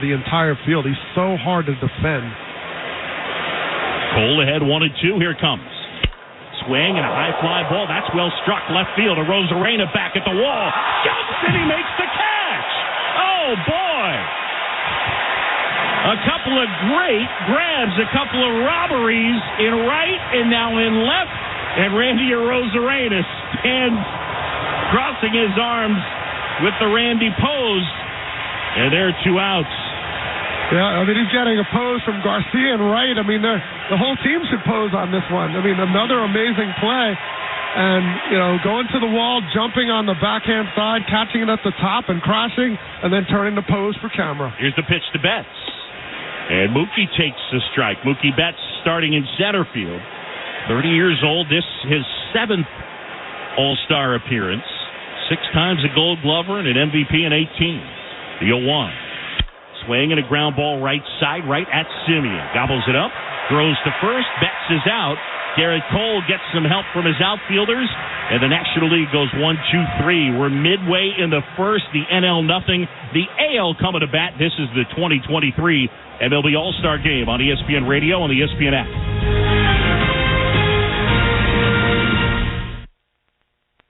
the entire field. He's so hard to defend. Cole ahead 1-2. Here comes. Swing and a high fly ball. That's well struck left field. Arozarena back at the wall. Jumps and he makes the catch. Oh, boy. A couple of great grabs, a couple of robberies in right and now in left. And Randy Arozarena stands crossing his arms with the Randy pose. And there are 2 outs. Yeah, I mean, he's getting a pose from Garcia and Wright. I mean, the whole team should pose on this one. I mean, another amazing play. And, going to the wall, jumping on the backhand side, catching it at the top and crashing, and then turning the pose for camera. Here's the pitch to Betts. And Mookie takes the strike. Mookie Betts starting in center field. 30 years old. This his 7th All-Star appearance. 6 times a Gold Glover and an MVP in 18. The 0-1. Swing and a ground ball right side, right at Simeon. Gobbles it up, throws to first. Betts is out. Garrett Cole gets some help from his outfielders, and the National League goes 1-2-3. We're midway in the first. The NL nothing. The AL coming to bat. This is the 2023 MLB All-Star Game on ESPN Radio and the ESPN app.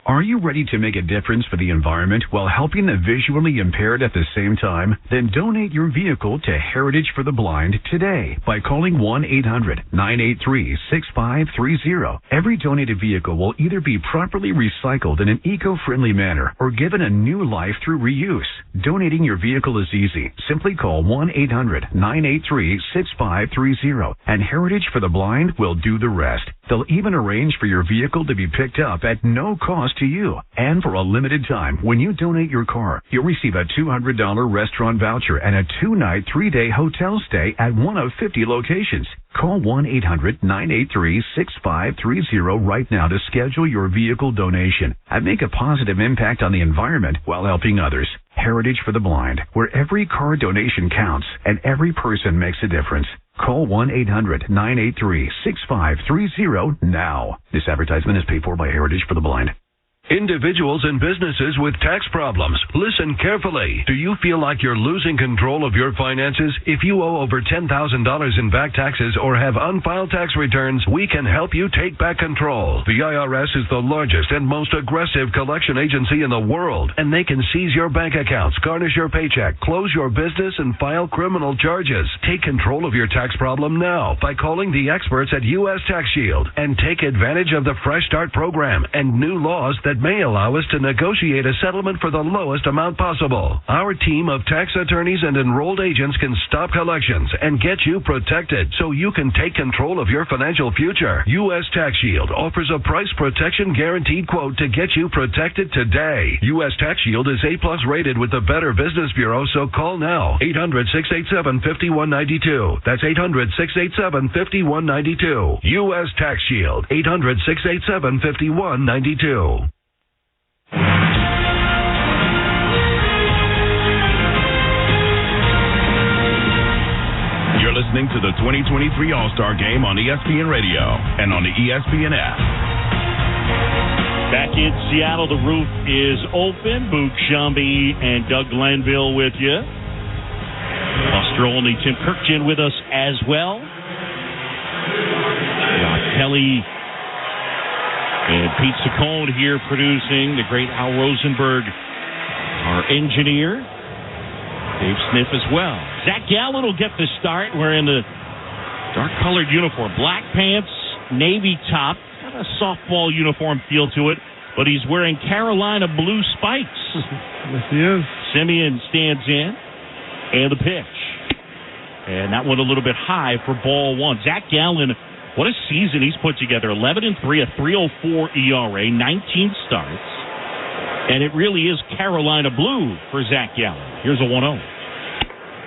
Are you ready to make a difference for the environment while helping the visually impaired at the same time? Then donate your vehicle to Heritage for the Blind today by calling 1-800-983-6530. Every donated vehicle will either be properly recycled in an eco-friendly manner or given a new life through reuse. Donating your vehicle is easy. Simply call 1-800-983-6530 and Heritage for the Blind will do the rest. They'll even arrange for your vehicle to be picked up at no cost to you. And for a limited time, when you donate your car, you'll receive a $200 restaurant voucher and a 2-night, 3-day hotel stay at one of 50 locations. Call 1-800-983-6530 right now to schedule your vehicle donation and make a positive impact on the environment while helping others. Heritage for the Blind, where every car donation counts and every person makes a difference. Call 1-800-983-6530 now. This advertisement is paid for by Heritage for the Blind. Individuals and businesses with tax problems, listen carefully. Do you feel like you're losing control of your finances? If you owe over $10,000 in back taxes or have unfiled tax returns, we can help you take back control. The IRS is the largest and most aggressive collection agency in the world, and they can seize your bank accounts, garnish your paycheck, close your business, and file criminal charges. Take control of your tax problem now by calling the experts at U.S. Tax Shield and take advantage of the Fresh Start program and new laws that may allow us to negotiate a settlement for the lowest amount possible. Our team of tax attorneys and enrolled agents can stop collections and get you protected so you can take control of your financial future. U.S. Tax Shield offers a price protection guaranteed quote to get you protected today. U.S. Tax Shield is A+ rated with the Better Business Bureau, so call now. 800-687-5192. That's 800-687-5192. U.S. Tax Shield. 800-687-5192. You're listening to the 2023 All-Star Game on ESPN Radio and on the ESPN app. Back in Seattle, the roof is open. Boog Shambi and Doug Glanville with you. Australian Tim Kirkjian with us as well. Kelly and Pete Saccone here producing. The great Al Rosenberg, our engineer. Dave Sniff as well. Zach Gallen will get the start. We're in the dark-colored uniform. Black pants, navy top. Got a softball uniform feel to it, but he's wearing Carolina blue spikes. Yes, he is. Simeon stands in, and the pitch. And that one a little bit high for ball one. Zach Gallen, what a season he's put together. 11-3, a 3.04 ERA, 19 starts. And it really is Carolina blue for Zach Gallen. Here's a 1-0.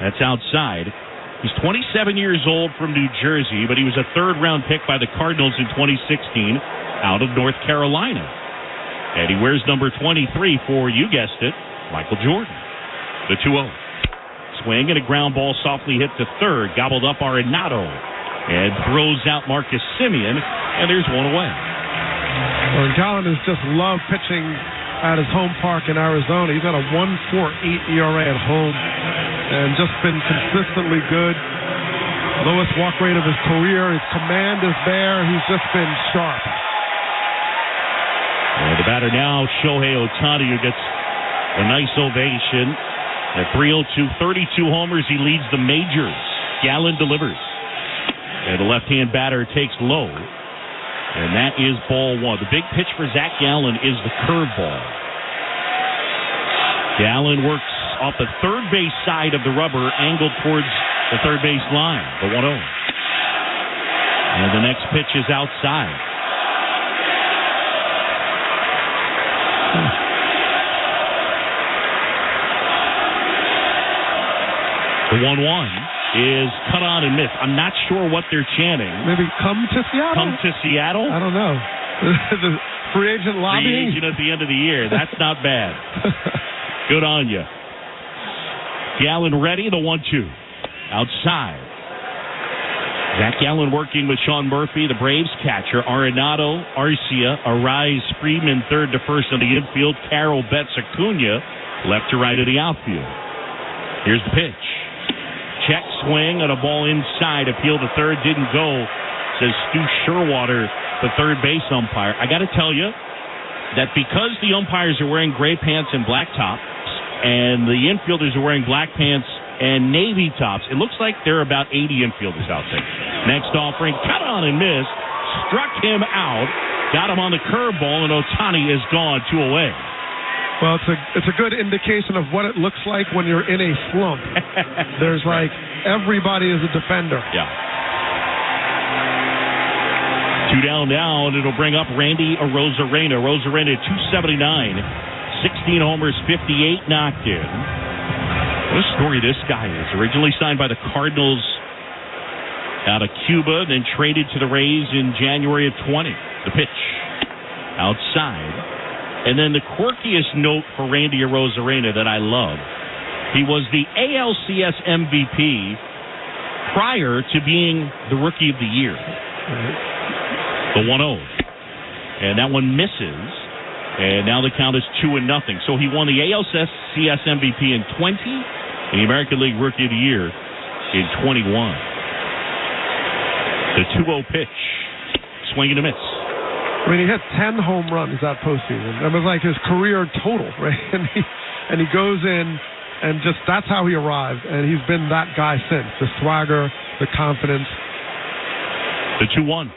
That's outside. He's 27 years old from New Jersey, but he was a third-round pick by the Cardinals in 2016 out of North Carolina. And he wears number 23 for, you guessed it, Michael Jordan. The 2-0. Swing and a ground ball softly hit to third. Gobbled up Arenado. And throws out Marcus Simeon. And there's one away. Well, Gallen has just loved pitching at his home park in Arizona. He's got a 1.48 ERA at home. and just been consistently good. Lowest walk rate of his career. His command is there. He's just been sharp. And the batter now, Shohei Ohtani, who gets a nice ovation. At 302, 32 homers, he leads the majors. Gallen delivers. And the left-hand batter takes low. And that is ball one. The big pitch for Zach Gallen is the curveball. Gallen works off the third base side of the rubber, angled towards the third base line, the 1-0. And the next pitch is outside. The 1-1 is cut on and missed. I'm not sure what they're chanting. Maybe come to Seattle? Come to Seattle? I don't know. The free agent lobbying? Free agent at the end of the year. That's not bad. Good on you. Gallen ready, the 1-2. Outside. Zach Gallen working with Sean Murphy, the Braves catcher. Arenado, Arcia, Arise, Freeman, third to first in the infield. Carroll, Betts, Acuna, left to right of the outfield. Here's the pitch. Check swing and a ball inside. Appeal to third, didn't go, says Stu Sherwater, the third base umpire. I got to tell you that because the umpires are wearing gray pants and black tops, and the infielders are wearing black pants and navy tops, it looks like there are about 80 infielders out there. Next offering, cut on and missed, struck him out, got him on the curveball, and Ohtani is gone, 2 away. Well, it's a good indication of what it looks like when you're in a slump. There's like everybody is a defender. Yeah. 2 down now, and it'll bring up Randy Arozarena. Arozarena 279, 16 homers, 58 knocked in. What a story this guy is. Originally signed by the Cardinals out of Cuba, then traded to the Rays in January of 20. The pitch outside. And then the quirkiest note for Randy Arozarena that I love, he was the ALCS MVP prior to being the Rookie of the Year. The 1-0. And that one misses. And now the count is 2-0. So he won the ALCS MVP in 20, and the American League Rookie of the Year in 21. The 2-0 pitch. Swing and a miss. I mean, he hit 10 home runs that postseason. That was like his career total, right? And he goes in, and just that's how he arrived. And he's been that guy since. The swagger, the confidence. The 2-1.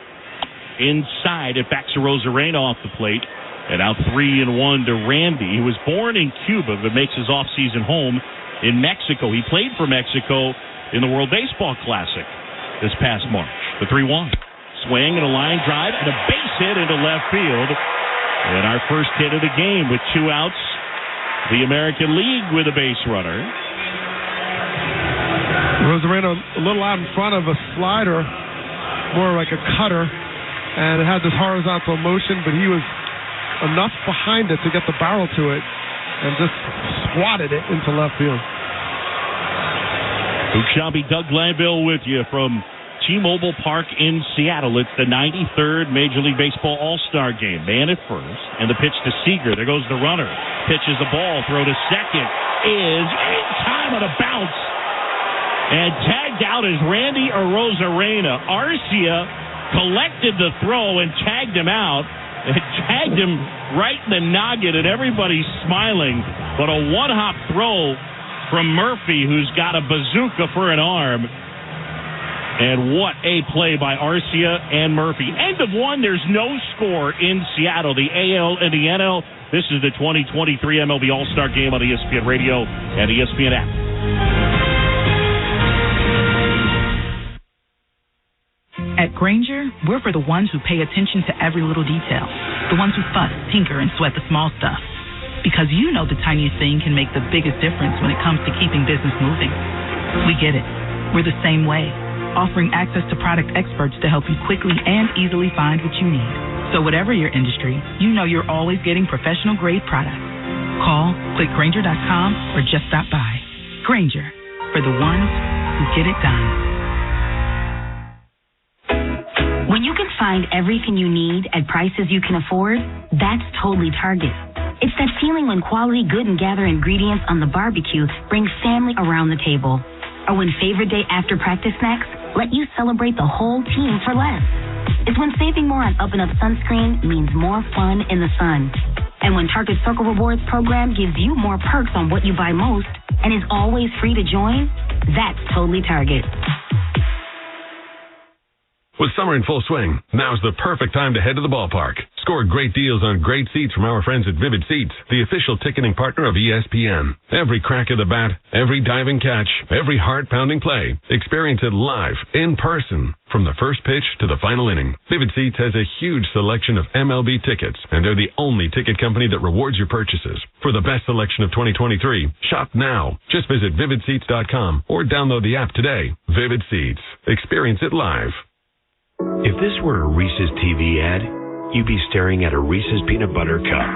Inside, it backs Arozarena off the plate. And out 3-1 to Randy. He was born in Cuba, but makes his offseason home in Mexico. He played for Mexico in the World Baseball Classic this past March. The 3-1. Swing and a line drive and a base hit into left field. And our first hit of the game with 2 outs. The American League with a base runner. Arozarena a little out in front of a slider, more like a cutter, and it had this horizontal motion, but he was enough behind it to get the barrel to it and just swatted it into left field. Luke Schaube, Doug Glanville with you from T-Mobile Park in Seattle. It's the 93rd Major League Baseball All-Star Game. Man at first, and the pitch to Seager. There goes the runner. Pitches the ball. Throw to second. Is in time on a bounce. And tagged out is Randy Arozarena. Arcia collected the throw and tagged him out. It tagged him right in the noggin, and everybody's smiling. But a one-hop throw from Murphy, who's got a bazooka for an arm. And what a play by Arcia and Murphy. End of one. There's no score in Seattle. The AL and the NL. This is the 2023 MLB All-Star Game on ESPN Radio and ESPN app. At Grainger, we're for the ones who pay attention to every little detail. The ones who fuss, tinker, and sweat the small stuff. Because you know the tiniest thing can make the biggest difference when it comes to keeping business moving. We get it. We're the same way, offering access to product experts to help you quickly and easily find what you need. So whatever your industry, you know you're always getting professional-grade products. Call, click Grainger.com, or just stop by. Grainger, for the ones who get it done. When you can find everything you need at prices you can afford, that's totally Target. It's that feeling when quality Good and Gather ingredients on the barbecue bring family around the table. Or when favorite day after practice snacks let you celebrate the whole team for less. It's when saving more on Up & Up sunscreen means more fun in the sun. And when Target Circle Rewards program gives you more perks on what you buy most and is always free to join, that's totally Target. With summer in full swing, now's the perfect time to head to the ballpark. Score great deals on great seats from our friends at Vivid Seats, the official ticketing partner of ESPN. Every crack of the bat, every diving catch, every heart-pounding play. Experience it live, in person, from the first pitch to the final inning. Vivid Seats has a huge selection of MLB tickets, and they're the only ticket company that rewards your purchases. For the best selection of 2023, shop now. Just visit VividSeats.com or download the app today. Vivid Seats. Experience it live. If this were a Reese's TV ad, you'd be staring at a Reese's peanut butter cup.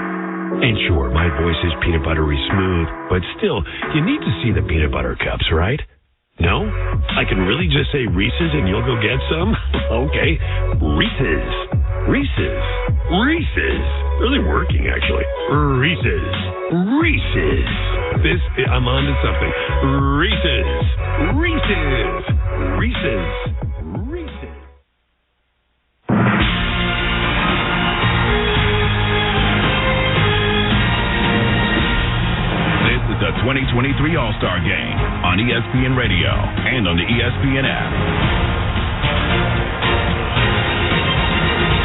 And sure, my voice is peanut buttery smooth, but still, you need to see the peanut butter cups, right? No? I can really just say Reese's and you'll go get some? Okay. Reese's. Reese's. Reese's. Really working, actually. Reese's. Reese's. I'm on to something. Reese's. Reese's. Reese's. Reese's. The 2023 All-Star Game on ESPN Radio and on the ESPN app.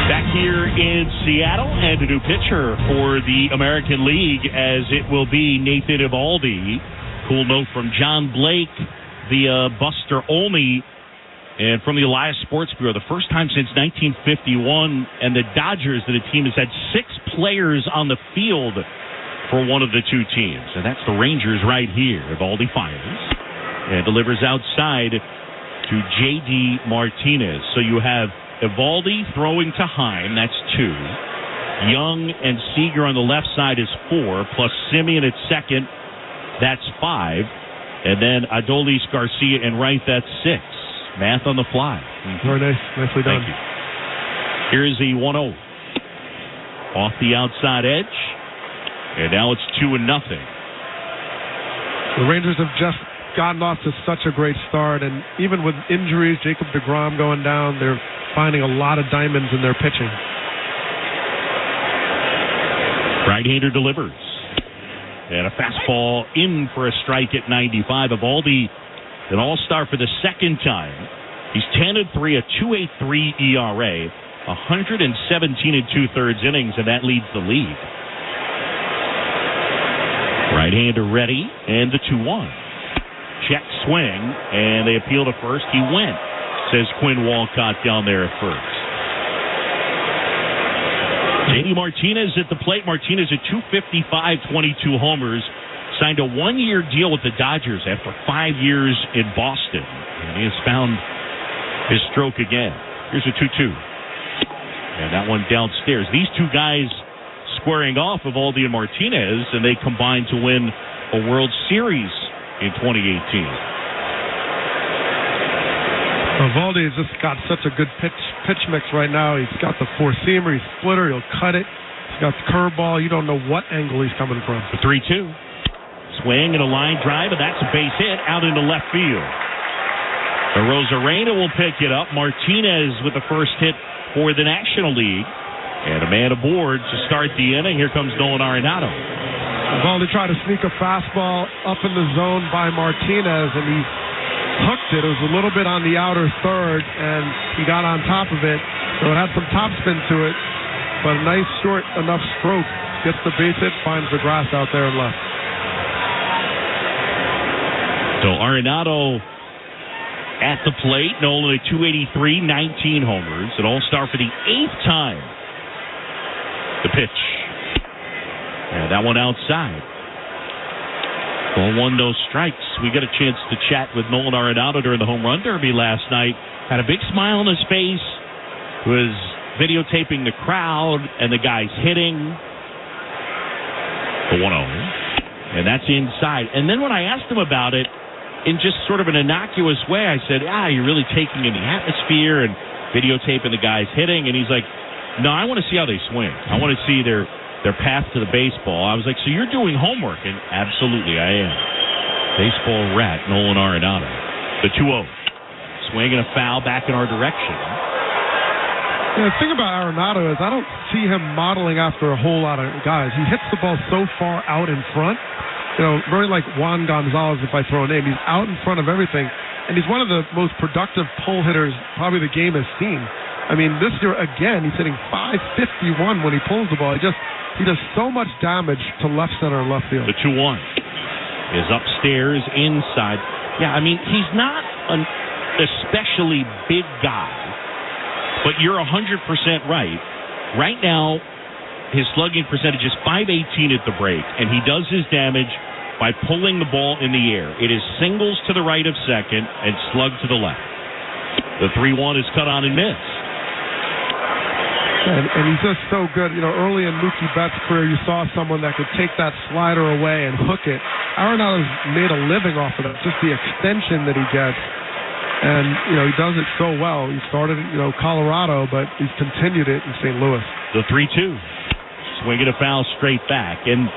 Back here in Seattle, and a new pitcher for the American League, as it will be Nathan Eovaldi. Cool note from John Blake, the Buster Olney, and from the Elias Sports Bureau, the first time since 1951, and the Dodgers that a team has had 6 players on the field for one of the two teams, and that's the Rangers right here. Eovaldi fires and delivers outside to J.D. Martinez. So you have Eovaldi throwing to Heim, that's 2. Young and Seager on the left side is 4, plus Simeon at second, that's 5. And then Adolis Garcia in right, that's 6. Math on the fly. Very nice. Nicely done. Thank you. Here's the 1-0. Off the outside edge. And now it's 2-0. The Rangers have just gotten off to such a great start, and even with injuries, Jacob deGrom going down, they're finding a lot of diamonds in their pitching. Right-hander delivers. And a fastball in for a strike at 95. Eovaldi, an all-star for the second time. He's 10-3, a 2.83 ERA, 117 2/3 innings, and that leads the league. Right-hander ready, and the 2-1. Check swing, and they appeal to first. He went, says Quinn Walcott down there at first. J.D. Martinez at the plate. Martinez at 255, 22 homers. Signed a 1-year deal with the Dodgers after 5 years in Boston. And he has found his stroke again. Here's a 2-2. And that one downstairs. These two guys squaring off of Eovaldi and Martinez, and they combined to win a World Series in 2018. Eovaldi has just got such a good pitch mix right now. He's got the four-seamer, he's splitter, he'll cut it. He's got the curveball. You don't know what angle he's coming from. The 3-2. Swing and a line drive, and that's a base hit out into left field. The Rosarena will pick it up. Martinez with the first hit for the National League. And a man aboard to start the inning. Here comes Nolan Arenado. Eovaldi tried to sneak a fastball up in the zone by Martinez, and he hooked it. It was a little bit on the outer third, and he got on top of it. So it had some topspin to it, but a nice short enough stroke. Gets the base hit, finds the grass out there and left. So Arenado at the plate. Nolan at 283, 19 homers. An all-star for the 8th time. The pitch. And that one outside. 0-1, no strikes. We got a chance to chat with Nolan Arenado during the home run derby last night. Had a big smile on his face. Was videotaping the crowd and the guys hitting. The 1-0. And that's inside. And then when I asked him about it, in just sort of an innocuous way, I said, you're really taking in the atmosphere and videotaping the guys hitting. And he's like, no, I want to see how they swing. I want to see their their path to the baseball. I was like, so you're doing homework? And absolutely, I am. Baseball rat, Nolan Arenado. The 2-0. Swinging a foul back in our direction. Yeah, the thing about Arenado is I don't see him modeling after a whole lot of guys. He hits the ball so far out in front. Very like Juan Gonzalez, if I throw a name. He's out in front of everything. And he's one of the most productive pull hitters probably the game has seen. I mean, this year, again, he's hitting .551 when he pulls the ball. He does so much damage to left center and left field. The 2-1 is upstairs, inside. Yeah, I mean, he's not an especially big guy, but you're 100% right. Right now, his slugging percentage is .518 at the break, and he does his damage by pulling the ball in the air. It is singles to the right of second and slug to the left. The 3-1 is cut on and missed. And he's just so good. Early in Mookie Betts' career, you saw someone that could take that slider away and hook it. Arenado's made a living off of it, just the extension that he gets. And, he does it so well. He started at, Colorado, but he's continued it in St. Louis. The 3-2. Swinging a foul straight back. And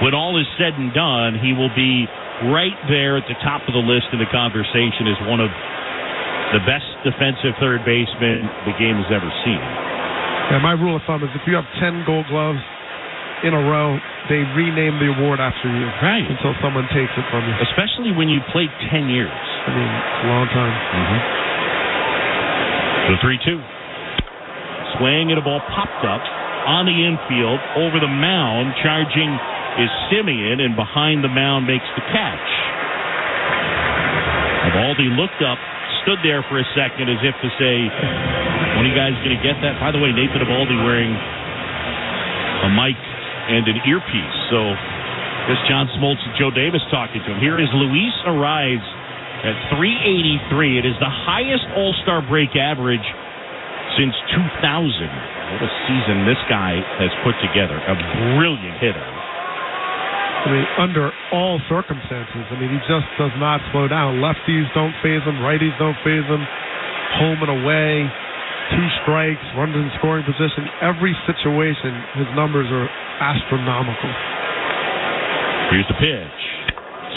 when all is said and done, he will be right there at the top of the list in the conversation as one of the best defensive third basemen the game has ever seen. Yeah, my rule of thumb is if you have 10 Gold Gloves in a row, they rename the award after you. Right. Until someone takes it from you. Especially when you played 10 years. I mean, it's a long time. The 3-2. Swing and a ball popped up on the infield over the mound. Charging is Simeon, and behind the mound makes the catch. Evaldi looked up, stood there for a second as if to say, when are you guys going to get that? By the way, Nathan Evaldi wearing a mic and an earpiece. So this John Smoltz and Joe Davis talking to him. Here is Luis Arraez at .383. It is the highest All-Star break average since 2000. What a season this guy has put together. A brilliant hitter. I mean, under all circumstances. I mean, he just does not slow down. Lefties don't phase him. Righties don't phase him. Home and away. 2 strikes. Runs in scoring position. Every situation, his numbers are astronomical. Here's the pitch.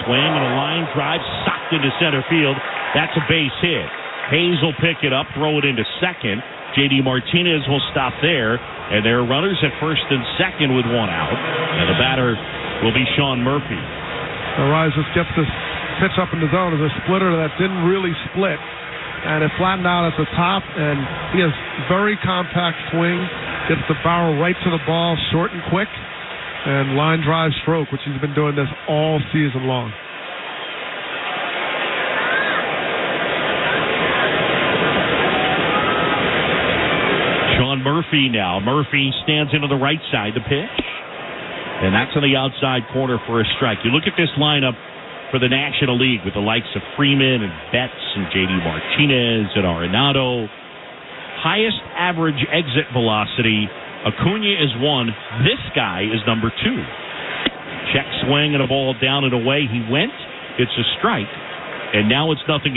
Swing and a line drive socked into center field. That's a base hit. Hayes will pick it up, throw it into second. J.D. Martinez will stop there. And there are runners at first and second with 1 out. And the batter will be Sean Murphy. Arraez just gets this pitch up in the zone as a splitter that didn't really split. And it flattened out at the top, and he has very compact swing, gets the barrel right to the ball, short and quick, and line drive stroke, which he's been doing this all season long. Sean Murphy now. Murphy stands into the right side, the pitch. And that's on the outside corner for a strike. You look at this lineup for the National League with the likes of Freeman and Betts and J.D. Martinez and Arenado. Highest average exit velocity, Acuna is 1. This guy is number 2. Check swing and a ball down and away. He went. It's a strike. And now it's 0-2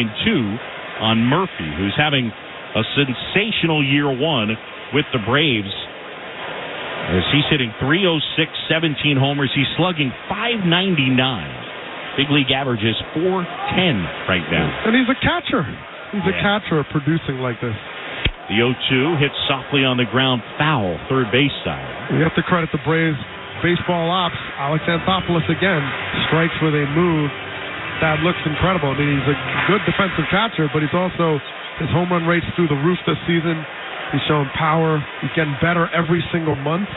on Murphy, who's having a sensational year 1 with the Braves. As he's hitting .306, 17 homers. He's slugging .599. Big league average is .410 right now. And he's a catcher. He's a catcher producing like this. The 0-2 hits softly on the ground, foul, third base side. We have to credit the Braves baseball ops. Alex Anthopoulos again strikes with a move that looks incredible. I mean, he's a good defensive catcher, but he's also, his home run rate's through the roof this season. He's showing power. He's getting better every single month.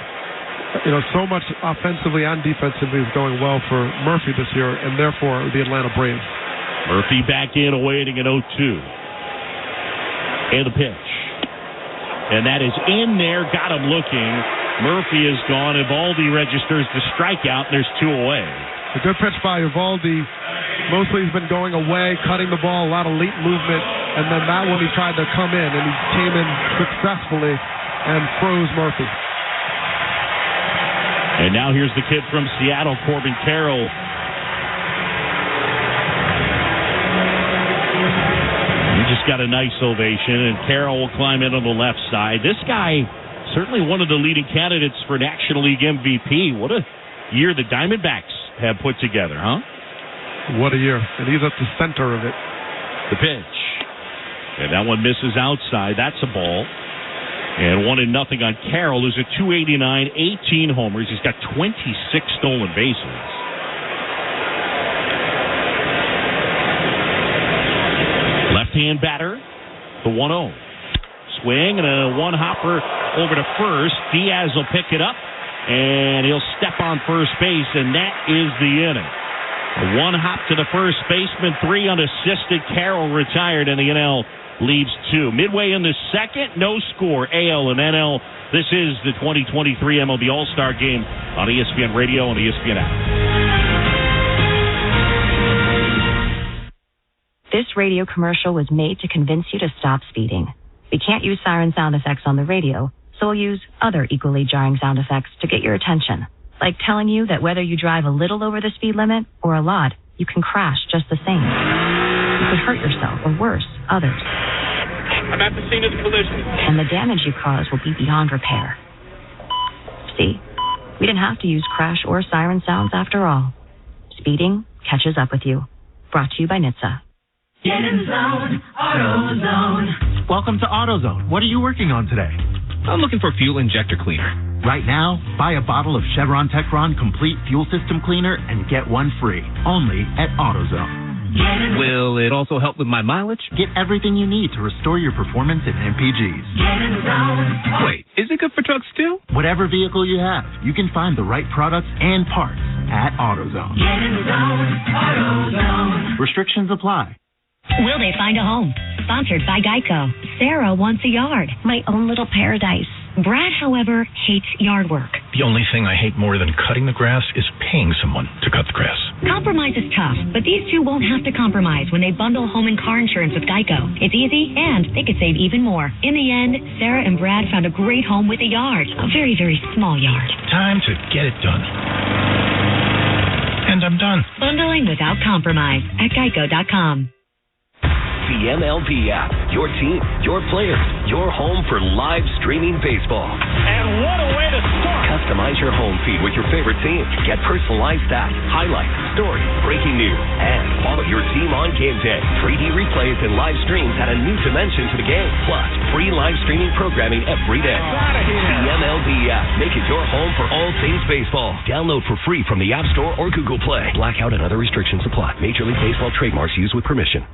So much offensively and defensively is going well for Murphy this year, and therefore the Atlanta Braves. Murphy back in, awaiting an 0-2. And the pitch. And that is in there, got him looking. Murphy is gone. Evaldi registers the strikeout, and there's 2 away. A good pitch by Evaldi. Mostly he's been going away, cutting the ball, a lot of late movement, and then that one he tried to come in, and he came in successfully and froze Murphy. And now here's the kid from Seattle, Corbin Carroll. He just got a nice ovation, and Carroll will climb in on the left side. This guy certainly one of the leading candidates for National League MVP. What a year the Diamondbacks have put together, huh? What a year. And he's at the center of it. The pitch. And that one misses outside. That's a ball. And 1-0 on Carroll, who's at .289, 18 homers. He's got 26 stolen bases. Left-hand batter, the 1-0. Swing and a one-hopper over to first. Diaz will pick it up, and he'll step on first base, and that is the inning. A one-hop to the first baseman, 3 unassisted. Carroll retired, and the NL leaves 2. Midway in the second, no score. AL and NL. This is the 2023 MLB All-Star Game on ESPN Radio and ESPN app. This radio commercial was made to convince you to stop speeding. We can't use siren sound effects on the radio, so we'll use other equally jarring sound effects to get your attention. Like telling you that whether you drive a little over the speed limit or a lot, you can crash just the same. You could hurt yourself or worse, others. I'm at the scene of the collision. And the damage you cause will be beyond repair. See, we didn't have to use crash or siren sounds after all. Speeding catches up with you. Brought to you by NHTSA. Get in the zone, AutoZone. Welcome to AutoZone. What are you working on today? I'm looking for fuel injector cleaner. Right now, buy a bottle of Chevron Techron Complete Fuel System Cleaner and get one free. Only at AutoZone. Will it also help with my mileage? Get everything you need to restore your performance in MPGs. Get in the zone. Wait, is it good for trucks too? Whatever vehicle you have, you can find the right products and parts at AutoZone. Get in the zone, AutoZone. Restrictions apply. Will they find a home? Sponsored by Geico. Sarah wants a yard. My own little paradise. Brad, however, hates yard work. The only thing I hate more than cutting the grass is paying someone to cut the grass. Compromise is tough, but these two won't have to compromise when they bundle home and car insurance with Geico. It's easy, and they could save even more. In the end, Sarah and Brad found a great home with a yard. A very, very small yard. Time to get it done. And I'm done. Bundling without compromise at Geico.com. The MLB app. Your team, your players, your home for live streaming baseball. And what a way to start. Customize your home feed with your favorite team. Get personalized stats, highlights, stories, breaking news, and follow your team on game day. 3D replays and live streams add a new dimension to the game. Plus, free live streaming programming every day. The MLB app. Make it your home for all things baseball. Download for free from the App Store or Google Play. Blackout and other restrictions apply. Major League Baseball trademarks used with permission.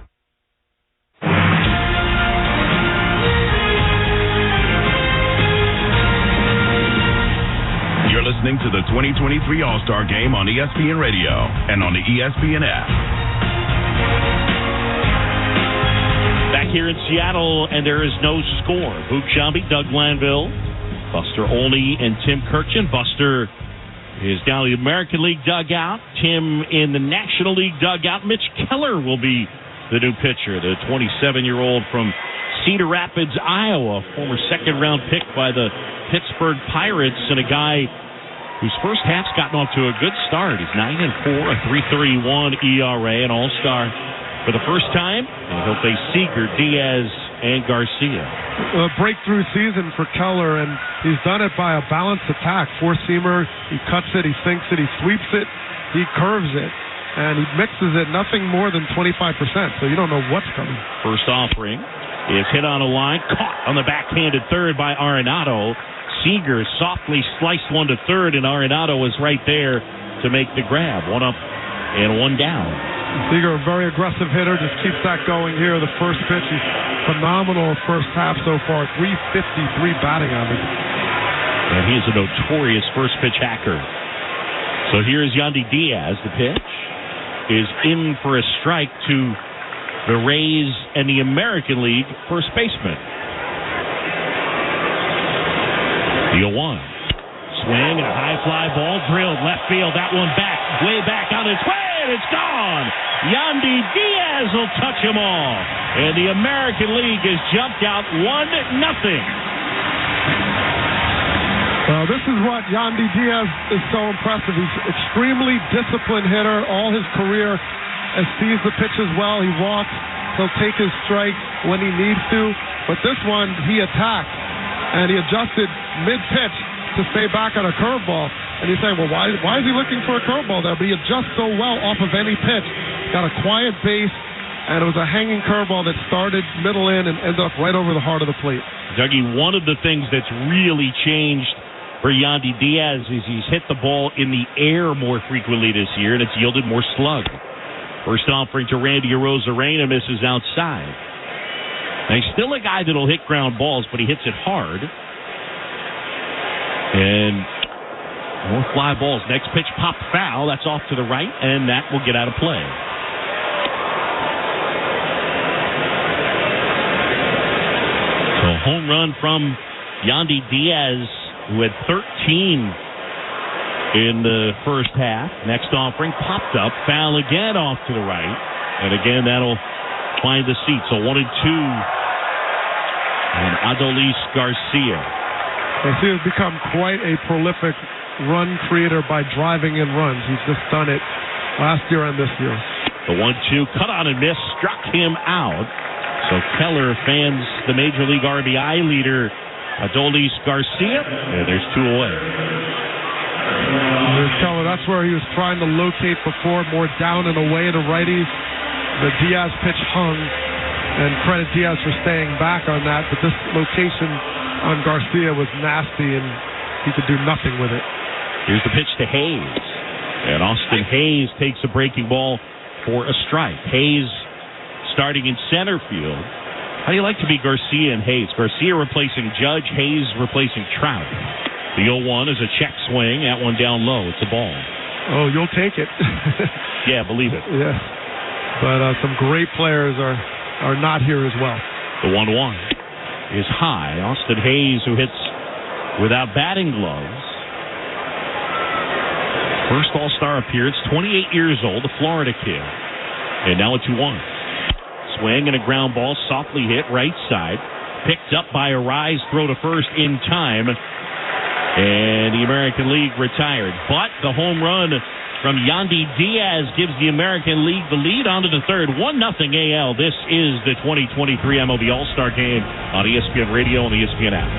You're listening to the 2023 All-Star Game on ESPN Radio and on the ESPN app. Back here in Seattle, and there is no score. Boog Sciambi, Doug Glanville, Buster Olney, and Tim Kurkjian. Buster is down in the American League dugout. Tim in the National League dugout. Mitch Keller will be the new pitcher, the 27-year-old from Cedar Rapids, Iowa, former second-round pick by the Pittsburgh Pirates, and a guy whose first half's gotten off to a good start. He's 9-4, a 3.31 ERA, an All-Star for the first time, and he'll face Seager, Diaz, and Garcia. A breakthrough season for Keller, and he's done it by a balanced attack. Four-seamer, he cuts it, he sinks it, he sweeps it, he curves it. And he mixes it nothing more than 25%, so you don't know what's coming. First offering is hit on a line, caught on the backhanded third by Arenado. Seager softly sliced one to third, and Arenado was right there to make the grab. One up and one down. Seager, a very aggressive hitter, just keeps that going here. The first pitch, he's phenomenal first half so far, 353 batting average. And he's a notorious first pitch hacker. So here's Yandy Diaz, the pitch is in for a strike to the Rays and the American League first baseman. The 0-1. Swing and a high fly ball drilled left field. That one back, way back on its way, and it's gone. Yandy Diaz will touch him all. And the American League has jumped out 1-0. Well, this is what Yandy Diaz is so impressive. He's extremely disciplined hitter all his career and sees the pitches well. He walks. He'll take his strike when he needs to. But this one, he attacked. And he adjusted mid-pitch to stay back on a curveball. And you say, well, why is he looking for a curveball there? But he adjusts so well off of any pitch. Got a quiet base, and it was a hanging curveball that started middle in and ended up right over the heart of the plate. Dougie, one of the things that's really changed for Yandy Diaz is he's hit the ball in the air more frequently this year, and it's yielded more slug. First offering to Randy Arozarena misses outside. Now, he's still a guy that'll hit ground balls, but he hits it hard. And more fly balls. Next pitch, pop foul. That's off to the right, and that will get out of play. So home run from Yandy Diaz, who had 13 in the first half. Next offering, popped up, foul again off to the right. And again, that'll find the seat. So 1-2. And Adolis Garcia. Garcia's become quite a prolific run creator by driving in runs. He's just done it last year and this year. The 1-2, cut on and miss, struck him out. So Keller fans the Major League RBI leader, Adolis Garcia. And there's 2 away. There's Keller. That's where he was trying to locate before, more down and away to righties. The Diaz pitch hung, and credit Diaz for staying back on that. But this location on Garcia was nasty, and he could do nothing with it. Here's the pitch to Hayes. And Austin Hayes takes a breaking ball for a strike. Hayes starting in center field. How do you like to be Garcia and Hayes? Garcia replacing Judge, Hayes replacing Trout. The 0-1 is a check swing. That one down low. It's a ball. Oh, you'll take it. Yeah, believe it. Yeah. But some great players are not here as well. The 1-1 is high. Austin Hayes, who hits without batting gloves. First All-Star appearance, 28 years old, a Florida kid. And now a 2-1. Swing and a ground ball, softly hit right side. Picked up by a rise throw to first in time. And the American League retired. But the home run from Yandy Diaz gives the American League the lead onto the third. 1-0 AL. This is the 2023 MLB All-Star Game on ESPN Radio and the ESPN app.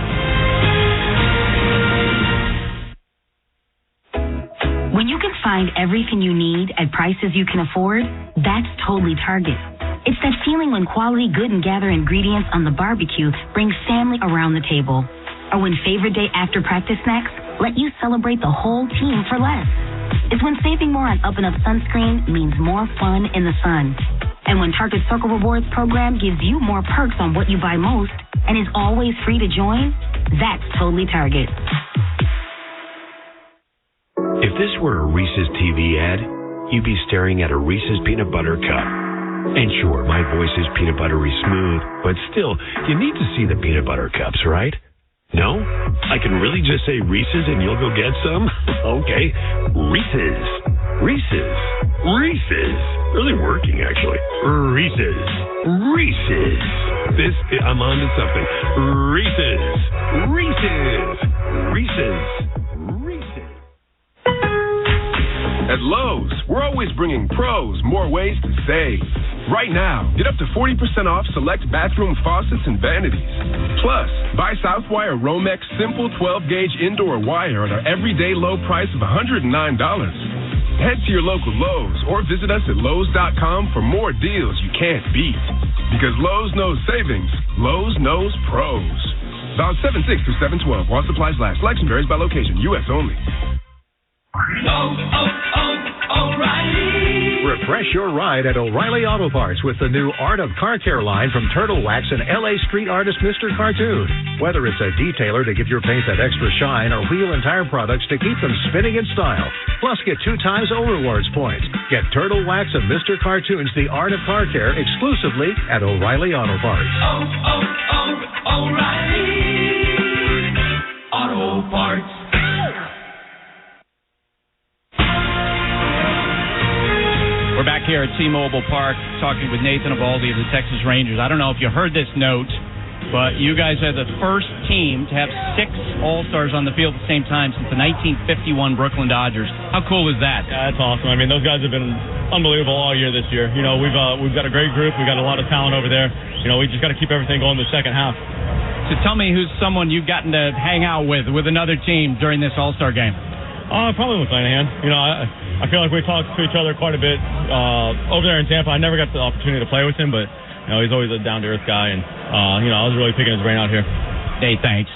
When you can find everything you need at prices you can afford, that's totally Target. It's that feeling when quality good and gather ingredients on the barbecue brings family around the table. Or when favorite day after practice snacks let you celebrate the whole team for less. It's when saving more on up-and-up sunscreen means more fun in the sun. And when Target Circle Rewards program gives you more perks on what you buy most and is always free to join, that's totally Target. If this were a Reese's TV ad, you'd be staring at a Reese's peanut butter cup. And sure, my voice is peanut buttery smooth, but still, you need to see the peanut butter cups, right? No? I can really just say Reese's and you'll go get some? Okay. Reese's. Reese's. Reese's. Really working, actually. Reese's. Reese's. I'm on to something. Reese's. Reese's. Reese's. Reese's. At Lowe's, we're always bringing pros more ways to save. Right now, get up to 40% off select bathroom faucets and vanities. Plus, buy Southwire Romex Simple 12-gauge indoor wire at our everyday low price of $109. Head to your local Lowe's or visit us at Lowe's.com for more deals you can't beat. Because Lowe's knows savings, Lowe's knows pros. About 7/6 through 7/12 while supplies last. Selection varies by location. U.S. only. O'Reilly. Refresh your ride at O'Reilly Auto Parts with the new Art of Car Care line from Turtle Wax and LA street artist Mr. Cartoon. Whether it's a detailer to give your paint that extra shine or wheel and tire products to keep them spinning in style. Plus, get 2 times O-Rewards points. Get Turtle Wax and Mr. Cartoon's The Art of Car Care exclusively at O'Reilly Auto Parts. O'Reilly Auto Parts. We're back here at T-Mobile Park talking with Nathan Eovaldi of the Texas Rangers. I don't know if you heard this note, but you guys are the first team to have 6 All-Stars on the field at the same time since the 1951 Brooklyn Dodgers. How cool is that? Yeah, that's awesome. I mean, those guys have been unbelievable all year this year. You know, we've got a great group. We've got a lot of talent over there. You know, we just got to keep everything going in the second half. So tell me who's someone you've gotten to hang out with another team during this All-Star game. Probably McClanahan. I feel like we talk to each other quite a bit over there in Tampa. I never got the opportunity to play with him, but he's always a down-to-earth guy, and I was really picking his brain out here. Hey, thanks.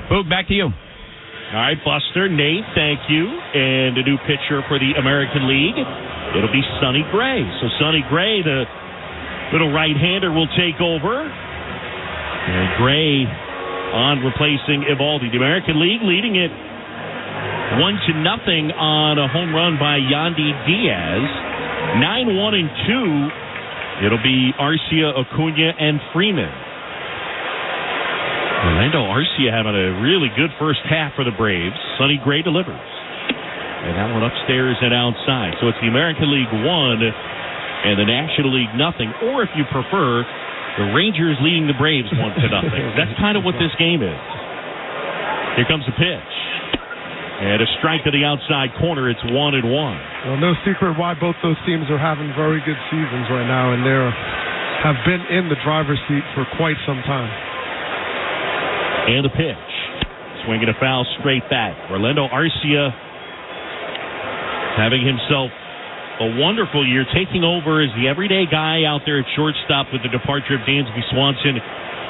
Boog, back to you. All right, Buster, Nate, thank you. And a new pitcher for the American League. It'll be Sonny Gray. So Sonny Gray, the little right-hander, will take over. And Gray on replacing Evaldi. The American League leading it 1-0 on a home run by Yandy Diaz. 9-1-2. It'll be Arcia, Acuna, and Freeman. Orlando Arcia having a really good first half for the Braves. Sonny Gray delivers. And that one upstairs and outside. So it's the American League 1 and the National League 0. Or if you prefer, the Rangers leading the Braves 1-0. That's kind of what this game is. Here comes the pitch. And a strike to the outside corner. It's 1-1. Well, no secret why both those teams are having very good seasons right now, and they have been in the driver's seat for quite some time. And the pitch. Swinging a foul straight back. Orlando Arcia having himself a wonderful year, taking over as the everyday guy out there at shortstop with the departure of Dansby Swanson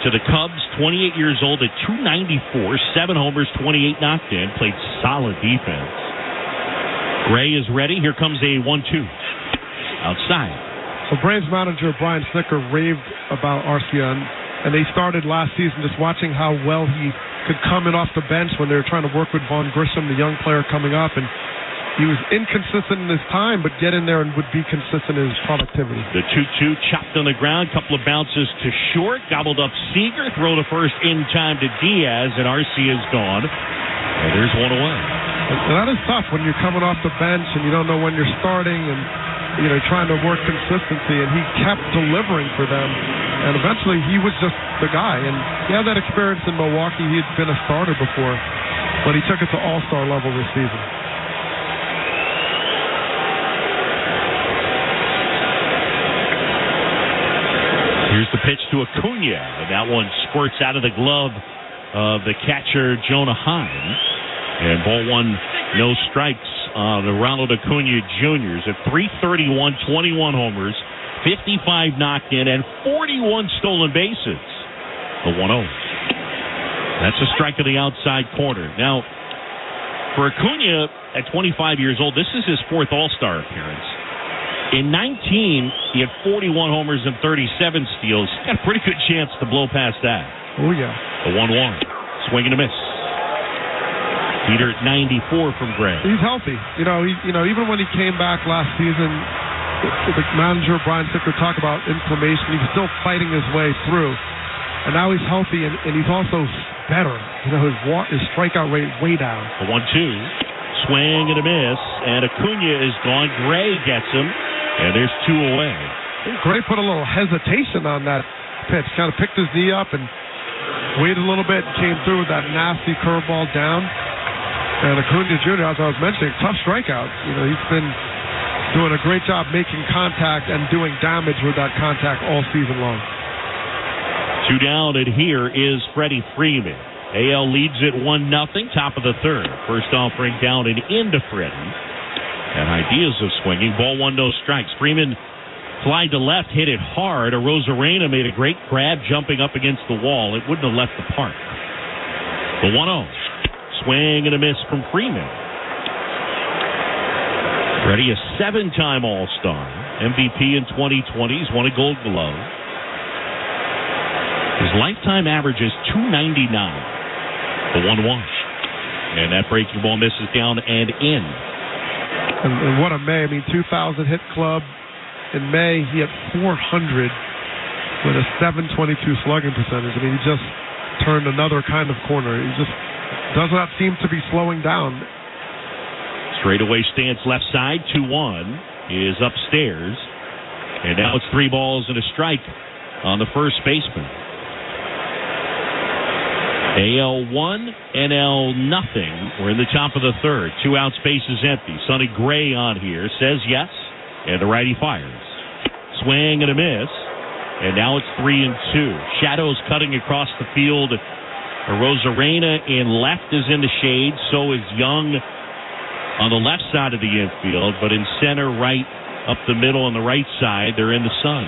to the Cubs. 28 years old at 294, 7 homers, 28 knocked in, played solid defense. Gray is ready. Here comes a 1-2 outside. So Braves manager Brian Snitker raved about Arcia, and they started last season just watching how well he could come in off the bench when they were trying to work with Vaughn Grissom, the young player coming up, and he was inconsistent in his time, but get in there and would be consistent in his productivity. The 2-2 chopped on the ground, couple of bounces to short, gobbled up Seager, throw to first in time to Diaz, and Arcia is gone. And there's one away. And that is tough when you're coming off the bench and you don't know when you're starting and trying to work consistency, and he kept delivering for them. And eventually he was just the guy. And he had that experience in Milwaukee. He had been a starter before, but he took it to all-star level this season. Here's the pitch to Acuna, and that one squirts out of the glove of the catcher, Jonah Heim. And ball one, no strikes on the Ronald Acuna Jr.'s at .331, 21 homers, 55 knocked in, and 41 stolen bases. The 1-0. That's a strike to the outside corner. Now, for Acuna, at 25 years old, this is his 4th All-Star appearance. In 19, he had 41 homers and 37 steals. He's got a pretty good chance to blow past that. Oh, yeah. The 1-1. Swing and a miss. Peter at 94 from Gray. He's healthy. Even when he came back last season, the manager, Brian Snitker, talked about inflammation. He was still fighting his way through. And now he's healthy, and he's also better. His strikeout rate way down. The 1-2. Swing and a miss. And Acuna is gone. Gray gets him. And there's 2 away. Gray put a little hesitation on that pitch. Kind of picked his knee up and waited a little bit and came through with that nasty curveball down. And Acuna Jr., as I was mentioning, tough strikeout. He's been doing a great job making contact and doing damage with that contact all season long. 2 down, and here is Freddie Freeman. AL leads it 1-0, top of the 3rd. First offering down and into Freddie. And ideas of swinging. Ball 1, no strikes. Freeman flied to left, hit it hard. Arozarena made a great grab jumping up against the wall. It wouldn't have left the park. The 1-0. Swing and a miss from Freeman. Freddie, a 7-time All-Star. MVP in 2020. He's won a Gold Glove. His lifetime average is .299. The 1-1. And that breaking ball misses down and in. And what a May. 2,000 hit club. In May, he had 400 with a .722 slugging percentage. He just turned another kind of corner. He just does not seem to be slowing down. Straightaway stance left side, 2-1 is upstairs. And now it's 3 balls and a strike on the first baseman. AL 1, NL nothing. We're in the top of the 3rd. 2 outs, bases empty. Sonny Gray on here says yes, and the righty fires. Swing and a miss. And now it's 3-2. Shadows cutting across the field. Rosarena in left is in the shade. So is Young on the left side of the infield. But in center, right, up the middle on the right side, they're in the sun.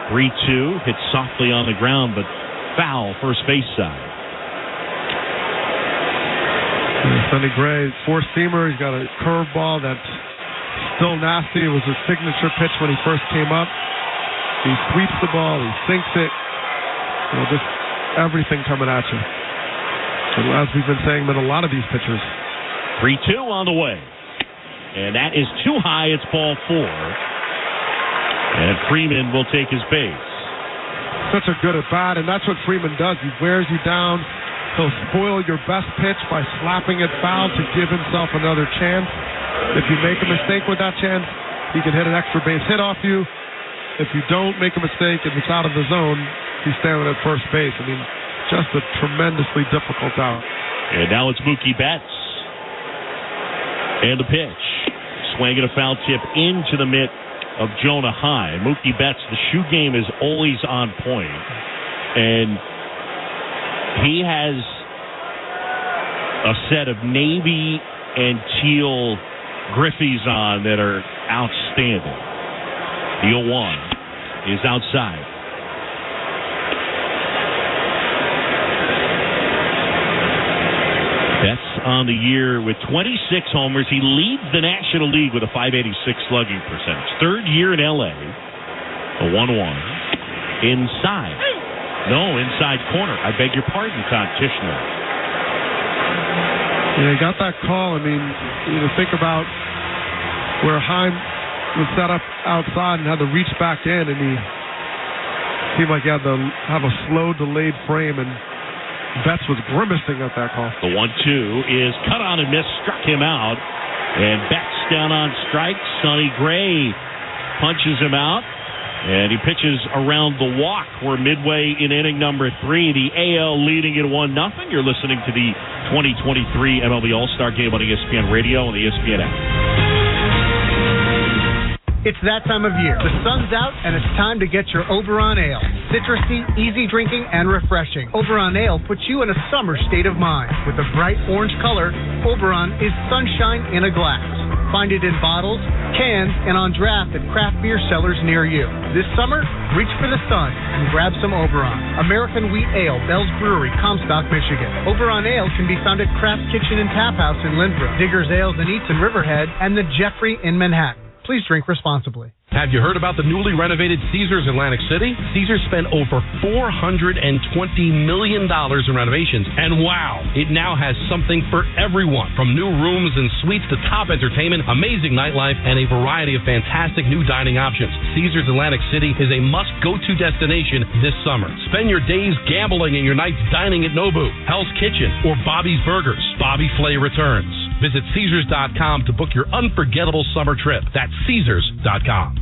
3-2. Hit softly on the ground, but foul first base side. Sonny Gray, four-seamer. He's got a curveball that's still nasty. It was his signature pitch when he first came up. He sweeps the ball. He sinks it. Just everything coming at you. And as we've been saying with a lot of these pitchers. 3-2 on the way. And that is too high. It's ball 4. And Freeman will take his base. Such a good at-bat, and that's what Freeman does. He wears you down. He'll spoil your best pitch by slapping it foul to give himself another chance. If you make a mistake with that chance, he can hit an extra base hit off you. If you don't make a mistake and it's out of the zone, he's standing at first base. I mean, just a tremendously difficult out. And now it's Mookie Betts. And the pitch. Swinging a foul tip into the mitt of Jonah High. Mookie Betts, the shoe game is always on point. And he has a set of navy and teal Griffies on that are outstanding. The 0-1 is outside. Betts on the year with 26 homers. He leads the National League with a .586 slugging percentage. Third year in L.A. A 1-1. Inside. No, inside corner. I beg your pardon, Todd Tishner. Yeah, he got that call. I mean, think about where Heim was set up outside and had to reach back in, and he seemed like he had to have a slow, delayed frame, and Betts was grimacing at that call. The 1-2 is cut on and missed, struck him out, and Betts down on strikes. Sonny Gray punches him out, and he pitches around the walk. We're midway in inning number 3. The AL leading it 1-0. You're listening to the 2023 MLB All-Star Game on ESPN Radio and the ESPN app. It's that time of year. The sun's out, and it's time to get your Oberon Ale. Citrusy, easy drinking, and refreshing. Oberon Ale puts you in a summer state of mind. With a bright orange color, Oberon is sunshine in a glass. Find it in bottles, cans, and on draft at craft beer sellers near you. This summer, reach for the sun and grab some Oberon. American Wheat Ale, Bell's Brewery, Comstock, Michigan. Oberon Ale can be found at Craft Kitchen and Tap House in Lindbrook, Diggers Ales and Eats in Riverhead, and the Jeffrey in Manhattan. Please drink responsibly. Have you heard about the newly renovated Caesars Atlantic City? Caesars spent over $420 million in renovations, and wow, it now has something for everyone. From new rooms and suites to top entertainment, amazing nightlife, and a variety of fantastic new dining options. Caesars Atlantic City is a must-go-to destination this summer. Spend your days gambling and your nights dining at Nobu, Hell's Kitchen, or Bobby's Burgers. Bobby Flay returns. Visit Caesars.com to book your unforgettable summer trip. That's Caesars.com.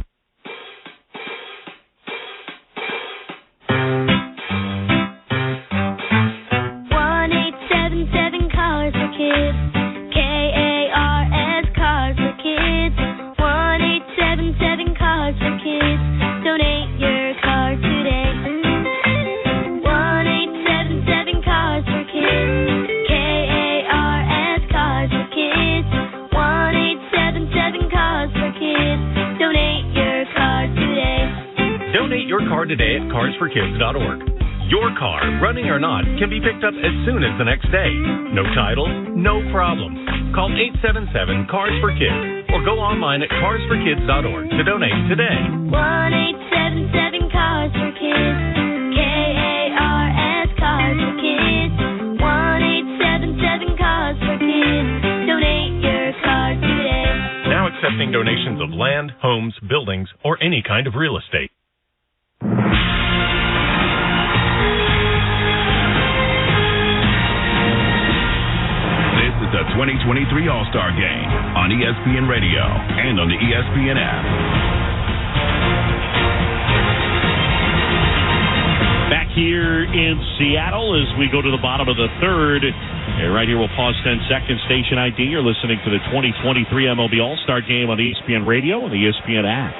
Your car today at carsforkids.org. Your car, running or not, can be picked up as soon as the next day. No title, no problem. Call 877-CARS-FOR-KIDS or go online at carsforkids.org to donate today. 1-877-CARS-FOR-KIDS. KARS Cars for Kids. 1-877-CARS-FOR-KIDS. Donate your car today. Now accepting donations of land, homes, buildings, or any kind of real estate. This is the 2023 All-Star Game on ESPN Radio and on the ESPN app. Back here in Seattle as we go to the bottom of the third. And right here, we'll pause 10 seconds. Station ID. You're listening to the 2023 MLB All-Star Game on ESPN Radio and the ESPN app.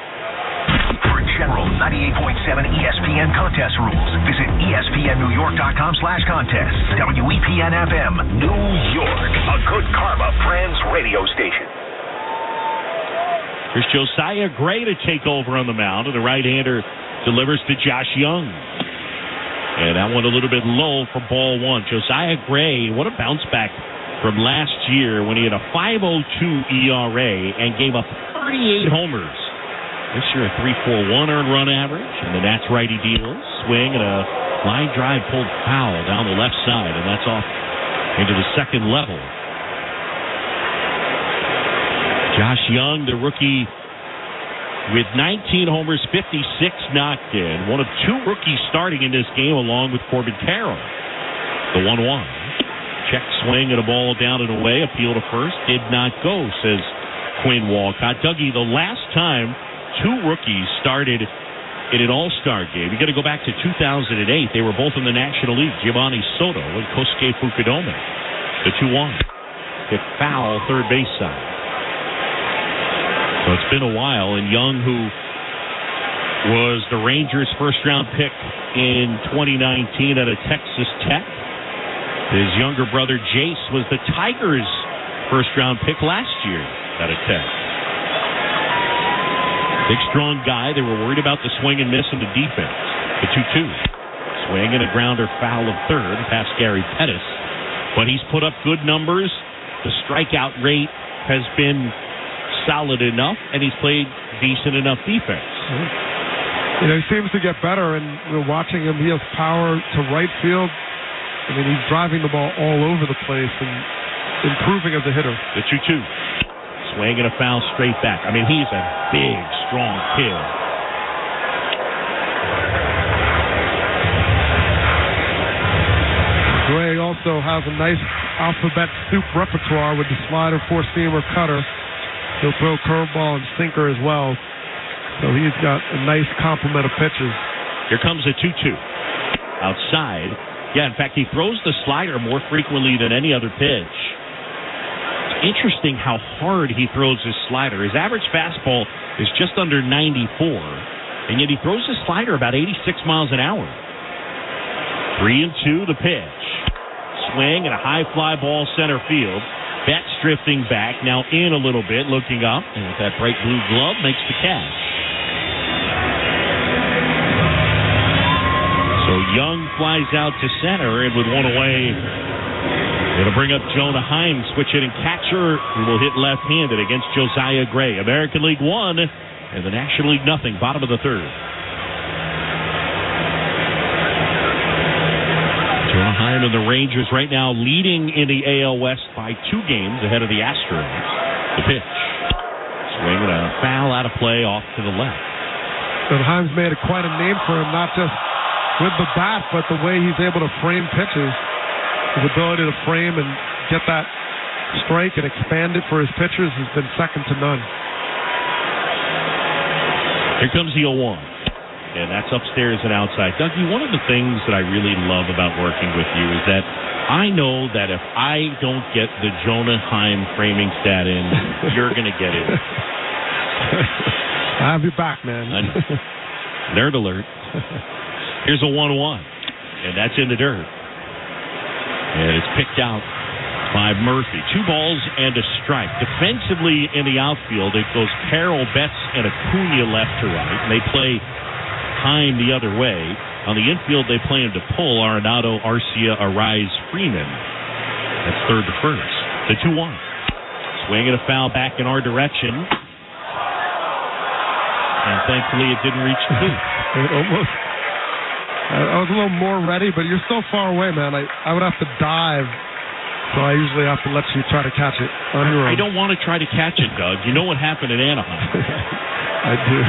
general 98.7 ESPN contest rules. Visit ESPNNewYork.com/contests. WEPN FM, New York, a Good Karma Friends radio station. Here's Josiah Gray to take over on the mound, and the right-hander delivers to Josh Young. And that one a little bit low for ball one. Josiah Gray, what a bounce back from last year when he had a 5.02 ERA and gave up 38 homers. This year a 3.41 earned run average, and the Nats righty deals. Swing and a line drive pulled foul down the left side, and that's off into the second level. Josh Young, the rookie, with 19 homers, 56 knocked in. One of two rookies starting in this game along with Corbin Carroll. The 1-1. Check swing and a ball down and away. Appeal to first. Did not go, says Quinn Walcott. Dougie, the last time two rookies started in an All-Star game, you got to go back to 2008. They were both in the National League, Giovanni Soto and Kosuke Fukudome. The 2-1. Hit foul third base side. So it's been a while, and Young, who was the Rangers' first-round pick in 2019 out of Texas Tech. His younger brother, Jace, was the Tigers' first-round pick last year out of Tech. Big, strong guy. They were worried about the swing and miss in the defense. The 2-2. Swing and a grounder foul of third past Gary Pettis. But he's put up good numbers. The strikeout rate has been solid enough, and he's played decent enough defense. You know, he seems to get better, and we're watching him. He has power to right field. I mean, he's driving the ball all over the place and improving as a hitter. The 2-2. Swing and a foul straight back. I mean, he's a big, strong kid. Gray also has a nice alphabet soup repertoire with the slider, four-seamer, cutter. He'll throw curveball and sinker as well. So he's got a nice complement of pitches. Here comes a 2-2. Outside. Yeah, in fact, he throws the slider more frequently than any other pitch. It's interesting how hard he throws his slider. His average fastball is just under 94, and yet he throws his slider about 86 miles an hour. 3-2, the pitch. Swing and a high fly ball center field. Betts drifting back, now in a little bit, looking up, and with that bright blue glove, makes the catch. So Young flies out to center, and with one away, it'll bring up Jonah Heim, switch hitting catcher, who will hit left-handed against Josiah Gray. American League 1, and the National League nothing, bottom of the third. Jonah Heim and the Rangers right now leading in the AL West by 2 games ahead of the Astros. The pitch. Swing and a foul out of play off to the left. And Heim's made quite a name for him, not just with the bat, but the way he's able to frame pitches. His ability to frame and get that strike and expand it for his pitchers has been second to none. Here comes the 0-1. And that's upstairs and outside. Dougie, one of the things that I really love about working with you is that I know that if I don't get the Jonah Heim framing stat in, you're going to get it. I'll have you back, man. Nerd alert. Here's a 1-1, and that's in the dirt. And it's picked out by Murphy. 2 balls and a strike. Defensively in the outfield, it goes Carroll, Betts, and Acuna left to right. And they play Heim the other way. On the infield, they play him to pull Arenado, Arcia, Arise, Freeman. That's third to first. The 2-1. Swing and a foul back in our direction. And thankfully, it didn't reach the booth. It almost. I was a little more ready, but you're so far away, man. I would have to dive, so I usually have to let you try to catch it on your own. I don't want to try to catch it, Doug. You know what happened at Anaheim. I do.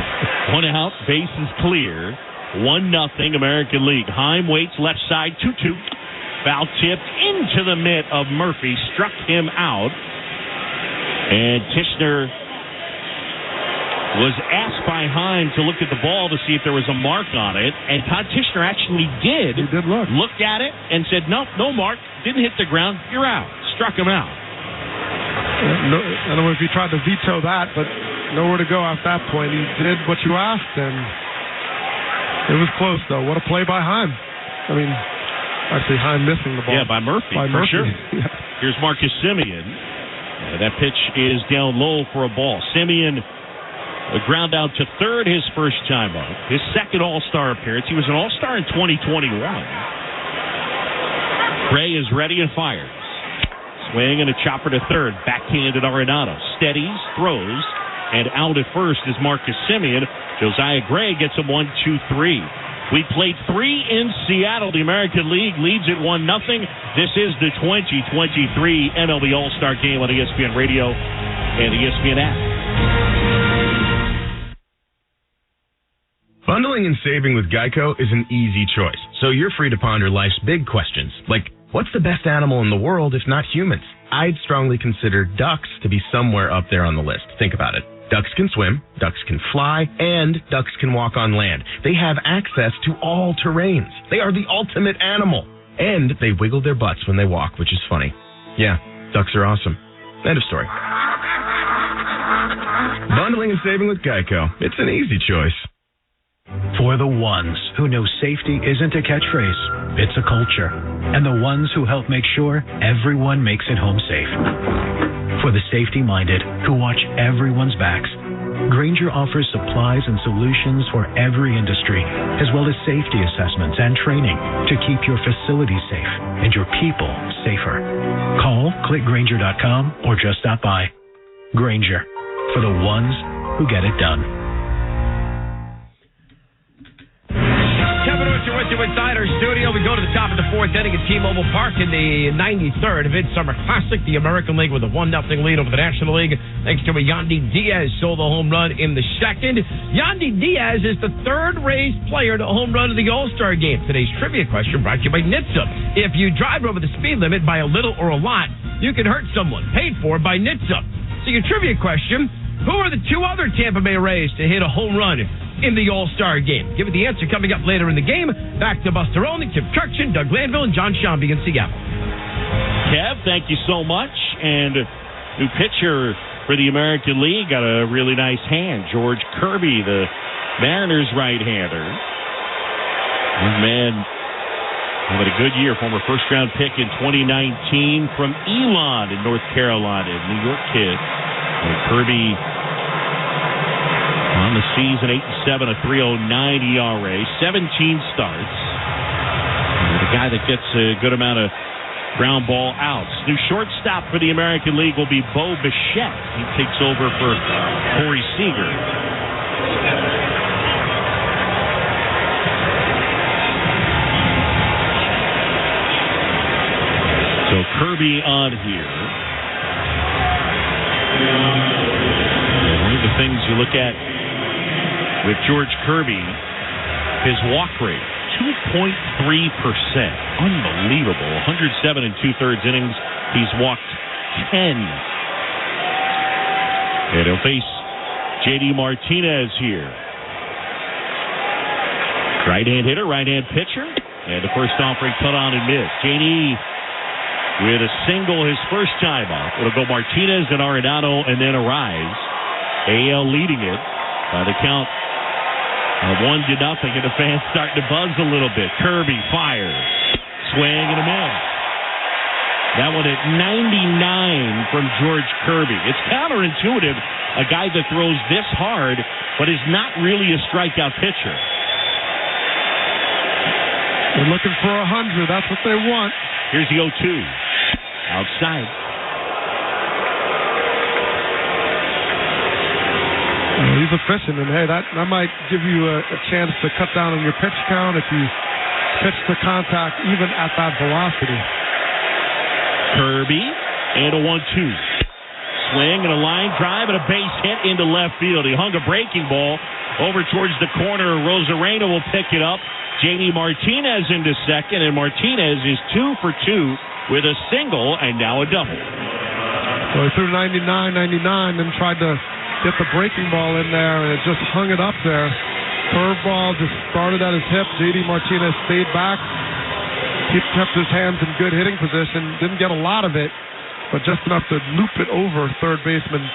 1 out, bases clear. 1-0 American League. Heim waits left side, 2-2. Foul tipped into the mitt of Murphy, struck him out. And Tishner was asked by Heim to look at the ball to see if there was a mark on it, and Todd Tishner actually did. He did look. Looked at it and said, no mark, didn't hit the ground, you're out. Struck him out. No, I don't know if he tried to veto that, but nowhere to go at that point. He did what you asked, and It was close, though. What a play by Heim. I mean, actually, Heim missing the ball. Yeah, by Murphy, for sure. Yeah. Here's Marcus Simeon. That pitch is down low for a ball. Simeon ground out to third his first time up. His second All-Star appearance. He was an All-Star in 2021. Gray is ready and fires. Swing and a chopper to third. Backhanded Arenado. Steadies, throws, and out at first is Marcus Simeon. Josiah Gray gets him 1-2-3. We played 3 in Seattle. The American League leads it 1-0. This is the 2023 MLB All-Star Game on ESPN Radio and the ESPN app. Bundling and saving with Geico is an easy choice, so you're free to ponder life's big questions, like what's the best animal in the world if not humans? I'd strongly consider ducks to be somewhere up there on the list. Think about it. Ducks can swim, ducks can fly, and ducks can walk on land. They have access to all terrains. They are the ultimate animal. And they wiggle their butts when they walk, which is funny. Yeah, ducks are awesome. End of story. Bundling and saving with Geico. It's an easy choice. For the ones who know safety isn't a catchphrase, it's a culture. And the ones who help make sure everyone makes it home safe. For the safety-minded who watch everyone's backs, Grainger offers supplies and solutions for every industry, as well as safety assessments and training to keep your facilities safe and your people safer. Call, click Grainger.com, or just stop by. Grainger, for the ones who get it done. With you inside our studio, we go to the top of the 4th inning at T-Mobile Park in the 93rd Midsummer Classic. The American League with a 1-0 lead over the National League, thanks to a Yandy Diaz solo home run in the second. Yandy Diaz is the third raised player to home run in the All-Star Game. Today's trivia question brought to you by NHTSA. If you drive over the speed limit by a little or a lot, you can hurt someone. Paid for by NHTSA. So your trivia question: who are the 2 other Tampa Bay Rays to hit a home run in the All-Star Game? Give it the answer coming up later in the game. Back to Buster Olney, Tim Truxton, Doug Glanville, and John Shambi in Seattle. Kev, thank you so much. And new pitcher for the American League, got a really nice hand. George Kirby, the Mariners right-hander. This man had a good year. Former first-round pick in 2019 from Elon in North Carolina, New York kid. And Kirby on the season, 8-7, a 3.09 ERA, 17 starts. And a guy that gets a good amount of ground ball outs. New shortstop for the American League will be Bo Bichette. He takes over for Corey Seager. So Kirby on here. One of the things you look at with George Kirby, his walk rate, 2.3%. Unbelievable. 107 and 2/3 innings. He's walked 10. And he'll face J.D. Martinez here. Right-hand hitter, right-hand pitcher. And the first offering cut on and missed. J.D. with a single his first time up. It'll go Martinez and Arenado and then Arise. AL leading it by the count of 1-0, and the fans starting to buzz a little bit. Kirby fires. Swing and a miss. That one at 99 from George Kirby. It's counterintuitive, a guy that throws this hard, but is not really a strikeout pitcher. They're looking for 100. That's what they want. Here's the 0-2. Outside. He's efficient, and hey, that might give you a chance to cut down on your pitch count if you pitch to contact even at that velocity. Kirby and a 1-2. Swing and a line drive and a base hit into left field. He hung a breaking ball over towards the corner. Rosarena will pick it up. J.D. Martinez into second, and Martinez is 2 for 2 with a single and now a double. So he threw 99, then tried to get the breaking ball in there, and it just hung it up there. Curveball just started at his hip. J.D. Martinez stayed back. He kept his hands in good hitting position. Didn't get a lot of it, but just enough to loop it over third baseman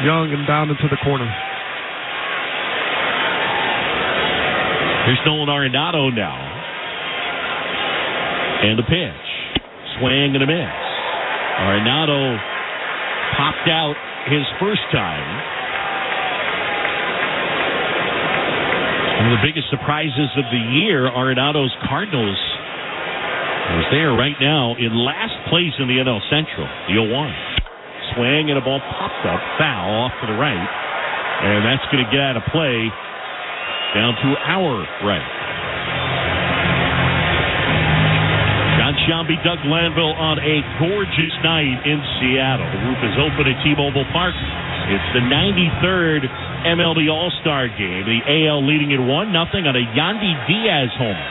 Young and down into the corner. Here's Nolan Arenado now. And the pitch. Swing and a miss. Arenado popped out his first time. One of the biggest surprises of the year, Arenado's Cardinals, is there right now in last place in the NL Central, the 0-1. Swing and a ball popped up, foul off to the right, and that's going to get out of play down to our right. John Shelby, Doug Glanville on a gorgeous night in Seattle. The roof is open at T-Mobile Park. It's the 93rd MLB All-Star game. The AL leading it 1-0 on a Yandy Diaz homer.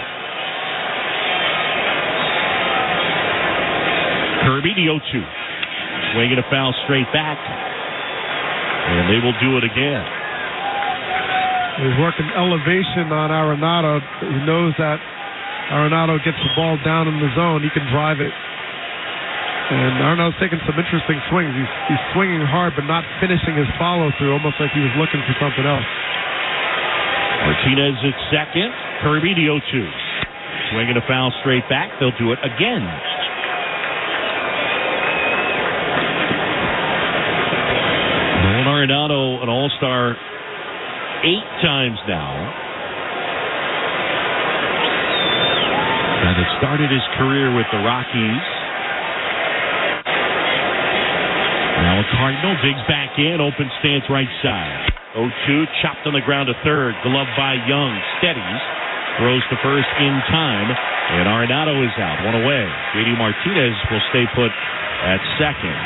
Kirby, the 0-2. Swinging a foul straight back. And they will do it again. He's working elevation on Arenado. He knows that Arenado gets the ball down in the zone. He can drive it. And Arenado's taking some interesting swings. He's swinging hard but not finishing his follow-through, almost like he was looking for something else. Martinez at second. Kirby, the 0-2. Swinging a foul straight back. They'll do it again. Nolan Arenado, an All-Star 8 times now. And it started his career with the Rockies. Now a Cardinal digs back in, open stance right side. 0-2, chopped on the ground to third. Glove by Young, steadies, throws to first in time, and Arenado is out, one away. JD Martinez will stay put at second.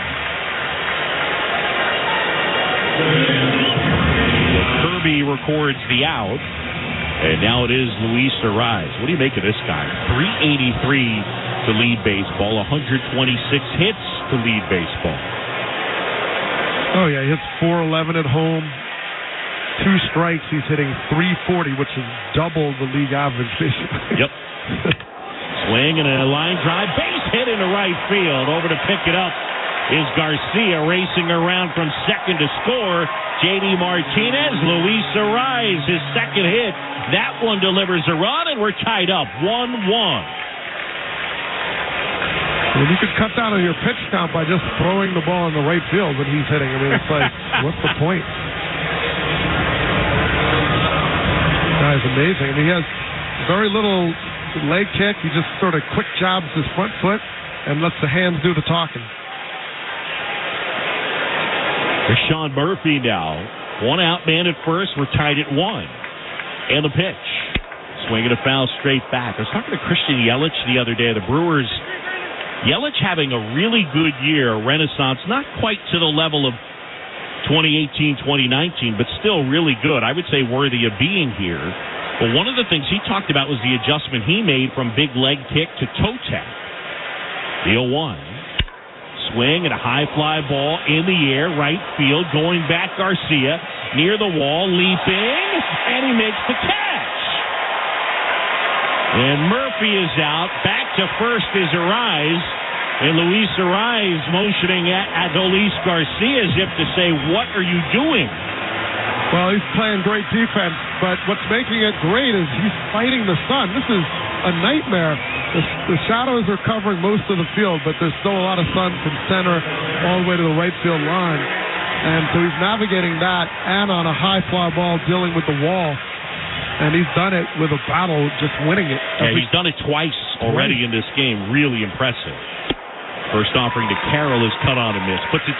Kirby records the out, and now it is Luis Arraez. What do you make of this guy? 383 to lead baseball, 126 hits to lead baseball. Oh, yeah, he hits .411 at home. 2 strikes, he's hitting .340, which is double the league average, basically. Yep. Swing and a line drive, base hit into right field. Over to pick it up is Garcia, racing around from second to score. JD Martinez, Luis Arraez, his second hit. That one delivers a run, and we're tied up 1-1. And you could cut down on your pitch count by just throwing the ball in the right field when he's hitting. I mean, it's like, what's the point? That is amazing. I mean, he has very little leg kick. He just sort of quick jabs his front foot and lets the hands do the talking. There's Sean Murphy now. 1 out, man at first. We're tied at 1. And the pitch. Swinging a foul straight back. I was talking to Christian Yelich the other day. The Brewers... Yelich having a really good year, a renaissance, not quite to the level of 2018, 2019, but still really good. I would say worthy of being here. But one of the things he talked about was the adjustment he made from big leg kick to toe tap. The 0-1. Swing and a high fly ball in the air, right field, going back Garcia, near the wall, leaping, and he makes the catch. And Murphy is out. Back to first is Arraez. And Luis Arraez motioning at Luis Garcia as if to say, what are you doing? Well, he's playing great defense, but what's making it great is he's fighting the sun. This is a nightmare. The shadows are covering most of the field, but there's still a lot of sun from center all the way to the right field line. And so he's navigating that and on a high fly ball dealing with the wall. And he's done it with a battle, just winning it. Yeah, he's done it twice already in this game. Really impressive. First offering to Carroll is cut on and missed. But to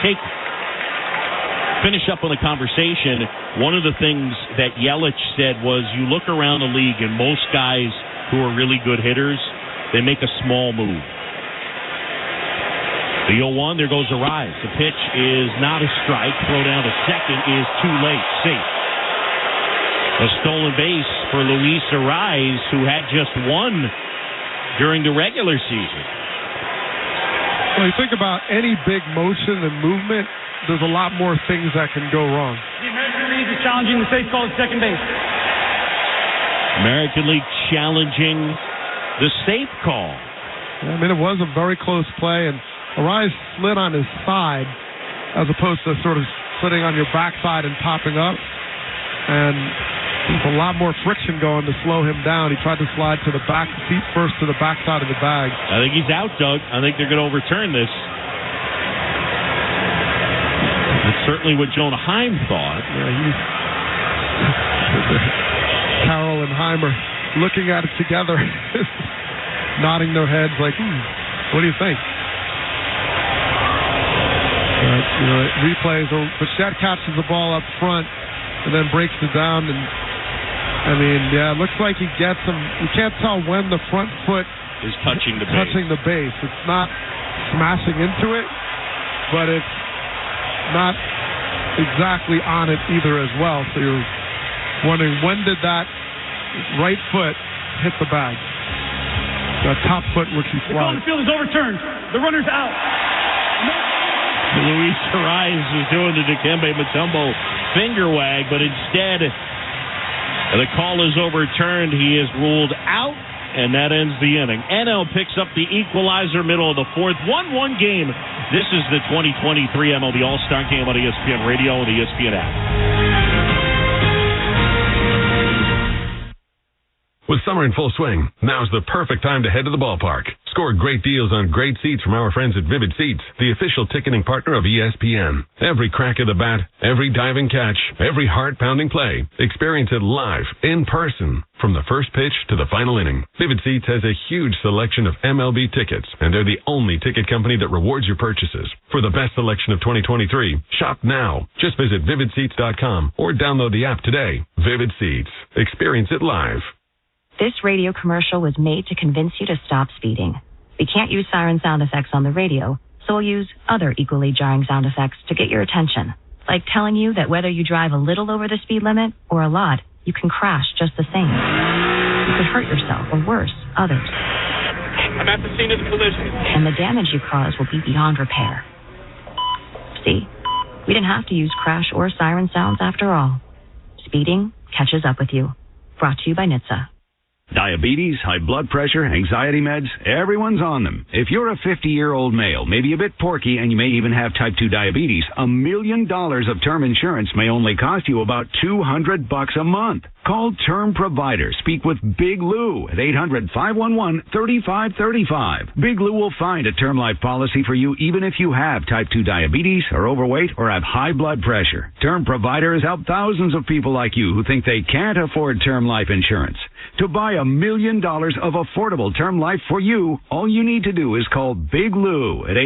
finish up on the conversation, one of the things that Yelich said was you look around the league and most guys who are really good hitters, they make a small move. The 0-1, there goes Arraez. The pitch is not a strike. Throw down to second is too late. Safe. A stolen base for Luis Arraez, who had just one during the regular season. Well, you think about any big motion and movement, there's a lot more things that can go wrong. The American League is challenging the safe call at second base. American League challenging the safe call. I mean, it was a very close play, and Arraez slid on his side as opposed to sort of sitting on your backside and popping up. And There's a lot more friction going to slow him down. He tried to slide to the back, feet first to the back side of the bag. I think he's out, Doug. I think they're going to overturn this. That's certainly what Jonah Heim thought. Carroll and Heim are looking at it together, nodding their heads like, what do you think? Replays. Bichette catches the ball up front and then breaks it down. And it looks like he gets him. You can't tell when the front foot is touching the base. It's not smashing into it, but it's not exactly on it either as well. So you're wondering, when did that right foot hit the bag? The top foot which he The call on slides. the field is overturned. The runner's out. Luis Ariz was doing the Dikembe Mutombo finger wag, but instead the call is overturned. He is ruled out, and that ends the inning. NL picks up the equalizer middle of the fourth. 1-1 game. This is the 2023 MLB All-Star Game on ESPN Radio and the ESPN app. With summer in full swing, now's the perfect time to head to the ballpark. Score great deals on great seats from our friends at Vivid Seats, the official ticketing partner of ESPN. Every crack of the bat, every diving catch, every heart-pounding play, experience it live, in person, from the first pitch to the final inning. Vivid Seats has a huge selection of MLB tickets, and they're the only ticket company that rewards your purchases. For the best selection of 2023, shop now. Just visit vividseats.com or download the app today. Vivid Seats. Experience it live. This radio commercial was made to convince you to stop speeding. We can't use siren sound effects on the radio, so we'll use other equally jarring sound effects to get your attention. Like telling you that whether you drive a little over the speed limit or a lot, you can crash just the same. You could hurt yourself, or worse, others. I'm at the scene of the collision. And the damage you cause will be beyond repair. See? We didn't have to use crash or siren sounds after all. Speeding catches up with you. Brought to you by NHTSA. Diabetes, high blood pressure, anxiety meds, everyone's on them. If you're a 50-year-old male, maybe a bit porky, and you may even have type 2 diabetes, $1 million of term insurance may only cost you about $200 a month. Call Term Provider. Speak with Big Lou at 800-511-3535. Big Lou will find a term life policy for you even if you have type 2 diabetes, are overweight, or have high blood pressure. Term Provider has helped thousands of people like you who think they can't afford term life insurance. To buy $1 million of affordable term life for you, all you need to do is call Big Lou at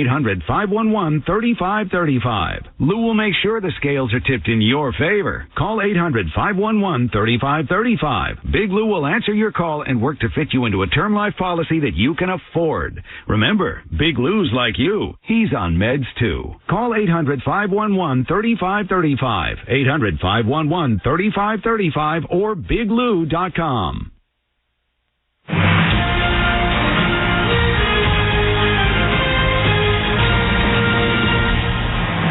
800-511-3535. Lou will make sure the scales are tipped in your favor. Call 800-511-3535. Big Lou will answer your call and work to fit you into a term life policy that you can afford. Remember, Big Lou's like you. He's on meds too. Call 800-511-3535. 800-511-3535 or biglou.com.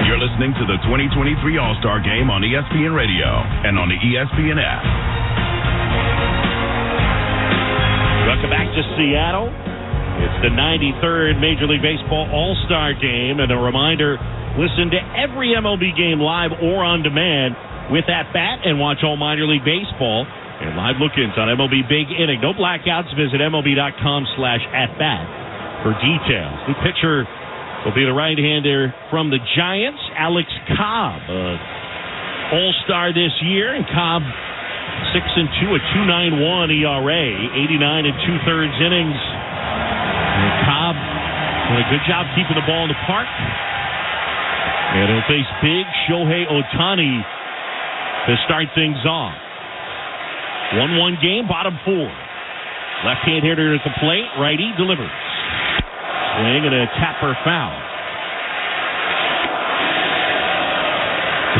You're listening to the 2023 All-Star Game on ESPN Radio and on the ESPN app. Welcome back to Seattle. It's the 93rd Major League Baseball All-Star Game. And a reminder, listen to every MLB game live or on demand with At Bat and watch all minor league baseball and live look-ins on MLB Big Inning. No blackouts. Visit MLB.com/atbat for details. The pitcher will be the right-hander from the Giants, Alex Cobb, All-Star this year. And Cobb, 6-2, a 2.91 ERA, 89 2/3 innings. And Cobb doing a good job keeping the ball in the park. And he'll face big Shohei Ohtani to start things off. 1-1 game, bottom four. Left-hand hitter at the plate, righty delivers. Swing and a tapper foul.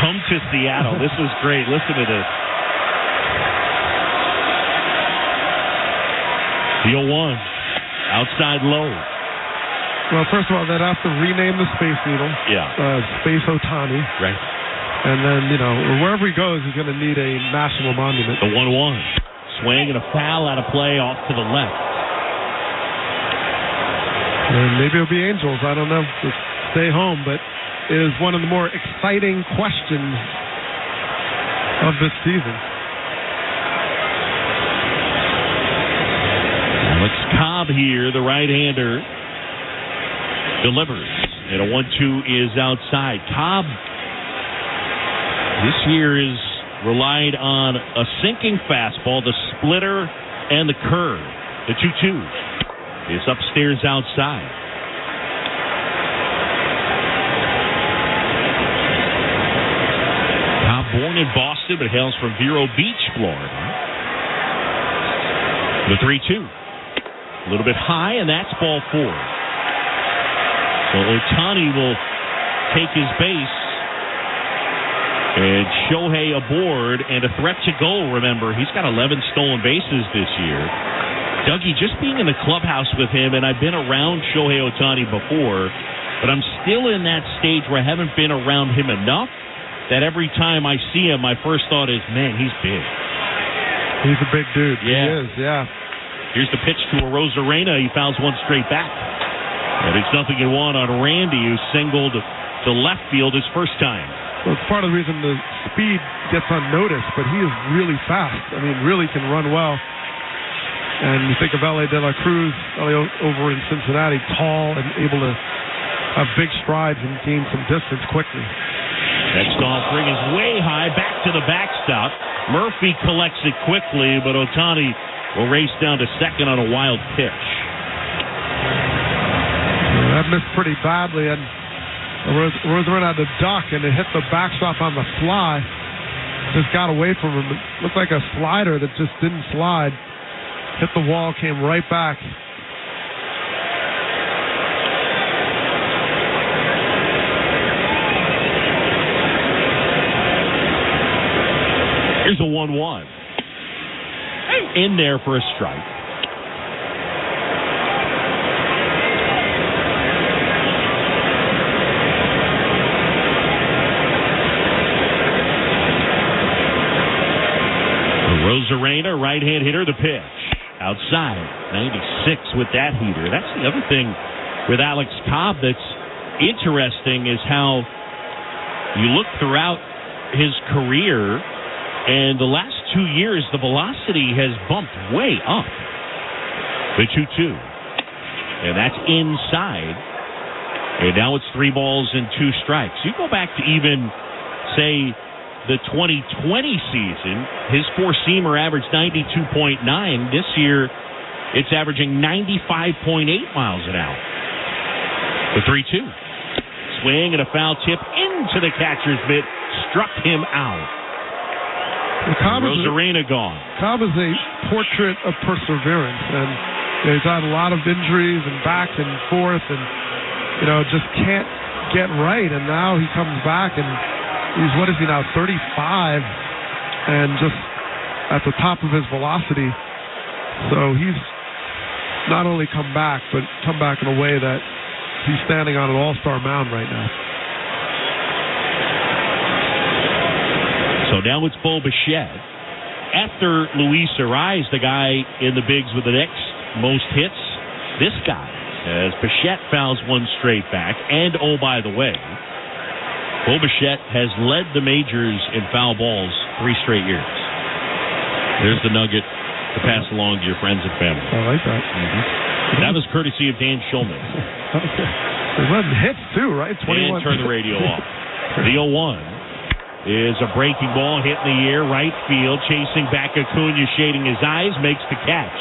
Come to Seattle. This was great. Listen to this. The 0-1. Outside low. Well, first of all, they'd have to rename the Space Needle. Yeah. Space Ohtani. Right. And then, wherever he goes, he's going to need a national monument. The 1-1. Swing and a foul out of play off to the left. And maybe it'll be Angels. I don't know. Just stay home. But it is one of the more exciting questions of this season. Cobb here, the right-hander, delivers. And a 1-2 is outside. Cobb this year is relied on a sinking fastball, the splitter, and the curve. The 2-2 is upstairs outside. Cobb born in Boston, but hails from Vero Beach, Florida. The 3-2. A little bit high, and that's ball 4. So Ohtani will take his base. And Shohei aboard, and a threat to goal, remember. He's got 11 stolen bases this year. Dougie, just being in the clubhouse with him, and I've been around Shohei Ohtani before, but I'm still in that stage where I haven't been around him enough that every time I see him, my first thought is, man, he's big. He's a big dude. Yeah. He is, yeah. Here's the pitch to Arozarena. He fouls one straight back. And it's 0-1 on Randy, who singled to left field his first time. Well, it's part of the reason the speed gets unnoticed, but he is really fast. I mean, really can run well. And you think of L.A. De La Cruz, over in Cincinnati, tall and able to have big strides and gain some distance quickly. Next offering is way high, back to the backstop. Murphy collects it quickly, but Ohtani will race down to second on a wild pitch. That missed pretty badly, and Rosarena had to duck, and it hit the backstop on the fly. Just got away from him. It looked like a slider that just didn't slide. Hit the wall, came right back. Here's a 1-1. In there for a strike. Rosarena, right-hand hitter, the pitch. Outside, 96 with that heater. That's the other thing with Alex Cobb that's interesting is how you look throughout his career, and the last 2 years, the velocity has bumped way up. The 2-2. And that's inside. And now it's 3 balls and 2 strikes. You go back to even, say, the 2020 season, his four-seamer averaged 92.9. This year, it's averaging 95.8 miles an hour. The 3-2. Swing and a foul tip into the catcher's mitt. Struck him out. Rosarena gone. Cobb is a portrait of perseverance, and he's had a lot of injuries and back and forth, and just can't get right. And now he comes back, and he's, what is he now, 35, and just at the top of his velocity. So he's not only come back, but come back in a way that he's standing on an all-star mound right now. So now it's Bo Bichette. After Luis Ariz, the guy in the bigs with the next most hits, this guy, as Bichette fouls one straight back. And, oh, by the way, Bo Bichette has led the majors in foul balls 3 straight years. There's the nugget to pass along to your friends and family. I like that. Mm-hmm. That was courtesy of Dan Schulman. Okay. There's 11 hits, too, right? 21. And turn the radio off. The 0-1 is a breaking ball hit in the air, right field, chasing back Acuna, shading his eyes, makes the catch.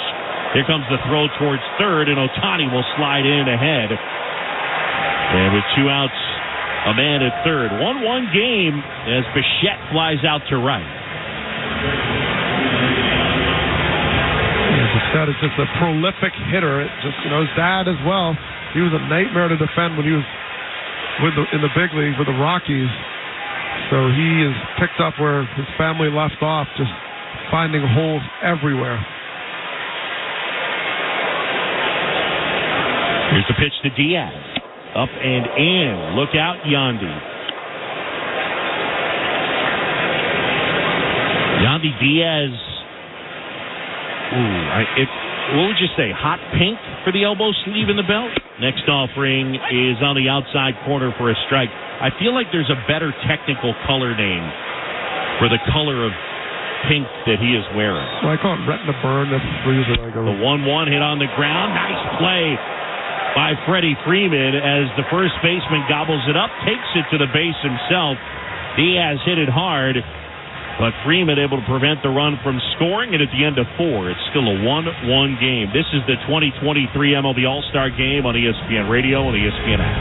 Here comes the throw towards third, and Ohtani will slide in ahead. And with 2 outs, a man at third. 1-1 game as Bichette flies out to right. Bichette is just a prolific hitter. It just, his dad as well. He was a nightmare to defend when he was in the big league with the Rockies. So he is picked up where his family left off, just finding holes everywhere. Here's the pitch to Diaz. Up and in. Look out, Yandy. Yandy Diaz. What would you say? Hot pink for the elbow sleeve in the belt? Next offering is on the outside corner for a strike. I feel like there's a better technical color name for the color of pink that he is wearing. Well, I call it retina burn. That's the reason I go. The 1-1 hit on the ground. Nice play by Freddie Freeman as the first baseman gobbles it up, takes it to the base himself. Diaz hit it hard, but Freeman able to prevent the run from scoring, and at the end of 4, it's still a 1-1 game. This is the 2023 MLB All-Star Game on ESPN Radio and ESPN app.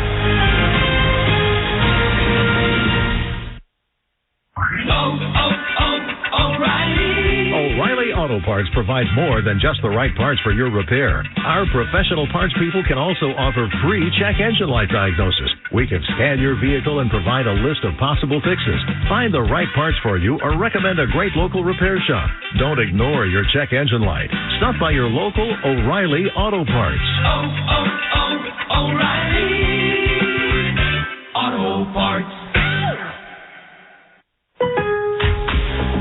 O'Reilly Auto Parts provides more than just the right parts for your repair. Our professional parts people can also offer free check engine light diagnosis. We can scan your vehicle and provide a list of possible fixes. Find the right parts for you or recommend a great local repair shop. Don't ignore your check engine light. Stop by your local O'Reilly Auto Parts. O'Reilly Auto Parts.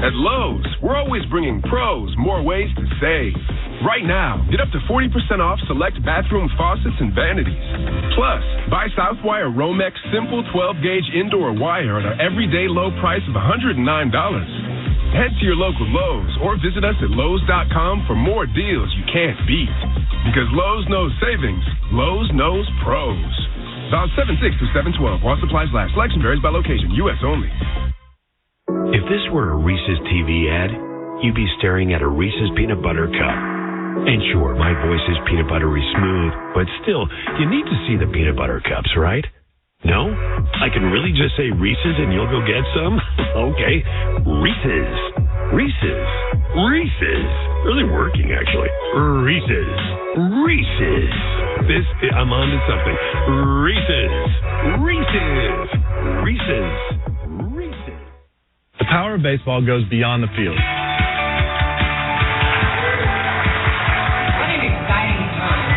At Lowe's, we're always bringing pros more ways to save. Right now, get up to 40% off select bathroom faucets and vanities. Plus, buy Southwire Romex Simple 12-gauge indoor wire at our everyday low price of $109. Head to your local Lowe's or visit us at Lowe's.com for more deals you can't beat. Because Lowe's knows savings, Lowe's knows pros. About 7/6 through 7/12 while supplies last. Selection varies by location. U.S. only. If this were a Reese's TV ad, you'd be staring at a Reese's peanut butter cup. And sure, my voice is peanut buttery smooth, but still, you need to see the peanut butter cups, right? No? I can really just say Reese's and you'll go get some? Okay. Reese's. Reese's. Reese's. Really working, actually. Reese's. Reese's. I'm on to something. Reese's. Reese's. Reese's. The power of baseball goes beyond the field. What an exciting time.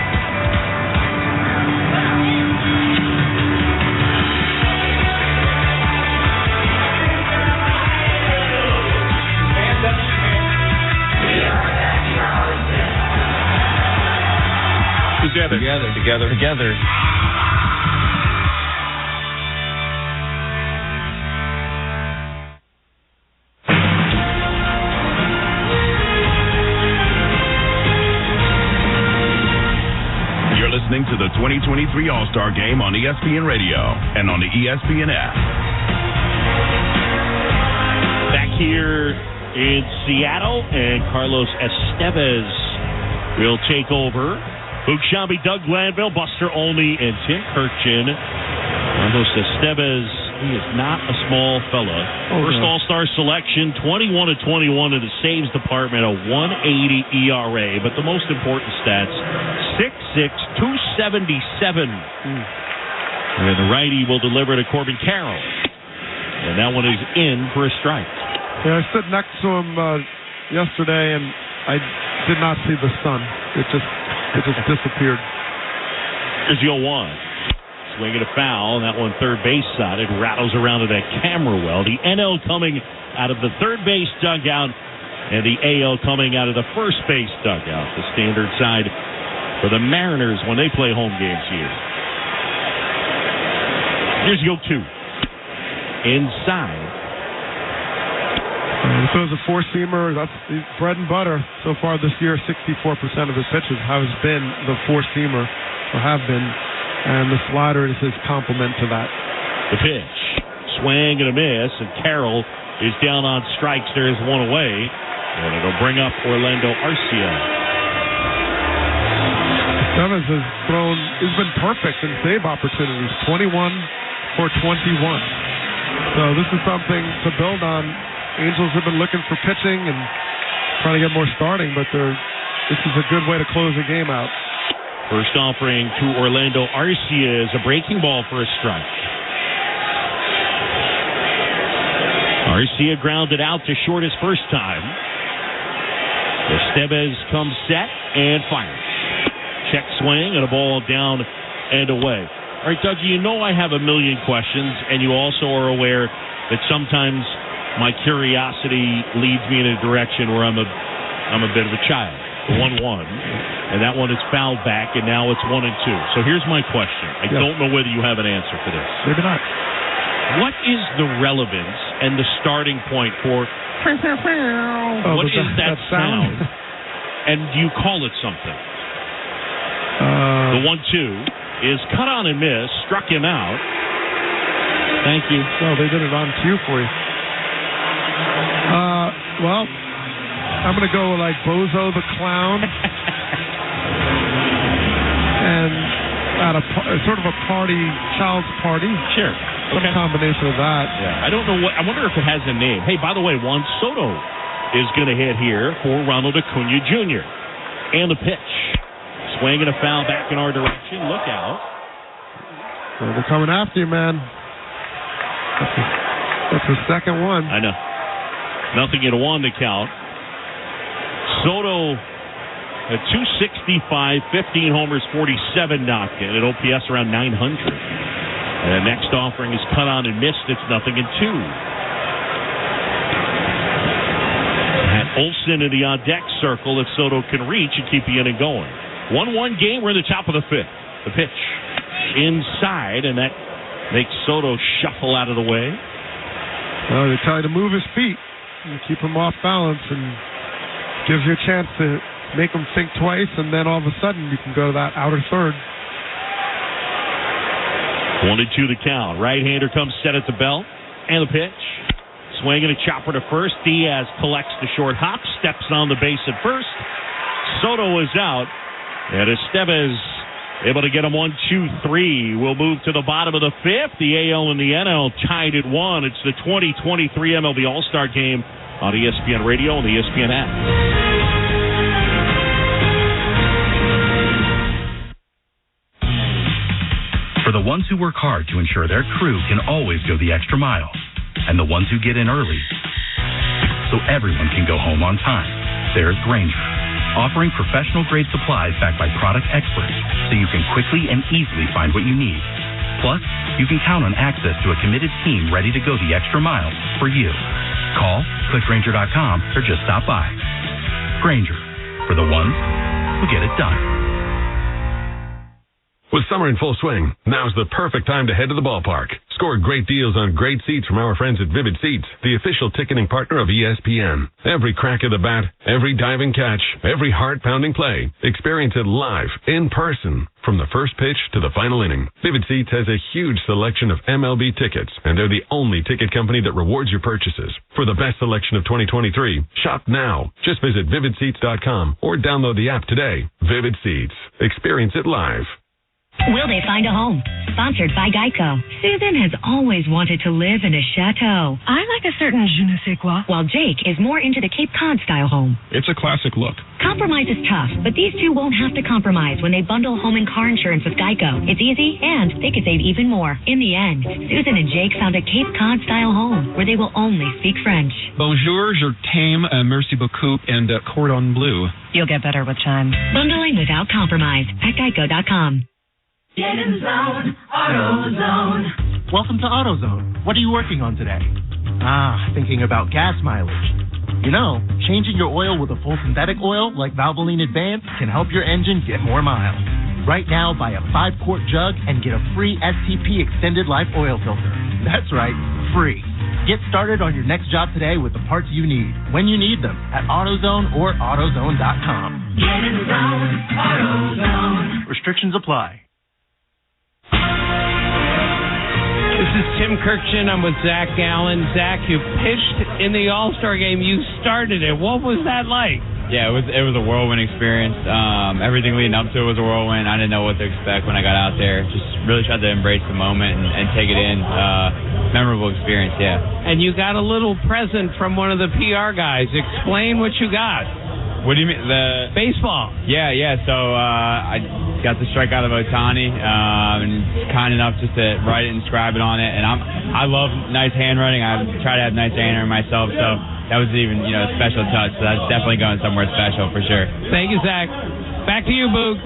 Together. Listening to the 2023 All-Star Game on ESPN Radio and on the ESPN app. Back here in Seattle, and Carlos Estevez will take over. Luke Shambi, Doug Glanville, Buster Olney, and Tim Kirchin. Carlos Estevez, he is not a small fella. First All-Star selection, 21-21 in the saves department, a 1.80 ERA. But the most important stats, 6'6", 277. And the righty will deliver to Corbin Carroll. And that one is in for a strike. Yeah, I stood next to him yesterday, and I did not see the sun. It just disappeared. Here's the 0-1. Swing and a foul, and that one third base side. It rattles around to that camera well. The NL coming out of the third base dugout, and the AL coming out of the first base dugout. The standard side for the Mariners when they play home games here. Here's the 0-2. Inside. He throws a four-seamer. That's bread and butter so far this year. 64% of his pitches has been the four-seamer, or have been. And the slider is his complement to that. The pitch. Swing and a miss, and Carroll is down on strikes. There is one away. And it'll bring up Orlando Arcia. Evans has thrown, he's been perfect in save opportunities. 21 for 21. So this is something to build on. Angels have been looking for pitching and trying to get more starting, but this is a good way to close the game out. First offering to Orlando Arcia is a breaking ball for a strike. Arcia grounded out to short his first time. Estevez comes set and fires. Check swing and a ball down and away. All right, Doug, you know I have a million questions, and you also are aware that sometimes my curiosity leads me in a direction where I'm a bit of a child. 1-1, and that one is fouled back, and now it's 1-2. So here's my question. I don't know whether you have an answer for this. Maybe not. What is the relevance and the starting point for what is that sound? And do you call it something? The 1-2 is cut on and miss, struck him out. Thank you. No, they did it on cue for you. Well, I'm going to go like Bozo the Clown. And at sort of a party, child's party. Sure. Some combination of that. Yeah. I don't know I wonder if it has a name. Hey, by the way, Juan Soto is going to hit here for Ronald Acuna Jr. And the pitch. Swinging a foul back in our direction. Look out. Well, they're coming after you, man. That's the second one. I know. Nothing at 1 to count. Soto at 265, 15 homers, 47 knocked in. At OPS around 900. And the next offering is cut on and missed. It's 0-2. At Olsen in the on-deck circle if Soto can reach and keep the inning going. 1-1 game. We're in the top of the 5th. The pitch inside, and that makes Soto shuffle out of the way. Well, they tell you to move his feet and keep him off balance, and gives you a chance to make him think twice, and then all of a sudden you can go to that outer third. 1-2 the count. Right-hander comes set at the belt, and the pitch. Swinging a chopper to first. Diaz collects the short hop, steps on the base at first. Soto is out, and Estevez able to get him 1-2-3. We'll move to the bottom of the 5th. The AL and the NL tied at 1. It's the 2023 MLB All-Star Game on ESPN Radio and the ESPN app. For the ones who work hard to ensure their crew can always go the extra mile, and the ones who get in early so everyone can go home on time, there's Grainger, offering professional-grade supplies backed by product experts so you can quickly and easily find what you need. Plus, you can count on access to a committed team ready to go the extra mile for you. Call, click Grainger.com, or just stop by. Grainger, for the ones who get it done. With summer in full swing, now's the perfect time to head to the ballpark. Score great deals on great seats from our friends at Vivid Seats, the official ticketing partner of ESPN. Every crack of the bat, every diving catch, every heart-pounding play. Experience it live, in person, from the first pitch to the final inning. Vivid Seats has a huge selection of MLB tickets, and they're the only ticket company that rewards your purchases. For the best selection of 2023, shop now. Just visit VividSeats.com or download the app today. Vivid Seats. Experience it live. Will they find a home? Sponsored by Geico. Susan has always wanted to live in a chateau. I like a certain je ne sais quoi. While Jake is more into the Cape Cod style home. It's a classic look. Compromise is tough, but these two won't have to compromise when they bundle home and car insurance with Geico. It's easy, and they could save even more. In the end, Susan and Jake found a Cape Cod style home where they will only speak French. Bonjour, je t'aime, merci beaucoup, and cordon bleu. You'll get better with Chime. Bundling without compromise at Geico.com. Get in zone, AutoZone. Welcome to AutoZone. What are you working on today? Thinking about gas mileage. You know, changing your oil with a full synthetic oil like Valvoline Advanced can help your engine get more miles. Right now, buy a 5-quart jug and get a free STP Extended Life Oil Filter. That's right, free. Get started on your next job today with the parts you need, when you need them, at AutoZone or AutoZone.com. Get in zone, AutoZone. Restrictions apply. This is Tim Kirkchin. I'm with Zach Gallen. Zach, you pitched in the All-Star game. You started it. What was that like? Yeah, it was a whirlwind experience. Everything leading up to it was a whirlwind. I didn't know what to expect when I got out there. Just really tried to embrace the moment and take it in. Memorable experience, yeah. And you got a little present from one of the PR guys. Explain what you got. What do you mean? The baseball. Yeah. So I got the strikeout of Ohtani, and kind enough just to write it and scribe it on it. And I love nice handwriting. I try to have nice handwriting myself. So that was even a special touch. So that's definitely going somewhere special for sure. Thank you, Zach. Back to you, Boog.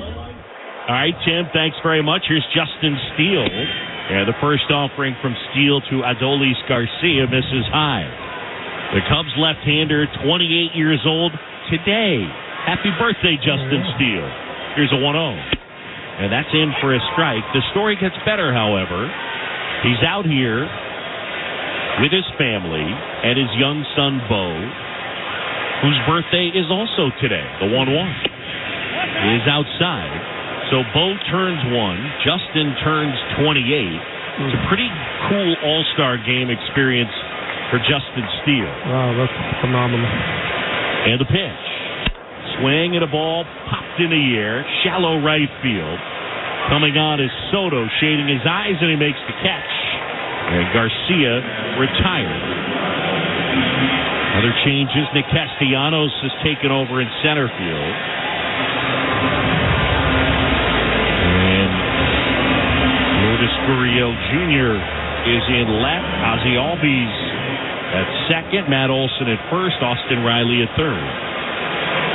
All right, Tim. Thanks very much. Here's Justin Steele. Yeah, the first offering from Steele to Adolis Garcia misses high. The Cubs left-hander, 28 years old. Today. Happy birthday, Justin Steele. Here's a 1-0. And that's in for a strike. The story gets better, however. He's out here with his family and his young son, Bo, whose birthday is also today, the 1-1. He is outside. So Bo turns 1. Justin turns 28. It's a pretty cool All-Star game experience for Justin Steele. Wow, that's phenomenal. And the pitch. Swing and a ball popped in the air. Shallow right field. Coming on is Soto, shading his eyes, and he makes the catch. And Garcia retired. Other changes. Nick Castellanos has taken over in center field. And Lourdes Gurriel Jr. is in left. Ozzie Albies at second. Matt Olson at first. Austin Riley at third.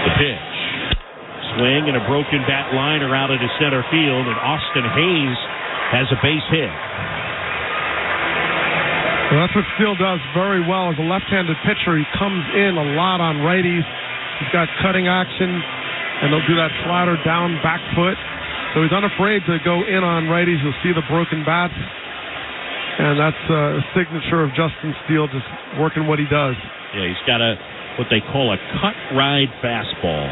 The pitch. Swing and a broken bat liner out into center field, and Austin Hayes has a base hit. Well, that's what Steele does very well as a left-handed pitcher. He comes in a lot on righties. He's got cutting action, and he'll do that slider down back foot. So he's unafraid to go in on righties. You'll see the broken bats, and that's a signature of Justin Steele, just working what he does. Yeah, he's got what they call a cut ride fastball,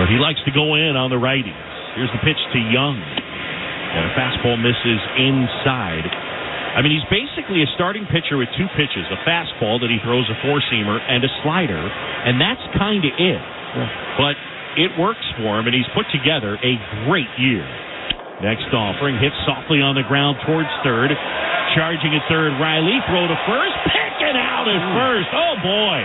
but he likes to go in on the righties. Here's the pitch to Young, and a fastball misses inside. I mean, he's basically a starting pitcher with two pitches, a fastball that he throws a four-seamer and a slider, and that's kind of it. Yeah. But it works for him, and he's put together a great year. Next offering, hit softly on the ground towards third. Charging at third, Riley, throw to first, picking out at first. Oh, boy.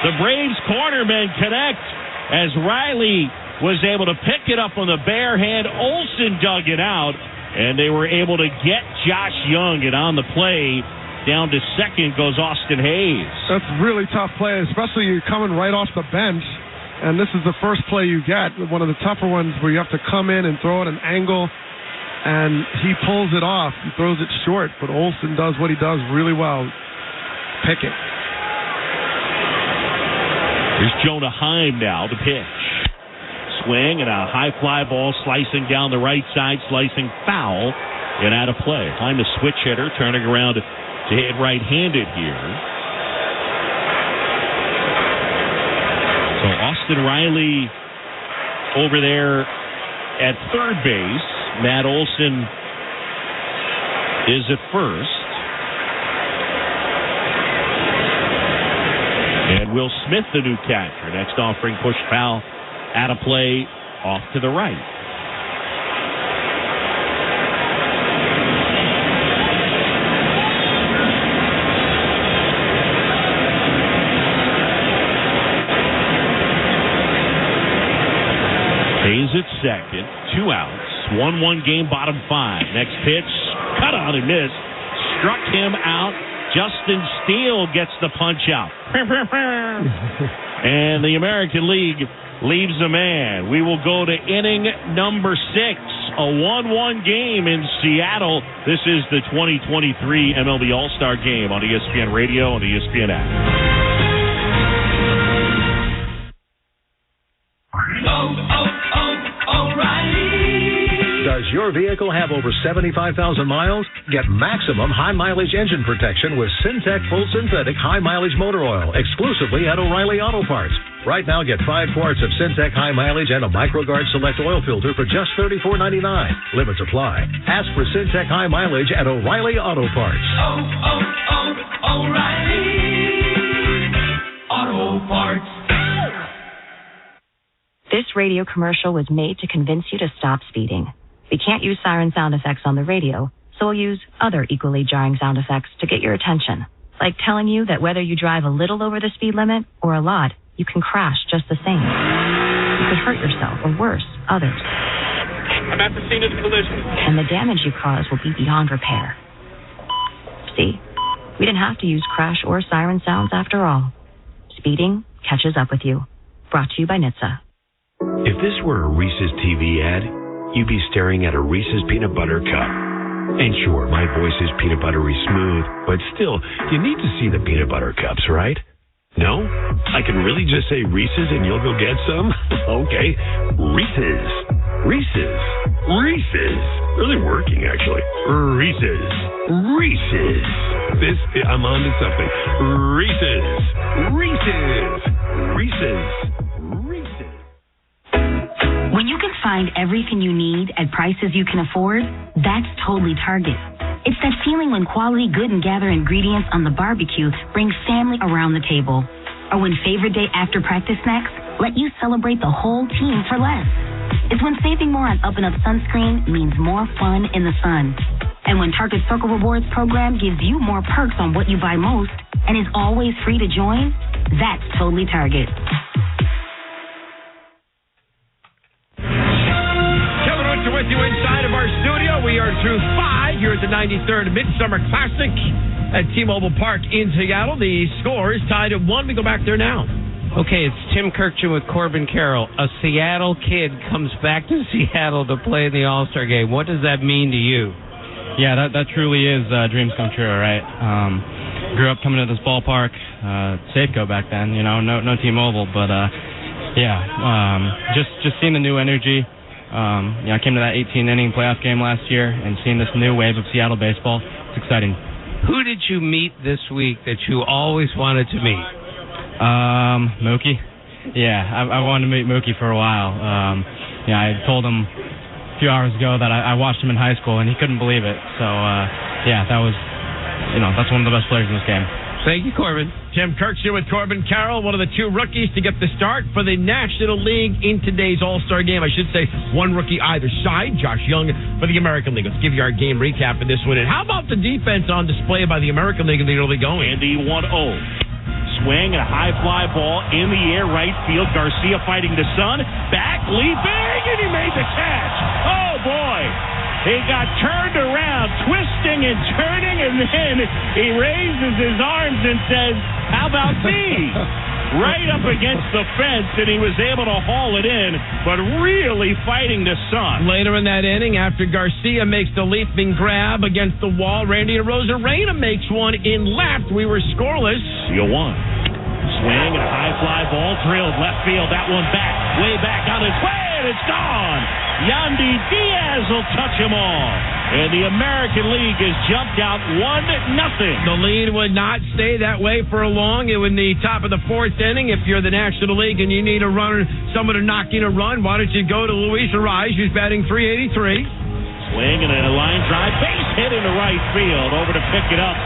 The Braves cornermen connect as Riley was able to pick it up on the bare hand. Olson dug it out. And they were able to get Josh Young, and on the play, down to second goes Austin Hayes. That's a really tough play, especially you're coming right off the bench, and this is the first play you get, one of the tougher ones where you have to come in and throw at an angle, and he pulls it off. He throws it short, but Olson does what he does really well, pick it. Here's Jonah Heim now, the pitch. Swing and a high fly ball slicing down the right side, slicing foul and out of play. Heim, a switch hitter, turning around to hit right-handed here. So Austin Riley over there at third base. Matt Olson is at first. And Will Smith, the new catcher. Next offering, push foul. Out of play, off to the right. Hayes at second, 2 outs, 1-1 game, bottom 5. Next pitch, cut out and missed. Struck him out. Justin Steele gets the punch out. And the American League leaves a man. We will go to inning number 6, a 1-1 game in Seattle. This is the 2023 MLB All-Star Game on ESPN Radio and the ESPN app. Does your vehicle have over 75,000 miles? Get maximum high-mileage engine protection with Syntec Full Synthetic High-Mileage Motor Oil exclusively at O'Reilly Auto Parts. Right now, get 5 quarts of Syntec High Mileage and a MicroGuard Select oil filter for just $34.99. Limits apply. Ask for Syntec High Mileage at O'Reilly Auto Parts. O'Reilly Auto Parts. This radio commercial was made to convince you to stop speeding. We can't use siren sound effects on the radio, so we'll use other equally jarring sound effects to get your attention, like telling you that whether you drive a little over the speed limit or a lot, you can crash just the same. You could hurt yourself, or worse, others. I'm at the scene of the collision. And the damage you cause will be beyond repair. See? We didn't have to use crash or siren sounds after all. Speeding catches up with you. Brought to you by NHTSA. If this were a Reese's TV ad, you'd be staring at a Reese's peanut butter cup. And sure, my voice is peanut buttery smooth, but still, you need to see the peanut butter cups, right? No? I can really just say Reese's and you'll go get some? Okay. Reese's. Reese's. Reese's. Really working, actually. Reese's. Reese's. I'm on to something. Reese's. When you can find everything you need at prices you can afford, that's totally Target. It's that feeling when quality Good and Gather ingredients on the barbecue brings family around the table. Or when favorite day after practice snacks let you celebrate the whole team for less. It's when saving more on Up and Up sunscreen means more fun in the sun. And when Target Circle Rewards program gives you more perks on what you buy most and is always free to join, that's totally Target. With you inside of our studio. We are through 5 here at the 93rd Midsummer Classic at T-Mobile Park in Seattle. The score is tied at 1. We go back there now. Okay, it's Tim Kirkchin with Corbin Carroll. A Seattle kid comes back to Seattle to play in the All-Star game. What does that mean to you? Yeah, that truly is dreams come true, right? Grew up coming to this ballpark, Safeco back then, no T-Mobile, but just seeing the new energy. I came to that 18-inning playoff game last year, and seeing this new wave of Seattle baseball, it's exciting. Who did you meet this week that you always wanted to meet? Mookie. Yeah, I wanted to meet Mookie for a while. I told him a few hours ago that I watched him in high school, and he couldn't believe it. So, that's one of the best players in this game. Thank you, Corbin. Tim Kirkchin with Corbin Carroll, one of the 2 rookies to get the start for the National League in today's All-Star game. I should say 1 rookie either side. Josh Young for the American League. Let's give you our game recap for this one. And how about the defense on display by the American League in the early going? Andy 1-0. Swing, a high fly ball in the air, right field. Garcia fighting the sun. Back, leaping, and he made the catch. Oh, boy. He got turned around, twisting and turning, and then he raises his arms and says, how about me? Right up against the fence, and he was able to haul it in, but really fighting the sun. Later in that inning, after Garcia makes the leaping grab against the wall, Randy Arozarena makes one in left. We were scoreless. 0-1. Swing, and a high fly ball drilled left field. That one back, way back on its way, and it's gone. Yandy Diaz will touch them all. And the American League has jumped out 1-0. The lead would not stay that way for long. It was in the top of the 4th inning. If you're the National League and you need a runner, someone to knock in a run, why don't you go to Luis Arraez, who's batting .383. Swing and a line drive, base hit into right field. Over to pick it up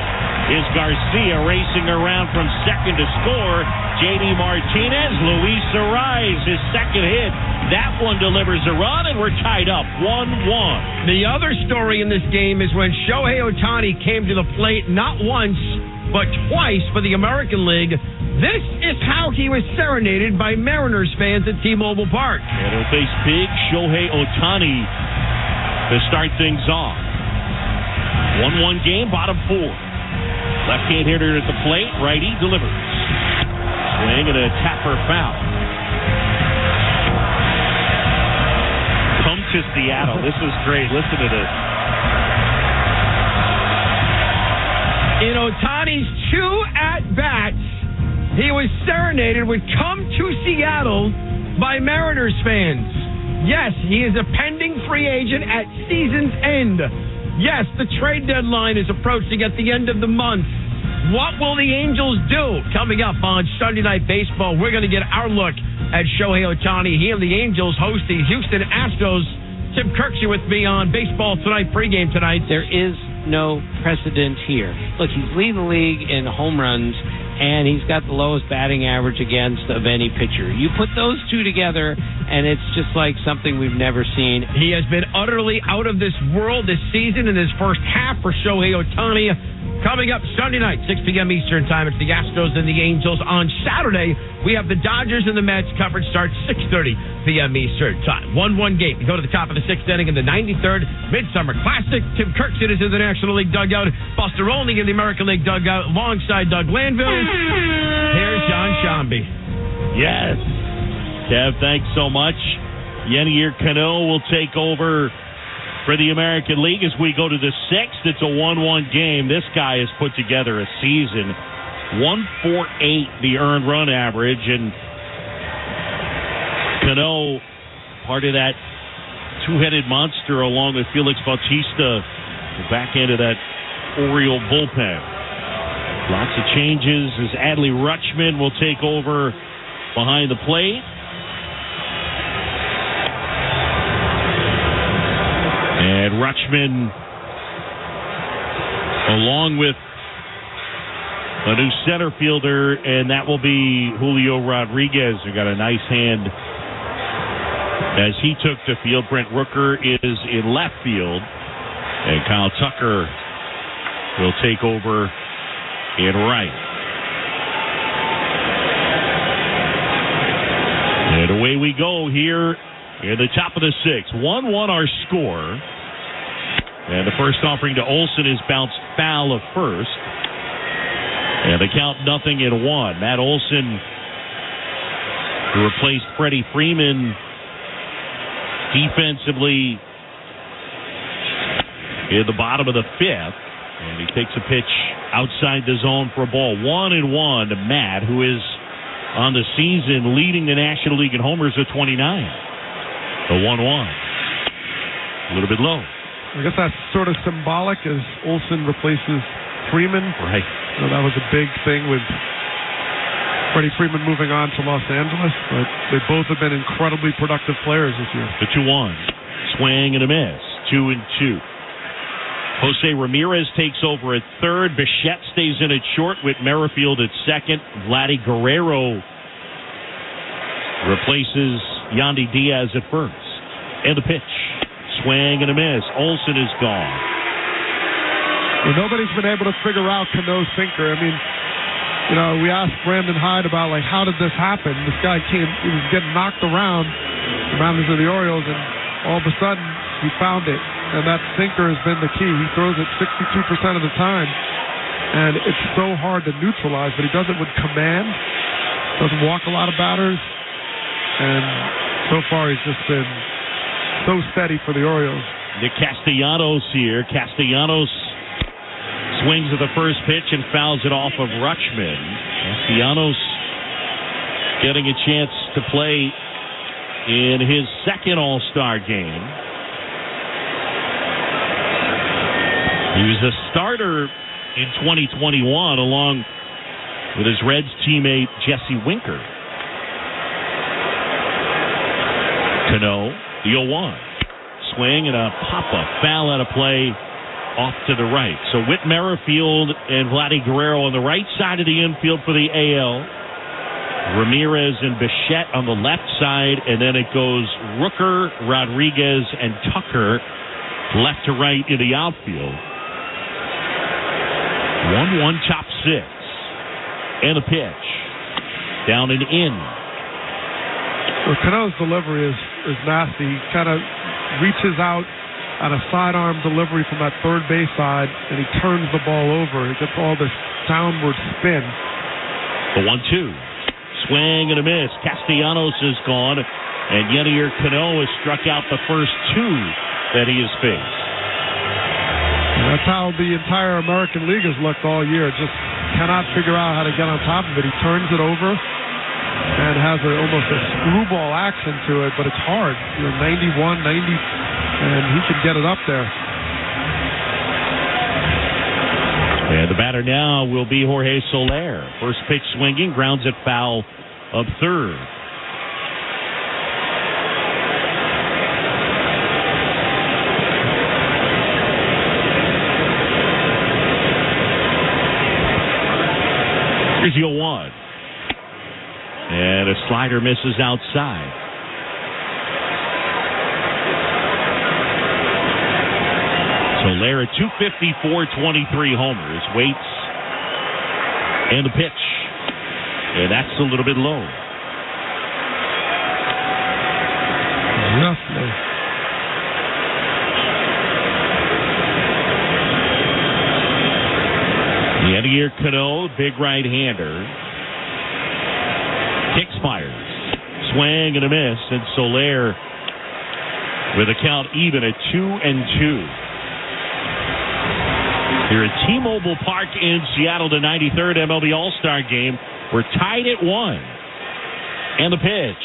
is Garcia, racing around from second to score. J.D. Martinez, Luis Arraez, his second hit. That one delivers a run, and we're tied up 1-1. The other story in this game is when Shohei Ohtani came to the plate not once, but twice for the American League. This is how he was serenaded by Mariners fans at T-Mobile Park. And he'll face big Shohei Ohtani to start things off. 1-1 game, bottom 4. Left-hand hitter at the plate, righty delivers. Swing and a tapper foul. Come to Seattle. This is great. Listen to this. In Ohtani's 2 at-bats, he was serenaded with "Come to Seattle" by Mariners fans. Yes, he is a pending free agent at season's end. Yes, the trade deadline is approaching at the end of the month. What will the Angels do? Coming up on Sunday Night Baseball, we're going to get our look at Shohei Ohtani. He and the Angels host the Houston Astros. Tim Kirkchin with me on Baseball Tonight, pregame tonight. There is no precedent here. Look, he's leading the league in home runs, and he's got the lowest batting average against of any pitcher. You put those 2 together, and it's just like something we've never seen. He has been utterly out of this world this season in his first half for Shohei Ohtani. Coming up Sunday night, 6 p.m. Eastern Time, it's the Astros and the Angels. On Saturday, we have the Dodgers and the Mets. Coverage starts 6:30 p.m. Eastern Time. 1-1 game. We go to the top of the 6th inning in the 93rd Midsummer Classic. Tim Kirkchin is in the National League dugout. Buster Olney in the American League dugout alongside Doug Landville. Here's John Shambi. Yes. Kev, thanks so much. Yenier Cano will take over for the American League as we go to the 6th. It's a 1-1 game. This guy has put together a season. 1.48 the earned run average, and Cano, part of that 2-headed monster along with Felix Bautista, the back end of that Oriole bullpen. Lots of changes as Adley Rutschman will take over behind the plate. And Rutschman, along with a new center fielder, and that will be Julio Rodriguez, who got a nice hand as he took the field. Brent Rooker is in left field, and Kyle Tucker will take over in right. And away we go here in the top of the sixth. 1-1 our score. And the first offering to Olson is bounced foul of first. And the count 0-1. Matt Olson, who replaced Freddie Freeman defensively in the bottom of the fifth. And he takes a pitch outside the zone for a ball. 1-1 to Matt, who is on the season leading the National League in homers with 29. The 1-1. A little bit low. I guess that's sort of symbolic as Olson replaces Freeman. Right. You know, that was a big thing with Freddie Freeman moving on to Los Angeles, but they both have been incredibly productive players this year. The 2-1. Swing and a miss. 2-2. Jose Ramirez takes over at third. Bichette stays in at short with Merrifield at second. Vladdy Guerrero replaces Yandy Diaz at first. And the pitch. Swing and a miss. Olson is gone. Well, nobody's been able to figure out Cano's sinker. I mean, you know, we asked Brandon Hyde about, like, how did this happen? This guy he was getting knocked around the mountains of the Orioles, and all of a sudden he found it. And that sinker has been the key. He throws it 62% of the time, and it's so hard to neutralize, but he does it with command. Doesn't walk a lot of batters, and so far he's just been so steady for the Orioles. Nick Castellanos here. Castellanos swings at the first pitch and fouls it off of Rutschman. Castellanos getting a chance to play in his second All-Star game. He was a starter in 2021 along with his Reds teammate Jesse Winker. Cano, the 0-1. Swing and a pop-up. Foul out of play off to the right. So Whit Merrifield and Vladdy Guerrero on the right side of the infield for the AL. Ramirez and Bichette on the left side, and then it goes Rooker, Rodriguez, and Tucker left to right in the outfield. 1-1 top six. And a pitch. Down and in. Well, Cano's delivery is nasty. He kind of reaches out on a sidearm delivery from that third base side, and he turns the ball over. He gets all this downward spin. The 1-2. Swing and a miss. Castellanos is gone, and Yenier Cano has struck out the first two that he has faced. And that's how the entire American League has looked all year. Just cannot figure out how to get on top of it. He turns it over and has almost a screwball action to it, but it's hard. You know, 91, 90, and he can get it up there. And the batter now will be Jorge Soler. First pitch swinging, grounds it foul of third. Here's the 0-1. And a slider misses outside. Soler at 254, 23 homers. Waits. And the pitch. And that's a little bit low. Just low. Yenier Cano, big right-hander. Kicks fires. Swing and a miss. And Soler with a count even at 2-2. Here at T-Mobile Park in Seattle, the 93rd MLB All-Star Game. We're tied at 1. And the pitch.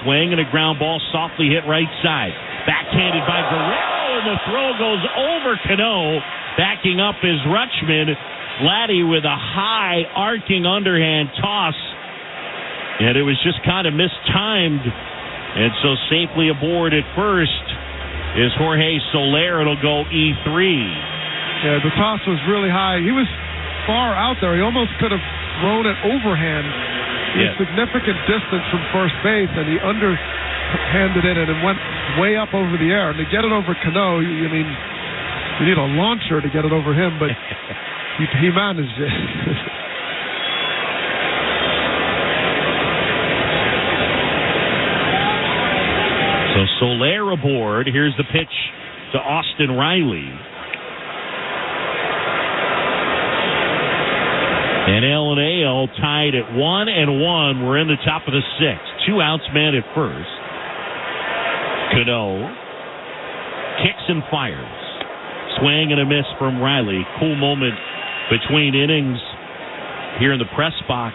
Swing and a ground ball softly hit right side. Backhanded by Guerrero, and the throw goes over Cano. Backing up is Rutschman. Vladdy with a high arcing underhand toss. And it was just kind of mistimed. And so safely aboard at first is Jorge Soler. It'll go E3. Yeah, the toss was really high. He was far out there. He almost could have thrown it overhand. He was significant distance from first base, and he underhanded it, and it went way up over the air. And to get it over Cano, you need a launcher to get it over him, but he managed it. So Soler aboard. Here's the pitch to Austin Riley. And L&AL tied at 1-1. We're in the top of the sixth. 2 outs, man at first. Cano kicks and fires. Swing and a miss from Riley. Cool moment between innings here in the press box.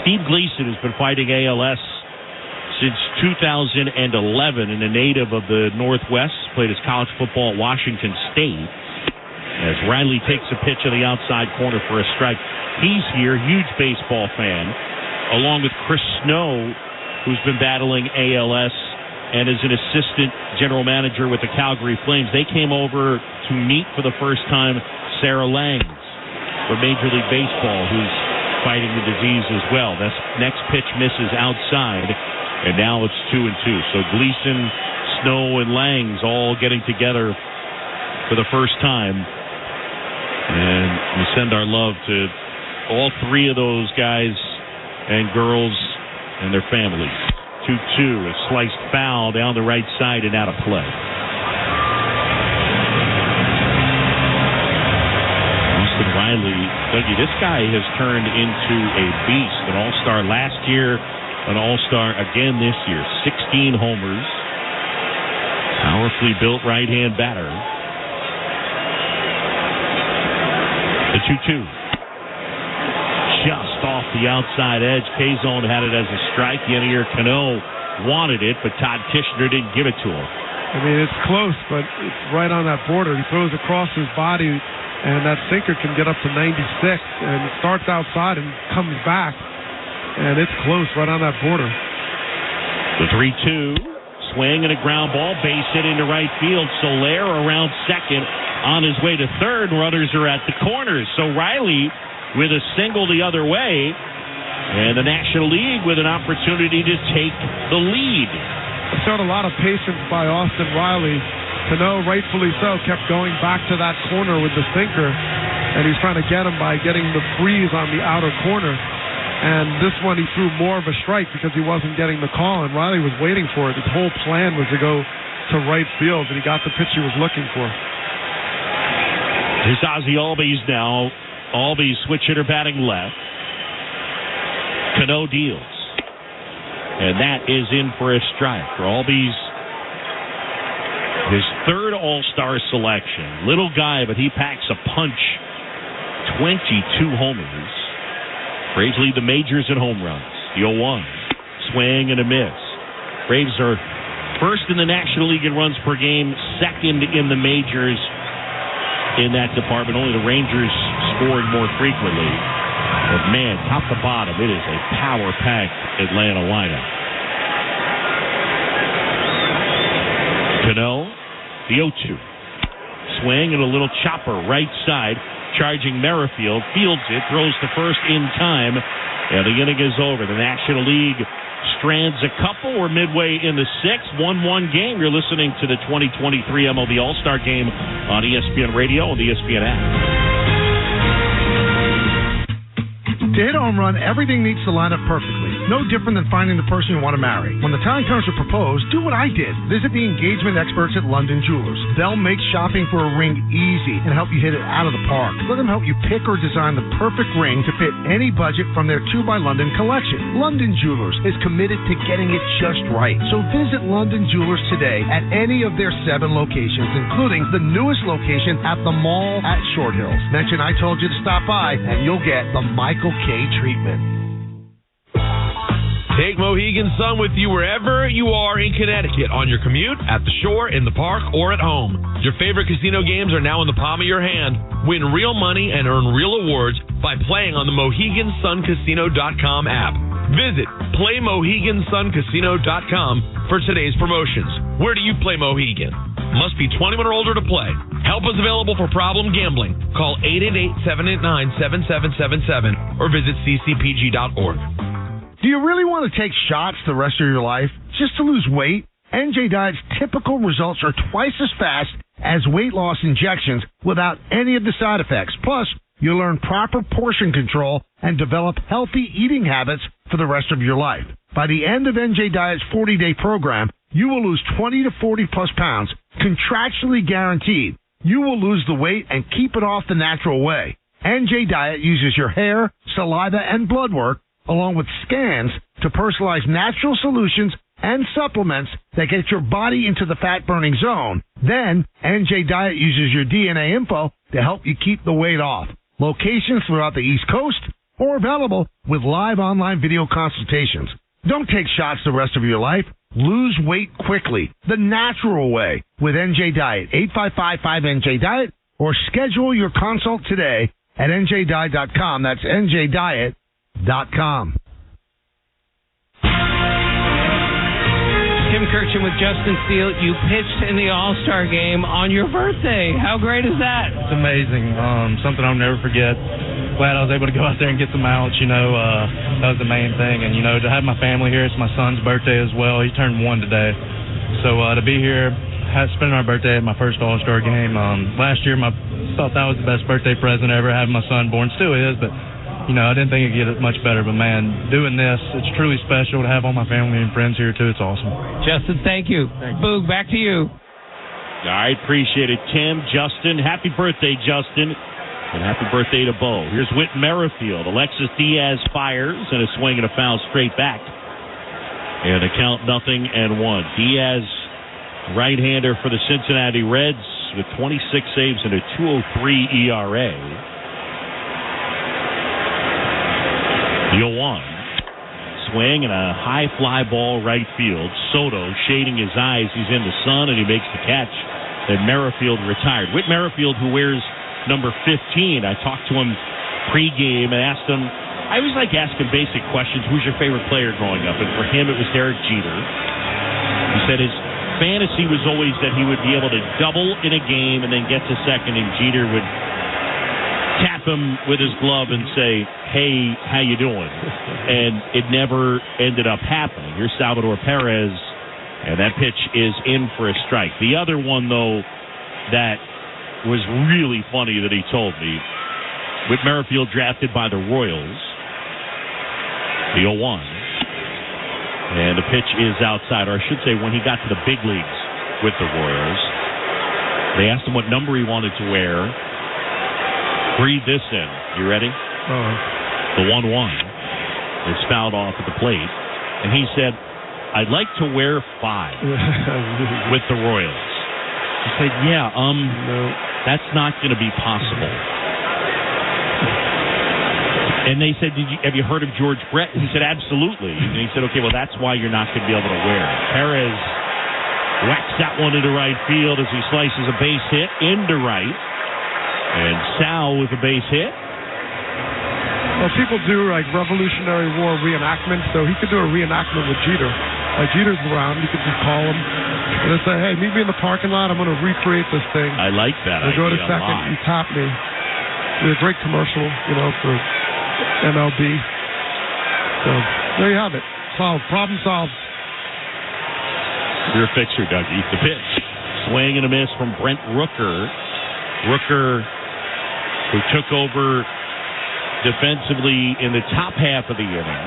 Steve Gleason has been fighting ALS since 2011, and a native of the Northwest. Played his college football at Washington State. As Riley takes a pitch on the outside corner for a strike. He's here, huge baseball fan, along with Chris Snow, who's been battling ALS and is an assistant general manager with the Calgary Flames. They came over to meet for the first time Sarah Langs from Major League Baseball, who's fighting the disease as well. This next pitch misses outside, and now it's 2-2. So Gleason, Snow, and Langs all getting together for the first time. And we send our love to all 3 of those guys and girls and their families. 2-2, a sliced foul down the right side and out of play. Austin Riley, Dougie, this guy has turned into a beast. An All-Star last year, an All-Star again this year. 16 homers. Powerfully built right-hand batter. The 2-2. Just off the outside edge. K-Zone had it as a strike. Yenier Cano wanted it, but Todd Tishner didn't give it to him. I mean, it's close, but it's right on that border. He throws across his body, and that sinker can get up to 96, and it starts outside and comes back, and it's close right on that border. The 3-2. Swing and a ground ball. Base hit into right field. Soler around second. On his way to third, runners are at the corners. So Riley with a single the other way, and the National League with an opportunity to take the lead. It showed a lot of patience by Austin Riley. Cano, rightfully so, kept going back to that corner with the sinker, and he's trying to get him by getting the freeze on the outer corner. And this one he threw more of a strike because he wasn't getting the call, and Riley was waiting for it. His whole plan was to go to right field, and he got the pitch he was looking for. Here's Ozzie Albies now. Albies switch hitter batting left. Cano deals. And that is in for a strike for Albies. His third All-Star selection. Little guy, but he packs a punch. 22 homers. Braves lead the majors in home runs. The 0-1. Swing and a miss. Braves are first in the National League in runs per game, second in the majors in that department. Only the Rangers scoring more frequently. But man, top to bottom, it is a power-packed Atlanta lineup. Cano, the 0-2. Swing and a little chopper right side. Charging Merrifield, fields it, throws to first in time, and the inning is over. The National League strands a couple. We're midway in the sixth, 1-1 game. You're listening to the 2023 MLB All-Star Game on ESPN Radio and the ESPN app. To hit a home run, everything needs to line up perfectly. No different than finding the person you want to marry. When the time comes to propose, do what I did. Visit the engagement experts at London Jewelers. They'll make shopping for a ring easy and help you hit it out of the park. Let them help you pick or design the perfect ring to fit any budget from their 2 by London collection. London Jewelers is committed to getting it just right. So visit London Jewelers today at any of their 7 locations, including the newest location at the mall at Short Hills. Mention I told you to stop by, and you'll get the Michael K treatment. Take Mohegan Sun with you wherever you are in Connecticut, on your commute, at the shore, in the park, or at home. Your favorite casino games are now in the palm of your hand. Win real money and earn real awards by playing on the MoheganSunCasino.com app. Visit PlayMoheganSunCasino.com for today's promotions. Where do you play Mohegan? Must be 21 or older to play. Help is available for problem gambling. Call 888-789-7777 or visit ccpg.org. Do you really want to take shots the rest of your life just to lose weight? NJ Diet's typical results are twice as fast as weight loss injections without any of the side effects. Plus, you'll learn proper portion control and develop healthy eating habits for the rest of your life. By the end of NJ Diet's 40-day program, you will lose 20 to 40 plus pounds, contractually guaranteed. You will lose the weight and keep it off the natural way. NJ Diet uses your hair, saliva, and blood work, along with scans, to personalize natural solutions and supplements that get your body into the fat-burning zone. Then, NJ Diet uses your DNA info to help you keep the weight off. Locations throughout the East Coast, or available with live online video consultations. Don't take shots the rest of your life. Lose weight quickly, the natural way, with NJ Diet. 855-5NJ-DIET, or schedule your consult today at njdiet.com. That's njdiet.com. Tim Kirchin with Justin Steele. You pitched in the All-Star game on your birthday. How great is that? It's amazing. Something I'll never forget. Glad I was able to go out there and get some outs. That was the main thing. And, to have my family here, it's my son's birthday as well. He turned 1 today. So to be here, spending our birthday at my first All-Star game. Last year, I thought that was the best birthday present I ever had my son born. Still is, but I didn't think it'd get much better, but man, doing this, it's truly special to have all my family and friends here too. It's awesome. Justin, thank you. Boog, back to you. All right, appreciate it, Tim. Justin, happy birthday, Justin. And happy birthday to Bo. Here's Whit Merrifield. Alexis Diaz fires and a swing and a foul straight back. And a count 0-1. Diaz, right-hander for the Cincinnati Reds with 26 saves and a 2.03 ERA. The 0-1. Swing and a high fly ball right field. Soto shading his eyes. He's in the sun and he makes the catch. And Merrifield retired. Whit Merrifield, who wears number 15, I talked to him pregame and asked him, I always like asking basic questions. Who's your favorite player growing up? And for him, it was Derek Jeter. He said his fantasy was always that he would be able to double in a game and then get to second, and Jeter would tap him with his glove and say, hey, how you doing? And it never ended up happening. Here's Salvador Perez, and that pitch is in for a strike. The other one, though, that was really funny that he told me, Whit Merrifield drafted by the Royals, the 0-1. And the pitch is outside, or I should say when he got to the big leagues with the Royals. They asked him what number he wanted to wear. Breathe this in. You ready? The 1-1 is fouled off at the plate. And he said, I'd like to wear 5 with the Royals. I said, no, that's not going to be possible. And they said, have you heard of George Brett? And he said, absolutely. And he said, okay, well, that's why you're not going to be able to wear it. Perez whacks that one into right field as he slices a base hit into right. And Sal with a base hit. Well, people do like Revolutionary War reenactments, so he could do a reenactment with Jeter. Jeter's around, you could just call him and say, hey, meet me in the parking lot. I'm going to recreate this thing. I like that. We'll go to second. You tap me. It's a great commercial, for MLB. So there you have it. Solved. Problem solved. You're a fixer, Dougie. The pitch. Swing and a miss from Brent Rooker. Rooker, who took over defensively in the top half of the inning.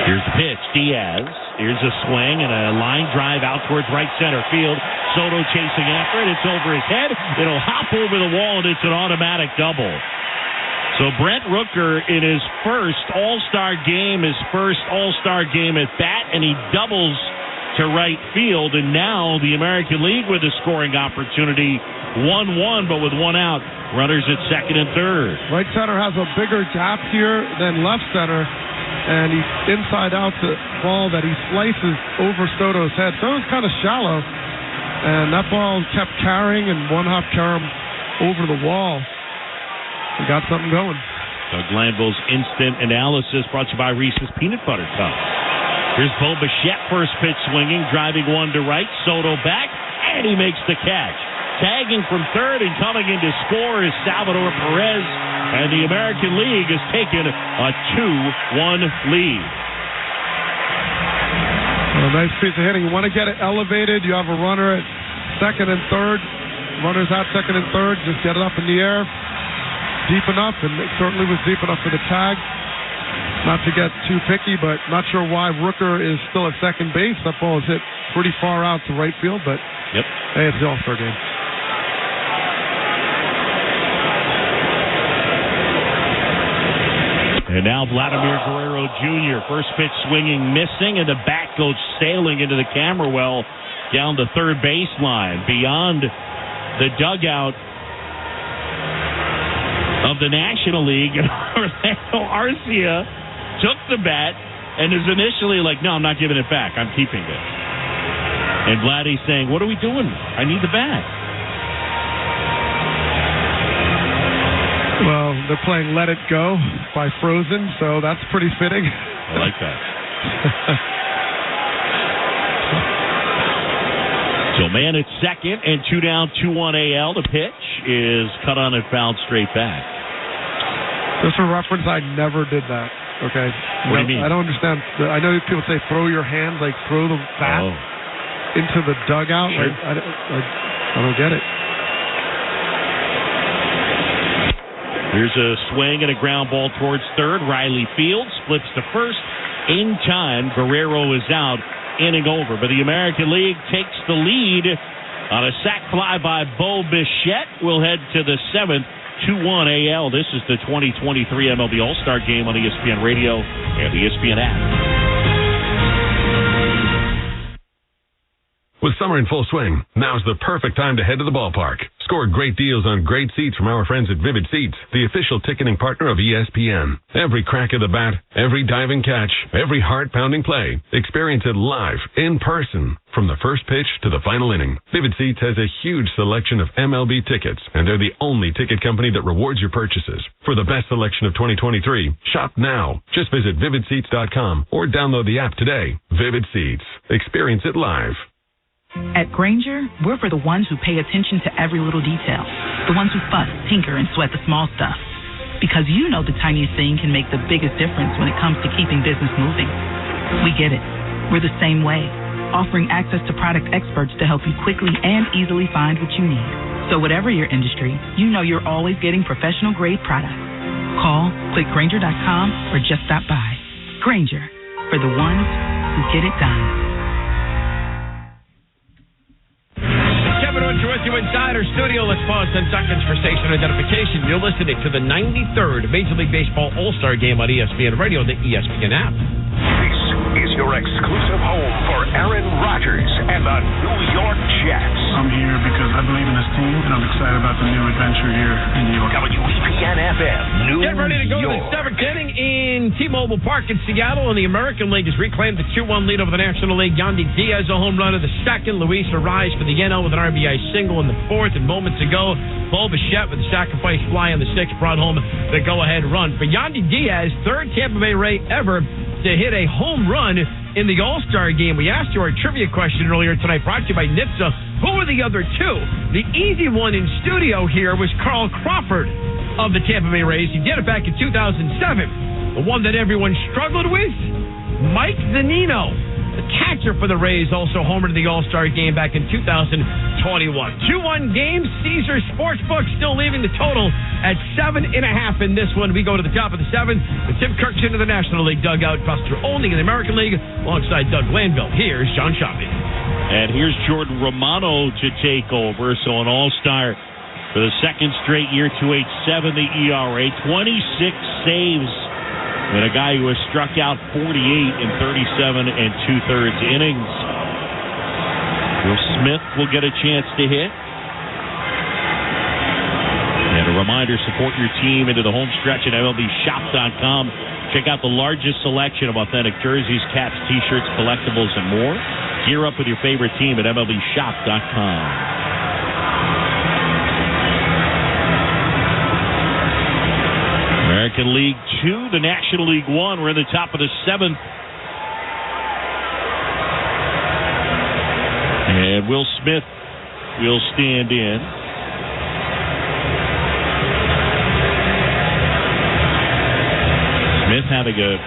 Here's the pitch. Diaz. Here's a swing and a line drive out towards right center field. Soto chasing after it. It's over his head. It'll hop over the wall, and it's an automatic double. So Brent Rooker in his first All-Star game, at bat, and he doubles to right field, and now the American League with a scoring opportunity, 1-1, but with 1 out. Runners at second and third. Right center has a bigger gap here than left center, and he's inside out to ball that he slices over Soto's head. Soto's kind of shallow, and that ball kept carrying and one-hop carry him over the wall. We got something going. Doug Glanville's instant analysis brought to you by Reese's Peanut Butter Cup. Here's Bo Bichette, first pitch swinging, driving one to right. Soto back, and he makes the catch. Tagging from third and coming in to score is Salvador Perez, and the American League has taken a 2-1 lead. Well, nice piece of hitting. You want to get it elevated. You have a runner at second and third. Runners out second and third. Just get it up in the air. Deep enough, and it certainly was deep enough for the tag. Not to get too picky, but not sure why Rooker is still at second base. That ball is hit pretty far out to right field, but hey, it's the All-Star game. And now Vladimir Guerrero Jr., first pitch swinging, missing, and the bat goes sailing into the camera well down the third baseline. Beyond the dugout of the National League, Orlando Arcia took the bat and is initially like, no, I'm not giving it back. I'm keeping it. And Vladdy's saying, what are we doing? I need the bat. Well, they're playing Let It Go by Frozen, so that's pretty fitting. I like that. So man at second and 2 down, 2-1 AL. The pitch is cut on and fouled straight back. Just for reference, I never did that. Okay. What do you mean? I don't understand. I know people say throw your hands, like throw the bat into the dugout. Sure. I don't get it. Here's a swing and a ground ball towards third. Riley Fields flips to first. In time, Guerrero is out, inning over. But the American League takes the lead on a sac fly by Bo Bichette. We'll head to the seventh. 2-1 AL. This is the 2023 MLB All-Star Game on ESPN Radio and the ESPN app. With summer in full swing, now's the perfect time to head to the ballpark. Score great deals on great seats from our friends at Vivid Seats, the official ticketing partner of ESPN. Every crack of the bat, every diving catch, every heart-pounding play. Experience it live, in person, from the first pitch to the final inning. Vivid Seats has a huge selection of MLB tickets, and they're the only ticket company that rewards your purchases. For the best selection of 2023, shop now. Just visit vividseats.com or download the app today. Vivid Seats. Experience it live. At Grainger, we're for the ones who pay attention to every little detail, the ones who fuss, tinker, and sweat the small stuff. Because you know the tiniest thing can make the biggest difference when it comes to keeping business moving. We get it. We're the same way, offering access to product experts to help you quickly and easily find what you need. So whatever your industry, you know you're always getting professional-grade products. Call, click Grainger.com, or just stop by. Grainger, for the ones who get it done. With you inside our studio. Let's pause 10 seconds for station identification. You're listening to the 93rd Major League Baseball All-Star Game on ESPN Radio and the ESPN app. This is your exclusive home for Aaron Rodgers and the New York Jets. I'm here because I believe in this team, and I'm excited about the new adventure here in New York. WEPN-FM, New York. Get ready to go to the seventh inning in T-Mobile Park in Seattle, and the American League has reclaimed the 2-1 lead over the National League. Yandy Diaz, a home run in the second. Luis Ariz for the NL with an RBI single in the fourth. And moments ago, Bo Bichette with the sacrifice fly in the sixth brought home the go-ahead run. For Yandy Diaz, third Tampa Bay Ray ever to hit a home run in the All-Star Game. We asked you our trivia question earlier tonight, brought to you by NHTSA. Who were the other two? The easy one in studio here was Carl Crawford of the Tampa Bay Rays. He did it back in 2007. The one that everyone struggled with, Mike Zunino, the catcher for the Rays, also homered in the All-Star Game back in 2021. 2-1 game. Caesars Sportsbook still leaving the total at 7.5 in this one. We go to the top of the seventh with Tim Kirkson of the National League dugout, Buster Olney in the American League, alongside Doug Glanville. Here's John Shopping. And here's Jordan Romano to take over. So an All-Star for the second straight year, 2.87 the ERA, 26 saves, and a guy who has struck out 48 in 37 2/3 innings. Will Smith will get a chance to hit. And reminder, support your team into the home stretch at MLBshop.com. Check out the largest selection of authentic jerseys, caps, T-shirts, collectibles, and more. Gear up with your favorite team at MLBshop.com. American League 2, the National League 1. We're in the top of the 7th. And Will Smith will stand in. Smith having a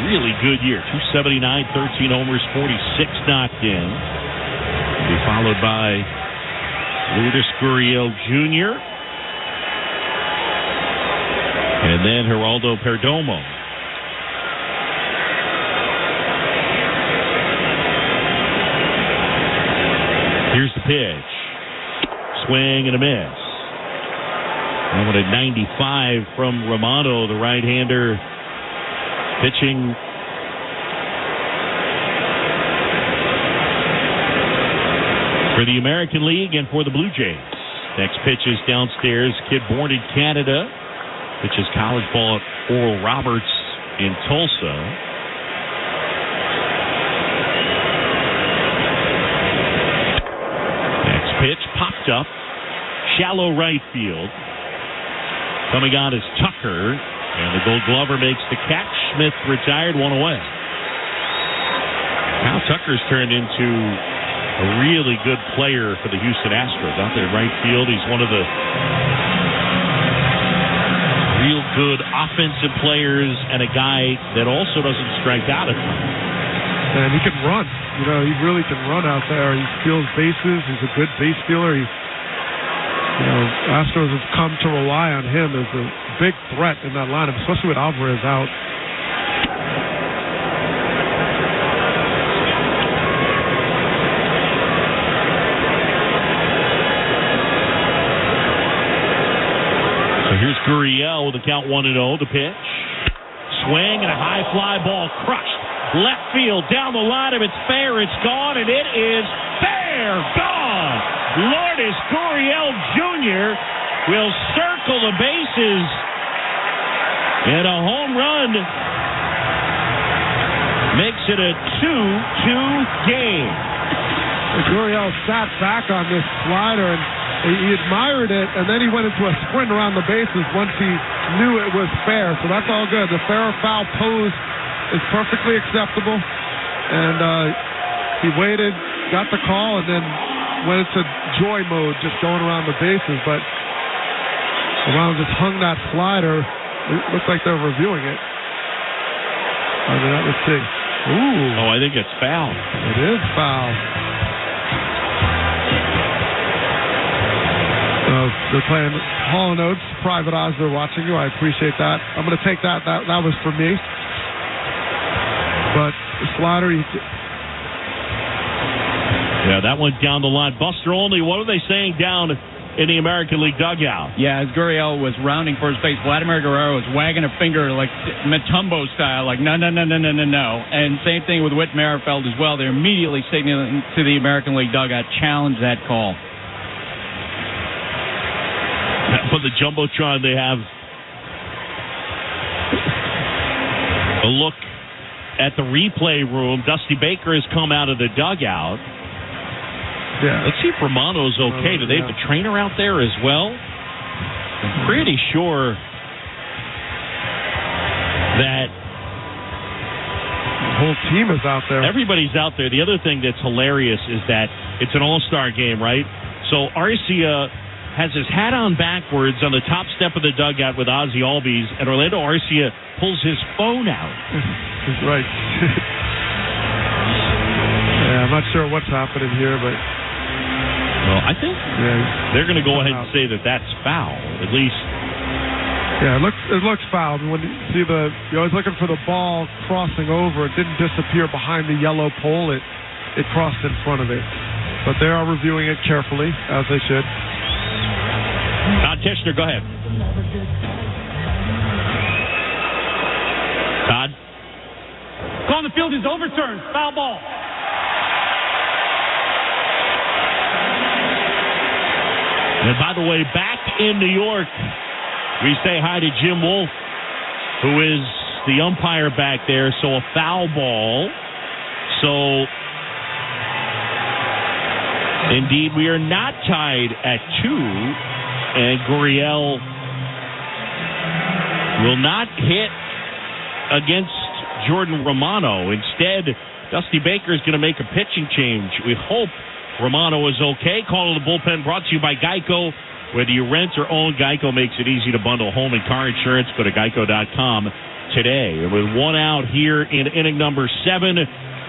really good year. 279, 13 homers, 46 knocked in. He'll be followed by Lourdes Gurriel Jr. And then Geraldo Perdomo. Here's the pitch. Swing and a miss. And with a 95 from Romano, the right-hander, pitching for the American League and for the Blue Jays. Next pitch is downstairs. Kid born in Canada. Pitches college ball at Oral Roberts in Tulsa. Next pitch popped up. Shallow right field. Coming on is Tucker. And the Gold Glover makes the catch. Smith retired, one away. Kyle Tucker's turned into a really good player for the Houston Astros. Out there in right field, he's one of the real good offensive players and a guy that also doesn't strike out at times. And he can run. You know, he really can run out there. He steals bases. He's a good base stealer. Astros have come to rely on him as a big threat in that lineup, especially with Alvarez out. So here's Gurriel with the count 1-0. The pitch. Swing and a high fly ball crushed. Left field, down the line. If it's fair, it's gone, and it is fair. Gone. Lourdes Gurriel Jr. will circle the bases. And a home run makes it a 2-2 game. Gurriel sat back on this slider, and he admired it, and then he went into a sprint around the bases once he knew it was fair. So that's all good. The fair or foul pose is perfectly acceptable. And he waited, got the call, and then went into joy mode, just going around the bases. But Romano just hung that slider. It looks like they're reviewing it. Let's see. Ooh. Oh, I think it's foul. It is foul. They're playing Hall & Oates, Private Eyes. They're watching you. I appreciate that. I'm going to take that. That was for me. But the slider, yeah, that went down the line. Buster Olney, what are they saying down in the American League dugout? Yeah, as Gurriel was rounding first base, Vladimir Guerrero was wagging a finger like Matumbo style, like no. And same thing with Whit Merrifield as well. They're immediately signaling to the American League dugout, challenge that call. For the Jumbotron, they have a look at the replay room. Dusty Baker has come out of the dugout. Yeah. Let's see if Romano's okay. Do they have the trainer out there as well? I'm pretty sure that the whole team is out there. Everybody's out there. The other thing that's hilarious is that it's an all-star game, right? So Arcia has his hat on backwards on the top step of the dugout with Ozzie Albies, and Orlando Arcia pulls his phone out. He's right. Yeah, I'm not sure what's happening here, but... Well, I think they're going to go ahead and say that that's foul, at least. Yeah, it looks foul. When you see you're always looking for the ball crossing over. It didn't disappear behind the yellow pole. It crossed in front of it. But they are reviewing it carefully, as they should. Todd Tishner, go ahead. Todd? Call on the field is overturned. Foul ball. And by the way, back in New York, We say hi to Jim Wolf, who is the umpire back there. So a foul ball. So, indeed, we are not tied at 2. And Gurriel will not hit against Jordan Romano. Instead, Dusty Baker is going to make a pitching change. We hope Romano is okay. Call of the bullpen brought to you by Geico. Whether you rent or own, Geico makes it easy to bundle home and car insurance. Go to geico.com today. And with one out here in inning number 7,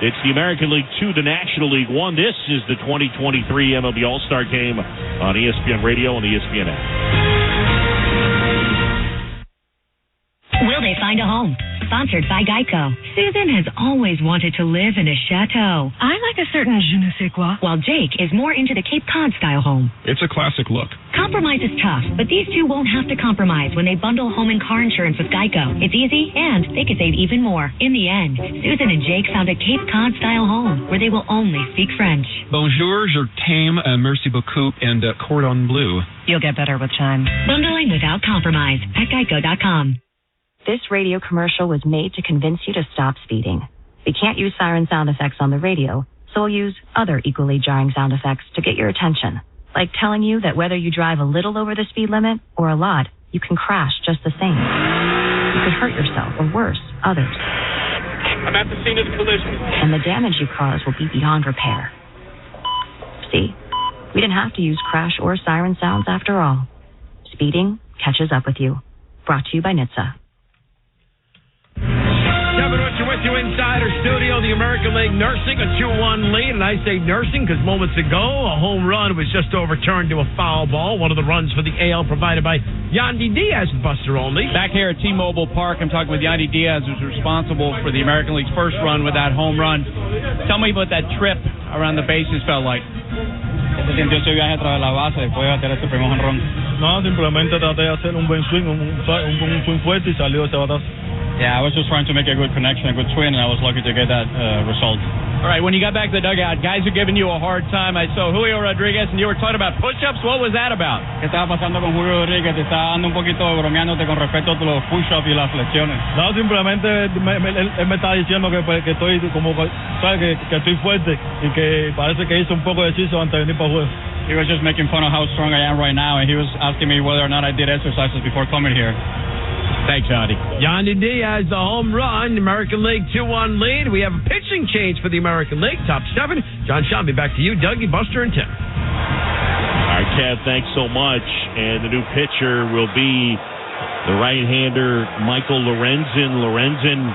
it's the American League 2, the National League 1. This is the 2023 MLB All-Star Game on ESPN Radio and the ESPN app. Will they find a home? Sponsored by Geico. Susan has always wanted to live in a chateau. I like a certain je ne sais quoi. While Jake is more into the Cape Cod style home. It's a classic look. Compromise is tough, but these two won't have to compromise when they bundle home and car insurance with Geico. It's easy, and they could save even more. In the end, Susan and Jake found a Cape Cod style home where they will only speak French. Bonjour, je t'aime, merci beaucoup, and cordon bleu. You'll get better with Chime. Bundling without compromise at geico.com. This radio commercial was made to convince you to stop speeding. We can't use siren sound effects on the radio, so we'll use other equally jarring sound effects to get your attention, like telling you that whether you drive a little over the speed limit or a lot, you can crash just the same. You could hurt yourself, or worse, others. I'm at the scene of the collision. And the damage you cause will be beyond repair. See? We didn't have to use crash or siren sounds after all. Speeding catches up with you. Brought to you by NHTSA. Kevin Richard with you inside our studio. The American League nursing a 2-1 lead. And I say nursing because moments ago, a home run was just overturned to a foul ball. One of the runs for the AL provided by Yandy Diaz and Buster Olney. Back here at T-Mobile Park, I'm talking with Yandy Diaz, who's responsible for the American League's first run with that home run. Tell me what that trip around the bases felt like. ¿Se sintió ese viaje tras la base después de bater ese primer jonrón? No, simplemente traté de hacer un buen swing, un swing fuerte y salió ese batazo. Yeah, I was just trying to make a good connection, a good swing, and I was lucky to get that result. All right, when you got back to the dugout, guys are giving you a hard time. I saw Julio Rodriguez, and you were talking about push-ups. What was that about? ¿Qué estaba pasando con Julio Rodríguez? Te estaba dando un poquito bromeándote con respecto a los push-ups y las flexiones. No, simplemente él me estaba diciendo que estoy como, ¿sabes? Que estoy fuerte y que parece que hice un poco de ejercicio antes de venir para el juego. He was just making fun of how strong I am right now, and he was asking me whether or not I did exercises before coming here. Thanks, Yandy. Yandy Diaz, the home run, American League 2-1 lead. We have a pitching change for the American League. Top 7. John Shelby, back to you. Dougie, Buster, and Tim. All right, Kev, thanks so much. And the new pitcher will be the right-hander, Michael Lorenzen. Lorenzen,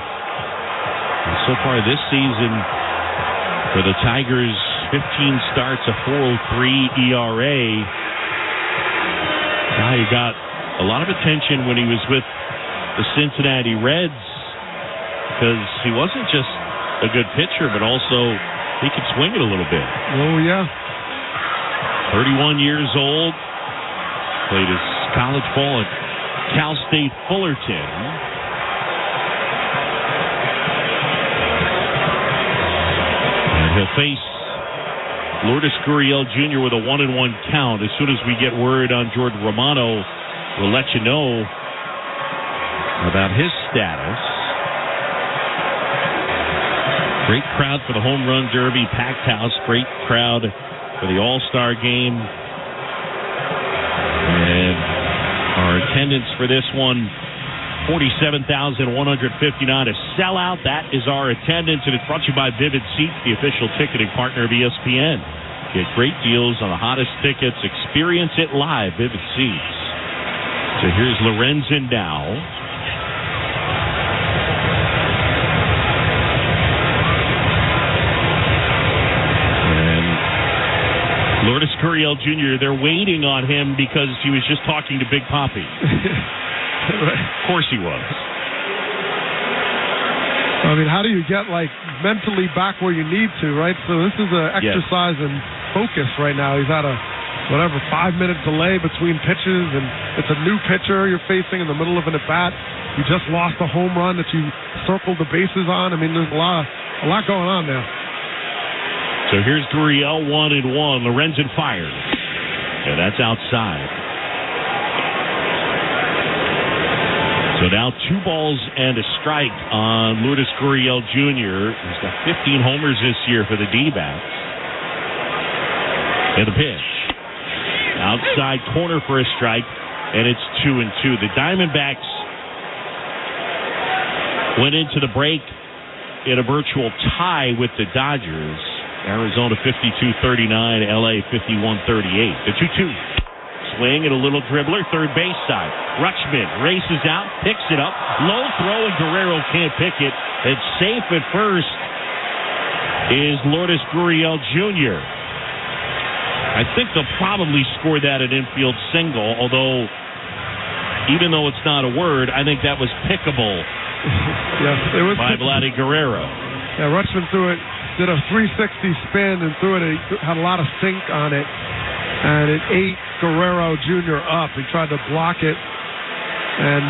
so far this season for the Tigers, 15 starts, a 4.03 ERA. Guy who got a lot of attention when he was with the Cincinnati Reds because he wasn't just a good pitcher, but also he could swing it a little bit. Oh, yeah. 31 years old. Played his college ball at Cal State Fullerton. And he'll face Lourdes Gurriel Jr. with a 1-1 count. As soon as we get word on Jordan Romano, we'll let you know about his status. Great crowd for the Home Run Derby, packed house, great crowd for the All-Star Game. And our attendance for this one, 47,159, a sellout. That is our attendance, and it's brought to you by Vivid Seats, the official ticketing partner of ESPN. Get great deals on the hottest tickets. Experience it live, Vivid Seats. So here's Lorenzen now. Lourdes Gurriel Jr., they're waiting on him because he was just talking to Big Papi. Of course he was. I mean, how do you get, mentally back where you need to, right? So this is an exercise in focus right now. He's had a, 5-minute delay between pitches, and it's a new pitcher you're facing in the middle of an at-bat. You just lost a home run that you circled the bases on. I mean, there's a lot going on there. So here's Gurriel, 1-1. Lorenzen fired. And that's outside. So now 2 balls and a strike on Lourdes Gurriel Jr. He's got 15 homers this year for the D-backs. And the pitch. Outside corner for a strike, and it's 2-2. The Diamondbacks went into the break in a virtual tie with the Dodgers. Arizona 52-39, LA 51-38. The 2-2. Swing and a little dribbler, third base side. Rutschman races out, picks it up. Low throw, and Guerrero can't pick it. And safe at first is Lourdes Gurriel Jr. I think they'll probably score that an infield single, although even though it's not a word, I think that was pickable yes, it was by Vladdy Guerrero. Yeah, Rutschman threw it, did a 360 spin and threw it, had a lot of sink on it, and it ate Guerrero Jr. up. He tried to block it and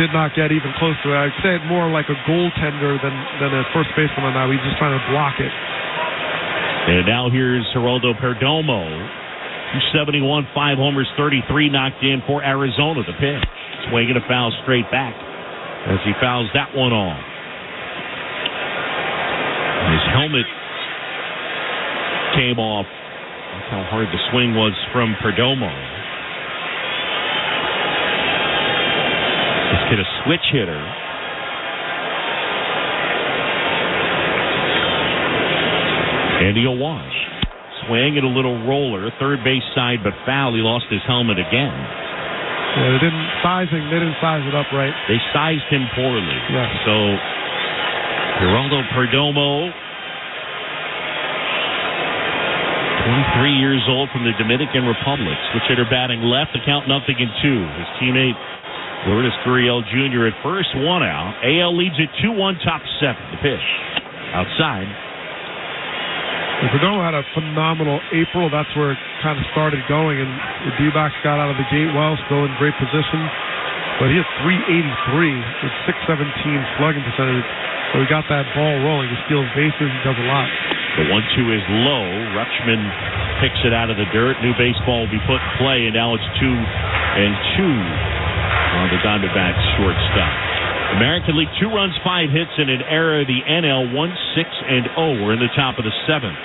did not get even close to it. I'd say it more like a goaltender than a first baseman on that. He's just trying to block it. And now here's Geraldo Perdomo. 271, 5 homers, 33 knocked in for Arizona. The pitch. Swinging a foul straight back as he fouls that one off. His helmet came off. That's how hard the swing was from Perdomo. Let's get a switch hitter. Andy Awash. Swing and a little roller. Third base side, but foul. He lost his helmet again. Yeah, they didn't size it up right. They sized him poorly. Yeah. So, Geraldo Perdomo, 23 years old, from the Dominican Republic. Switch hitter batting left. The count 0-2. His teammate Lourdes Gurriel Jr. at first, 1 out. AL leads it 2-1, top 7. The pitch. Outside. Perdomo had a phenomenal April. That's where it kind of started going, and the D-backs got out of the gate well, still in great position. But he had 383 with 617 slugging percentage. So he got that ball rolling. He steals bases. He does a lot. The 1-2 is low. Rutschman picks it out of the dirt. New baseball will be put in play, and now it's 2-2 on the Diamondbacks shortstop. American League, 2 runs, 5 hits in an era of the NL, 1-6-0. We're in the top of the 7th.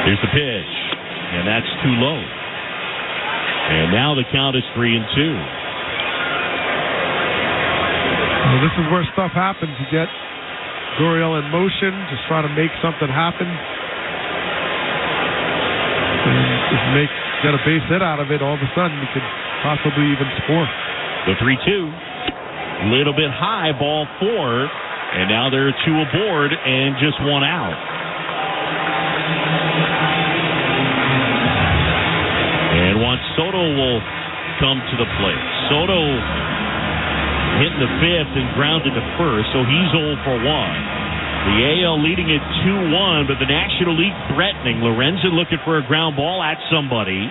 Here's the pitch, and that's too low. And now the count is 3-2. Well, this is where stuff happens. You get Gurriel in motion, just try to make something happen. And if you get a base hit out of it, all of a sudden you could possibly even score. The 3-2, little bit high, ball 4, and now there are 2 aboard and just 1 out. And Juan Soto will come to the plate. Soto hitting the 5th and grounded to first, so he's 0 for 1. The AL leading it 2-1, but the National League threatening. Lorenzen looking for a ground ball at somebody.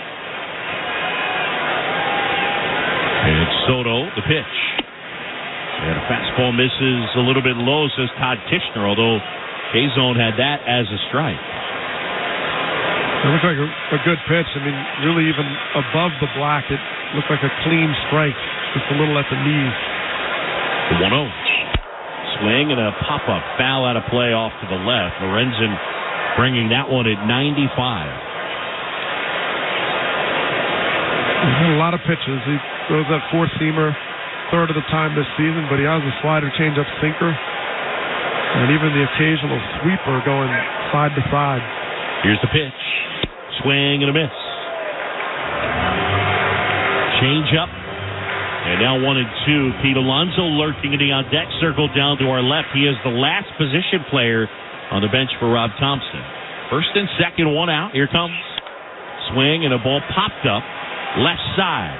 And it's Soto, the pitch. And a fastball misses a little bit low, says Todd Tishner, although K-Zone had that as a strike. It looked like a good pitch. I mean, really even above the black, it looked like a clean strike, just a little at the knees. The 1-0. Swing and a pop-up, foul out of play off to the left. Lorenzen bringing that one at 95. He's had a lot of pitches. He throws that 4-seamer third of the time this season, but he has a slider, changeup, sinker, and even the occasional sweeper going side to side. Here's the pitch. Swing and a miss. Change up. And now 1-2. Pete Alonso lurking in the on-deck circle down to our left. He is the last position player on the bench for Rob Thompson. First and second, 1 out. Here comes. Swing and a ball popped up. Left side.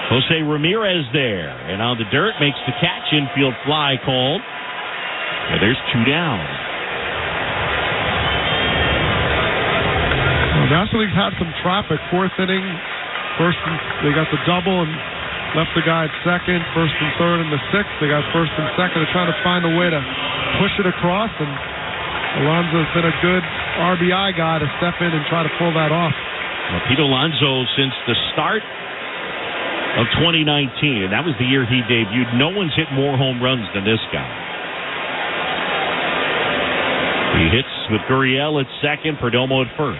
Jose Ramirez there. And on the dirt, makes the catch. Infield fly called. And there's 2 down. The National League's had some traffic. 4th inning, first and, they got the double and left the guy at second. First and third in the 6th, they got first and second. They're trying to find a way to push it across, and Alonso's been a good RBI guy to step in and try to pull that off. Well, Pete Alonso, since the start of 2019, and that was the year he debuted. No one's hit more home runs than this guy. He hits with Gurriel at second, Perdomo at first.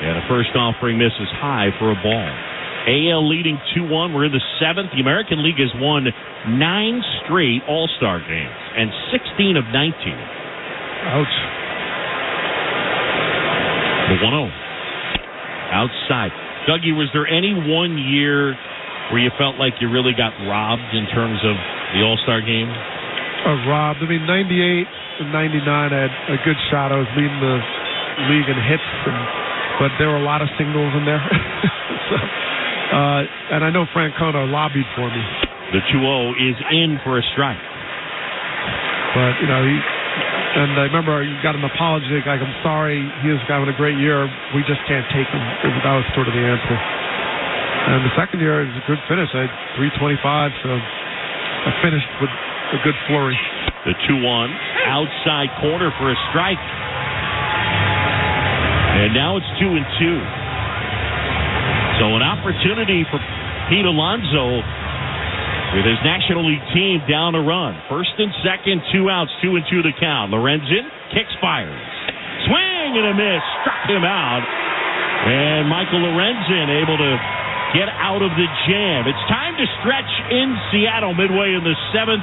And a first offering misses high for a ball. AL leading 2-1. We're in the seventh. The American League has won 9 straight All-Star games and 16 of 19. Ouch. The 1-0. Outside. Dougie, was there any one year where you felt like you really got robbed in terms of the All-Star game? Robbed. I mean, 98 and 99, I had a good shot. I was leading the league in hits, but there were a lot of singles in there. And I know Francona lobbied for me. The 2-0 is in for a strike. But, and I remember I got an apology, like, I'm sorry, he was having a great year. We just can't take him. That was sort of the answer. And the second year, it was a good finish. I had 325, so I finished with a good flurry. The 2-1, outside corner for a strike. And now it's 2-2. So an opportunity for Pete Alonso with his National League team down a run. First and second, 2 outs, 2-2 the count. Lorenzen kicks, fires. Swing and a miss. Struck him out. And Michael Lorenzen able to get out of the jam. It's time to stretch in Seattle midway in the seventh.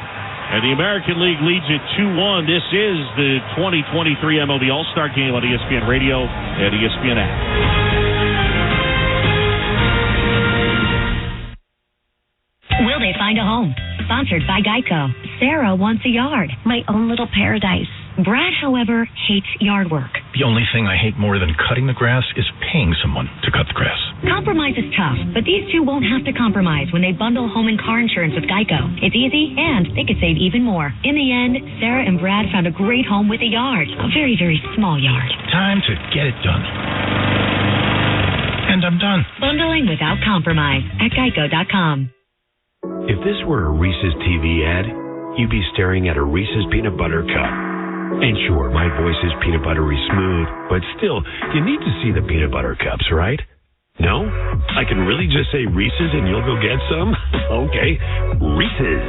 And the American League leads it 2-1. This is the 2023 MLB All-Star Game on ESPN Radio and ESPN app. Will they find a home? Sponsored by Geico. Sarah wants a yard. My own little paradise. Brad, however, hates yard work. The only thing I hate more than cutting the grass is paying someone to cut the grass. Compromise is tough, but these two won't have to compromise when they bundle home and car insurance with Geico. It's easy, and they could save even more. In the end, Sarah and Brad found a great home with a yard. A very, very small yard. Time to get it done. And I'm done. Bundling without compromise at Geico.com. If this were a Reese's TV ad, you'd be staring at a Reese's peanut butter cup. And sure, my voice is peanut buttery smooth, but still, you need to see the peanut butter cups, right? No? I can really just say Reese's and you'll go get some? Okay. Reese's.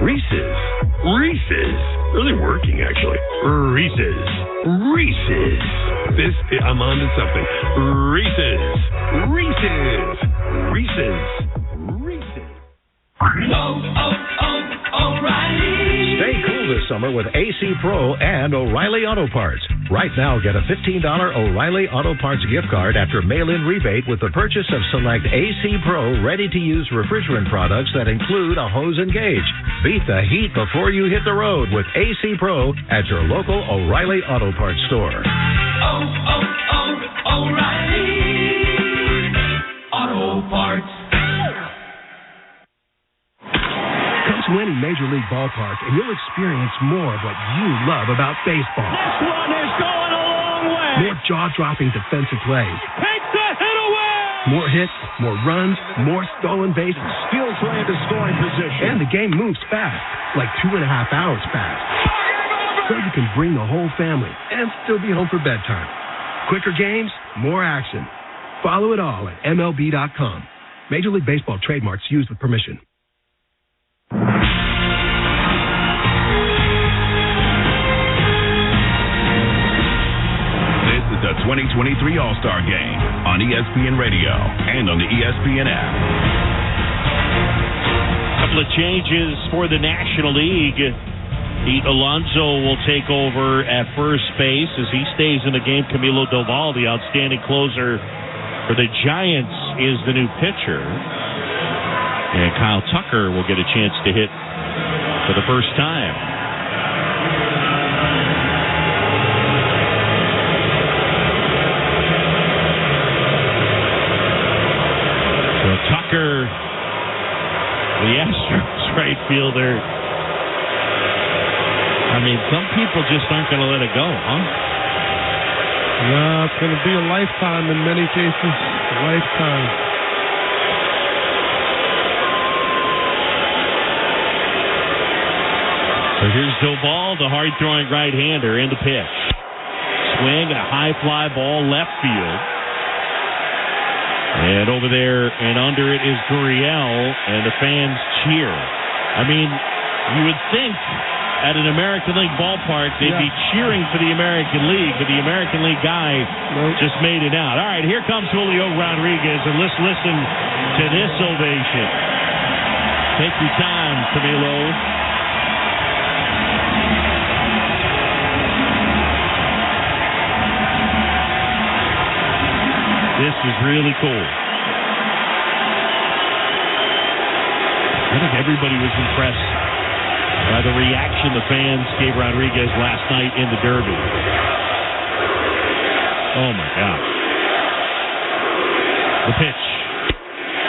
Reese's. Reese's. Really working, actually. Reese's. Reese's. I'm on to something. Reese's. Reese's. Reese's. Reese's. O'Reilly. Stay cool this summer with AC Pro and O'Reilly Auto Parts. Right now, get a $15 O'Reilly Auto Parts gift card after mail-in rebate with the purchase of select AC Pro ready-to-use refrigerant products that include a hose and gauge. Beat the heat before you hit the road with AC Pro at your local O'Reilly Auto Parts store. O'Reilly Auto Parts. Come to any Major League ballpark and you'll experience more of what you love about baseball. This one is going a long way. More jaw-dropping defensive plays. Takes the hit away. More hits, more runs, more stolen bases. Steals way into scoring position. And the game moves fast, like 2.5 hours fast. So you can bring the whole family and still be home for bedtime. Quicker games, more action. Follow it all at MLB.com. Major League Baseball trademarks used with permission. The 2023 All-Star Game on ESPN Radio and on the ESPN app. Couple of changes for the National League. Pete Alonso will take over at first base as he stays in the game. Camilo Doval, the outstanding closer for the Giants, is the new pitcher. And Kyle Tucker will get a chance to hit for the first time. Tucker, the Astros right fielder. I mean, some people just aren't going to let it go, huh? No, it's going to be a lifetime in many cases. A lifetime. So here's Doval, the hard-throwing right-hander, in the pitch. Swing and a high fly ball left field. And over there and under it is Gurriel, and the fans cheer. I mean, you would think at an American League ballpark they'd be cheering for the American League, but the American League guy just made it out. All right, here comes Julio Rodriguez, and let's listen to this ovation. Take your time, Camilo. This is really cool. I think everybody was impressed by the reaction the fans gave Rodriguez last night in the Derby. Oh, my God. The pitch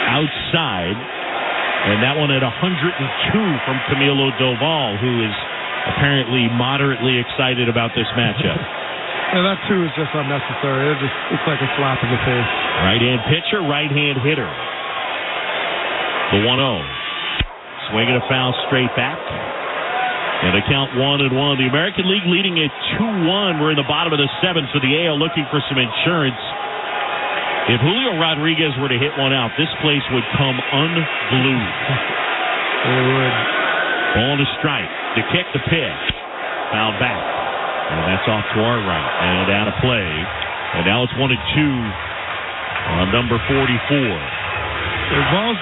outside, and that one at 102 from Camilo Doval, who is apparently moderately excited about this matchup. And that, too, is just unnecessary. It's like a slap in the face. Right-hand pitcher, right-hand hitter. The 1-0. Swinging a foul straight back. And a count 1-1. The American League leading at 2-1. We're in the bottom of the seventh, so the AL looking for some insurance. If Julio Rodriguez were to hit one out, this place would come unglued. It would. Ball to strike. To kick the pitch. Foul back. And that's off to our right. And out of play. And now it's 1-2 on number 44.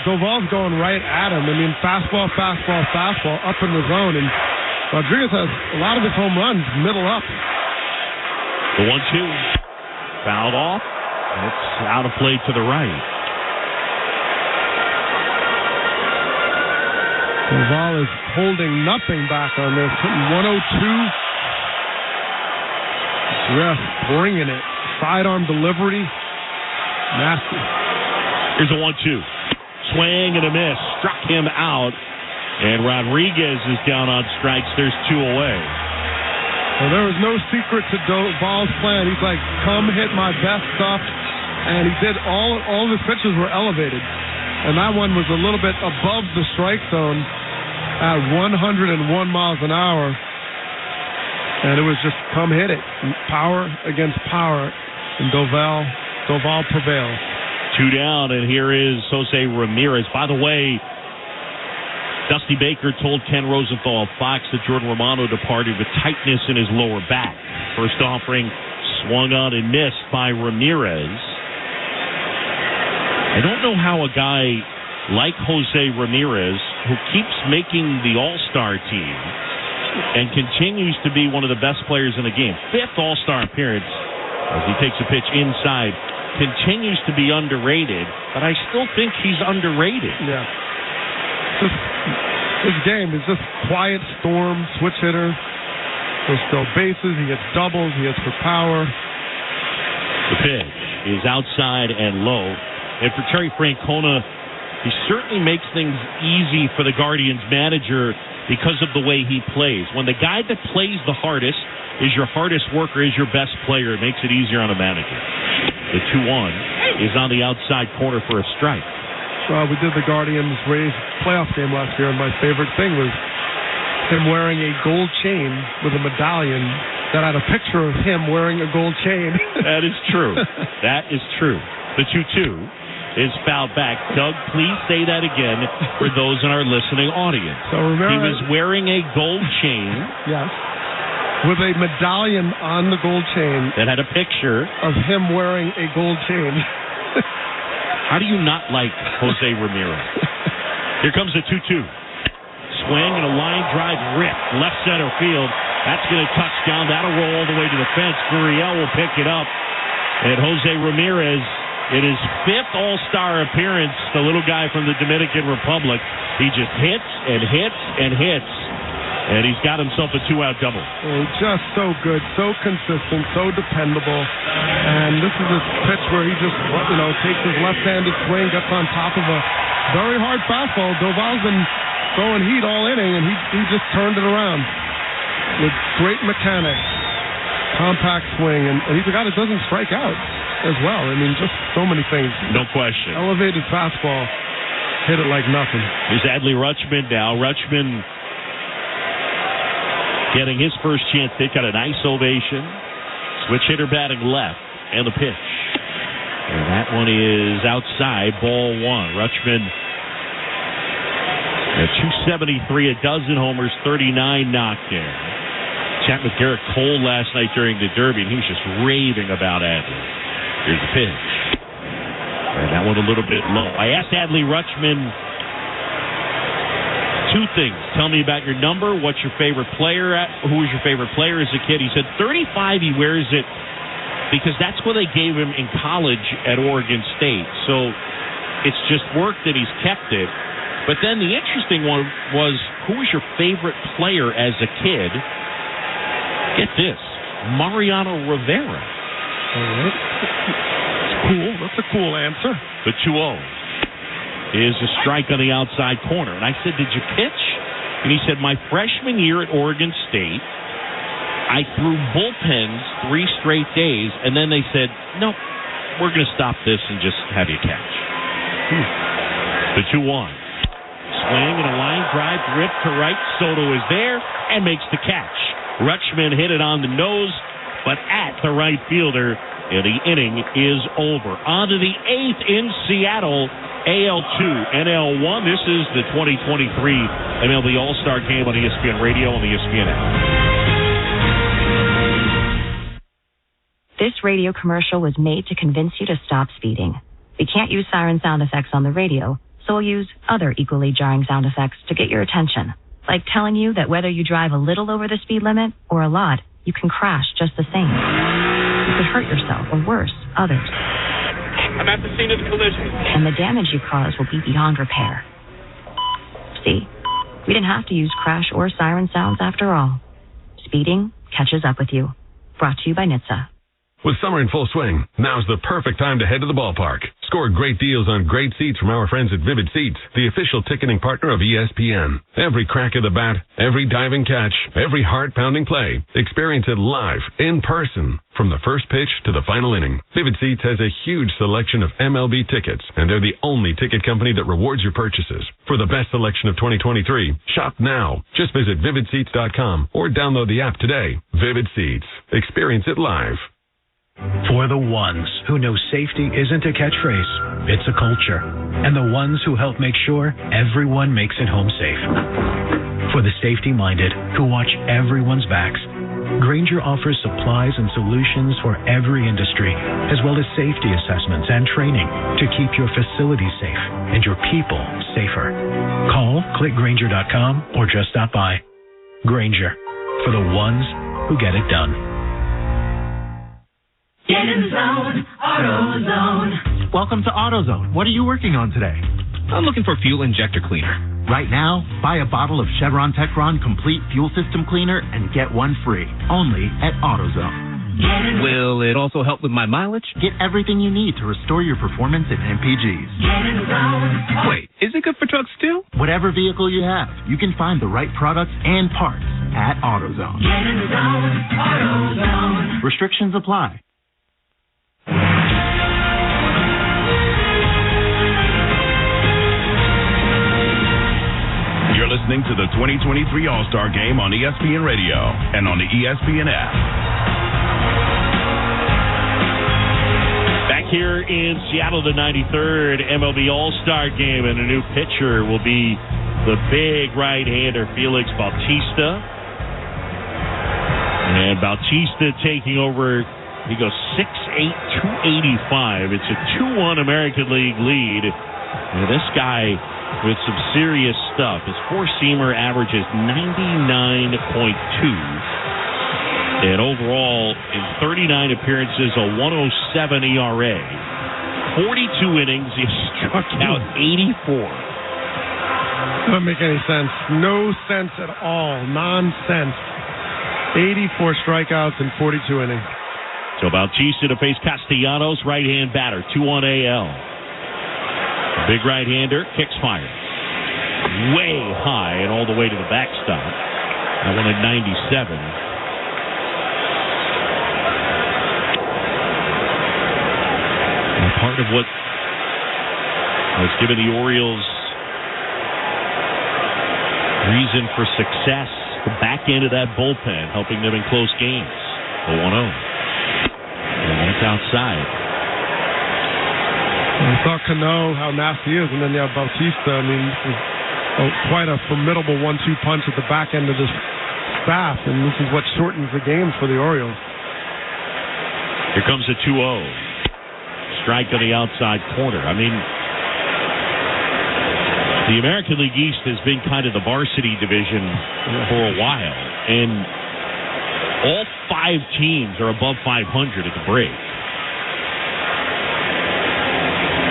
Doval's going right at him. I mean, fastball, up in the zone. And Rodriguez has a lot of his home runs middle up. The 1-2. Fouled off. It's out of play to the right. Doval is holding nothing back on this. 102. Just bringing it. Sidearm delivery. Nasty. Here's a 1-2. Swing and a miss. Struck him out. And Rodriguez is down on strikes. There's 2 away. Well, there was no secret to Doval's plan. He's like, come hit my best stuff. And he did all of his pitches were elevated. And that one was a little bit above the strike zone at 101 miles an hour. And it was just come hit it. Power against power. And Doval prevails. 2 down, and here is Jose Ramirez. By the way, Dusty Baker told Ken Rosenthal of Fox that Jordan Romano departed with tightness in his lower back. First offering swung on and missed by Ramirez. I don't know how a guy like Jose Ramirez, who keeps making the All-Star team and continues to be one of the best players in the game, 5th All-Star appearance as he takes a pitch inside, continues to be underrated, but I still think he's underrated. Yeah. His game is just quiet storm, switch hitter. He'll steal bases, he hits doubles, he hits for power. The pitch is outside and low. And for Terry Francona, he certainly makes things easy for the Guardians manager because of the way he plays. When the guy that plays the hardest is your hardest worker, is your best player, it makes it easier on a manager. The 2-1 is on the outside corner for a strike. Well, we did the Guardians Rays playoff game last year, and my favorite thing was him wearing a gold chain with a medallion that had a picture of him wearing a gold chain. That is true. That is true. The 2-2 is fouled back. Doug, please say that again for those in our listening audience. So remember, he was wearing a gold chain. Yes. With a medallion on the gold chain that had a picture of him wearing a gold chain. How do you not like Jose Ramirez? Here comes the 2-2. Swing and a line drive rip left center field. That's going to touch down. That'll roll all the way to the fence. Gurriel will pick it up. And Jose Ramirez, in his 5th All-Star appearance, the little guy from the Dominican Republic, he just hits and hits and hits. And he's got himself a 2-out double. Oh, just so good, so consistent, so dependable. And this is a pitch where he just, takes his left-handed swing, gets on top of a very hard fastball. Doval's been throwing heat all inning, and he just turned it around with great mechanics, compact swing, and he's a guy that doesn't strike out as well. I mean, just so many things. No question. Elevated fastball, hit it like nothing. Here's Adley Rutschman now. Rutschman getting his first chance. They got a nice ovation. Switch hitter batting left. And the pitch. And that one is outside, ball one. Rutschman at 273, a dozen homers, 39 knocked in. Chat with Garrett Cole last night during the Derby, and he was just raving about Adley. Here's the pitch. And that one a little bit low. I asked Adley Rutschman two things. Tell me about your number. What's your favorite player? Who was your favorite player as a kid? He said 35, he wears it because that's what they gave him in college at Oregon State. So it's just work that he's kept it. But then the interesting one was, who was your favorite player as a kid? Get this, Mariano Rivera. All right. That's cool. That's a cool answer. The 2-0 is a strike on the outside corner. And I said, did you pitch? And he said, my freshman year at Oregon State, I threw bullpens 3 straight days, and then they said, no, we're going to stop this and just have you catch. The 2-1. Swing and a line drive, rip to right. Soto is there and makes the catch. Rutschman hit it on the nose, but at the right fielder, and the inning is over. On to the 8th in Seattle, AL2, NL1. This is the 2023 MLB All-Star Game on ESPN Radio and the ESPN app. This radio commercial was made to convince you to stop speeding. We can't use siren sound effects on the radio, so we'll use other equally jarring sound effects to get your attention, like telling you that whether you drive a little over the speed limit or a lot, you can crash just the same. You could hurt yourself, or worse, others. I'm at the scene of the collision. And the damage you cause will be beyond repair. See? We didn't have to use crash or siren sounds after all. Speeding catches up with you. Brought to you by NHTSA. With summer in full swing, now's the perfect time to head to the ballpark. Score great deals on great seats from our friends at Vivid Seats, the official ticketing partner of ESPN. Every crack of the bat, every diving catch, every heart-pounding play, experience it live, in person, from the first pitch to the final inning. Vivid Seats has a huge selection of MLB tickets, and they're the only ticket company that rewards your purchases. For the best selection of 2023, shop now. Just visit vividseats.com or download the app today. Vivid Seats. Experience it live. For the ones who know safety isn't a catchphrase, it's a culture. And the ones who help make sure everyone makes it home safe. For the safety-minded who watch everyone's backs, Grainger offers supplies and solutions for every industry, as well as safety assessments and training to keep your facility safe and your people safer. Call, click Grainger.com, or just stop by. Grainger, for the ones who get it done. Get in the zone, AutoZone. Welcome to AutoZone. What are you working on today? I'm looking for fuel injector cleaner. Right now, buy a bottle of Chevron Techron Complete Fuel System Cleaner and get one free. Only at AutoZone. Will it also help with my mileage? Get everything you need to restore your performance in MPGs. Get in the zone. Wait, is it good for trucks too? Whatever vehicle you have, you can find the right products and parts at AutoZone. Get in the zone, AutoZone. Restrictions apply. You're listening to the 2023 All-Star Game on ESPN Radio and on the ESPN app. Back here in Seattle, the 93rd MLB All-Star Game, and a new pitcher will be the big right-hander Felix Bautista. And Bautista taking over. He goes 6'8", 285. It's a 2-1 American League lead. And this guy with some serious stuff. His four-seamer averages 99.2. And overall, in 39 appearances, a 107 ERA. 42 innings, he struck out 84. Doesn't make any sense. No sense at all. Nonsense. 84 strikeouts in 42 innings. So Bautista to face Castellanos, right-hand batter, 2-1 AL. Big right-hander, kicks fire. Way high and all the way to the backstop. That one at 97. And part of what has given the Orioles reason for success, the back end of that bullpen, helping them in close games. 0-1-0. And that's outside. We saw Cano, how nasty he is, and then you have Bautista. I mean, quite a formidable 1-2 punch at the back end of this staff, and this is what shortens the games for the Orioles. Here comes a 2-0. Strike on the outside corner. I mean, the American League East has been kind of the varsity division for a while, and all 5 teams are above 500 at the break.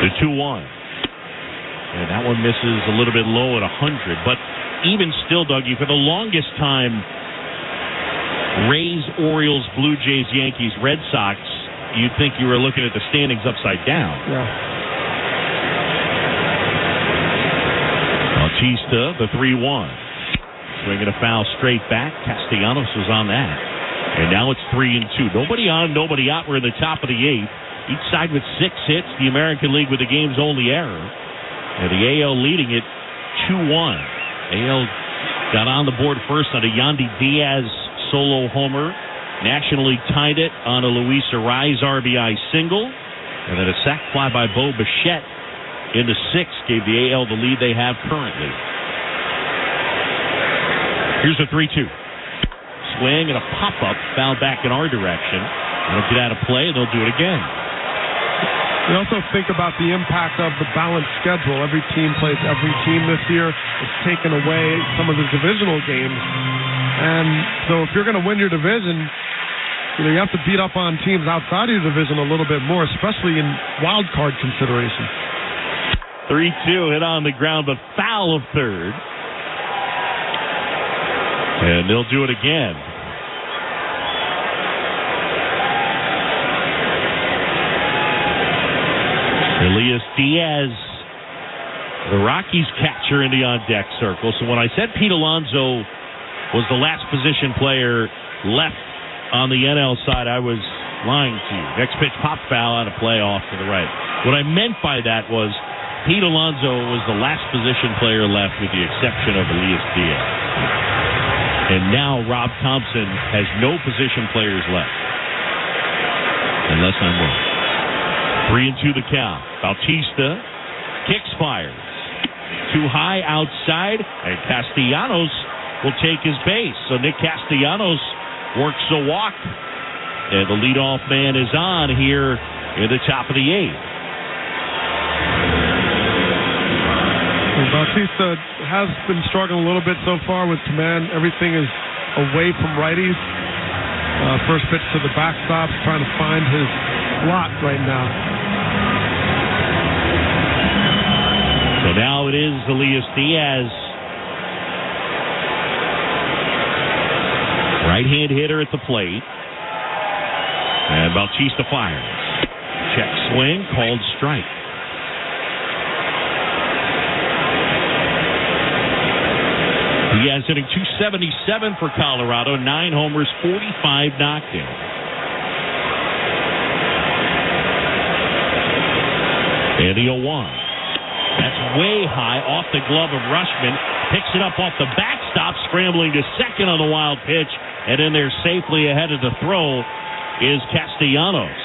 The 2-1. And that one misses a little bit low at 100. But even still, Dougie, for the longest time, Rays, Orioles, Blue Jays, Yankees, Red Sox, you'd think you were looking at the standings upside down. Yeah. Bautista, the 3-1. Swinging a foul straight back. Castellanos was on that. And now it's 3-2. Nobody on, nobody out. We're in the top of the 8th. Each side with 6 hits. The American League with the game's only error. And the AL leading it 2-1. AL got on the board first on a Yandy Diaz solo homer. National League tied it on a Luis Arraez RBI single. And then a sac fly by Bo Bichette in the 6th gave the AL the lead they have currently. Here's a 3-2. Swing and a pop-up foul back in our direction. They'll get out of play and they'll do it again. You also think about the impact of the balanced schedule. Every team plays every team this year. It's taken away some of the divisional games. And so if you're going to win your division, you have to beat up on teams outside of your division a little bit more, especially in wild card consideration. 3-2 hit on the ground, but foul of third. And they'll do it again. Elias Diaz, the Rockies catcher in the on-deck circle. So when I said Pete Alonso was the last position player left on the NL side, I was lying to you. Next pitch, pop foul out of play off to the right. What I meant by that was Pete Alonso was the last position player left with the exception of Elias Diaz. And now Rob Thompson has no position players left. Unless I'm wrong. 3-2 the count. Bautista kicks, fires. Too high outside, and Castellanos will take his base. So Nick Castellanos works a walk. And the leadoff man is on here in the top of the 8th. And Bautista has been struggling a little bit so far with command. Everything is away from righties. First pitch to the backstop, trying to find his slot right now. So now it is Elias Diaz. Right-hand hitter at the plate. And Bautista fires. Check swing, called strike. Diaz hitting .277 for Colorado, 9 homers, 45 knockdowns. And the 0-1. That's way high off the glove of Rushman. Picks it up off the backstop, scrambling to second on the wild pitch. And in there safely ahead of the throw is Castellanos.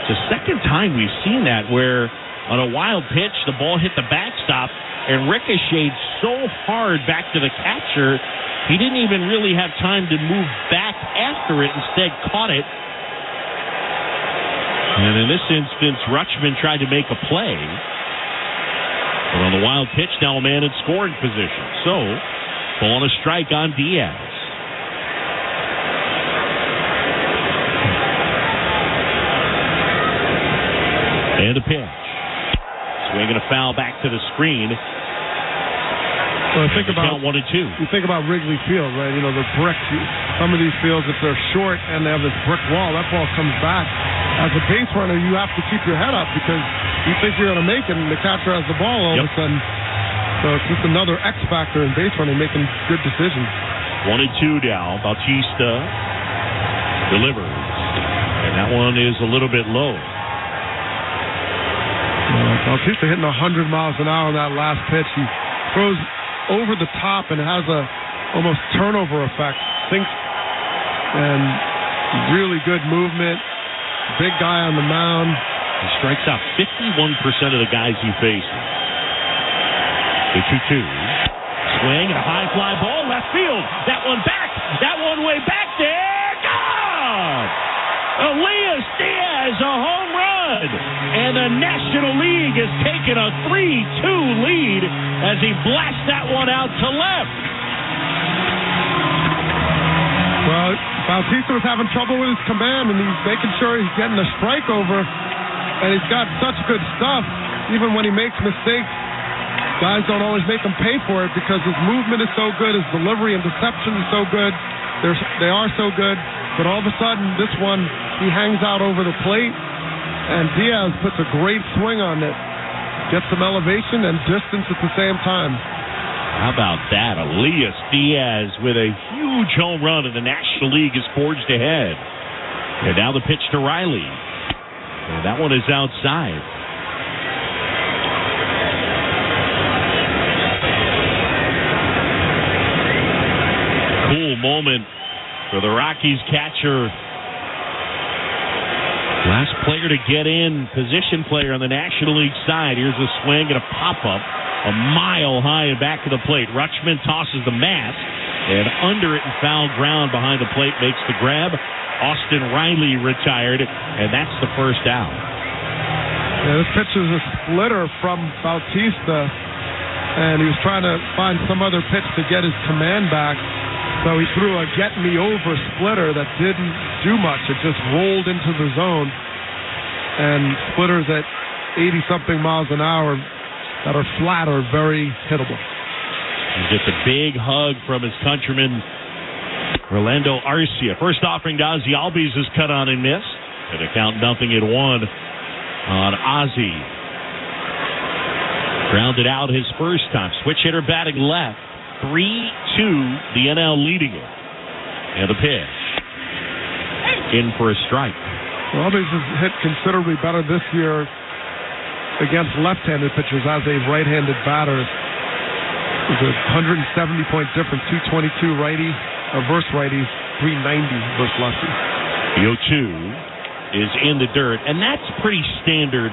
It's the second time we've seen that where on a wild pitch, the ball hit the backstop and ricocheted so hard back to the catcher, he didn't even really have time to move back after it. Instead, caught it. And in this instance, Rutschman tried to make a play. But on the wild pitch, now a man in scoring position. So, ball on a strike on Diaz. And a pitch. Swinging a foul back to the screen. Well, think about count 1-2. You think about Wrigley Field, right? You know, the bricks. Some of these fields, if they're short and they have this brick wall, that ball comes back. As a base runner, you have to keep your head up because you think you're going to make it, and the catcher has the ball all of a sudden. So it's just another X factor in base running, making good decisions. 1-2 now. Bautista delivers, and that one is a little bit low. Bautista hitting 100 miles an hour on that last pitch. He throws over the top and has a almost turnover effect. Sinks and really good movement. Big guy on the mound. He strikes out 51% of the guys he faces. The 2-2. Swing and a high fly ball, left field. That one back. That one way back there. Gone! Elias Diaz, a home run. And the National League has taken a 3-2 lead as he blasts that one out to left. Well, Bautista was having trouble with his command, and he's making sure he's getting the strike over. And he's got such good stuff. Even when he makes mistakes, guys don't always make him pay for it because his movement is so good, his delivery and deception is so good. They are so good. But all of a sudden, this one, he hangs out over the plate, and Diaz puts a great swing on it. Gets some elevation and distance at the same time. How about that? Elias Diaz with a huge home run, and the National League is forged ahead. And now the pitch to Riley. And that one is outside. Cool moment for the Rockies catcher. Last player to get in, position player on the National League side. Here's a swing and a pop-up a mile high and back to the plate. Rutschman tosses the mask, and under it and foul ground behind the plate makes the grab. Austin Riley retired, and that's the first out. Yeah, this pitch is a splitter from Bautista, and he was trying to find some other pitch to get his command back. So he threw a get-me-over splitter that didn't do much. It just rolled into the zone. And splitters at 80-something miles an hour that are flat are very hittable. He gets a big hug from his countryman, Rolando Arcia. First offering to Ozzie Albies is cut on and missed. And a count 0-1 on Ozzie. Grounded out his first time. Switch hitter batting left. 3-2, the NL leading it. And the pitch. In for a strike. Well, Albies has hit considerably better this year against left-handed pitchers as a right-handed batter. There's a 170-point difference, 222 righty versus righties, 390 versus lefty. The 0-2 is in the dirt, and that's pretty standard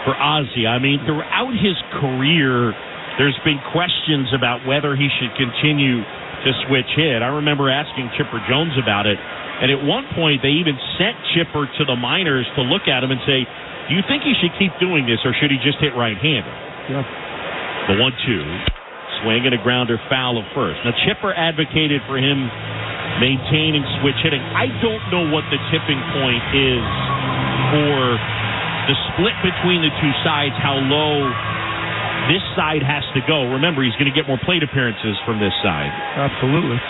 for Ozzie. I mean, throughout his career, there's been questions about whether he should continue to switch hit. I remember asking Chipper Jones about it, and at one point they even sent Chipper to the minors to look at him and say, do you think he should keep doing this, or should he just hit right-handed? Yeah. The 1-2, swing and a grounder foul of first. Now, Chipper advocated for him maintaining switch hitting. I don't know what the tipping point is for the split between the two sides, how low this side has to go. Remember, he's going to get more plate appearances from this side. Absolutely.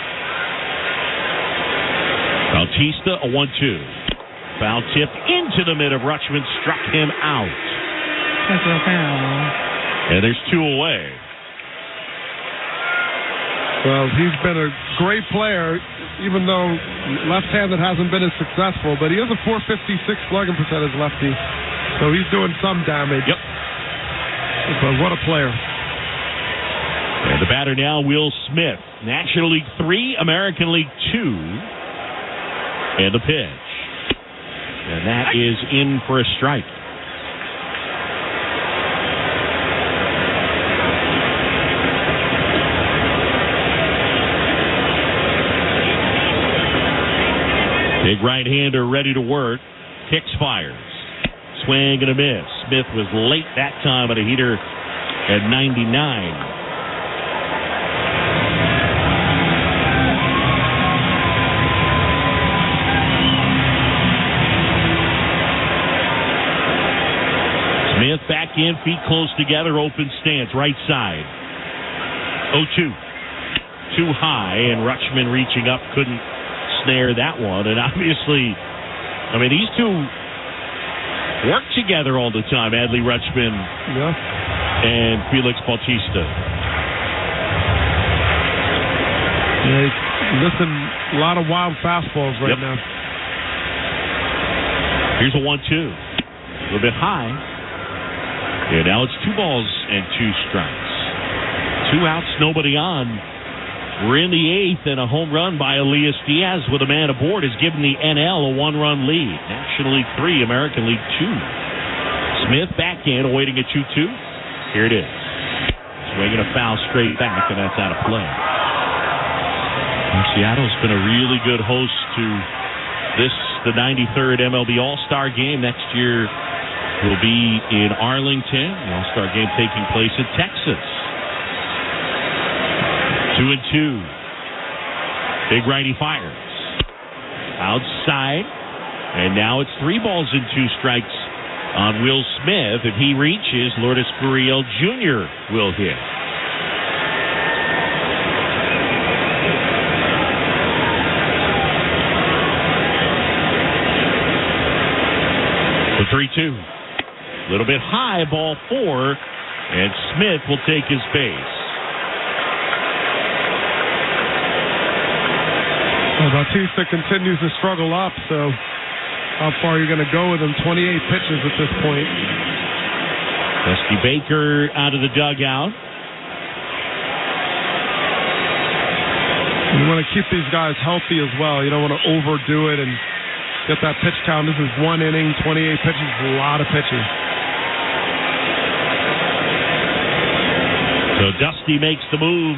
Bautista, a 1-2. Foul tip into the mid of Rutschman, struck him out. That's a foul. And there's 2 away. Well, he's been a great player, even though left-handed hasn't been as successful, but he has a .456 slugging percentage lefty, so he's doing some damage. Yep. But what a player. And the batter now, Will Smith. National League 3, American League 2. And the pitch. And that is in for a strike. Big right-hander ready to work. Hicks fires. Swing and a miss. Smith was late that time on a heater at 99. Smith back in, feet close together, open stance, right side. 0-2. Too high, and Rutschman reaching up couldn't snare that one. And obviously, I mean, these two work together all the time, Adley Rutschman and Felix Bautista. Yeah, he's missing a lot of wild fastballs right now. Here's a 1-2. A little bit high. Yeah, now it's 2 balls and 2 strikes. 2 outs, nobody on. We're in the 8th, and a home run by Elias Diaz with a man aboard has given the NL a 1-run lead. National League 3, American League 2. Smith back in, awaiting a 2-2. Here it is. Swinging a foul straight back, and that's out of play. And Seattle's been a really good host to this, the 93rd MLB All-Star Game. Next year will be in Arlington. The All-Star Game taking place in Texas. 2-2. Big righty fires. Outside. And now it's 3 balls and 2 strikes on Will Smith. If he reaches, Lourdes Gurriel Jr. will hit. The 3-2. A little bit high, ball 4, and Smith will take his base. Well, Bautista continues to struggle up, so how far are you going to go with him? 28 pitches at this point. Dusty Baker out of the dugout. You want to keep these guys healthy as well. You don't want to overdo it and get that pitch count. This is 1 inning, 28 pitches, a lot of pitches. So Dusty makes the move.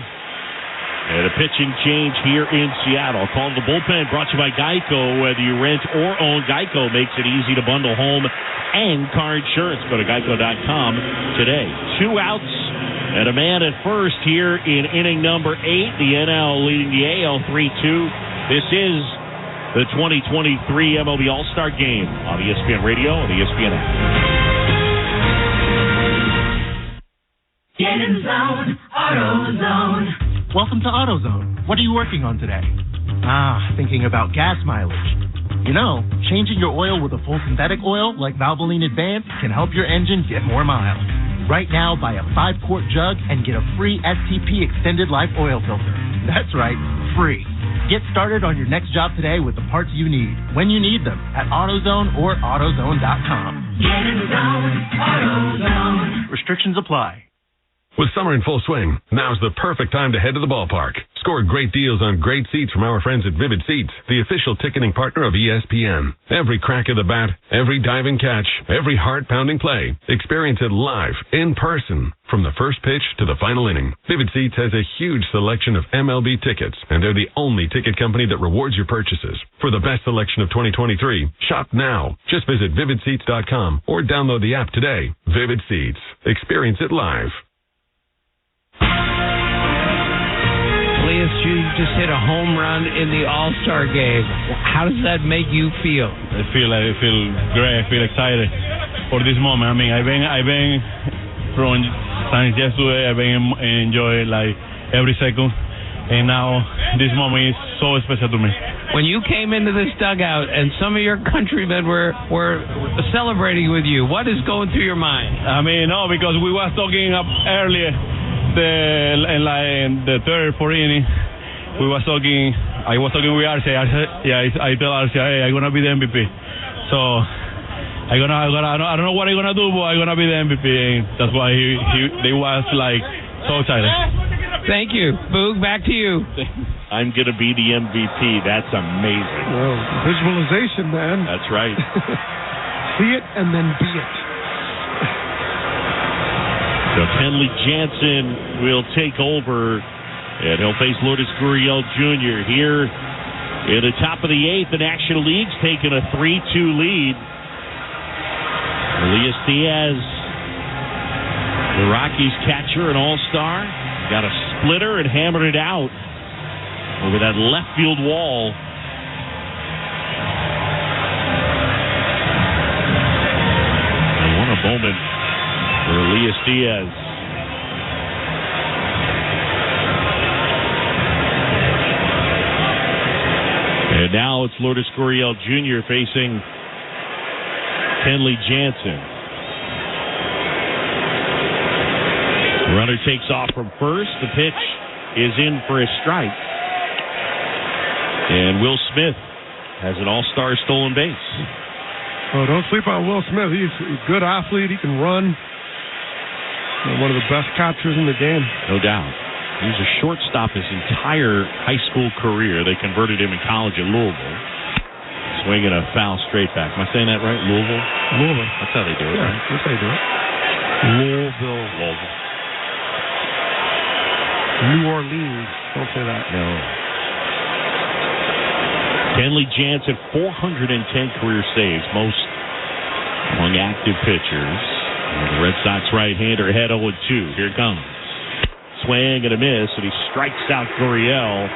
And a pitching change here in Seattle. Calling the bullpen, brought to you by Geico. Whether you rent or own, Geico makes it easy to bundle home and car insurance. Go to geico.com today. 2 outs and a man at first here in inning number 8. The NL leading the AL 3-2. This is the 2023 MLB All-Star Game on ESPN Radio and ESPN app. Get in zone, AutoZone. Welcome to AutoZone. What are you working on today? Thinking about gas mileage. You know, changing your oil with a full synthetic oil like Valvoline Advanced can help your engine get more miles. Right now, buy a 5-quart jug and get a free STP Extended Life Oil Filter. That's right, free. Get started on your next job today with the parts you need, when you need them, at AutoZone or AutoZone.com. Get in zone, AutoZone. Restrictions apply. With summer in full swing, now's the perfect time to head to the ballpark. Score great deals on great seats from our friends at Vivid Seats, the official ticketing partner of ESPN. Every crack of the bat, every diving catch, every heart-pounding play. Experience it live, in person, from the first pitch to the final inning. Vivid Seats has a huge selection of MLB tickets, and they're the only ticket company that rewards your purchases. For the best selection of 2023, shop now. Just visit vividseats.com or download the app today. Vivid Seats. Experience it live. You just hit a home run in the All-Star game. How does that make you feel? I feel great. I feel excited for this moment. I mean, I've been from since yesterday. I've been enjoying like every second, and now this moment is so special to me. When you came into this dugout and some of your countrymen were celebrating with you, what is going through your mind? I mean, no, because we was talking up earlier. In the third, fourth inning, I was talking with Arcia. I tell Arcia, hey, I'm gonna be the MVP. So I don't know what I'm gonna do, but I'm gonna be the MVP, and that's why they was like so excited. Thank you, Boog. Back to you. I'm gonna be the MVP. That's amazing. Well, visualization, man. That's right. See it and then be it. So Kenley Jansen will take over, and he'll face Lourdes Gurriel Jr. here in the top of the 8th. The National League's taken a 3-2 lead. Elias Diaz, the Rockies catcher and all-star, got a splitter and hammered it out over that left field wall. And what a moment for Elias Diaz. And now it's Lourdes Gurriel Jr. facing Kenley Jansen. The runner takes off from first. The pitch is in for a strike. And Will Smith has an all-star stolen base. Oh, don't sleep on Will Smith. He's a good athlete. He can run. One of the best catchers in the game. No doubt. He was a shortstop his entire high school career. They converted him in college at Louisville. Swinging a foul straight back. Am I saying that right? Louisville? Louisville. That's how they do it, Yeah, right? that's how you do it. Louisville. New Orleans. Don't say that. No. Kenley Jansen, 410 career saves, most among active pitchers. And the Red Sox right-hander head 0-2. Here it comes. Swing and a miss, and he strikes out Gurriel,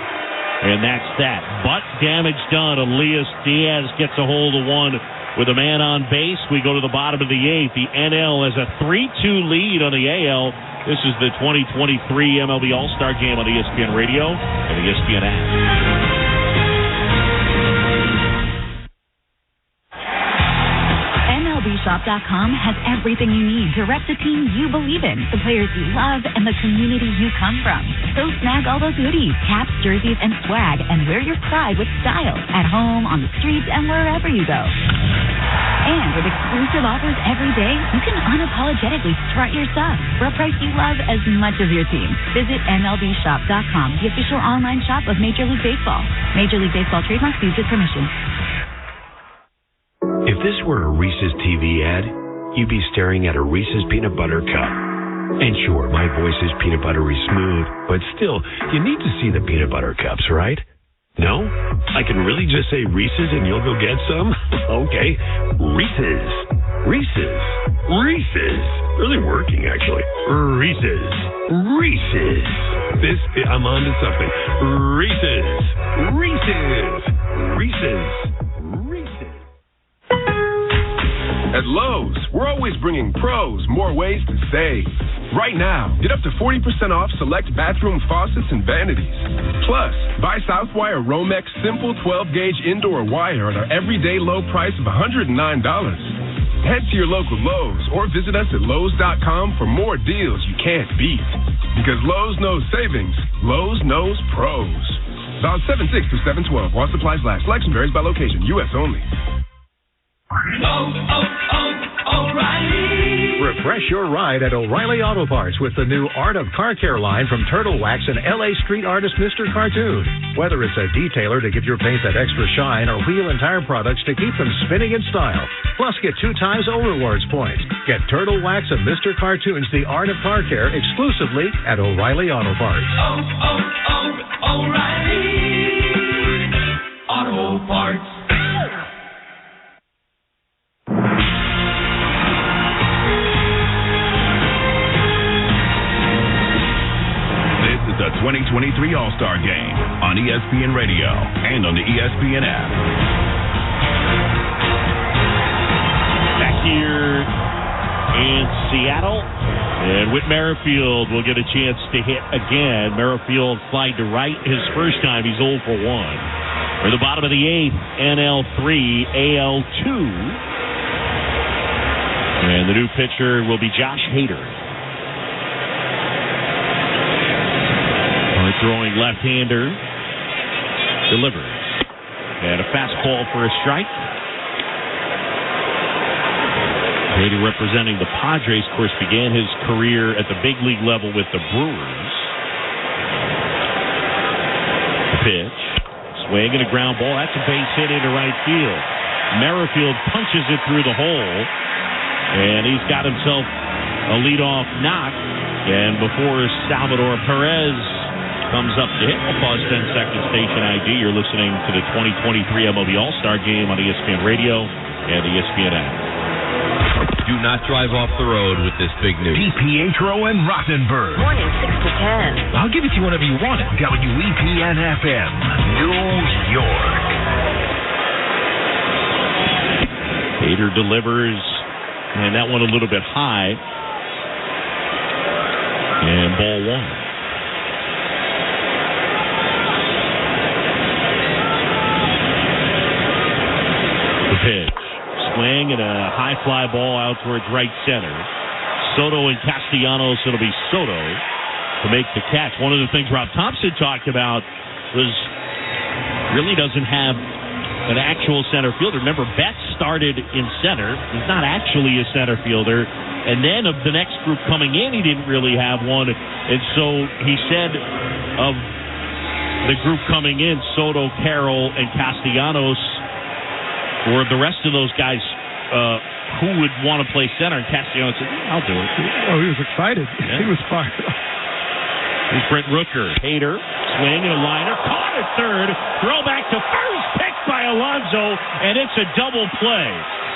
and that's that. But damage done. Elias Diaz gets a hold of one with a man on base. We go to the bottom of the 8th. The NL has a 3-2 lead on the AL. This is the 2023 MLB All-Star Game on ESPN Radio and the ESPN app. MLBShop.com has everything you need to rep the team you believe in, the players you love, and the community you come from. So snag all those hoodies, caps, jerseys, and swag, and wear your pride with style at home, on the streets, and wherever you go. And with exclusive offers every day, you can unapologetically strut your stuff for a price you love as much as your team. Visit MLBShop.com, the official online shop of Major League Baseball. Major League Baseball trademarks used with permission. If this were a Reese's TV ad, you'd be staring at a Reese's peanut butter cup. And sure, my voice is peanut buttery smooth, but still, you need to see the peanut butter cups, right? No? I can really just say Reese's and you'll go get some? Okay. Reese's. Reese's. Reese's. Really working, actually. Reese's. Reese's. I'm on to something. Reese's. Reese's. Reese's. Reese's. At Lowe's, we're always bringing pros more ways to save. Right now, get up to 40% off select bathroom faucets and vanities. Plus, buy Southwire Romex Simple 12-gauge indoor wire at our everyday low price of $109. Head to your local Lowe's or visit us at Lowe's.com for more deals you can't beat. Because Lowe's knows savings, Lowe's knows pros. About 7/6 through 7/12 while supplies last. Selection varies by location. U.S. only. O'Reilly. Refresh your ride at O'Reilly Auto Parts with the new Art of Car Care line from Turtle Wax and LA street artist Mr. Cartoon. Whether it's a detailer to give your paint that extra shine or wheel and tire products to keep them spinning in style. Plus, get 2 times O Rewards points. Get Turtle Wax and Mr. Cartoon's The Art of Car Care exclusively at O'Reilly Auto Parts. O'Reilly Auto Parts. The 2023 All-Star Game on ESPN Radio and on the ESPN app. Back here in Seattle, and Whit Merrifield will get a chance to hit again. Merrifield slide to right his first time. He's 0 for 1. We're at the bottom of the 8th, NL 3, AL 2. And the new pitcher will be Josh Hader. Throwing left-hander, delivers. And a fastball for a strike. Hader, representing the Padres, of course, began his career at the big league level with the Brewers. The pitch. Swing and a ground ball. That's a base hit into right field. Merrifield punches it through the hole. And he's got himself a leadoff knock. And before Salvador Perez comes up to hit, we'll pause 10 seconds, station ID. You're listening to the 2023 MLB All-Star Game on ESPN Radio and the ESPN app. Do not drive off the road with this big news. DiPietro and Rothenberg. Morning 6 to 10. I'll give it to you whenever you want it. WEPN FM, New York. Hader delivers, and that one a little bit high. And ball 1. Pitch. Swing and a high fly ball out towards right center. Soto and Castellanos. It'll be Soto to make the catch. One of the things Rob Thompson talked about was really doesn't have an actual center fielder. Remember, Betts started in center. He's not actually a center fielder. And then of the next group coming in, he didn't really have one. And so he said of the group coming in, Soto, Carroll, and Castellanos, were the rest of those guys who would want to play center, and Castellanos said, I'll do it. Oh, he was excited. Yeah. He was fired up. Here's Brent Rooker. Hader, swing and a liner. Caught at third. Throw back to first. Picked by Alonso, and it's a double play.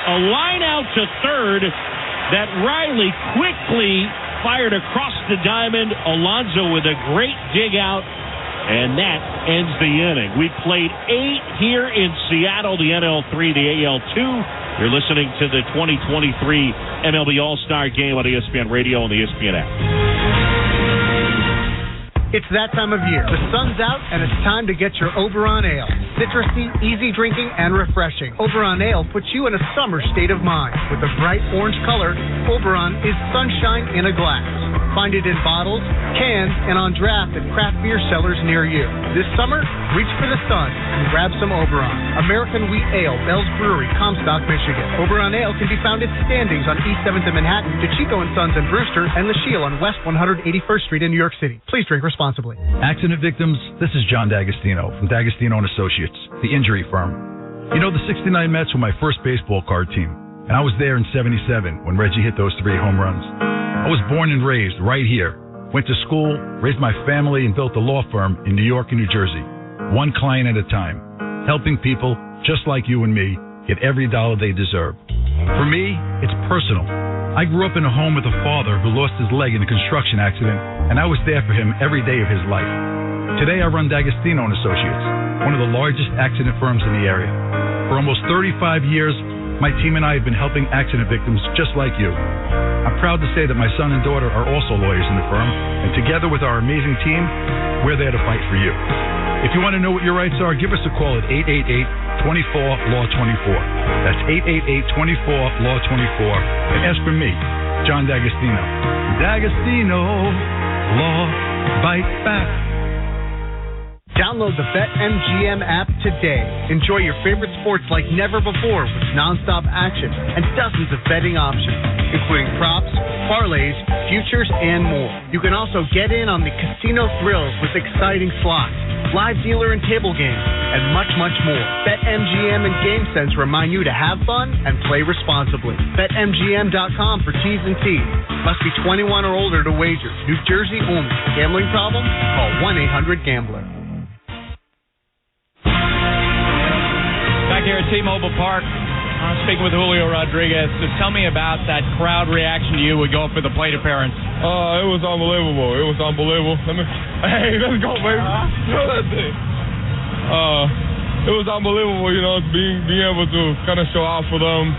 A line out to third that Riley quickly fired across the diamond. Alonso with a great dig out, and that ends the inning. We played 8 here in Seattle, the NL3, the AL2. You're listening to the 2023 MLB All-Star Game on ESPN Radio and the ESPN app. It's that time of year. The sun's out, and it's time to get your Oberon Ale. Citrusy, easy drinking, and refreshing. Oberon Ale puts you in a summer state of mind. With a bright orange color, Oberon is sunshine in a glass. Find it in bottles, cans, and on draft at craft beer sellers near you. This summer, reach for the sun and grab some Oberon. American Wheat Ale, Bell's Brewery, Comstock, Michigan. Oberon Ale can be found at Standings on East 7th in Manhattan, DeChico & Sons in Brewster, and The Shield on West 181st Street in New York City. Please drink responsibly. Accident victims, this is John D'Agostino from D'Agostino & Associates, the injury firm. You know, the 69 Mets were my first baseball card team, and I was there in 77 when Reggie hit those 3 home runs. I was born and raised right here, went to school, raised my family, and built a law firm in New York and New Jersey, one client at a time, helping people just like you and me get every dollar they deserve. For me, it's personal. I grew up in a home with a father who lost his leg in a construction accident, and I was there for him every day of his life. Today, I run D'Agostino & Associates, one of the largest accident firms in the area. For almost 35 years, my team and I have been helping accident victims just like you. I'm proud to say that my son and daughter are also lawyers in the firm, and together with our amazing team, we're there to fight for you. If you want to know what your rights are, give us a call at 888-24-LAW-24. That's 888-24-LAW-24. And ask for me, John D'Agostino. D'Agostino, Law Fight Back. Download the BetMGM app today. Enjoy your favorite sports like never before with nonstop action and dozens of betting options, including props, parlays, futures, and more. You can also get in on the casino thrills with exciting slots, live dealer and table games, and much, much more. BetMGM and GameSense remind you to have fun and play responsibly. BetMGM.com for T's and C's. Must be 21 or older to wager. New Jersey only. Gambling problem? Call 1-800-GAMBLER. Back here at T-Mobile Park, speaking with Julio Rodriguez. So tell me about that crowd reaction to you going for the plate appearance. It was unbelievable. Hey, let's go, baby. Throw that thing. It was unbelievable, being able to kind of show out for them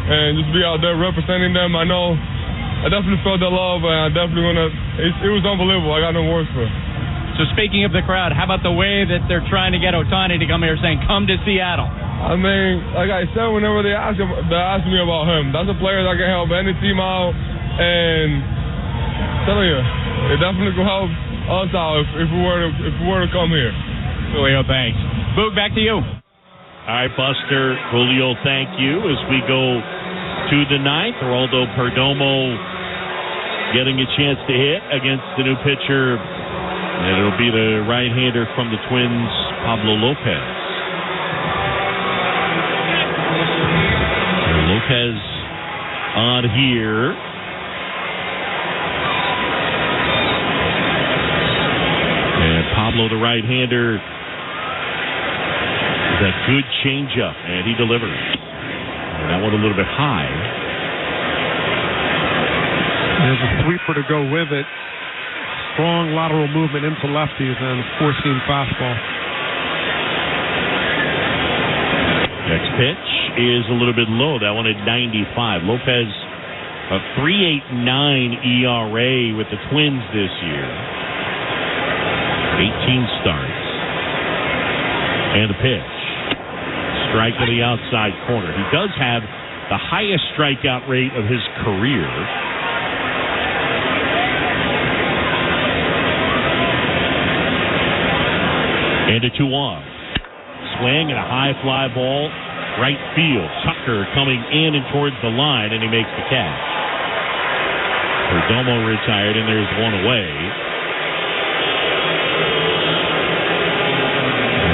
and just be out there representing them. I know I definitely felt the love, and I definitely it was unbelievable. I got no words for it. So speaking of the crowd, how about the way that they're trying to get Ohtani to come here saying, come to Seattle? I mean, like I said, whenever they ask me about him, that's a player that can help any team out, and I'm telling you, it definitely could help us out if we were to come here. Julio, thanks. Boog, back to you. All right, Buster, Julio, thank you. As we go to the ninth, Geraldo Perdomo getting a chance to hit against the new pitcher, and it'll be the right-hander from the Twins, Pablo Lopez. Lopez on here. And Pablo, the right-hander, with a good changeup, and he delivers. And that one a little bit high. There's a sweeper to go with it. Strong lateral movement into lefties and four-seam fastball. Next pitch is a little bit low. That one at 95. Lopez, a 3.89 ERA with the Twins this year. 18 starts. And the pitch. Strike to the outside corner. He does have the highest strikeout rate of his career. And a 2-1. Swing and a high fly ball, right field. Tucker coming in and towards the line, and he makes the catch. Perdomo retired, and there's one away.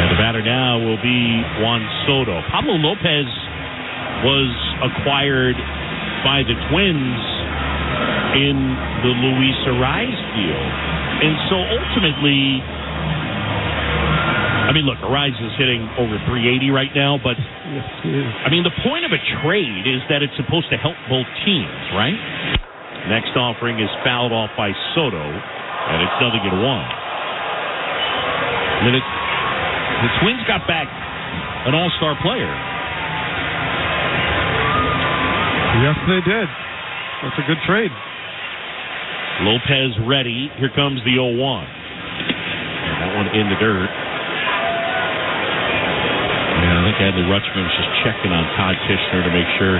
And the batter now will be Juan Soto. Pablo Lopez was acquired by the Twins in the Luis Arraez deal. And so ultimately, I mean, look, Arraez is hitting over 380 right now, but I mean, the point of a trade is that it's supposed to help both teams, right? Next offering is fouled off by Soto, and it's 0-1. I mean, the Twins got back an all-star player. Yes, they did. That's a good trade. Lopez ready. Here comes the 0-1. And that one in the dirt. Yeah, I think Adley Rutschman was just checking on Todd Tishner to make sure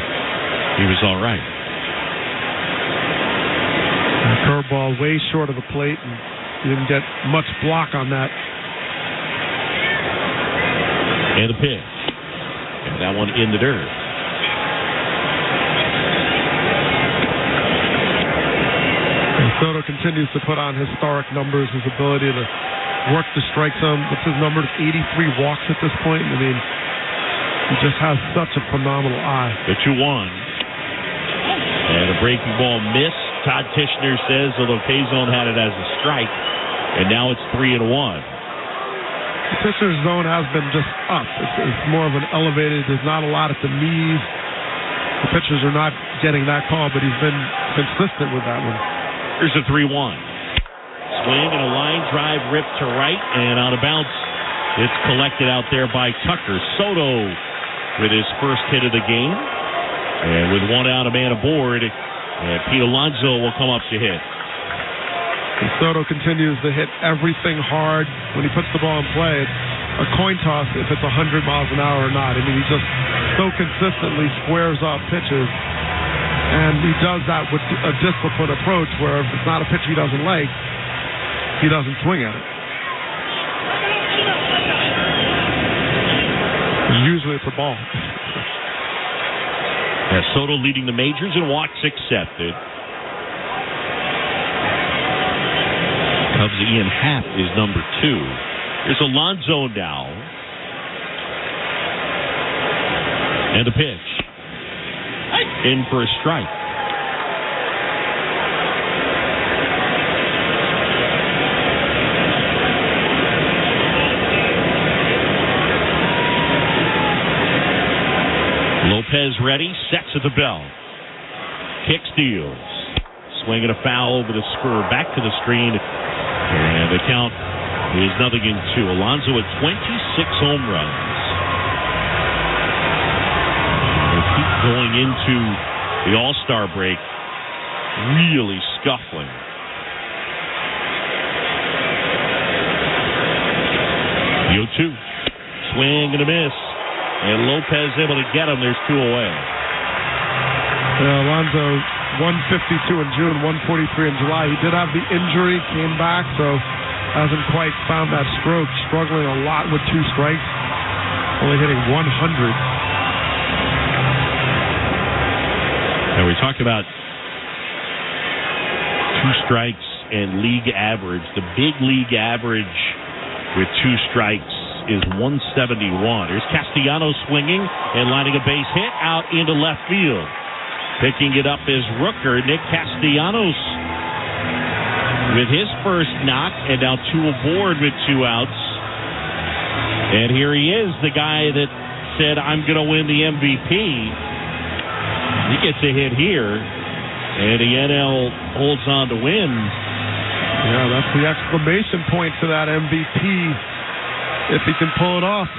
he was all right. The curveball way short of the plate, and he didn't get much block on that. And the pitch. And that one in the dirt. And Soto continues to put on historic numbers, his ability to work the strike zone. What's his number? 83 walks at this point. I mean, he just has such a phenomenal eye. The 2-1. And a breaking ball missed. Todd Tishner says, although K-Zone had it as a strike. And now it's 3-1. The pitcher's zone has been just up. It's more of an elevated. There's not a lot at the knees. The pitchers are not getting that call, but he's been consistent with that one. Here's a 3-1. Swing and a line drive ripped to right and out of bounds. It's collected out there by Tucker. Soto with his first hit of the game. And with one out, a man aboard, and Pete Alonso will come up to hit. And Soto continues to hit everything hard. When he puts the ball in play, it's a coin toss if it's 100 miles an hour or not. I mean, he just so consistently squares off pitches. And he does that with a disciplined approach where if it's not a pitch he doesn't like, he doesn't swing at it. Usually it's a ball. Soto leading the majors in walks accepted. Cubs' Ian Happ is number 2. Here's Alonso now. And a pitch. In for a strike. Lopez ready, sets at the bell. Kick steals. Swinging a foul over the spur, back to the screen. And the count is 0-2. Alonso at 26 home runs. Keep going into the All-Star break, really scuffling. The 0-2. Swing and a miss. And Lopez able to get him. There's 2 away. Alonso, 152 in June, 143 in July. He did have the injury, came back, so hasn't quite found that stroke. Struggling a lot with 2 strikes. Only hitting 100. Now we talk about 2 strikes and league average. The big league average with 2 strikes is 171. Here's Castellanos swinging and lining a base hit out into left field. Picking it up is Rooker, Nick Castellanos, with his first knock, and now 2 aboard with 2 outs. And here he is, the guy that said, I'm going to win the MVP. He gets a hit here, and the NL holds on to win. Yeah, that's the exclamation point to that MVP. If he can pull it off.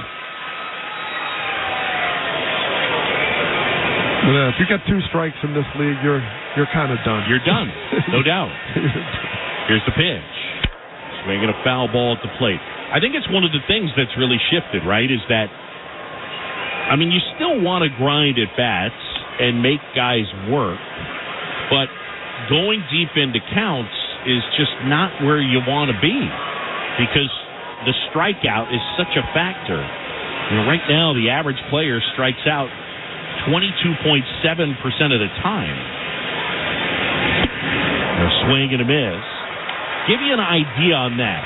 Yeah, if you get 2 strikes in this league, you're kind of done. You're done, no doubt. Here's the pitch. Swinging a foul ball at the plate. I think it's one of the things that's really shifted, right, is that, I mean, you still want to grind at bats and make guys work, but going deep into counts is just not where you want to be because the strikeout is such a factor. You know, right now, the average player strikes out 22.7% of the time. A swing and a miss. Give you an idea on that,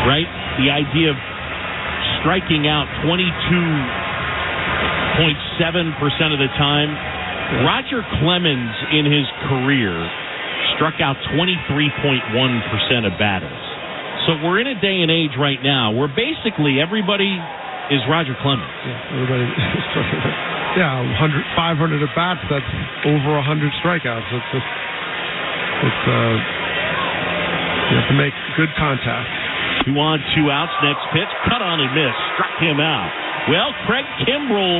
right? The idea of striking out 22 of the time. Roger Clemens in his career struck out 23.1% of batters. So we're in a day and age right now where basically everybody is Roger Clemens. Yeah, everybody. 500 at bats. That's over 100 strikeouts. You have to make good contact. 2 on, 2 outs. Next pitch, cut on and miss, struck him out. Well, Craig Kimbrell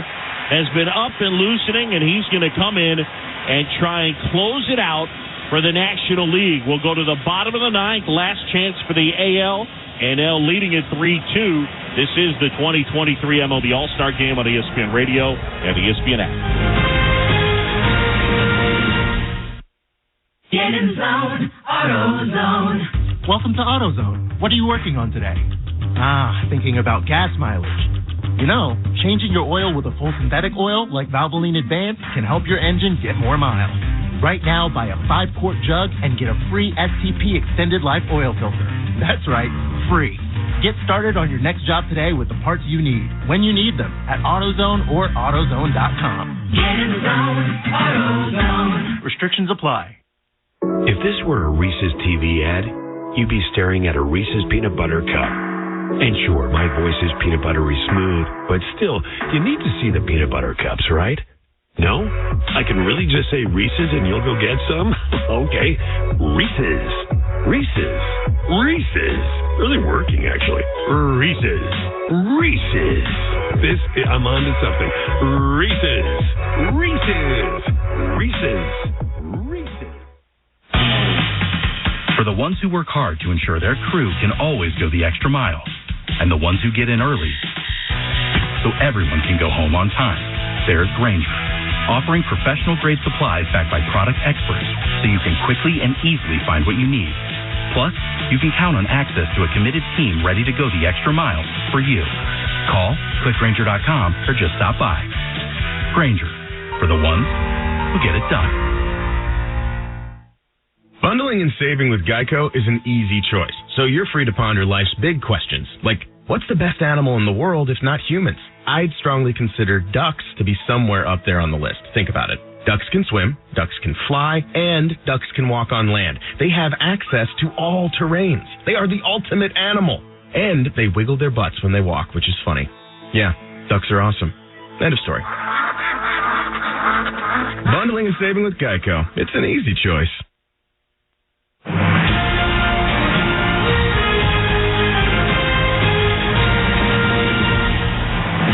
has been up and loosening, and he's going to come in and try and close it out for the National League. We'll go to the bottom of the 9th. Last chance for the AL. NL leading at 3-2. This is the 2023 MLB All-Star Game on ESPN Radio and the ESPN app. Get in zone, AutoZone. Welcome to AutoZone. What are you working on today? Thinking about gas mileage. You know, changing your oil with a full synthetic oil like Valvoline Advanced can help your engine get more miles. Right now, buy a 5-quart jug and get a free STP Extended Life Oil Filter. That's right, free. Get started on your next job today with the parts you need, when you need them, at AutoZone or AutoZone.com. Get in the zone, AutoZone. Restrictions apply. If this were a Reese's TV ad, you'd be staring at a Reese's peanut butter cup. And sure, my voice is peanut buttery smooth, but still, you need to see the peanut butter cups, right? No? I can really just say Reese's and you'll go get some? Okay. Reese's. Reese's. Reese's. Really working, actually. Reese's. Reese's. I'm on to something. Reese's. Reese's. Reese's. Reese's. For the ones who work hard to ensure their crew can always go the extra mile, and the ones who get in early so everyone can go home on time, there's Grainger, offering professional-grade supplies backed by product experts so you can quickly and easily find what you need. Plus, you can count on access to a committed team ready to go the extra mile for you. Call, click Grainger.com, or just stop by. Grainger, for the ones who get it done. Bundling and saving with Geico is an easy choice, so you're free to ponder life's big questions, like, what's the best animal in the world if not humans? I'd strongly consider ducks to be somewhere up there on the list. Think about it. Ducks can swim, ducks can fly, and ducks can walk on land. They have access to all terrains. They are the ultimate animal. And they wiggle their butts when they walk, which is funny. Yeah, ducks are awesome. End of story. Bundling and saving with Geico. It's an easy choice.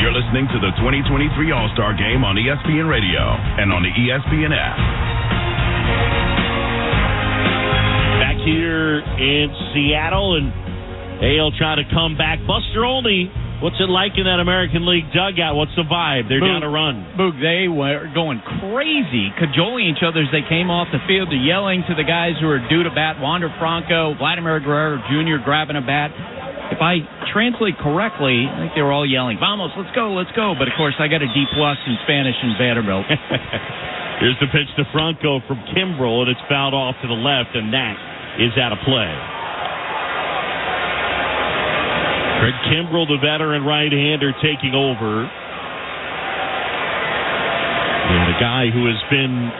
You're listening to the 2023 All-Star Game on ESPN Radio and on the ESPN app. Back here in Seattle, and AL trying to come back. Buster Olney, what's it like in that American League dugout? What's the vibe? They're down a run. Boog, they were going crazy, cajoling each other as they came off the field. They're yelling to the guys who are due to bat. Wander Franco, Vladimir Guerrero Jr. grabbing a bat. If I translate correctly, I think they were all yelling, "Vamos, let's go, let's go." But, of course, I got a D+ in Spanish in Vanderbilt. Here's the pitch to Franco from Kimbrell, and it's fouled off to the left, and that is out of play. Craig Kimbrell, the veteran right-hander, taking over. And a guy who has been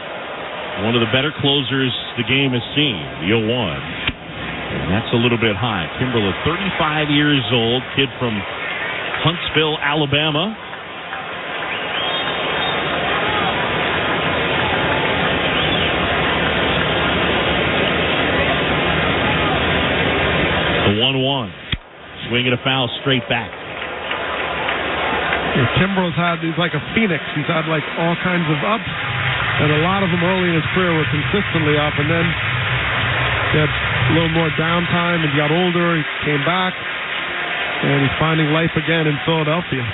one of the better closers the game has seen, the 0-1. And that's a little bit high. Kimbrell is 35 years old, kid from Huntsville, Alabama. The 1-1. Swinging a foul straight back. Yeah, he's like a phoenix. He's had like all kinds of ups, and a lot of them early in his career were consistently up, and then he had a little more downtime and he got older. He came back, and he's finding life again in Philadelphia.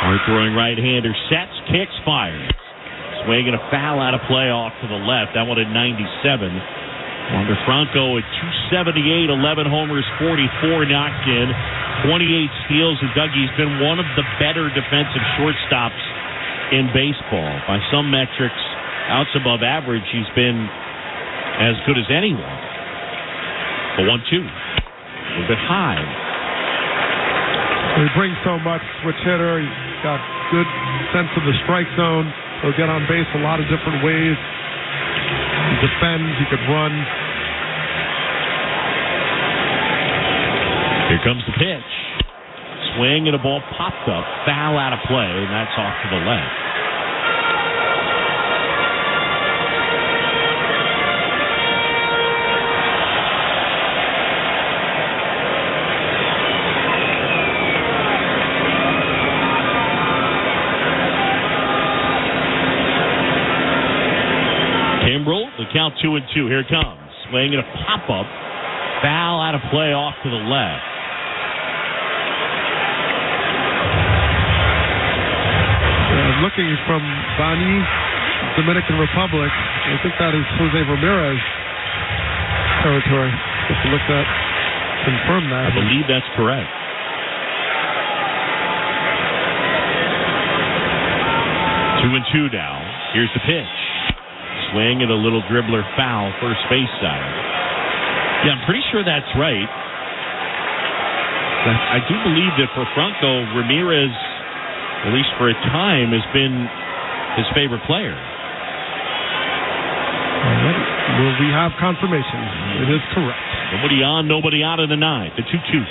Hard-throwing right-hander sets, kicks, fires. Swinging a foul out of play off to the left. That one at 97. Wander Franco at 278, 11 homers, 44 knocked in, 28 steals, and Dougie's been one of the better defensive shortstops in baseball. By some metrics, outs above average, he's been as good as anyone. The 1-2, a little bit high. He brings so much, switch hitter. He's got good sense of the strike zone. He'll get on base a lot of different ways. He defends. He could run. Here comes the pitch. Swing and a ball popped up. Foul out of play, and that's off to the left. Kimbrel, the count 2-2. Here it comes. Swing and a pop-up. Foul out of play off to the left. Looking from Bani, Dominican Republic. I think that is Jose Ramirez territory. Just to look that, confirm that. I believe that's correct. Two and two now. Here's the pitch. Swing and a little dribbler foul, first base side. Yeah, I'm pretty sure that's right. I do believe that for Franco, Ramirez, at least for a time, has been his favorite player. Well, we have confirmation. It is correct. Nobody on, nobody out of the ninth. The 2-2. Swing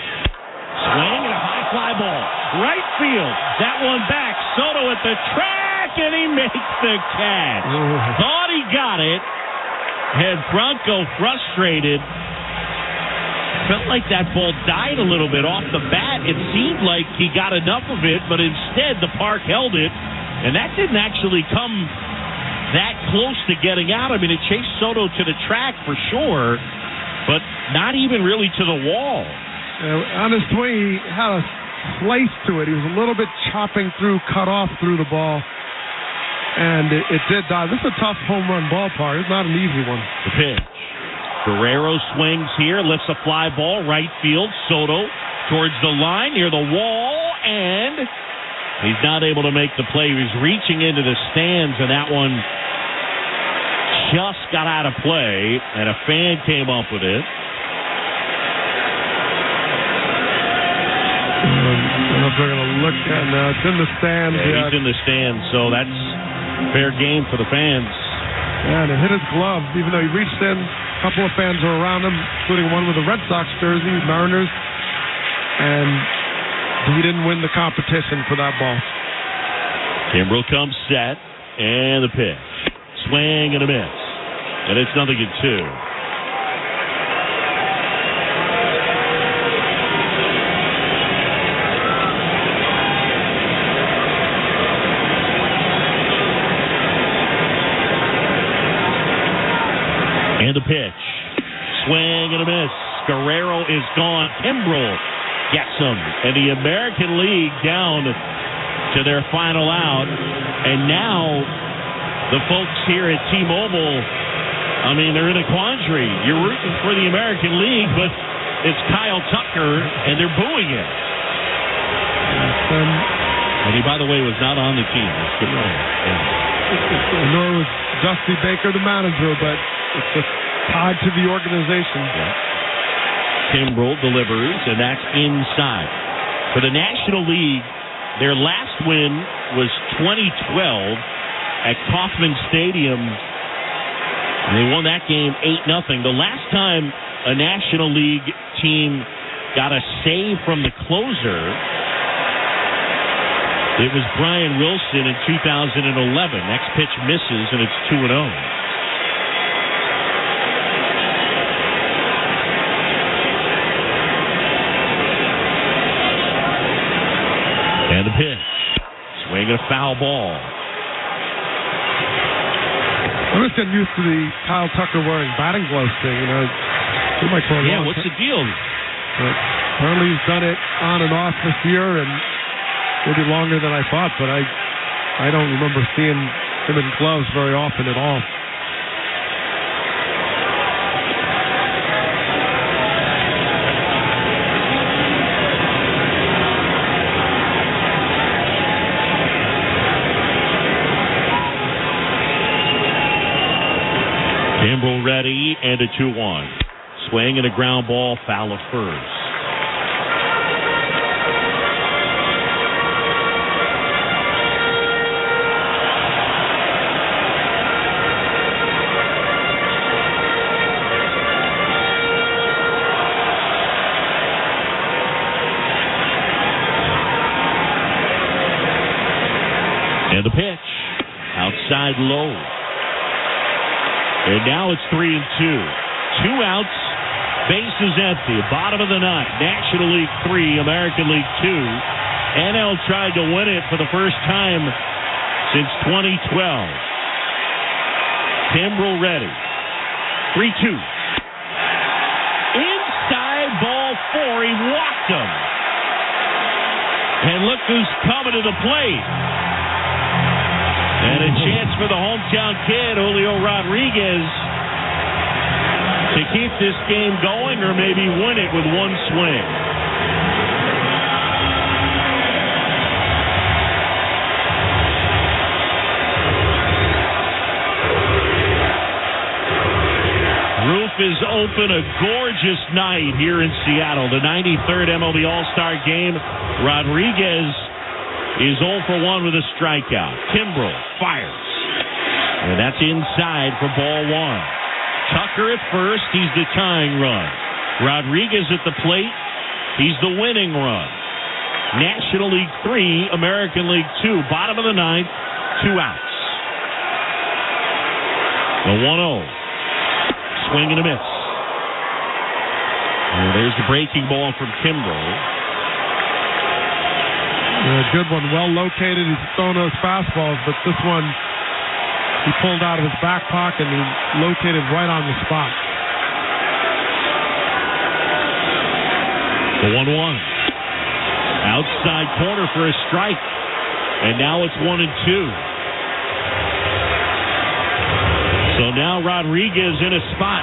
and a high fly ball. Right field. That one back. Soto at the track, and he makes the catch. Thought he got it. Had Franco frustrated. Felt like that ball died a little bit off the bat. It seemed like he got enough of it, but instead the park held it, and that didn't actually come that close to getting out. I mean, it chased Soto to the track for sure, but not even really to the wall. On his swing, he had a slice to it. He was a little bit chopping through, cut off through the ball, and it did die. This is a tough home run ballpark. It's not an easy one. The pitch. Guerrero swings here, lifts a fly ball, right field. Soto towards the line, near the wall, and he's not able to make the play. He was reaching into the stands, and that one just got out of play, and a fan came up with it. I don't know if they're going to look at it. It's in the stands. Yeah, he's in the stands, so that's fair game for the fans. Yeah, and it hit his glove, even though he reached in. A couple of fans were around him, including one with a Red Sox jersey, Mariners, and he didn't win the competition for that ball. Kimbrel comes set, and the pitch. Swing and a miss. And it's 0-2. And the pitch. Swing and a miss. Guerrero is gone. Kimbrel gets him. And the American League down to their final out. And now the folks here at T-Mobile, I mean, they're in a quandary. You're rooting for the American League, but it's Kyle Tucker, and they're booing him. And he, by the way, was not on the team. That's good for him. Nor was Dusty Baker, the manager, but it's just tied to the organization. Yeah. Kimbrel delivers, and that's inside. For the National League, their last win was 2012 at Kauffman Stadium. And they won that game 8-0. The last time a National League team got a save from the closer, it was Brian Wilson in 2011. Next pitch misses, and it's 2-0. And the pitch. Swing and a foul ball. I'm just getting used to the Kyle Tucker wearing batting gloves thing. You know, he might throw yeah, what's the deal? But apparently he's done it on and off this year, and maybe longer than I thought, but I don't remember seeing him in gloves very often at all. Kimbrel ready, and a 2-1. Swing and a ground ball, foul of first. And the pitch. Outside low. And now it's 3-2. 2 outs. Bases empty. Bottom of the ninth. National League 3, American League 2. NL tried to win it for the first time since 2012. Kimbrel ready. 3-2. Inside ball 4. He walked him. And look who's coming to the plate. And a chance for the hometown kid, Julio Rodriguez, to keep this game going or maybe win it with one swing. Roof is open, a gorgeous night here in Seattle. The 93rd MLB All-Star Game. Rodriguez is 0 for 1 with a strikeout. Kimbrel fires. And that's inside for ball 1. Tucker at first. He's the tying run. Rodriguez at the plate. He's the winning run. National League 3, American League 2. Bottom of the ninth. 2 outs. The 1-0. Swing and a miss. And there's the breaking ball from Kimbrel. Yeah, good one. Well located. He's throwing those fastballs, but this one he pulled out of his back pocket and he located right on the spot. The 1-1. Outside corner for a strike. And now it's 1-2. So now Rodriguez in a spot.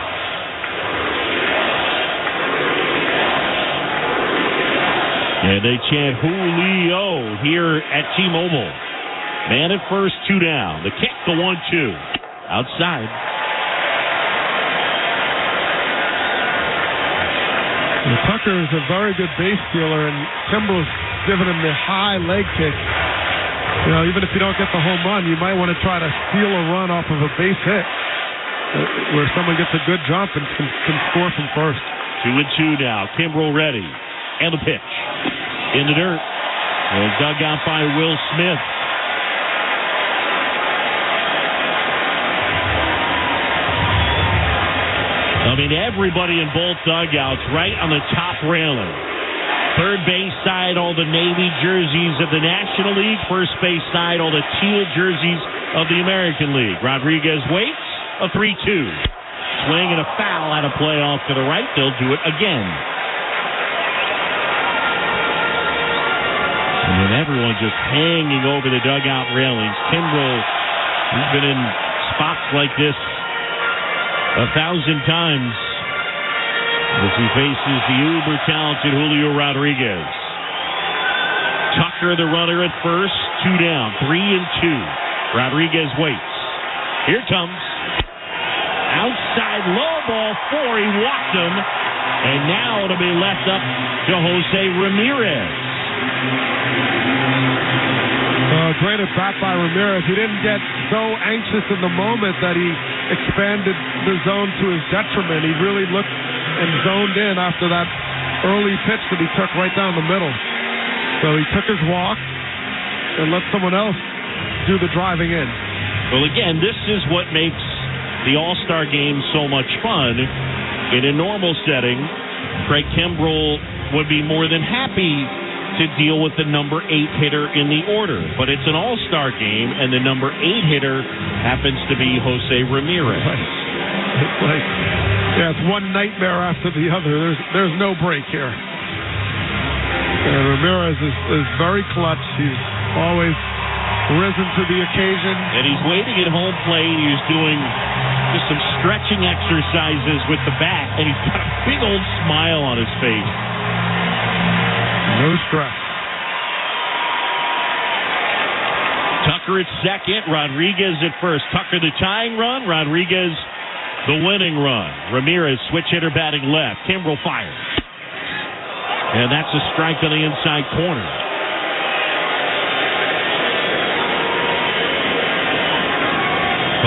And they chant Julio here at T-Mobile. Man at first, 2 down. The kick, the 1-2. Outside. And Tucker is a very good base stealer, and Kimbrel's giving him the high leg kick. You know, even if you don't get the home run, you might want to try to steal a run off of a base hit where someone gets a good jump and can score from first. 2-2 now. Kimbrel ready. And the pitch. In the dirt. And dug out by Will Smith. I mean, everybody in both dugouts right on the top railing. Third base side, all the Navy jerseys of the National League. First base side, all the teal jerseys of the American League. Rodriguez waits. A 3-2. Swing and a foul out of play off to the right. They'll do it again. And everyone just hanging over the dugout railings. Kimbrel, he's been in spots like this 1,000 times as he faces the uber-talented Julio Rodriguez. Tucker, the runner at first, 2 down, 3-2. Rodriguez waits. Here comes. Outside low ball 4. He walked him. And now it'll be left up to Jose Ramirez. Great at bat by Ramirez. He didn't get so anxious in the moment that he expanded the zone to his detriment. He really looked and zoned in after that early pitch that he took right down the middle. So he took his walk and let someone else do the driving in. Well, again, this is what makes the All-Star Game so much fun. In a normal setting, Craig Kimbrel would be more than happy to deal with the number 8 hitter in the order. But it's an All-Star Game, and the number 8 hitter happens to be Jose Ramirez. It's like, yeah, it's one nightmare after the other. There's no break here. And Ramirez is very clutch. He's always risen to the occasion. And he's waiting at home plate. He was doing just some stretching exercises with the bat, and he's got a big old smile on his face. No stress. Tucker at second, Rodriguez at first. Tucker the tying run, Rodriguez the winning run. Ramirez switch hitter batting left. Kimbrel fires. And that's a strike on the inside corner.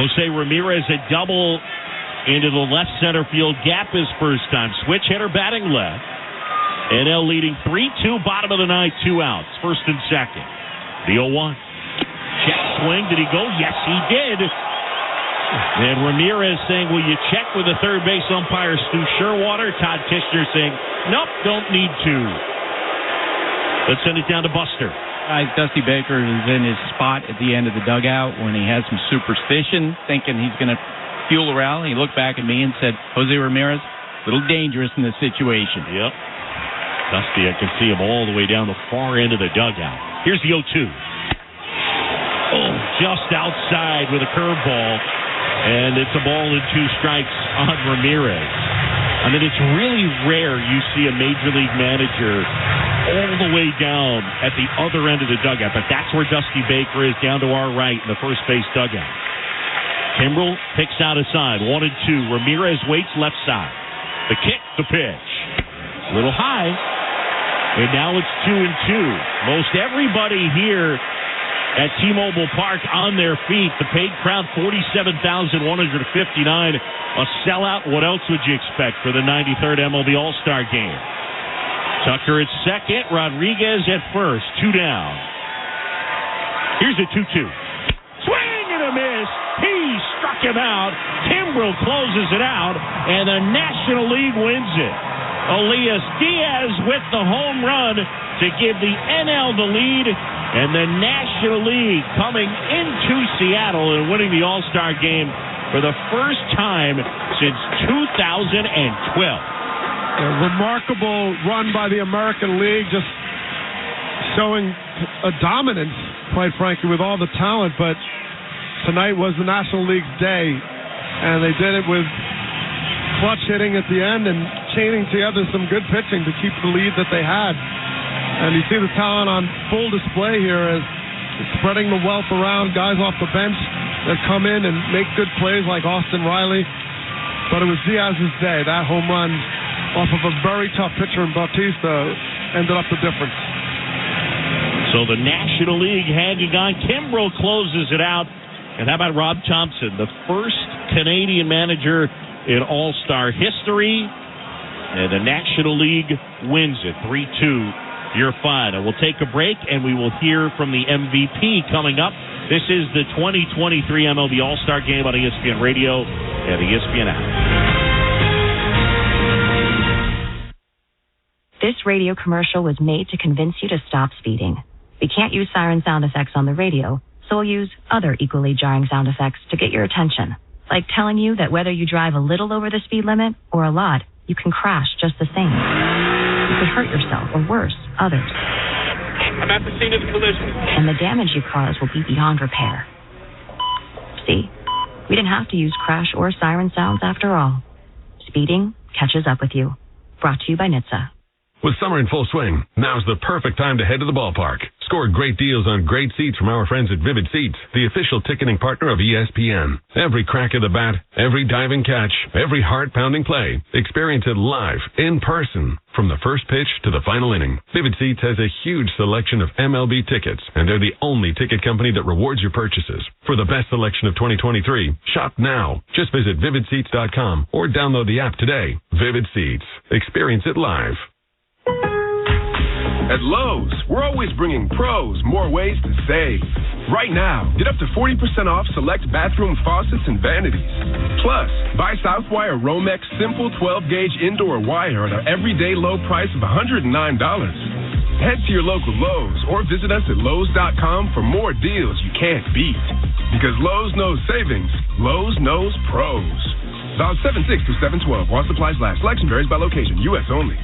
Jose Ramirez a double into the left center field gap his first time. Switch hitter batting left. NL leading 3-2, bottom of the ninth, 2 outs. First and second. The 0-1. Check swing. Did he go? Yes, he did. And Ramirez saying, will you check with the third base umpire, Stu Sherwater? Todd Kishner saying, nope, don't need to. Let's send it down to Buster. Dusty Baker is in his spot at the end of the dugout when he has some superstition, thinking he's going to fuel the rally. He looked back at me and said, Jose Ramirez, a little dangerous in this situation. Yep. Dusty, I can see him all the way down the far end of the dugout. Here's the 0-2. Oh, just outside with a curveball. And it's a ball and 2 strikes on Ramirez. I mean, it's really rare you see a Major League manager all the way down at the other end of the dugout. But that's where Dusty Baker is, down to our right in the first base dugout. Kimbrel picks out a side, 1-2. Ramirez waits left side. The kick, the pitch. A little high. And now it's 2-2. Most everybody here at T-Mobile Park on their feet. The paid crowd, 47,159. A sellout. What else would you expect for the 93rd MLB All-Star Game? Tucker at second. Rodriguez at first. 2 down. Here's a 2-2. Swing and a miss. He struck him out. Kimbrel closes it out, and the National League wins it. Elias Diaz with the home run to give the NL the lead, and the National League coming into Seattle and winning the All-Star Game for the first time since 2012. A remarkable run by the American League, just showing a dominance, quite frankly, with all the talent. But tonight was the National League's day, and they did it with clutch hitting at the end and chaining together some good pitching to keep the lead that they had. And you see the talent on full display here as spreading the wealth around, guys off the bench that come in and make good plays like Austin Riley. But it was Diaz's day. That home run off of a very tough pitcher in Bautista ended up the difference. So the National League hanging on. Kimbrel closes it out. And how about Rob Thompson, the first Canadian manager in All-Star history? And the National League wins it 3-2. Your final. We'll take a break, and we will hear from the MVP coming up. This is the 2023 MLB All-Star Game on ESPN Radio and the ESPN app. This radio commercial was made to convince you to stop speeding. We can't use siren sound effects on the radio, so we'll use other equally jarring sound effects to get your attention, like telling you that whether you drive a little over the speed limit or a lot, you can crash just the same. You could hurt yourself, or worse, others. I'm at the scene of the collision. And the damage you cause will be beyond repair. See? We didn't have to use crash or siren sounds after all. Speeding catches up with you. Brought to you by NHTSA. With summer in full swing, now's the perfect time to head to the ballpark. Score great deals on great seats from our friends at Vivid Seats, the official ticketing partner of ESPN. Every crack of the bat, every diving catch, every heart-pounding play, experience it live, in person, from the first pitch to the final inning. Vivid Seats has a huge selection of MLB tickets, and they're the only ticket company that rewards your purchases. For the best selection of 2023, shop now. Just visit VividSeats.com or download the app today. Vivid Seats. Experience it live. At Lowe's, we're always bringing pros more ways to save. Right now, get up to 40% off select bathroom faucets and vanities. Plus, buy Southwire Romex Simple 12-gauge indoor wire at our everyday low price of $109. Head to your local Lowe's or visit us at Lowe's.com for more deals you can't beat. Because Lowe's knows savings, Lowe's knows pros. Valid 7/6 through 7/12 while supplies last. Selection varies by location. U.S. only.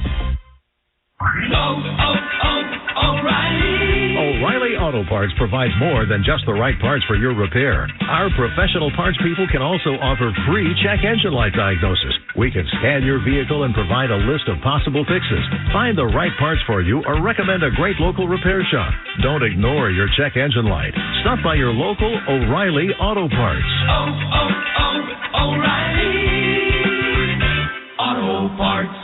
O'Reilly Auto Parts provides more than just the right parts for your repair. Our professional parts people can also offer free check engine light diagnosis. We can scan your vehicle and provide a list of possible fixes. Find the right parts for you or recommend a great local repair shop. Don't ignore your check engine light. Stop by your local O'Reilly Auto Parts. O'Reilly Auto Parts.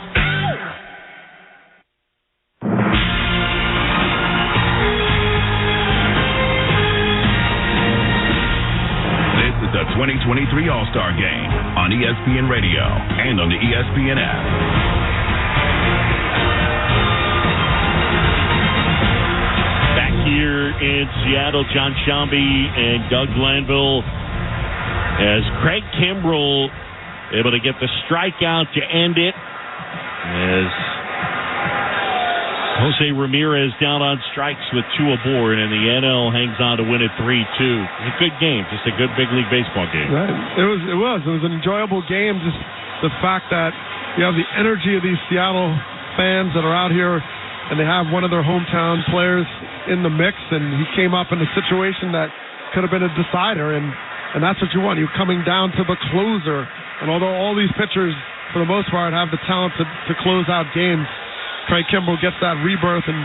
The 2023 All-Star Game on ESPN Radio and on the ESPN app. Back here in Seattle. John Shambi and Doug Glanville, as Craig Kimbrell able to get the strikeout to end it, as Jose Ramirez down on strikes with 2 aboard, and the NL hangs on to win it 3-2. It was a good game, just a good big league baseball game. Right. It was an enjoyable game. Just the fact that you have the energy of these Seattle fans that are out here, and they have one of their hometown players in the mix, and he came up in a situation that could have been a decider, and that's what you want. You're coming down to the closer, and although all these pitchers, for the most part, have the talent to close out games, Craig Kimbrell gets that rebirth and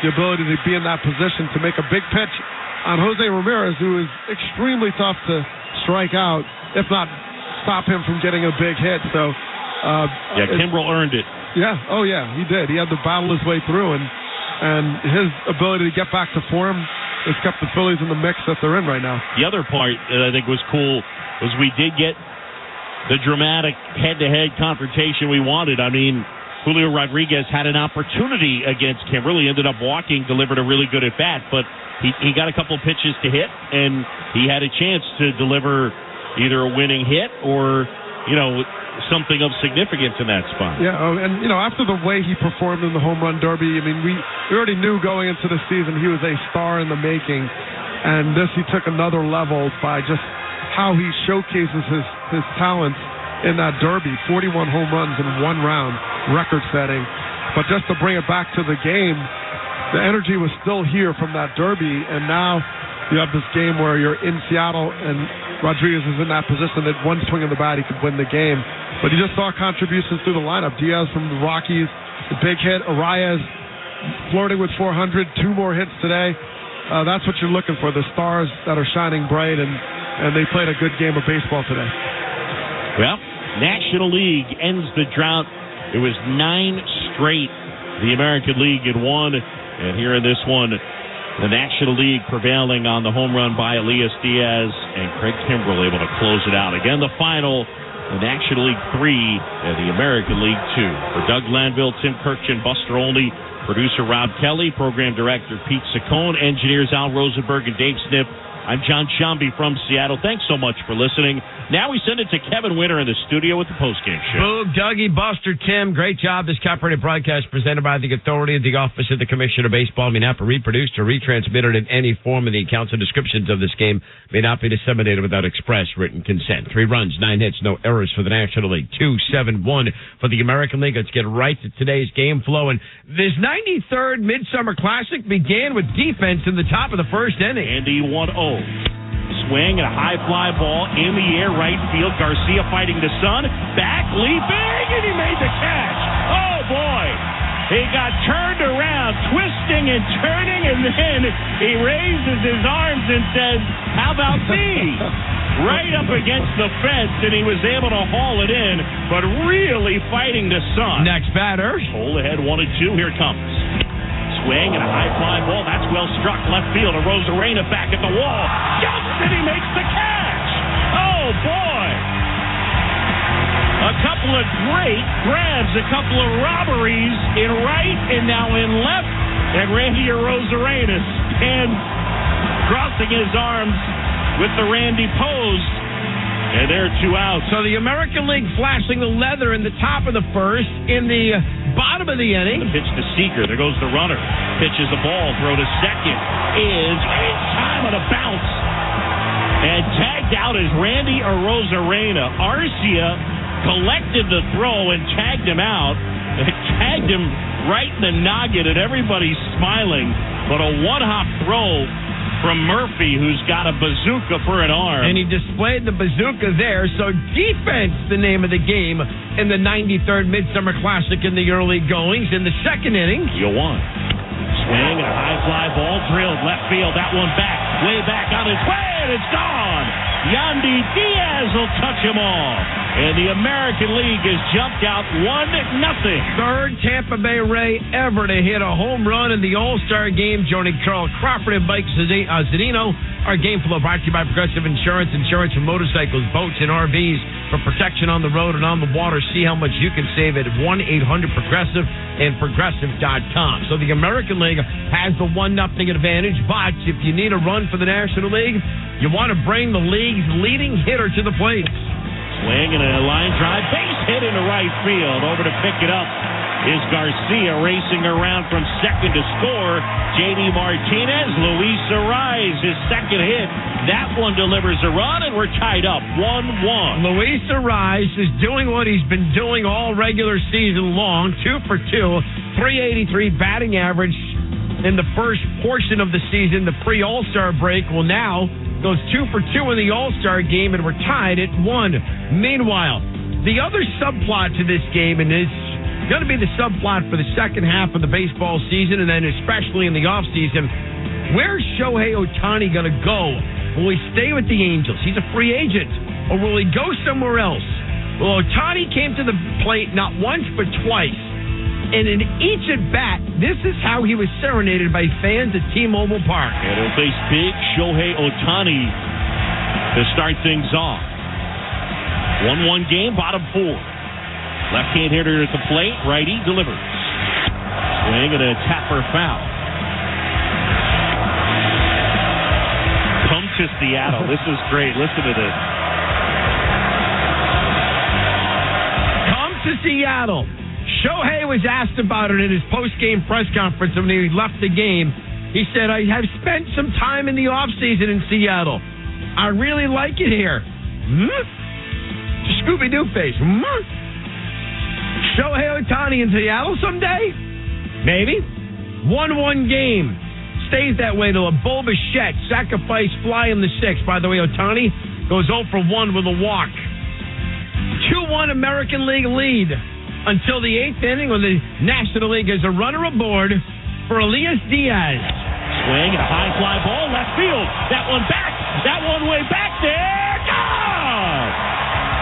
the ability to be in that position to make a big pitch on Jose Ramirez, who is extremely tough to strike out, if not stop him from getting a big hit. So, Kimbrell earned it. Yeah, oh yeah, he did. He had to battle his way through, and his ability to get back to form has kept the Phillies in the mix that they're in right now. The other part that I think was cool was we did get the dramatic head-to-head confrontation we wanted. I mean, Julio Rodriguez had an opportunity against Kimbrell. He ended up walking, delivered a really good at-bat, but he got a couple pitches to hit, and he had a chance to deliver either a winning hit or, something of significance in that spot. Yeah, and, after the way he performed in the home run derby, I mean, we already knew going into the season he was a star in the making, and this he took another level by just how he showcases his talents in that derby. 41 home runs in 1 round, record-setting. But just to bring it back to the game, the energy was still here from that derby, and now you have this game where you're in Seattle, and Rodriguez is in that position that one swing of the bat, he could win the game. But you just saw contributions through the lineup. Diaz from the Rockies, the big hit. Arias flirting with 400, 2 more hits today. That's what you're looking for, the stars that are shining bright, and they played a good game of baseball today. Well, National League ends the drought. It was 9 straight the American League had won. And here in this one, the National League prevailing on the home run by Elias Diaz, and Craig Kimbrell able to close it out. Again, the final, the National League 3 and the American League 2. For Doug Glanville, Tim Kirchen, Buster Olney, producer Rob Kelly, program director Pete Saccone, engineers Al Rosenberg and Dave Snipp, I'm John Shambi from Seattle. Thanks so much for listening. Now we send it to Kevin Winter in the studio with the postgame show. Boog, Dougie, Buster, Tim, great job. This copyrighted broadcast presented by the authority of the Office of the Commissioner of Baseball may not be reproduced or retransmitted in any form, and the accounts and descriptions of this game may not be disseminated without express written consent. 3 runs, 9 hits, no errors for the National League. 2-7-1 for the American League. Let's get right to today's game flow. And this 93rd Midsummer Classic began with defense in the top of the first inning. Andy 1-0. Swing and a high fly ball in the air, right field. Garcia fighting the sun. Back, leaping, and he made the catch. Oh, boy. He got turned around, twisting and turning, and then he raises his arms and says, how about me? Right up against the fence, and he was able to haul it in, but really fighting the sun. Next batter. Hold ahead 1-2. Here it comes. Swing and a high fly ball. That's well struck left field. Arozarena back at the wall. Jumps and he makes the catch. Oh, boy. A couple of great grabs, a couple of robberies in right and now in left. And Randy Arozarena stands crossing his arms with the Randy pose. And there are 2 outs. So the American League flashing the leather in the top of the first. In the bottom of the inning. The pitch to Seager. There goes the runner. Pitches the ball. Throw to second. Is in time on a bounce. And tagged out is Randy Arozarena. Arcia collected the throw and tagged him out. It tagged him right in the noggin, and everybody's smiling. But a one-hop throw from Murphy, who's got a bazooka for an arm. And he displayed the bazooka there. So defense, the name of the game in the 93rd Midsummer Classic in the early goings. In the second inning, you won. Swing and a high fly ball drilled left field. That one back, way back on its way, and it's gone. Yandy Diaz will touch him off. And the American League has jumped out 1-0. Third Tampa Bay Ray ever to hit a home run in the All-Star game, joining Carl Crawford and Mike Zedino. Our game flow brought to you by Progressive Insurance. Insurance for motorcycles, boats, and RVs. For protection on the road and on the water, see how much you can save at 1-800-PROGRESSIVE and Progressive.com. So the American League has the 1-0 advantage, but if you need a run for the National League, you want to bring the league's leading hitter to the plate. Swing and a line drive, base hit into right field. Over to pick it up is Garcia, racing around from second to score. J.D. Martinez, Luis Arraez, his second hit. That one delivers a run, and we're tied up 1-1. Luis Arraez is doing what he's been doing all regular season long, 2 for 2, 383 batting average in the first portion of the season. The pre-All-Star break will now goes 2 for 2 in the All-Star game, and we're tied at 1. Meanwhile, the other subplot to this game, and it's going to be the subplot for the second half of the baseball season, and then especially in the offseason, where's Shohei Ohtani going to go? Will he stay with the Angels? He's a free agent. Or will he go somewhere else? Well, Ohtani came to the plate not once but twice. And in each at-bat, this is how he was serenaded by fans at T-Mobile Park. And he'll face big Shohei Ohtani to start things off. 1-1 game, bottom 4. Left-hand hitter at the plate, righty delivers. Swing and a tapper foul. Come to Seattle. This is great. Listen to this. Come to Seattle. Shohei was asked about it in his post-game press conference when he left the game. He said, I have spent some time in the offseason in Seattle. I really like it here. Scooby-Doo face. Shohei Ohtani in Seattle someday? Maybe. 1-1 game. Stays that way till a Bo Bichette sacrifice fly in the 6th. By the way, Ohtani goes 0 for 1 with a walk. 2-1 American League lead until the 8th inning when the National League has a runner aboard for Elias Diaz. Swing and a high fly ball, left field. That one back. That one way back there. Gone!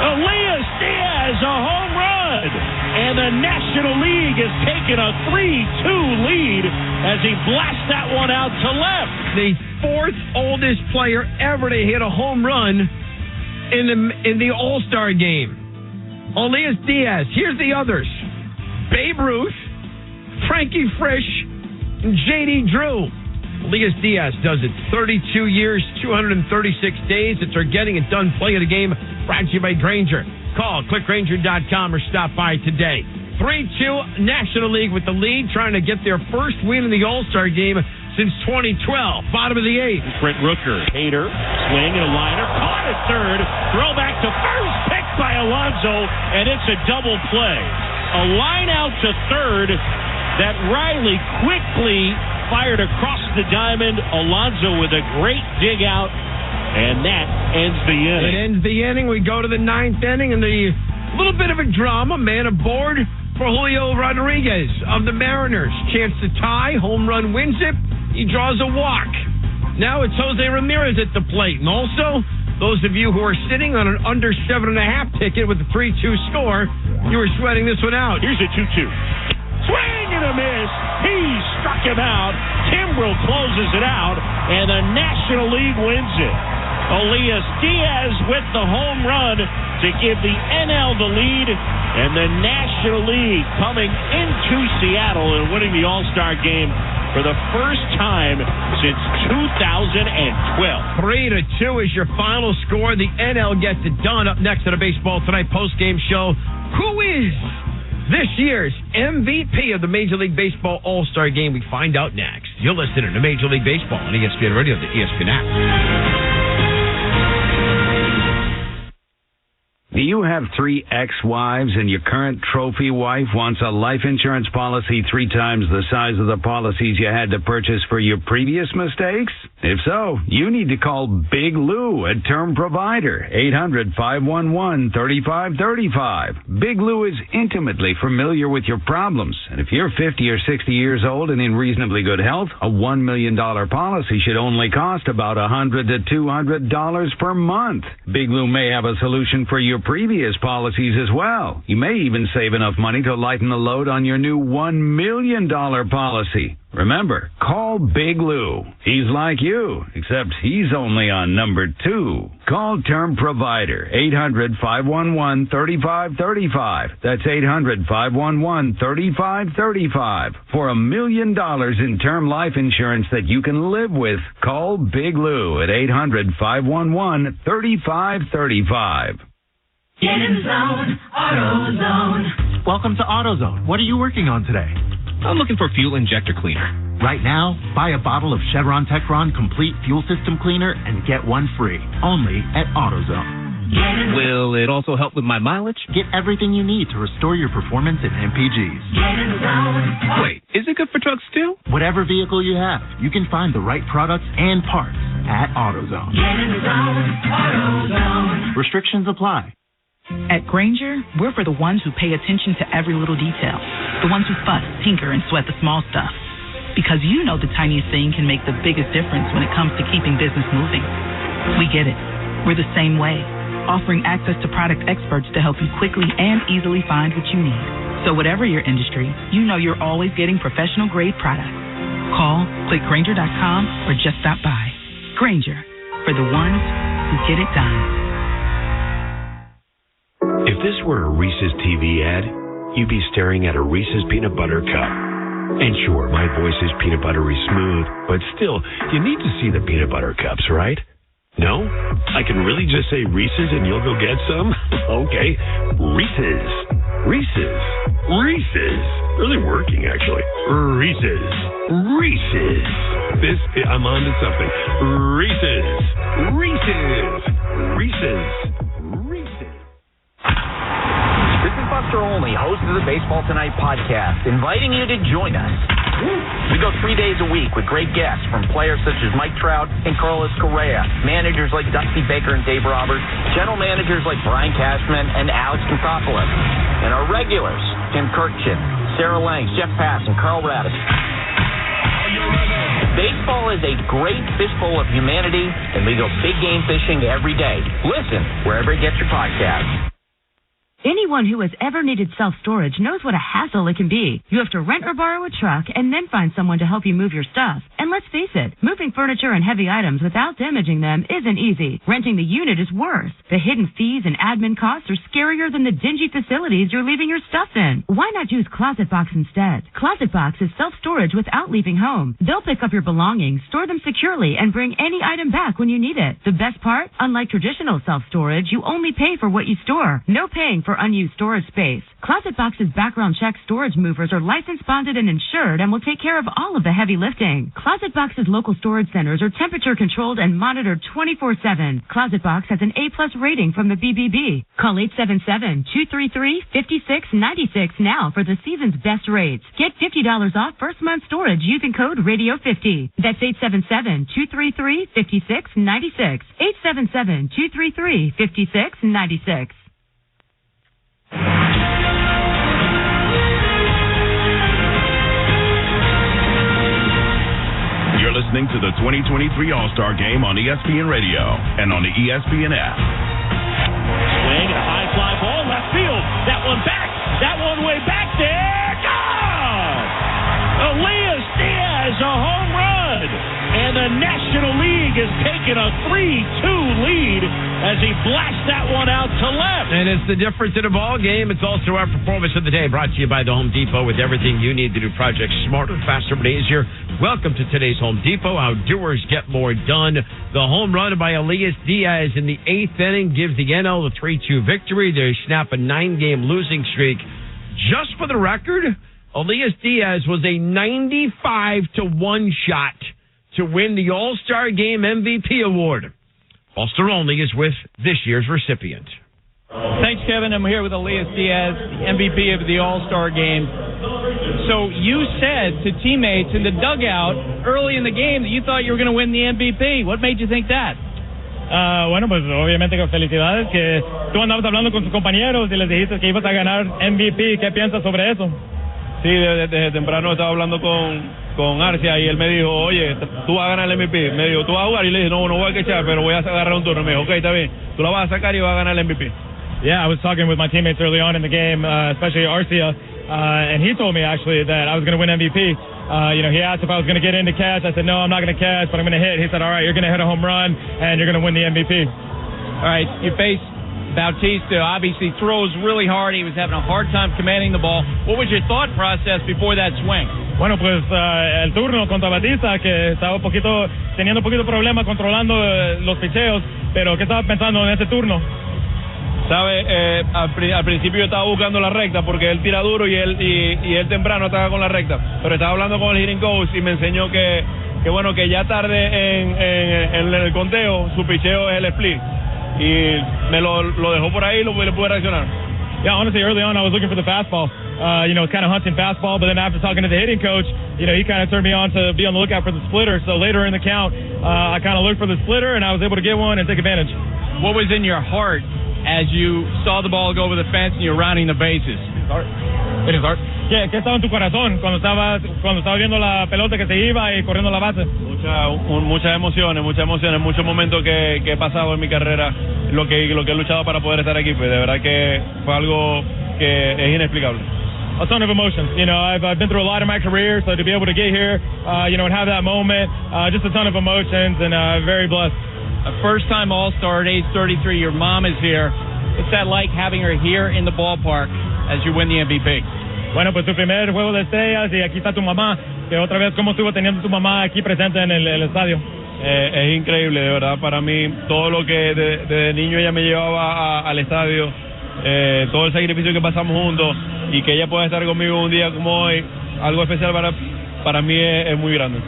Elias Diaz, a home run. And the National League has taken a 3-2 lead as he blasts that one out to left. The 4th oldest player ever to hit a home run in the All-Star game. Elias Diaz. Here's the others. Babe Ruth, Frankie Frisch, and J.D. Drew. Elias Diaz does it. 32 years, 236 days. It's our Getting It Done play of the game brought to you by Grainger. Call clickgrainger.com or stop by today. 3-2 National League with the lead, trying to get their first win in the All-Star game since 2012. Bottom of the 8th. Brent Rooker. Hader. Swing and a liner. Caught at third. Throw back to first. Picked by Alonso. And it's a double play. A line out to third that Riley quickly fired across the diamond. Alonso with a great dig out. And that ends the inning. It ends the inning. We go to the 9th inning, and the little bit of a drama. Man aboard for Julio Rodriguez of the Mariners. Chance to tie. Home run wins it. He draws a walk. Now it's Jose Ramirez at the plate. And also, those of you who are sitting on an under 7.5 ticket with a 3-2 score, you were sweating this one out. Here's a 2-2. Swing and a miss. He struck him out. Kimbrel closes it out, and the National League wins it. Elias Diaz with the home run to give the NL the lead, and the National League coming into Seattle and winning the All-Star game for the first time since 2012. 3-2 is your final score. The NL gets it done. Up next on the Baseball Tonight postgame show, who is this year's MVP of the Major League Baseball All-Star Game? We find out next. You're listening to Major League Baseball on ESPN Radio, the ESPN app. Do you have 3 ex-wives and your current trophy wife wants a life insurance policy 3 times the size of the policies you had to purchase for your previous mistakes? If so, you need to call Big Lou, a term provider, 800-511-3535. Big Lou is intimately familiar with your problems, and if you're 50 or 60 years old and in reasonably good health, a $1 million policy should only cost about $100 to $200 per month. Big Lou may have a solution for your previous policies as well. You may even save enough money to lighten the load on your new $1 million policy. Remember, call Big Lou. He's like you, except he's only on number 2. Call Term Provider, 800-511-3535. That's 800-511-3535. For $1 million in term life insurance that you can live with, call Big Lou at 800-511-3535. Get in the zone, AutoZone. Welcome to AutoZone. What are you working on today? I'm looking for fuel injector cleaner. Right now, buy a bottle of Chevron Techron Complete Fuel System Cleaner and get one free. Only at AutoZone. Will it also help with my mileage? Get everything you need to restore your performance in MPGs. Get in the zone. Wait, is it good for trucks too? Whatever vehicle you have, you can find the right products and parts at AutoZone. Get in the zone, AutoZone. Restrictions apply. At Grainger, we're for the ones who pay attention to every little detail. The ones who fuss, tinker, and sweat the small stuff. Because you know the tiniest thing can make the biggest difference when it comes to keeping business moving. We get it. We're the same way, offering access to product experts to help you quickly and easily find what you need. So whatever your industry, you know you're always getting professional-grade products. Call, click Grainger.com, or just stop by. Grainger, for the ones who get it done. If this were a Reese's TV ad, you'd be staring at a Reese's peanut butter cup. And sure, my voice is peanut buttery smooth, but still, you need to see the peanut butter cups, right? No? I can really just say Reese's and you'll go get some? Okay. Reese's. Reese's. Reese's. Really working, actually. Reese's. Reese's. I'm on to something. Reese's. Reese's. Reese's. Reese's. This is Buster Olney, host of the Baseball Tonight podcast, inviting you to join us. We go 3 days a week with great guests from players such as Mike Trout and Carlos Correa, managers like Dusty Baker and Dave Roberts, general managers like Brian Cashman and Alex Kontopoulos, and our regulars, Tim Kirkchin, Sarah Langs, Jeff Pass, and Carl Raddish. Baseball is a great fishbowl of humanity, and we go big game fishing every day. Listen wherever you get your podcast. Anyone who has ever needed self-storage knows what a hassle it can be. You have to rent or borrow a truck and then find someone to help you move your stuff. And let's face it, moving furniture and heavy items without damaging them isn't easy. Renting the unit is worse. The hidden fees and admin costs are scarier than the dingy facilities you're leaving your stuff in. Why not use Closet Box instead? Closet Box is self-storage without leaving home. They'll pick up your belongings, store them securely, and bring any item back when you need it. The best part? Unlike traditional self-storage, you only pay for what you store. No paying for unused storage space. Closet Box's background check storage movers are licensed, bonded, and insured and will take care of all of the heavy lifting. Closet Box's local storage centers are temperature controlled and monitored 24/7. Closet Box has an A+ rating from the BBB. Call 877-233-5696 now for the season's best rates. Get $50 off first month storage using code RADIO50. That's 877-233-5696. 877-233-5696. You're listening to the 2023 All-Star Game on ESPN Radio and on the ESPN app. Swing and a high fly ball, left field. That one back. That one way back there. Gone! Elias Diaz, a home run. And the National League is taking a 3-2 lead as he blasts that one out to left. And it's the difference in a ball game. It's also our performance of the day, brought to you by the Home Depot, with everything you need to do projects smarter, faster, and easier. Welcome to today's Home Depot. How doers get more done. The home run by Elias Diaz in the 8th inning gives the NL the 3-2 victory. They snap a 9-game losing streak. Just for the record, Elias Diaz was a 95-1 shot to win the All-Star Game MVP award. Buster Olney is with this year's recipient. Thanks, Kevin. I'm here with Elias Diaz, the MVP of the All-Star Game. So you said to teammates in the dugout early in the game that you thought you were going to win the MVP. What made you think that? Bueno, pues obviamente con felicidades que tú andabas hablando con tus compañeros y les dijiste que ibas a ganar MVP. ¿Qué piensas sobre eso? Sí, desde temprano estaba hablando con Arcia y él me dijo, oye, tú vas a ganar el MVP. Me dijo, ¿tú vas a jugar? Y le dije, no voy a quechar, pero voy a agarrar un turno. Me dijo, ok, está bien, tú la vas a sacar y vas a ganar el MVP. Yeah, I was talking with my teammates early on in the game, especially Arcia, and he told me actually that I was going to win MVP. He asked if I was going to get in to catch. I said, no, I'm not going to catch, but I'm going to hit. He said, all right, you're going to hit a home run, and you're going to win the MVP. All right, you face Bautista, obviously throws really hard. He was having a hard time commanding the ball. What was your thought process before that swing? Bueno, pues el turno contra Bautista, que estaba teniendo un poquito problema controlando los picheos, pero ¿qué estaba pensando en ese turno? ¿Sabe? Al principio yo estaba buscando la recta porque él tira duro y él temprano estaba con la recta, pero estaba hablando con el hitting coach y me enseñó que bueno, que ya tarde en el conteo su picheo es el split y me lo dejó por ahí y le pude reaccionar. Yeah, honestly, early on I was looking for the fastball. Kind of hunting fastball, but then after talking to the hitting coach, he kind of turned me on to be on the lookout for the splitter. So later in the count, I kind of looked for the splitter, and I was able to get one and take advantage. What was in your heart as you saw the ball go over the fence and you're rounding the bases? It is hard. ¿Qué estaba en tu corazón cuando estaba viendo la pelota que se iba y corriendo la base? Muchas emociones, muchos momentos que he pasado en mi carrera, lo que he luchado para poder estar aquí, pues de verdad que fue algo que es inexplicable. A ton of emotions. I've been through a lot in my career, so to be able to get here, and have that moment, just a ton of emotions, and very blessed. A first-time All-Star at age 33. Your mom is here. What's that like having her here in the ballpark as you win the MVP? Bueno, pues tu primer juego de estrellas y aquí está tu mamá. Que otra vez, ¿cómo estuvo teniendo tu mamá aquí presente en el estadio? Es increíble, de verdad, para mí, todo lo que desde niño ella me llevaba al estadio, todo el sacrificio que pasamos juntos y que ella pueda estar conmigo un día como hoy, algo especial para mí es muy grande.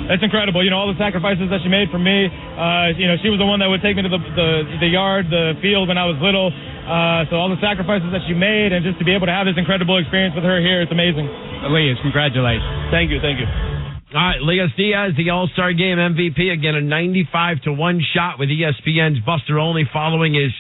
It's incredible, all the sacrifices that she made for me. She was the one that would take me to the yard, the field when I was little. So all the sacrifices that she made, and just to be able to have this incredible experience with her here, it's amazing. Elias, congratulations. Thank you. All right, Elias Diaz, the All-Star Game MVP, again a 95-1 shot with ESPN's Buster Olney following his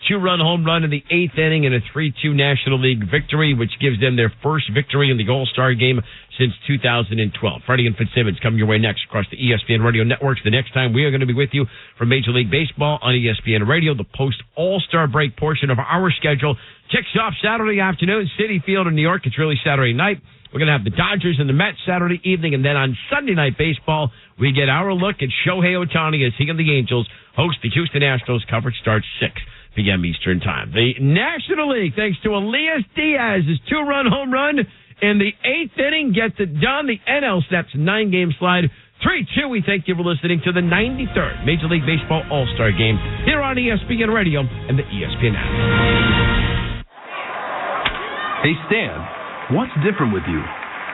2-run home run in the 8th inning and a 3-2 National League victory, which gives them their first victory in the All-Star Game since 2012. Freddie and Fitzsimmons coming your way next across the ESPN Radio networks. The next time we are going to be with you from Major League Baseball on ESPN Radio, the post-All-Star break portion of our schedule kicks off Saturday afternoon, Citi Field in New York. It's really Saturday night. We're going to have the Dodgers and the Mets Saturday evening, and then on Sunday Night Baseball, we get our look at Shohei Ohtani as he and the Angels host the Houston Astros. Coverage starts 6 p.m. Eastern Time. The National League, thanks to Elias Diaz's 2-run home run in the 8th inning, gets it done. The NL snaps a 9-game slide. 3-2. We thank you for listening to the 93rd Major League Baseball All-Star Game here on ESPN Radio and the ESPN app. Hey, Stan, what's different with you?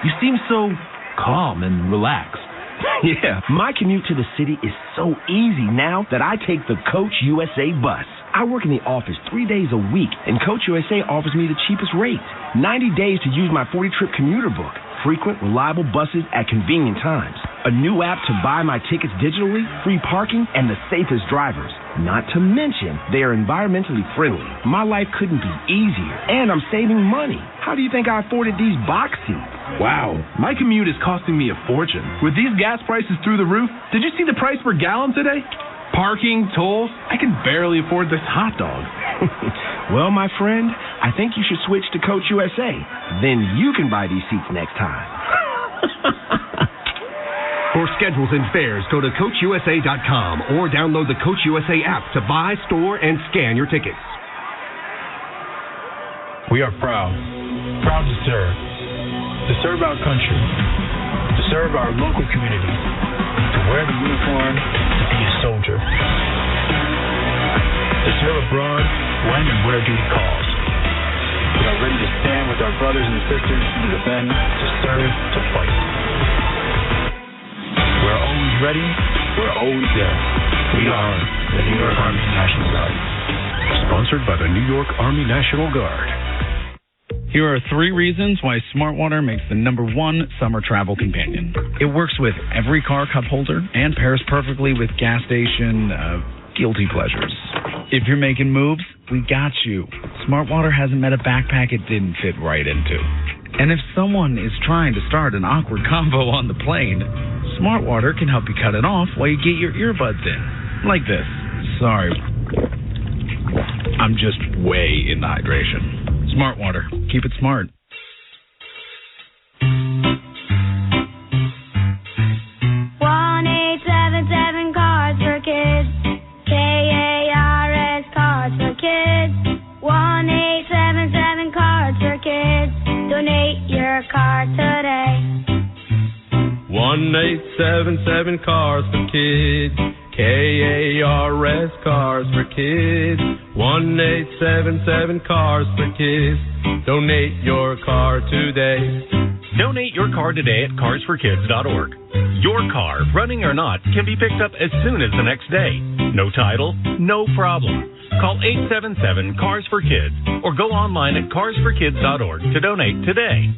You seem so calm and relaxed. Yeah, my commute to the city is so easy now that I take the Coach USA bus. I work in the office 3 days a week, and Coach USA offers me the cheapest rate. 90 days to use my 40-trip commuter book. Frequent, reliable buses at convenient times. A new app to buy my tickets digitally, free parking, and the safest drivers. Not to mention, they are environmentally friendly. My life couldn't be easier, and I'm saving money. How do you think I afforded these box seats? Wow, my commute is costing me a fortune. With these gas prices through the roof, did you see the price per gallon today? Parking, tolls, I can barely afford this hot dog. Well, my friend, I think you should switch to Coach USA. Then you can buy these seats next time. For schedules and fares, go to CoachUSA.com or download the Coach USA app to buy, store, and scan your tickets. We are proud to serve our country, to serve our local community, to wear the uniform, to be a soldier, to serve abroad when and where duty calls. We are ready to stand with our brothers and sisters to defend, to serve, to fight. We're always ready, we're always there. We are the New York Army National Guard. Sponsored by the New York Army National Guard. Here are 3 reasons why Smart Water makes the #1 summer travel companion. It works with every car cup holder and pairs perfectly with gas station guilty pleasures. If you're making moves, we got you. Smart Water hasn't met a backpack it didn't fit right into. And if someone is trying to start an awkward convo on the plane, Smart Water can help you cut it off while you get your earbuds in. Like this. Sorry. I'm just way into hydration. Smart Water. Keep it smart. 1877 Cars for Kids. KARS Cars for Kids. 1877 Cars for Kids. Donate your car today. Donate your car today at carsforkids.org. Your car, running or not, can be picked up as soon as the next day. No title, no problem. Call 877-CARS-FOR-KIDS or go online at carsforkids.org to donate today.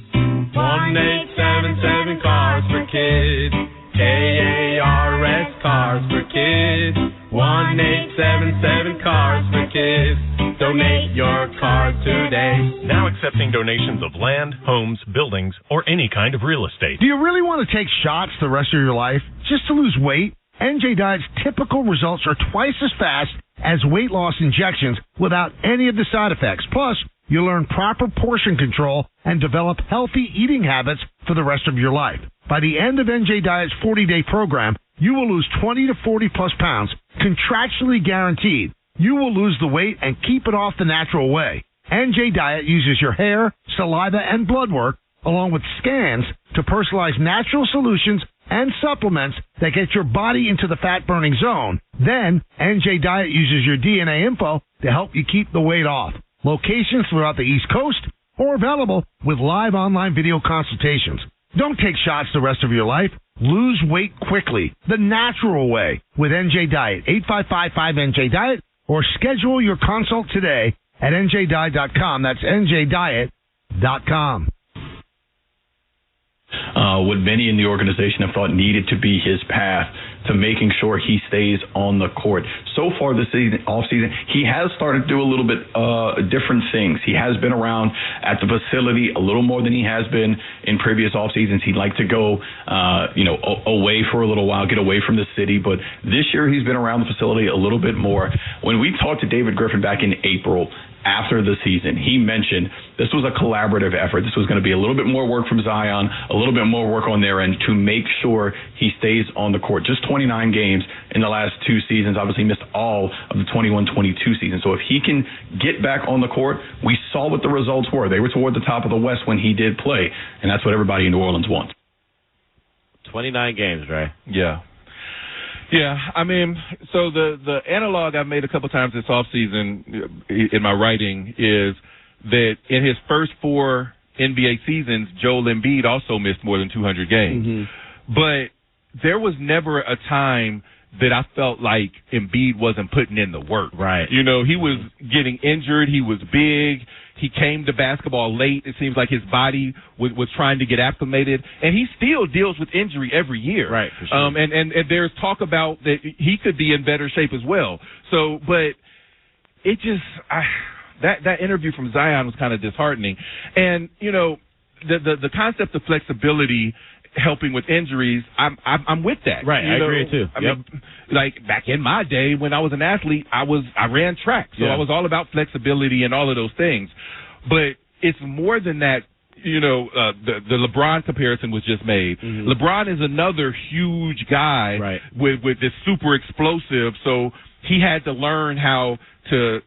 1877 Cars for Kids. KARS Cars for Kids. 1877 Cars for Kids. Donate your car today. Now accepting donations of land, homes, buildings, or any kind of real estate. Do you really want to take shots the rest of your life just to lose weight? NJ Diet's typical results are twice as fast as weight loss injections without any of the side effects. Plus, you learn proper portion control and develop healthy eating habits for the rest of your life. By the end of NJ Diet's 40-day program, you will lose 20 to 40-plus pounds, contractually guaranteed. You will lose the weight and keep it off the natural way. NJ Diet uses your hair, saliva, and blood work, along with scans, to personalize natural solutions and supplements that get your body into the fat-burning zone. Then, NJ Diet uses your DNA info to help you keep the weight off. Locations throughout the East Coast, or available with live online video consultations. Don't take shots the rest of your life. Lose weight quickly, the natural way, with NJ Diet. 855-5NJ-DIET, or schedule your consult today at njdiet.com. That's njdiet.com. What many in the organization have thought needed to be his path to making sure he stays on the court. So far this offseason, he has started to do a little bit different things. He has been around at the facility a little more than he has been in previous off seasons. He'd like to go, away for a little while, get away from the city. But this year he's been around the facility a little bit more. When we talked to David Griffin back in April, after the season, he mentioned this was a collaborative effort. This was going to be a little bit more work from Zion, a little bit more work on their end to make sure he stays on the court. Just 29 games in the last two seasons, obviously missed all of the 21-22 season. So if he can get back on the court, we saw what the results were. They were toward the top of the West when he did play, and that's what everybody in New Orleans wants. 29 games, right? Yeah. Yeah, I mean, so the analog I've made a couple times this offseason in my writing is that in his first 4 NBA seasons, Joel Embiid also missed more than 200 games. Mm-hmm. But there was never a time that I felt like Embiid wasn't putting in the work. Right. You know, he was getting injured. He was big. He came to basketball late. It seems like his body was trying to get acclimated. And he still deals with injury every year. Right, for sure. And there's talk about that he could be in better shape as well. So, but it just that interview from Zion was kind of disheartening. And, you know, the concept of flexibility helping with injuries, I'm with that. Right, I agree too. I mean, like back in my day when I was an athlete, I ran track, so I was all about flexibility and all of those things. But it's more than that. You know, the LeBron comparison was just made. Mm-hmm. LeBron is another huge guy with this super explosive, so he had to learn how to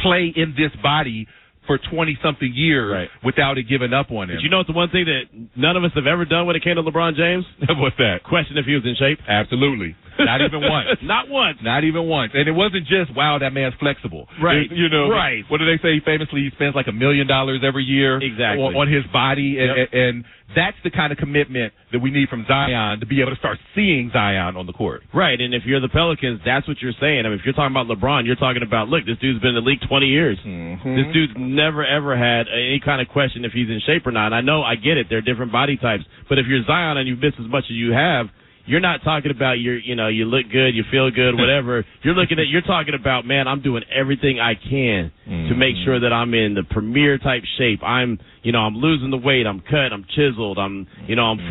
play in this body for 20-something years without it giving up on him. But you know, it's the one thing that none of us have ever done when it came to LeBron James? What's that? Question if he was in shape. Absolutely. Not even once. Not once. Not even once. And it wasn't just, wow, that man's flexible. Right. You know, what do they say? Famously, he spends like $1 million every year on his body. And that's the kind of commitment that we need from Zion to be able to start seeing Zion on the court. Right. And if you're the Pelicans, that's what you're saying. I mean, if you're talking about LeBron, you're talking about, look, this dude's been in the league 20 years. Mm-hmm. This dude's never, ever had any kind of question if he's in shape or not. I know, I get it. They're different body types. But if you're Zion and you've missed as much as you have, you're not talking about you look good, you feel good, whatever. You're talking about, man, I'm doing everything I can to make sure that I'm in the premier type shape. I'm losing the weight, I'm cut, I'm chiseled, I'm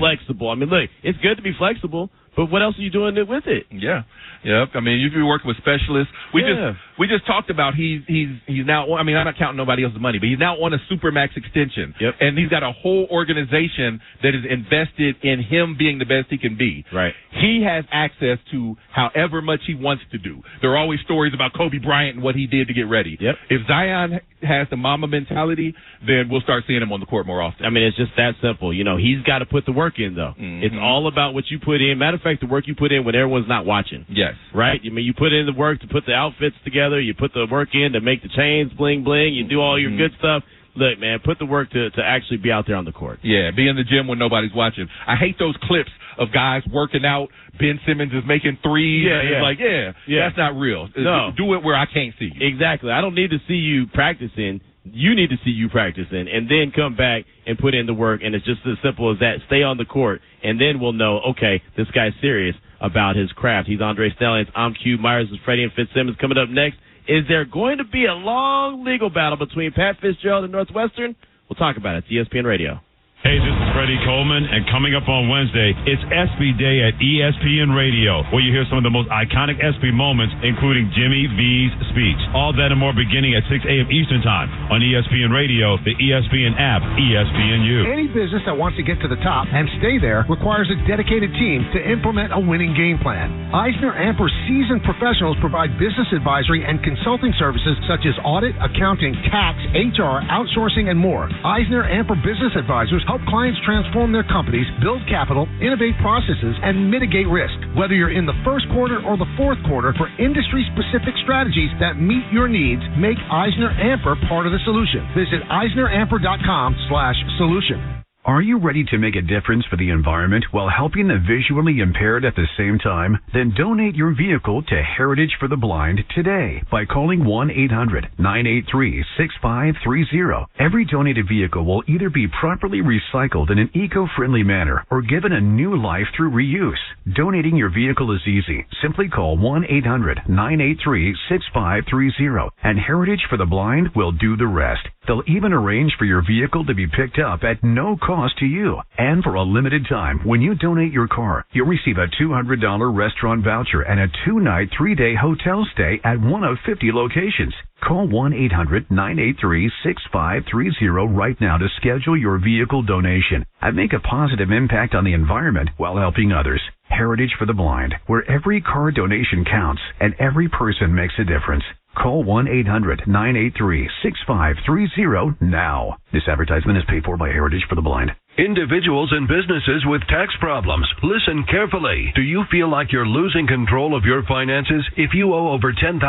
flexible. I mean, look, it's good to be flexible, but what else are you doing with it? Yeah. Yep. I mean, you've been working with specialists. We just talked about he's now, I mean, I'm not counting nobody else's money, but he's now on a Supermax extension. Yep. And he's got a whole organization that is invested in him being the best he can be. Right. He has access to however much he wants to do. There are always stories about Kobe Bryant and what he did to get ready. Yep. If Zion has the mama mentality, then we'll start seeing him on the court more often. I mean, it's just that simple. He's got to put the work in, though. Mm-hmm. It's all about what you put in. Matter of fact, the work you put in when everyone's not watching. Yes. Right? I mean, you put in the work to put the outfits together. You put the work in to make the chains bling bling. You do all your good stuff. Look, man, put the work to actually be out there on the court. Yeah, be in the gym when nobody's watching. I hate those clips of guys working out. Ben Simmons is making threes. Yeah, It's like, that's not real. No. Do it where I can't see you. Exactly. I don't need to see you practicing. You need to see you practicing, and then come back and put in the work. And it's just as simple as that. Stay on the court, and then we'll know, okay, this guy's serious about his craft. He's Andre Stellings. I'm Q. Myers and Freddie and Fitzsimmons. Coming up next, is there going to be a long legal battle between Pat Fitzgerald and Northwestern? We'll talk about it. It's ESPN Radio. Hey, this is Freddie Coleman, and coming up on Wednesday, it's ESPY Day at ESPN Radio, where you hear some of the most iconic ESPY moments, including Jimmy V's speech. All that and more beginning at 6 a.m. Eastern Time on ESPN Radio, the ESPN app, ESPNU. Any business that wants to get to the top and stay there requires a dedicated team to implement a winning game plan. Eisner-Amper seasoned professionals provide business advisory and consulting services such as audit, accounting, tax, HR, outsourcing, and more. Eisner-Amper business advisors help clients transform their companies, build capital, innovate processes, and mitigate risk. Whether you're in the first quarter or the fourth quarter, for industry-specific strategies that meet your needs, make Eisner-Amper part of the solution. Visit EisnerAmper.com/solution. Are you ready to make a difference for the environment while helping the visually impaired at the same time? Then donate your vehicle to Heritage for the Blind today by calling 1-800-983-6530. Every donated vehicle will either be properly recycled in an eco-friendly manner or given a new life through reuse. Donating your vehicle is easy. Simply call 1-800-983-6530 and Heritage for the Blind will do the rest. They'll even arrange for your vehicle to be picked up at no cost to you. And for a limited time, when you donate your car, you'll receive a $200 restaurant voucher and a 2-night, 3-day hotel stay at one of 50 locations. Call 1-800-983-6530 right now to schedule your vehicle donation and make a positive impact on the environment while helping others. Heritage for the Blind, where every car donation counts and every person makes a difference. Call 1-800-983-6530 now. This advertisement is paid for by Heritage for the Blind. Individuals and businesses with tax problems, listen carefully. Do you feel like you're losing control of your finances? If you owe over $10,000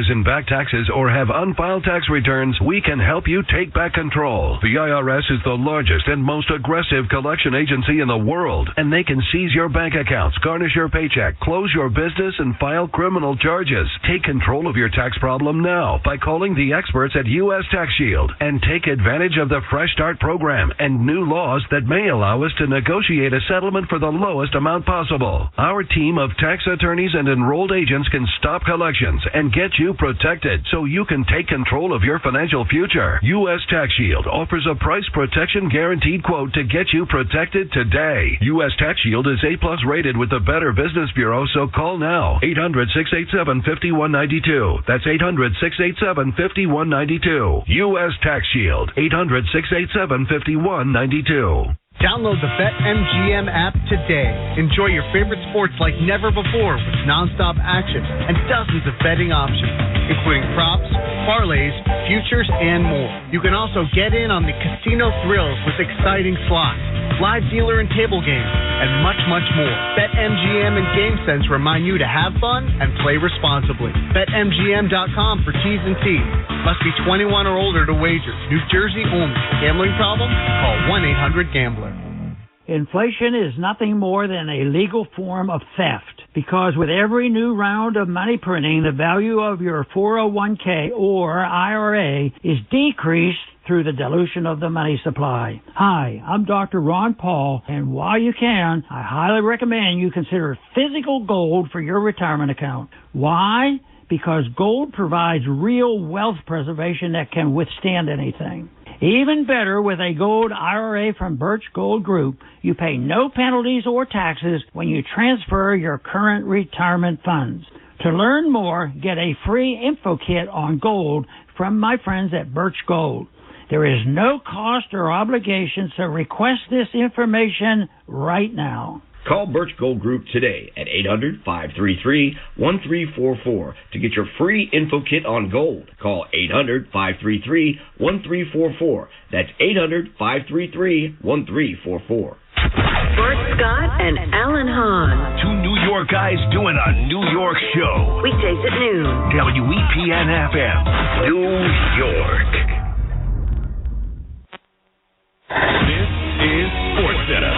in back taxes or have unfiled tax returns, we can help you take back control. The IRS is the largest and most aggressive collection agency in the world, and they can seize your bank accounts, garnish your paycheck, close your business, and file criminal charges. Take control of your tax problem now by calling the experts at U.S. Tax Shield and take advantage of the Fresh Start program and new laws that may allow us to negotiate a settlement for the lowest amount possible. Our team of tax attorneys and enrolled agents can stop collections and get you protected so you can take control of your financial future. U.S. Tax Shield offers a price protection guaranteed quote to get you protected today. U.S. Tax Shield is A+ rated with the Better Business Bureau, so call now. 800-687-5192. That's 800-687-5192. U.S. Tax Shield. 800-687-5192. Download the BetMGM app today. Enjoy your favorite sports like never before with nonstop action and dozens of betting options, including props, parlays, futures, and more. You can also get in on the casino thrills with exciting slots, live dealer and table games, and much, much more. BetMGM and GameSense remind you to have fun and play responsibly. BetMGM.com for T's and C's. Must be 21 or older to wager. New Jersey only. Gambling problem? Call 1-800-GAMBLER. Inflation is nothing more than a legal form of theft, because with every new round of money printing, the value of your 401k or IRA is decreased through the dilution of the money supply. Hi, I'm Dr. Ron Paul, and while you can, I highly recommend you consider physical gold for your retirement account. Why? Because gold provides real wealth preservation that can withstand anything. Even better, with a gold IRA from Birch Gold Group, you pay no penalties or taxes when you transfer your current retirement funds. To learn more, get a free info kit on gold from my friends at Birch Gold. There is no cost or obligation, so request this information right now. Call Birch Gold Group today at 800-533-1344 to get your free info kit on gold. Call 800-533-1344. That's 800-533-1344. Bart Scott and Alan Hahn. Two New York guys doing a New York show. Weekdays at noon. WEPN FM, New York. This is Sports Center.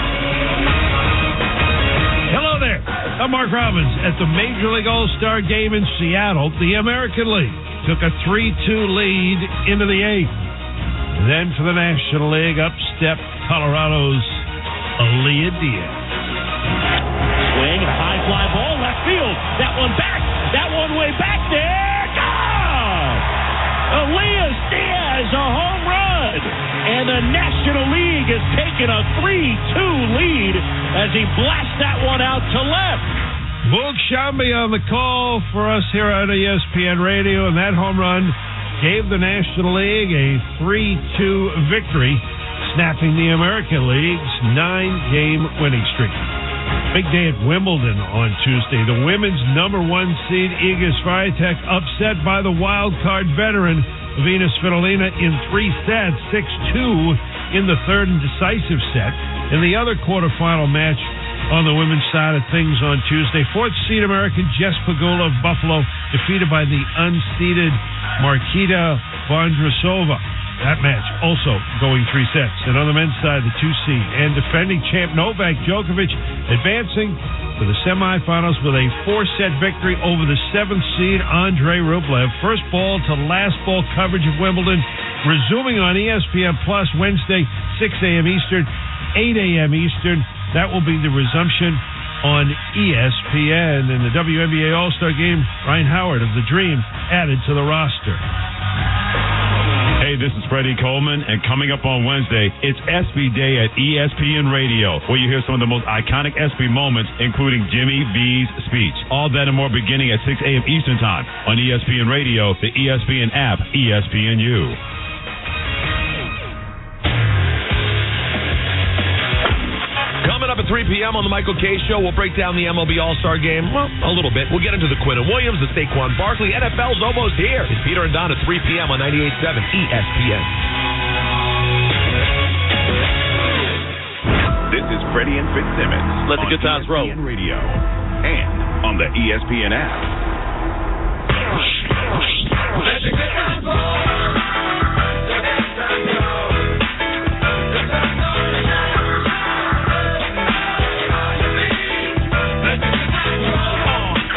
Hello there. I'm Mark Robbins. At the Major League All-Star Game in Seattle, the American League took a 3-2 lead into the eighth. Then for the National League, up stepped Colorado's Aaliyah Diaz. Swing, a high fly ball, left field. That one back. That one way back there. Gone! Aaliyah Diaz, a home run. And the National League has taken a 3-2 lead as he blasts that one out to left. Boog Shambi on the call for us here on ESPN Radio, and that home run gave the National League a 3-2 victory, snapping the American League's 9-game winning streak. Big day at Wimbledon on Tuesday. The women's number 1 seed, Iga Swiatek, upset by the wild card veteran, Venus Svitolina, in 3 sets, 6-2 in the third and decisive set. In the other quarterfinal match on the women's side of things on Tuesday, 4th seed American Jess Pegula of Buffalo defeated by the unseeded Marketa Vondrousova. That match also going 3 sets. And on the men's side, the 2 seed and defending champ Novak Djokovic advancing to the semifinals with a 4-set victory over the 7th seed Andrei Rublev. First ball to last ball coverage of Wimbledon resuming on ESPN Plus Wednesday, 6 a.m. Eastern, 8 a.m. Eastern. That will be the resumption on ESPN. In the WNBA All-Star Game, Ryan Howard of the Dream added to the roster. Hey, this is Freddie Coleman, and coming up on Wednesday, it's ESPY Day at ESPN Radio, where you hear some of the most iconic ESPY moments, including Jimmy V's speech. All that and more beginning at 6 a.m. Eastern Time on ESPN Radio, the ESPN app, ESPNU. Coming up at 3 p.m. on the Michael K. Show, we'll break down the MLB All-Star Game. Well, a little bit. We'll get into the Quinnen Williams, the Saquon Barkley. NFL's almost here. It's Peter and Don at 3 p.m. on 98.7 ESPN. This is Freddie and Fitzsimmons. Let the good times roll. ESPN Radio and on the ESPN app. Let the good times roll.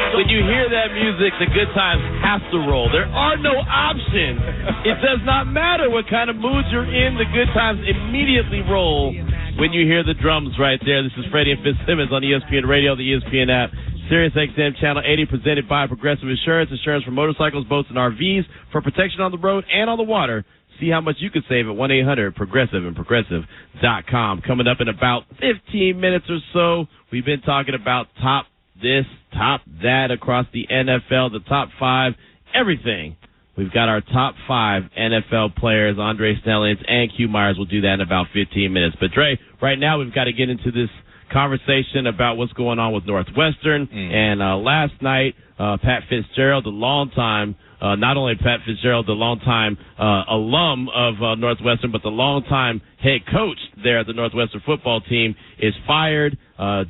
When you hear that music, the good times have to roll. There are no options. It does not matter what kind of mood you're in. The good times immediately roll when you hear the drums right there. This is Freddie and Fitzsimmons on ESPN Radio, the ESPN app, Sirius XM Channel 80, presented by Progressive Insurance. Insurance for motorcycles, boats, and RVs for protection on the road and on the water. See how much you can save at 1-800-PROGRESSIVE and Progressive.com. Coming up in about 15 minutes or so, we've been talking about top this, top that across the NFL, the top 5, everything. We've got our top 5 NFL players, Andre Stellings and Q Myers. We'll do that in about 15 minutes. But, Dre, right now we've got to get into this conversation about what's going on with Northwestern. And last night, Pat Fitzgerald, the longtime, not only Pat Fitzgerald, the longtime alum of Northwestern, but the longtime head coach there at the Northwestern football team, is fired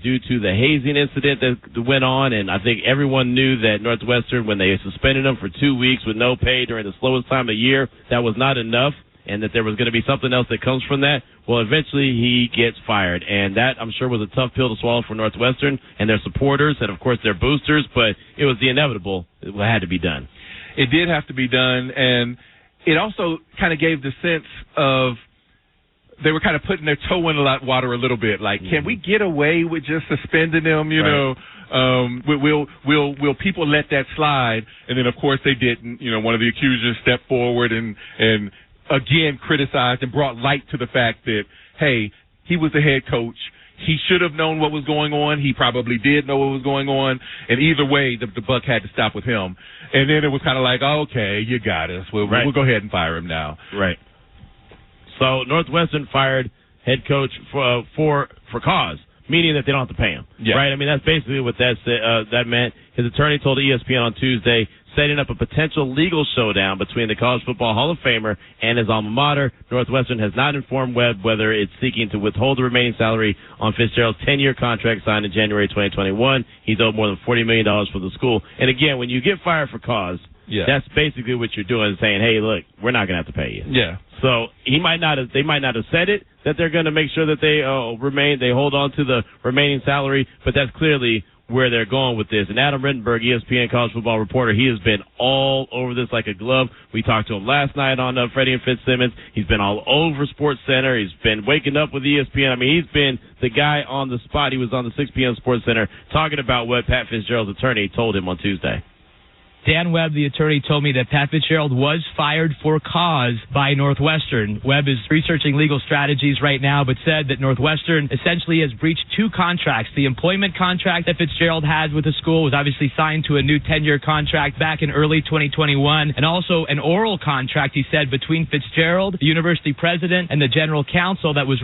due to the hazing incident that went on. And I think everyone knew that Northwestern, when they suspended him for 2 weeks with no pay during the slowest time of year, that was not enough, and that there was going to be something else that comes from that. Well, eventually he gets fired, and that, I'm sure, was a tough pill to swallow for Northwestern and their supporters and, of course, their boosters, but it was the inevitable. It had to be done. It did have to be done, and it also kind of gave the sense of they were kind of putting their toe in the water a little bit. Like, can we get away with just suspending them? You know, will people let that slide? And then, of course, they didn't. You know, one of the accusers stepped forward and again criticized and brought light to the fact that, hey, he was the head coach. He should have known what was going on. He probably did know what was going on. And either way, the buck had to stop with him. And then it was kind of like, okay, you got us. We'll go ahead and fire him now. Right. So Northwestern fired head coach for cause, meaning that they don't have to pay him, right? I mean, that's basically what that meant. His attorney told ESPN on Tuesday, setting up a potential legal showdown between the College Football Hall of Famer and his alma mater. Northwestern has not informed Webb whether it's seeking to withhold the remaining salary on Fitzgerald's 10-year contract signed in January 2021. He's owed more than $40 million for the school. And again, when you get fired for cause, that's basically what you're doing, saying, hey, look, we're not going to have to pay you. Yeah. So they might not have said it, that they're going to make sure that they they hold on to the remaining salary, but that's clearly where they're going with this. And Adam Rittenberg, ESPN college football reporter, he has been all over this like a glove. We talked to him last night on Freddie and Fitzsimmons. He's been all over Sports Center. He's been waking up with ESPN. I mean, he's been the guy on the spot. He was on the 6 p.m. Sports Center talking about what Pat Fitzgerald's attorney told him on Tuesday. Dan Webb, the attorney, told me that Pat Fitzgerald was fired for cause by Northwestern. Webb is researching legal strategies right now, but said that Northwestern essentially has breached 2 contracts. The employment contract that Fitzgerald had with the school was obviously signed to a new 10-year contract back in early 2021, and also an oral contract, he said, between Fitzgerald, the university president, and the general counsel that was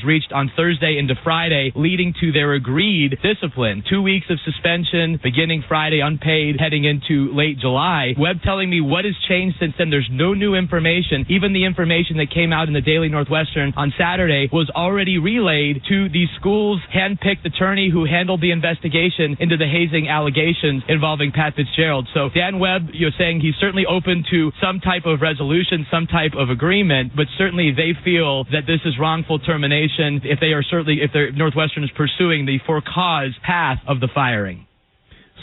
reached on Thursday into Friday, leading to their agreed discipline. 2 weeks of suspension, beginning Friday, unpaid, heading into late July. Webb telling me what has changed since then. There's no new information. Even the information that came out in the Daily Northwestern on Saturday was already relayed to the school's hand-picked attorney who handled the investigation into the hazing allegations involving Pat Fitzgerald. So Dan Webb, you're saying he's certainly open to some type of resolution, some type of agreement, but certainly they feel that this is wrongful termination if Northwestern is pursuing the for cause path of the firing.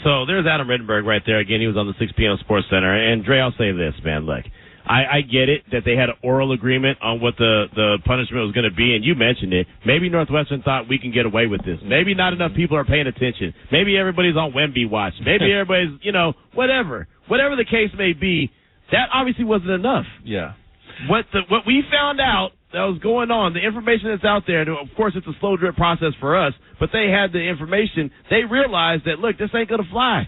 So there's Adam Rittenberg right there. Again, he was on the 6 p.m. Sports Center. And, Dre, I'll say this, man. Look, I get it that they had an oral agreement on what the punishment was going to be, and you mentioned it. Maybe Northwestern thought we can get away with this. Maybe not enough people are paying attention. Maybe everybody's on Wemby watch. Maybe everybody's, whatever. Whatever the case may be, that obviously wasn't enough. Yeah. What we found out that was going on, the information that's out there, and of course it's a slow drip process for us, but they had the information. They realized that, look, this ain't going to fly.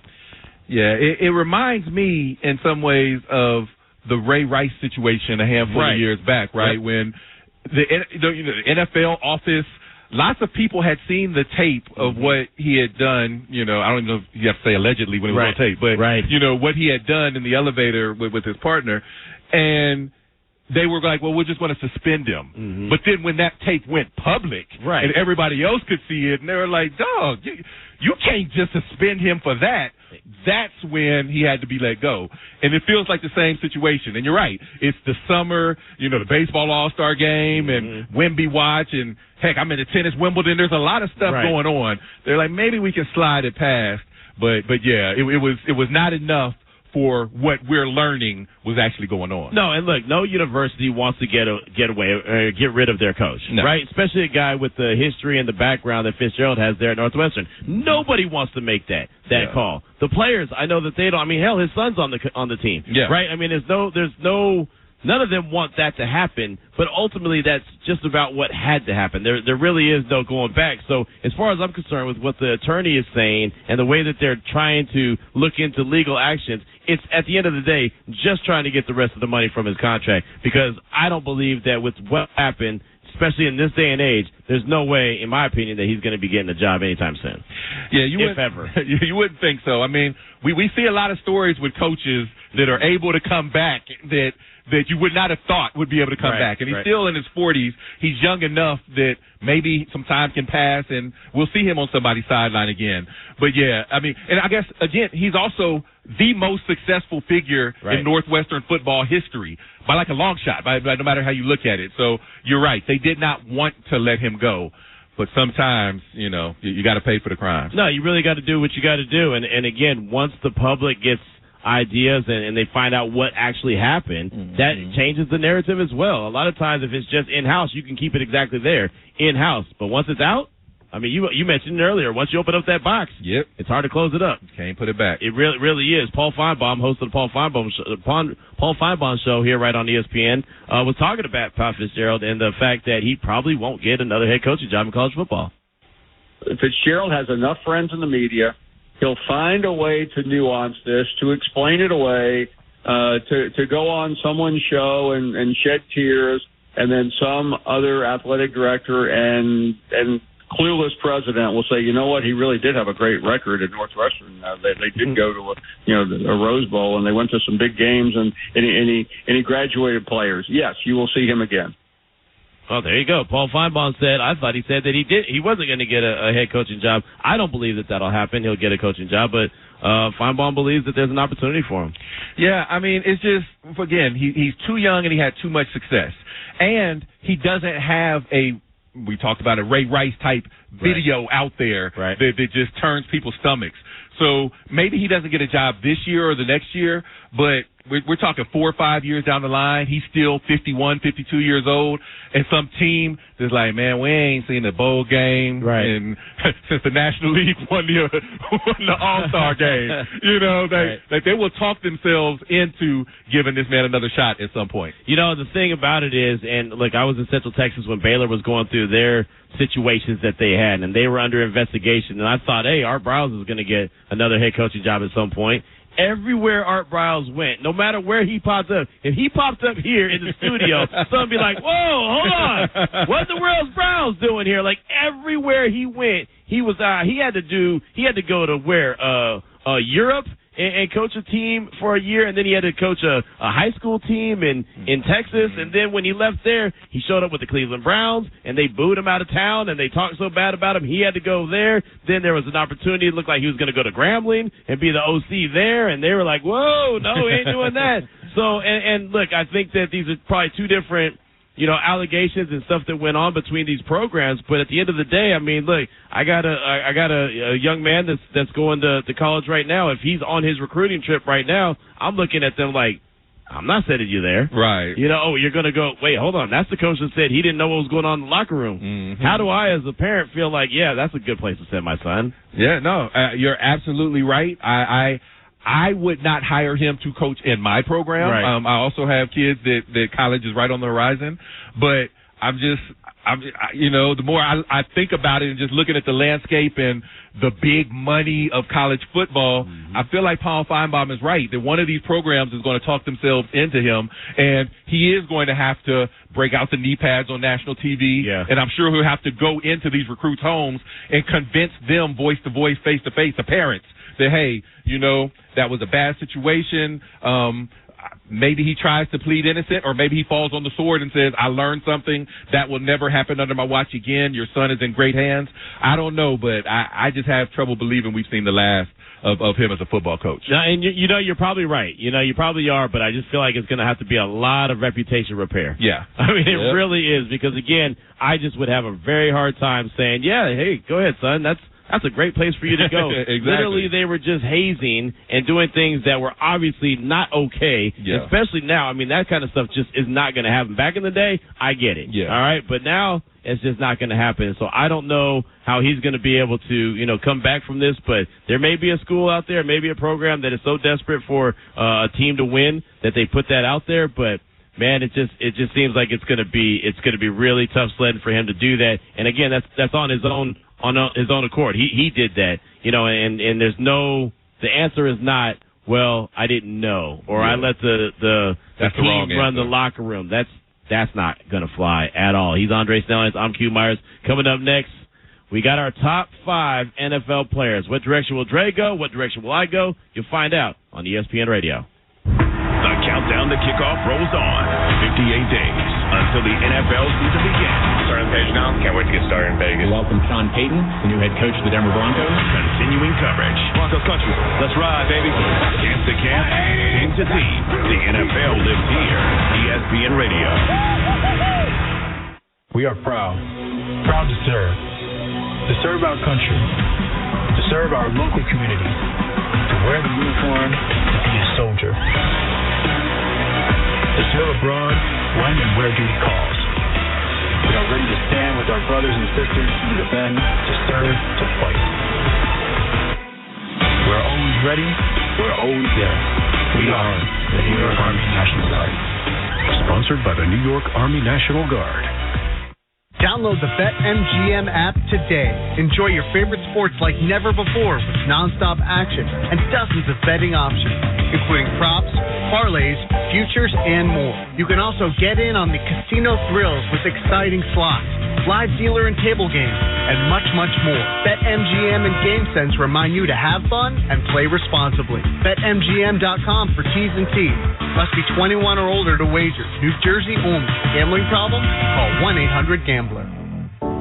Yeah, it reminds me in some ways of the Ray Rice situation a handful of years back, right? Yep. When the NFL office, lots of people had seen the tape of what he had done. I don't even know if you have to say allegedly when it was on tape, but what he had done in the elevator with his partner, and they were like, well, we're just going to suspend him. Mm-hmm. But then when that tape went public and everybody else could see it, and they were like, dog, you can't just suspend him for that. That's when he had to be let go. And it feels like the same situation. And you're right. It's the summer, the baseball All-Star game and Wemby watch. And, heck, I'm in the tennis Wimbledon. There's a lot of stuff going on. They're like, maybe we can slide it past. But yeah, it was not enough for what we're learning was actually going on. No, and look, no university wants to get rid of their coach, right? Especially a guy with the history and the background that Fitzgerald has there at Northwestern. Nobody wants to make that call. The players, I know that they don't. I mean, hell, his son's on the team, right? I mean, there's no. None of them want that to happen, but ultimately that's just about what had to happen. There really is no going back. So as far as I'm concerned with what the attorney is saying and the way that they're trying to look into legal actions, it's at the end of the day just trying to get the rest of the money from his contract, because I don't believe that with what happened, especially in this day and age, there's no way, in my opinion, that he's going to be getting a job anytime soon. Yeah, if ever. You wouldn't think so. I mean, we see a lot of stories with coaches that are able to come back that you would not have thought would be able to come back. And he's still in his 40s. He's young enough that maybe some time can pass and we'll see him on somebody's sideline again. But, yeah, I mean, and I guess, again, he's also the most successful figure in Northwestern football history by like a long shot, by no matter how you look at it. So you're right. They did not want to let him go. But sometimes, you got to pay for the crimes. No, you really got to do what you got to do. And again, once the public gets ideas and they find out what actually happened, that changes the narrative as well. A lot of times if it's just in-house, you can keep it exactly there, in-house. But once it's out, I mean, you mentioned it earlier, once you open up that box, it's hard to close it up. Can't put it back. It really is. Paul Feinbaum, host of the Paul Feinbaum Show here right on ESPN, was talking about Pat Fitzgerald and the fact that he probably won't get another head coaching job in college football. Fitzgerald has enough friends in the media. He'll find a way to nuance this, to explain it away, to go on someone's show and shed tears, and then some other athletic director and clueless president will say, you know what, he really did have a great record at Northwestern. They did go to a Rose Bowl, and they went to some big games, and he graduated players. Yes, you will see him again. Well, there you go. Paul Feinbaum said, I thought he said that he wasn't going to get a head coaching job. I don't believe that that'll happen. He'll get a coaching job, but Feinbaum believes that there's an opportunity for him. Yeah, I mean, it's just, again, he's too young and he had too much success. And he doesn't have we talked about a Ray Rice type video out there that just turns people's stomachs. So maybe he doesn't get a job this year or the next year, but we're talking 4 or 5 years down the line. He's still 51, 52 years old, and some team is like, man, we ain't seen a bowl game and since the National League won the All-Star game. They will talk themselves into giving this man another shot at some point. The thing about it is, and look, I was in Central Texas when Baylor was going through their situations that they had, and they were under investigation, and I thought, hey, Art Briles is going to get another head coaching job at some point. Everywhere Art Briles went, no matter where he popped up, if he popped up here in the studio, someone would be like, whoa, hold on. What the world's Briles doing here? Like, everywhere he went, he had to go to where? Europe and coach a team for a year, and then he had to coach a high school team in Texas, and then when he left there, he showed up with the Cleveland Browns, and they booed him out of town, and they talked so bad about him, he had to go there. Then there was an opportunity, it looked like he was going to go to Grambling and be the OC there, and they were like, whoa, no, he ain't doing that. So, and look, I think that these are probably two different allegations and stuff that went on between these programs. But at the end of the day, I mean, look, I got a young man that's going to college right now. If he's on his recruiting trip right now, I'm looking at them like, I'm not sending you there. Right. You're going to go, wait, hold on. That's the coach that said he didn't know what was going on in the locker room. Mm-hmm. How do I, as a parent, feel like, yeah, that's a good place to send my son? Yeah, no, you're absolutely right. I would not hire him to coach in my program. Right. I also have kids that college is right on the horizon, but the more I think about it and just looking at the landscape and the big money of college football, I feel like Paul Feinbaum is right, that one of these programs is going to talk themselves into him, and he is going to have to break out the knee pads on national TV, and I'm sure he'll have to go into these recruits' homes and convince them voice-to-voice, face-to-face, the parents, that, hey, that was a bad situation. Maybe he tries to plead innocent, or maybe he falls on the sword and says, I learned something that will never happen under my watch again. Your son is in great hands. I don't know, but I just have trouble believing we've seen the last of him as a football coach. No, and you're probably right. You probably are, but I just feel like it's going to have to be a lot of reputation repair. Yeah. I mean, it really is, because, again, I just would have a very hard time saying, yeah, hey, go ahead, son. That's a great place for you to go. Exactly. Literally, they were just hazing and doing things that were obviously not okay, especially now. I mean, that kind of stuff just is not going to happen. Back in the day, I get it. Yeah. All right? But now, it's just not going to happen. So I don't know how he's going to be able to, come back from this, but there may be a school out there, maybe a program that is so desperate for a team to win that they put that out there, but man, it just seems like it's going to be really tough sledding for him to do that. And again, that's on his own accord. He did that, and the answer is not, well, I didn't know, or I let the team run the locker room. That's not going to fly at all. He's Andre Snellings. I'm Q Myers. Coming up next, we got our top 5 NFL players. What direction will Dre go? What direction will I go? You'll find out on ESPN Radio. The countdown to kickoff rolls on. 58 days until the NFL season begins. Starting page now. Can't wait to get started in Vegas. Welcome Sean Payton, the new head coach of the Denver Broncos. Continuing coverage. Broncos country. Let's ride, baby. Camp to camp, team to team. The NFL lives here. ESPN Radio. We are proud to serve our country, to serve our local community, to wear the uniform, to be a soldier, to serve abroad when and where duty calls. We are ready to stand with our brothers and sisters to defend, to serve, to fight. We're always ready. We're always there. We are the New York Army National Guard. Sponsored by the New York Army National Guard. Download the BetMGM app today. Enjoy your favorite sports like never before with nonstop action and dozens of betting options, including props, parlays, futures, and more. You can also get in on the casino thrills with exciting slots, live dealer and table games, and much, much more. BetMGM and GameSense remind you to have fun and play responsibly. BetMGM.com for T's and C's. Must be 21 or older to wager. New Jersey only. Gambling problem? Call 1-800-GAMBLER.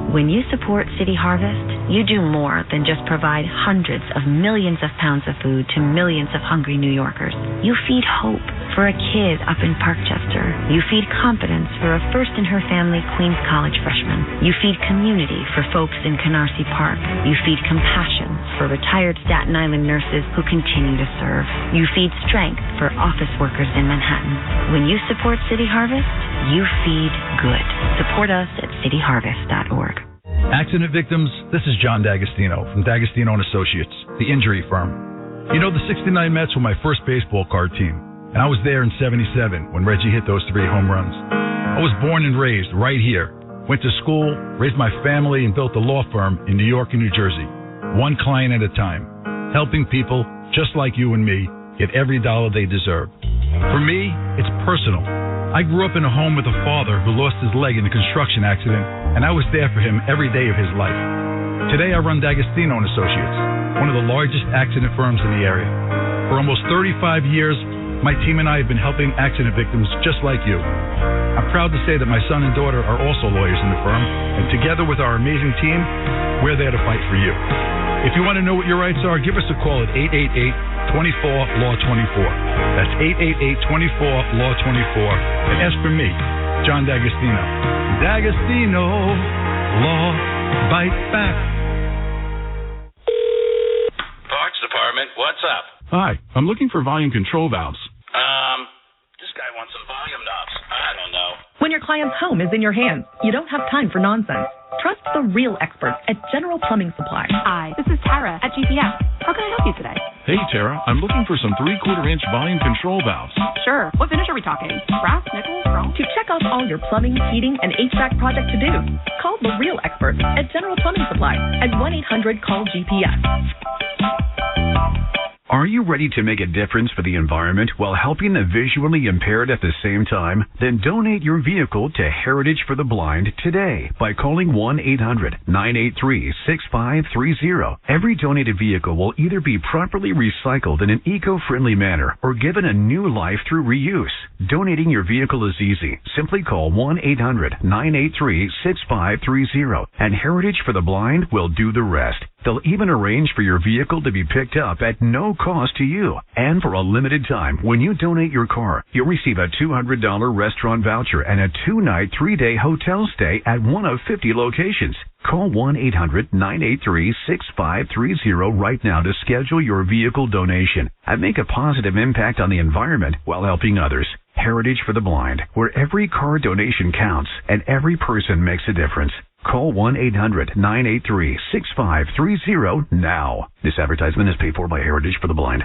When you support City Harvest, you do more than just provide hundreds of millions of pounds of food to millions of hungry New Yorkers. You feed hope for a kid up in Parkchester. You feed confidence for a first-in-her-family Queens College freshman. You feed community for folks in Canarsie Park. You feed compassion for retired Staten Island nurses who continue to serve. You feed strength for office workers in Manhattan. When you support City Harvest, you feed good. Support us at cityharvest.org. Accident victims, this is John D'Agostino from D'Agostino & Associates, the injury firm. You know, the 69 Mets were my first baseball card team, and I was there in 77 when Reggie hit those 3 home runs. I was born and raised right here, went to school, raised my family, and built a law firm in New York and New Jersey, one client at a time, helping people just like you and me get every dollar they deserve. For me, it's personal. I grew up in a home with a father who lost his leg in a construction accident, and I was there for him every day of his life. Today, I run D'Agostino & Associates, one of the largest accident firms in the area. For almost 35 years, my team and I have been helping accident victims just like you. I'm proud to say that my son and daughter are also lawyers in the firm, and together with our amazing team, we're there to fight for you. If you want to know what your rights are, give us a call at 888-24-LAW-24. That's 888-24-LAW-24. And ask for me, John D'Agostino. D'Agostino, Law Bites Back. Parts Department, what's up? Hi, I'm looking for volume control valves. This guy wants some volume knobs. I don't know. When your client's home is in your hands, you don't have time for nonsense. Trust the real experts at General Plumbing Supply. Hi, this is Tara at GPS. How can I help you today? Hey, Tara, I'm looking for some 3/4-inch volume control valves. Sure. What finish are we talking? Brass, nickel, chrome? To check off all your plumbing, heating, and HVAC project to-dos, call the real experts at General Plumbing Supply at 1-800-CALL-GPS. Are you ready to make a difference for the environment while helping the visually impaired at the same time? Then donate your vehicle to Heritage for the Blind today by calling 1-800-983-6530. Every donated vehicle will either be properly recycled in an eco-friendly manner or given a new life through reuse. Donating your vehicle is easy. Simply call 1-800-983-6530 and Heritage for the Blind will do the rest. They'll even arrange for your vehicle to be picked up at no cost to you. And for a limited time, when you donate your car, you'll receive a $200 restaurant voucher and a 2-night, 3-day hotel stay at one of 50 locations. Call 1-800-983-6530 right now to schedule your vehicle donation and make a positive impact on the environment while helping others. Heritage for the Blind, where every car donation counts and every person makes a difference. Call 1-800-983-6530 now. This advertisement is paid for by Heritage for the Blind.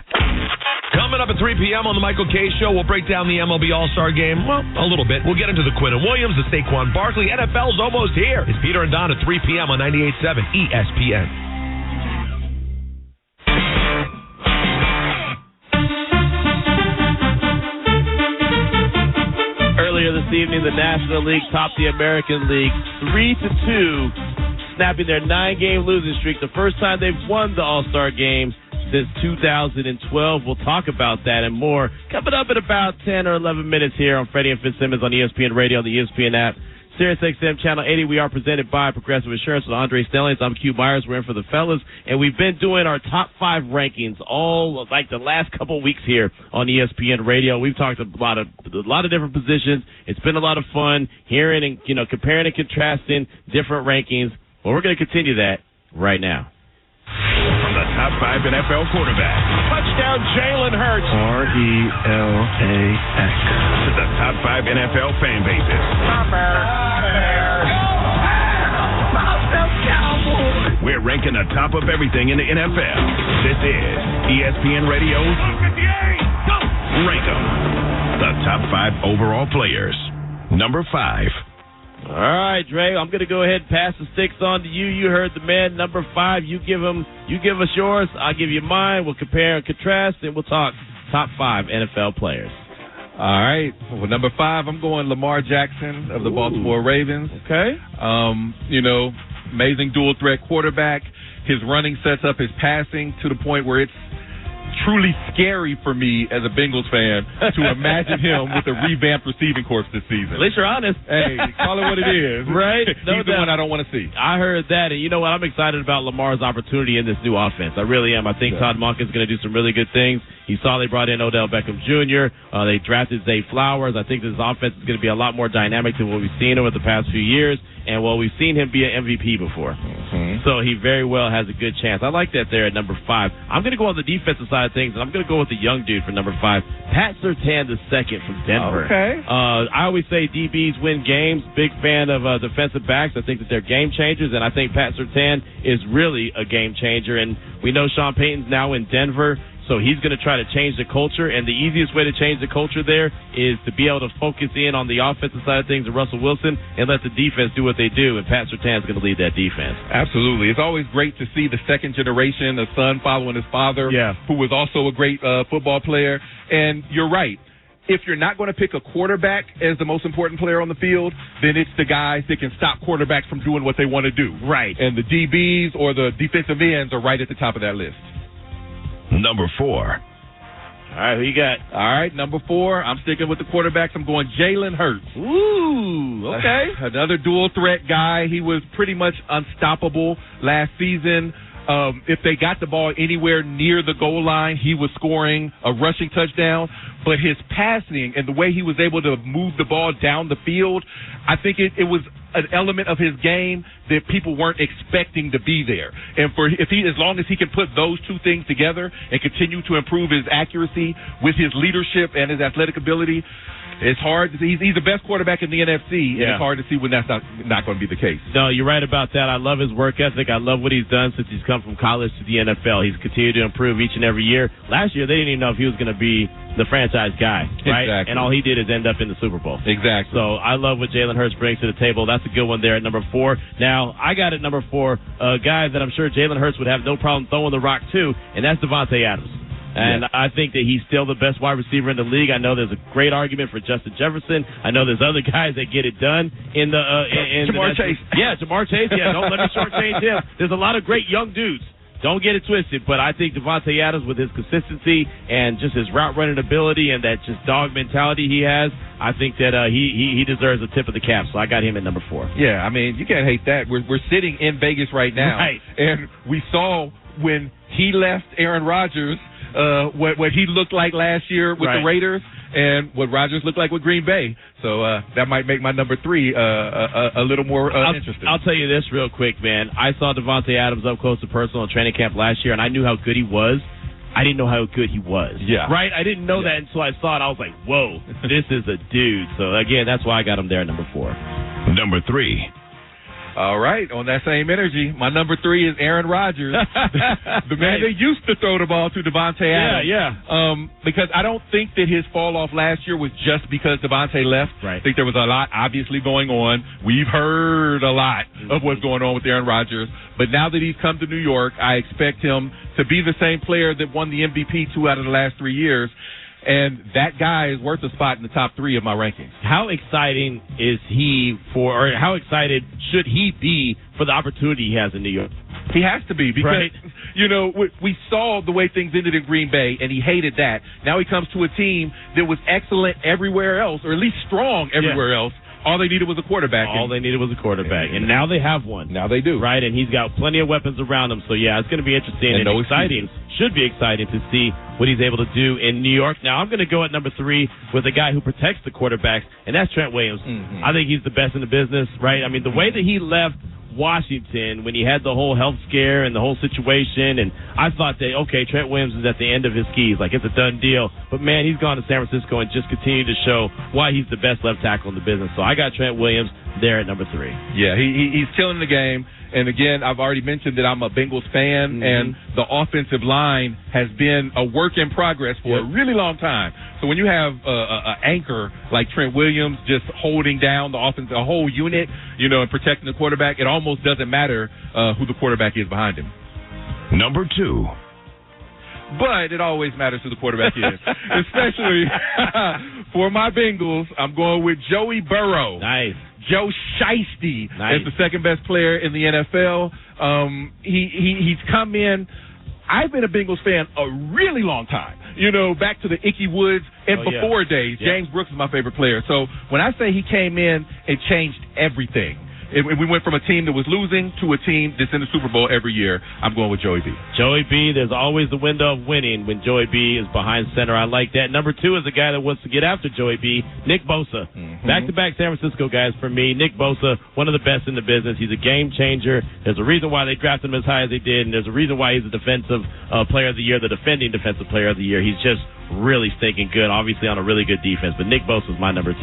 Coming up at 3 p.m. on the Michael K. Show, we'll break down the MLB All-Star Game. Well, a little bit. We'll get into the Quinn Williams, the Saquon Barkley. NFL's almost here. It's Peter and Don at 3 p.m. on 98.7 ESPN. Earlier this evening, the National League topped the American League 3-2, snapping their 9-game losing streak. The first time they've won the All-Star Game since 2012. We'll talk about that and more coming up in about 10 or 11 minutes here on Freddie and Fitzsimmons on ESPN Radio, the ESPN app, SiriusXM Channel 80. We are presented by Progressive Insurance with Andre Stellings. I'm Q Myers. We're in for the fellas, and we've been doing our top 5 rankings all like the last couple of weeks here on ESPN Radio. We've talked a lot of different positions. It's been a lot of fun hearing and comparing and contrasting different rankings. Well, we're going to continue that right now. From the top 5 NFL quarterbacks. Touchdown, Jalen Hurts. R-E-L-A-X. To the top 5 NFL fan bases. We're ranking the top of everything in the NFL. This is ESPN Radio's Rank 'em. The top 5 overall players. Number 5. All right, Dre, I'm going to go ahead and pass the sticks on to you. You heard the man, number 5. You give us yours. I'll give you mine. We'll compare and contrast, and we'll talk top 5 NFL players. All right. Well, number 5, I'm going Lamar Jackson of the Baltimore Ravens. Okay. amazing dual threat quarterback. His running sets up his passing to the point where it's truly scary for me as a Bengals fan to imagine him with a revamped receiving corps this season. At least you're honest. Hey, call it what it is. Right? No He's the one I don't want to see. I heard that, and you know what? I'm excited about Lamar's opportunity in this new offense. I really am. I think Todd Monken's going to do some really good things. You saw they brought in Odell Beckham Jr. They drafted Zay Flowers. I think this offense is going to be a lot more dynamic than what we've seen over the past few years. And, well, we've seen him be an MVP before. So he very well has a good chance. I like that there at number 5. I'm going to go on the defensive side of things, and I'm going to go with the young dude for number 5, Pat Surtain II from Denver. Okay. I always say DBs win games. Big fan of defensive backs. I think that they're game changers, and I think Pat Surtain is really a game changer. And we know Sean Payton's now in Denver, so he's going to try to change the culture, and the easiest way to change the culture there is to be able to focus in on the offensive side of things of Russell Wilson and let the defense do what they do, and Pat Surtain is going to lead that defense. Absolutely. It's always great to see the second generation, a son following his father, who was also a great football player. And you're right. If you're not going to pick a quarterback as the most important player on the field, then it's the guys that can stop quarterbacks from doing what they want to do. Right. And the DBs or the defensive ends are right at the top of that list. Number 4. All right, who you got? All right, number 4, I'm sticking with the quarterbacks. I'm going Jalen Hurts. Ooh, okay. Another dual threat guy. He was pretty much unstoppable last season. If they got the ball anywhere near the goal line, he was scoring a rushing touchdown. But his passing and the way he was able to move the ball down the field, I think it was an element of his game that people weren't expecting to be there. And as long as he can put those two things together and continue to improve his accuracy with his leadership and his athletic ability, it's hard. He's the best quarterback in the NFC, and it's hard to see when that's not going to be the case. No, you're right about that. I love his work ethic. I love what he's done since he's come from college to the NFL. He's continued to improve each and every year. Last year, they didn't even know if he was going to be the franchise guy, right? Exactly. And all he did is end up in the Super Bowl. Exactly. So I love what Jalen Hurts brings to the table. That's a good one there at number 4. Now, I got at number 4 a guy that I'm sure Jalen Hurts would have no problem throwing the rock to, and that's Devontae Adams. And I think that he's still the best wide receiver in the league. I know there's a great argument for Justin Jefferson. I know there's other guys that get it done in the Jamar Chase. Yeah, Jamar Chase. Yeah, don't let me shortchange him. There's a lot of great young dudes. Don't get it twisted, but I think Devontae Adams, with his consistency and just his route running ability and that just dog mentality he has, I think that he deserves a tip of the cap. So I got him at number 4. Yeah, I mean, you can't hate that. We're sitting in Vegas right now, and we saw when he left Aaron Rodgers what he looked like last year with the Raiders and what Rodgers looked like with Green Bay. So that might make my number 3 a little more interesting. I'll tell you this real quick, man. I saw Devontae Adams up close to personal in training camp last year, and I knew how good he was. I didn't know how good he was. Yeah. Right? I didn't know that until I saw it. I was like, whoa, this is a dude. So, again, that's why I got him there at number 4. Number 3. All right, on that same energy, my number 3 is Aaron Rodgers, the man that used to throw the ball to Devontae Adams. Because I don't think that his fall off last year was just because Devontae left. I think there was a lot obviously going on. We've heard a lot of what's going on with Aaron Rodgers. But now that he's come to New York, I expect him to be the same player that won the MVP 2 out of the last 3 years. And that guy is worth a spot in the top 3 of my rankings. How exciting is he or how excited should he be for the opportunity he has in New York? He has to be because, you know, we saw the way things ended in Green Bay, and he hated that. Now he comes to a team that was excellent everywhere else, or at least strong everywhere else. All they needed was a quarterback. And now they have one. Now they do. Right, and he's got plenty of weapons around him. So, yeah, it's going to be interesting and exciting. Should be exciting to see what he's able to do in New York. Now, I'm going to go at number 3 with a guy who protects the quarterbacks, and that's Trent Williams. I think he's the best in the business, right? I mean, the way that he left Washington when he had the whole health scare and the whole situation, and I thought that, okay, Trent Williams is at the end of his skis, like it's a done deal, but man, he's gone to San Francisco and just continued to show why he's the best left tackle in the business. So I got Trent Williams there at number 3. Yeah, he's killing the game. And again, I've already mentioned that I'm a Bengals fan, and the offensive line has been a work in progress for a really long time. So when you have an anchor like Trent Williams just holding down the offense, a whole unit, you know, and protecting the quarterback, it almost doesn't matter who the quarterback is behind him. Number 2. But it always matters who the quarterback is, especially for my Bengals. I'm going with Joey Burrow. Nice. Joe Shiesty is the second best player in the NFL. He's come in. I've been a Bengals fan a really long time. Back to the Ickey Woods and before days. Yeah. James Brooks is my favorite player. So when I say he came in and changed everything, we went from a team that was losing to a team that's in the Super Bowl every year. I'm going with Joey B. Joey B, there's always the window of winning when Joey B is behind center. I like that. Number 2 is a guy that wants to get after Joey B, Nick Bosa. Back-to-back San Francisco guys for me. Nick Bosa, one of the best in the business. He's a game changer. There's a reason why they drafted him as high as they did, and there's a reason why he's the defensive player of the year, the defending defensive player of the year. He's just really stinking good, obviously on a really good defense. But Nick Bosa is my number 2.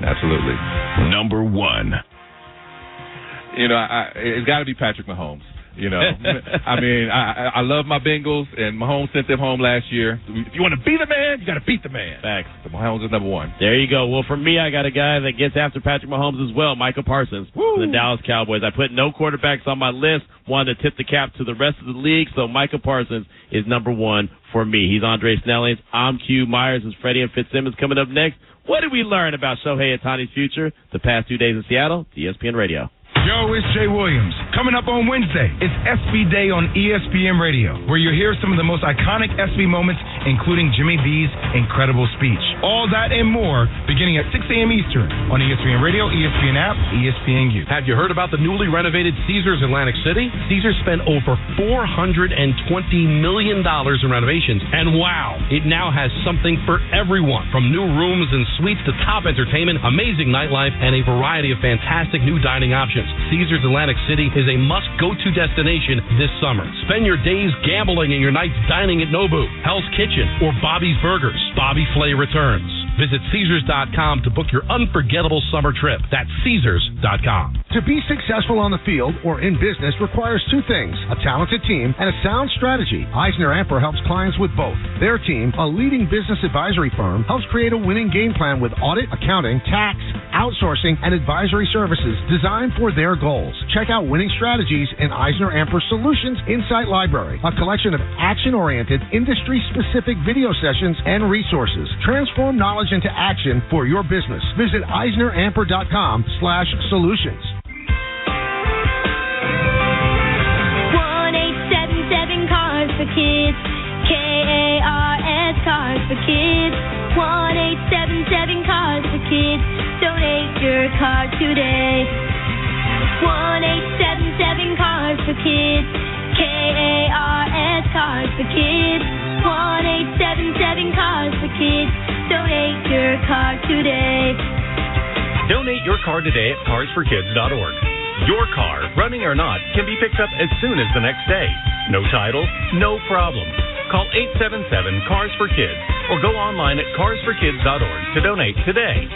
Absolutely. Number 1. It's got to be Patrick Mahomes. I mean, I love my Bengals, and Mahomes sent them home last year. If you want to be the man, you got to beat the man. Facts. So Mahomes is number 1. There you go. Well, for me, I got a guy that gets after Patrick Mahomes as well, Micah Parsons from the Dallas Cowboys. I put no quarterbacks on my list. Wanted to tip the cap to the rest of the league, so Micah Parsons is number 1 for me. He's Andre Snelling's. I'm Q. Myers is Freddie and Fitzsimmons coming up next. What did we learn about Shohei Ohtani's future the past 2 days in Seattle? ESPN Radio. Yo, it's Jay Williams. Coming up on Wednesday, it's SB Day on ESPN Radio, where you'll hear some of the most iconic SB moments, including Jimmy V's incredible speech. All that and more, beginning at 6 a.m. Eastern on ESPN Radio, ESPN app, ESPNU. Have you heard about the newly renovated Caesars Atlantic City? Caesars spent over $420 million in renovations, and wow, it now has something for everyone, from new rooms and suites to top entertainment, amazing nightlife, and a variety of fantastic new dining options. Caesars Atlantic City is a must-go-to destination this summer. Spend your days gambling and your nights dining at Nobu, Hell's Kitchen, or Bobby's Burgers. Bobby Flay returns. Visit Caesars.com to book your unforgettable summer trip. That's Caesars.com. To be successful on the field or in business requires 2 things, a talented team and a sound strategy. Eisner-Amper helps clients with both. Their team, a leading business advisory firm, helps create a winning game plan with audit, accounting, tax, outsourcing, and advisory services designed for their goals. Check out winning strategies in Eisner-Amper Solutions Insight Library, a collection of action-oriented, industry-specific video sessions and resources. Transform knowledge into action for your business. Visit EisnerAmper.com/solutions. 1-877 Cars for Kids. KARS Cars for Kids. 1-877 Cars for Kids. Donate your car today. 1-877 Cars for Kids. KARS Cars for Kids. 1-877 Cars for Kids. Donate your car today. Donate your car today at carsforkids.org. Your car, running or not, can be picked up as soon as the next day. No title, no problem. Call 877-CARS-FOR-KIDS or go online at carsforkids.org to donate today.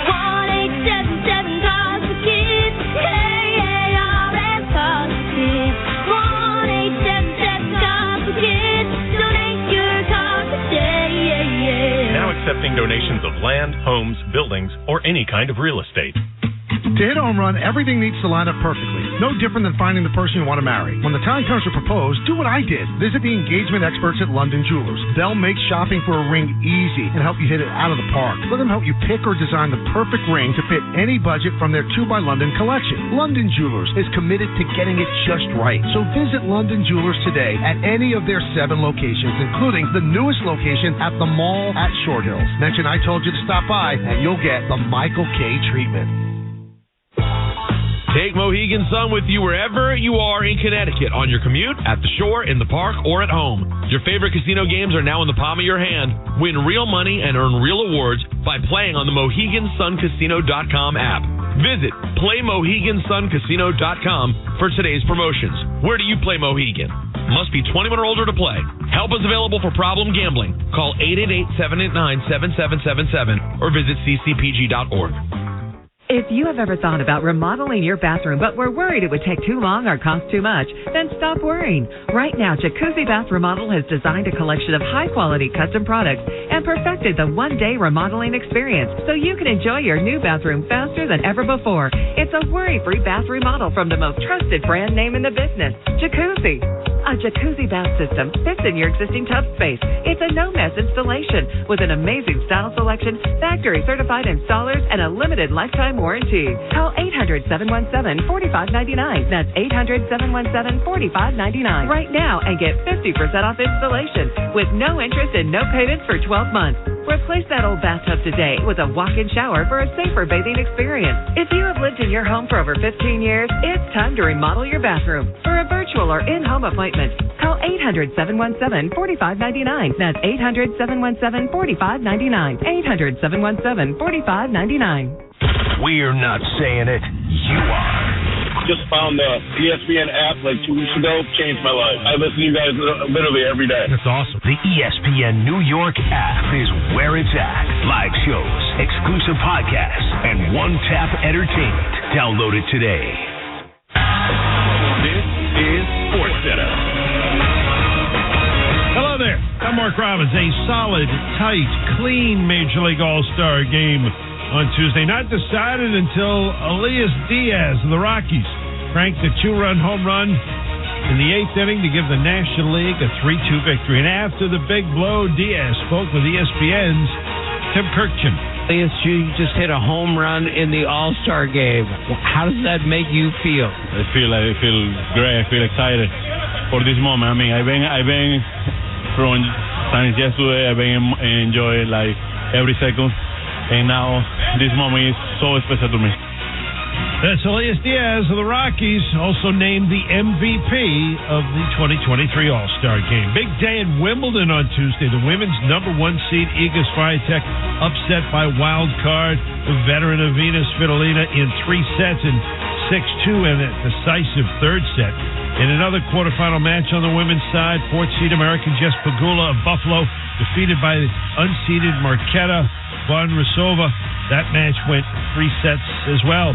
1-877 Cars for Kids. KARS Cars for Kids. 1-877 Cars for Kids. Donate your car today. Now accepting donations of land, homes, buildings, or any kind of real estate. To hit a home run, everything needs to line up perfectly. No different than finding the person you want to marry. When the time comes to propose, do what I did. Visit the engagement experts at London Jewelers. They'll make shopping for a ring easy and help you hit it out of the park. Let them help you pick or design the perfect ring to fit any budget from their 2 by London collection. London Jewelers is committed to getting it just right. So visit London Jewelers today at any of their 7 locations, including the newest location at the mall at Short Hills. Mention I told you to stop by, and you'll get the Michael K. treatment. Take Mohegan Sun with you wherever you are in Connecticut, on your commute, at the shore, in the park, or at home. Your favorite casino games are now in the palm of your hand. Win real money and earn real awards by playing on the MoheganSunCasino.com app. Visit PlayMoheganSunCasino.com for today's promotions. Where do you play Mohegan? Must be 21 or older to play. Help is available for problem gambling. Call 888-789-7777 or visit ccpg.org. If you have ever thought about remodeling your bathroom but were worried it would take too long or cost too much, then stop worrying. Right now, Jacuzzi Bath Remodel has designed a collection of high-quality custom products and perfected the one-day remodeling experience so you can enjoy your new bathroom faster than ever before. It's a worry-free bath remodel from the most trusted brand name in the business, Jacuzzi. A jacuzzi bath system fits in your existing tub space. It's a no-mess installation with an amazing style selection, factory-certified installers, and a limited lifetime warranty. Call 800-717-4599. That's 800-717-4599 right now and get 50% off installation with no interest and no payments for 12 months. Replace that old bathtub today with a walk-in shower for a safer bathing experience. If you have lived in your home for over 15 years, it's time to remodel your bathroom. For a virtual or in-home appointment, call 800-717-4599. That's 800-717-4599. 800-717-4599. We're not saying it. You are. Just found the ESPN app like 2 weeks ago. Changed my life. I listen to you guys literally every day. That's awesome. The ESPN New York app is where it's at. Live shows, exclusive podcasts, and one-tap entertainment. Download it today. This is SportsCenter. Hello there. I'm Mark Robbins. A solid, tight, clean Major League All-Star game on Tuesday. Not decided until Elias Diaz of the Rockies cranked a 2-run home run in the 8th inning to give the National League a 3-2 victory. And after the big blow, Diaz spoke with ESPN's Tim Kirkchin. Elias, you just hit a home run in the All-Star game. How does that make you feel? I feel great. I feel excited for this moment. I mean, I've been from since yesterday. I've been enjoying like every second. And now this moment is so special to me. That's Elias Diaz of the Rockies, also named the MVP of the 2023 All-Star Game. Big day in Wimbledon on Tuesday. The women's #1 seed, Iga Swiatek, upset by wild card the veteran of Venus Svitolina in 3 sets in 6-2 and a decisive third set. In another quarterfinal match on the women's side, 4th seed American Jess Pegula of Buffalo, defeated by the unseeded Marketa Vondrousova. That match went 3 sets as well.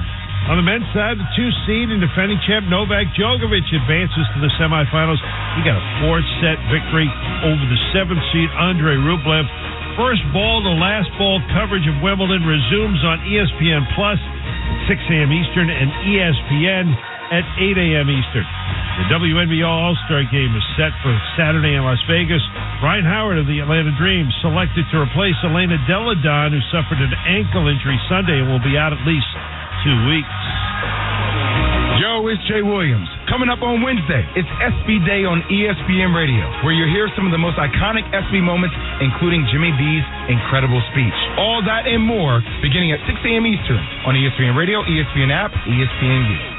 On the men's side, the 2 seed and defending champ Novak Djokovic advances to the semifinals. He got a 4-set victory over the 7th seed Andrei Rublev. First ball to last ball coverage of Wimbledon resumes on ESPN Plus at 6 a.m. Eastern and ESPN at 8 a.m. Eastern. The WNBA All-Star Game is set for Saturday in Las Vegas. Ryan Howard of the Atlanta Dream selected to replace Elena Delle Donne, who suffered an ankle injury Sunday and will be out at least 2 weeks. Yo, it's Jay Williams. Coming up on Wednesday, it's SB Day on ESPN Radio, where you'll hear some of the most iconic SB moments, including Jimmy B's incredible speech. All that and more, beginning at 6 a.m. Eastern on ESPN Radio, ESPN app, ESPN.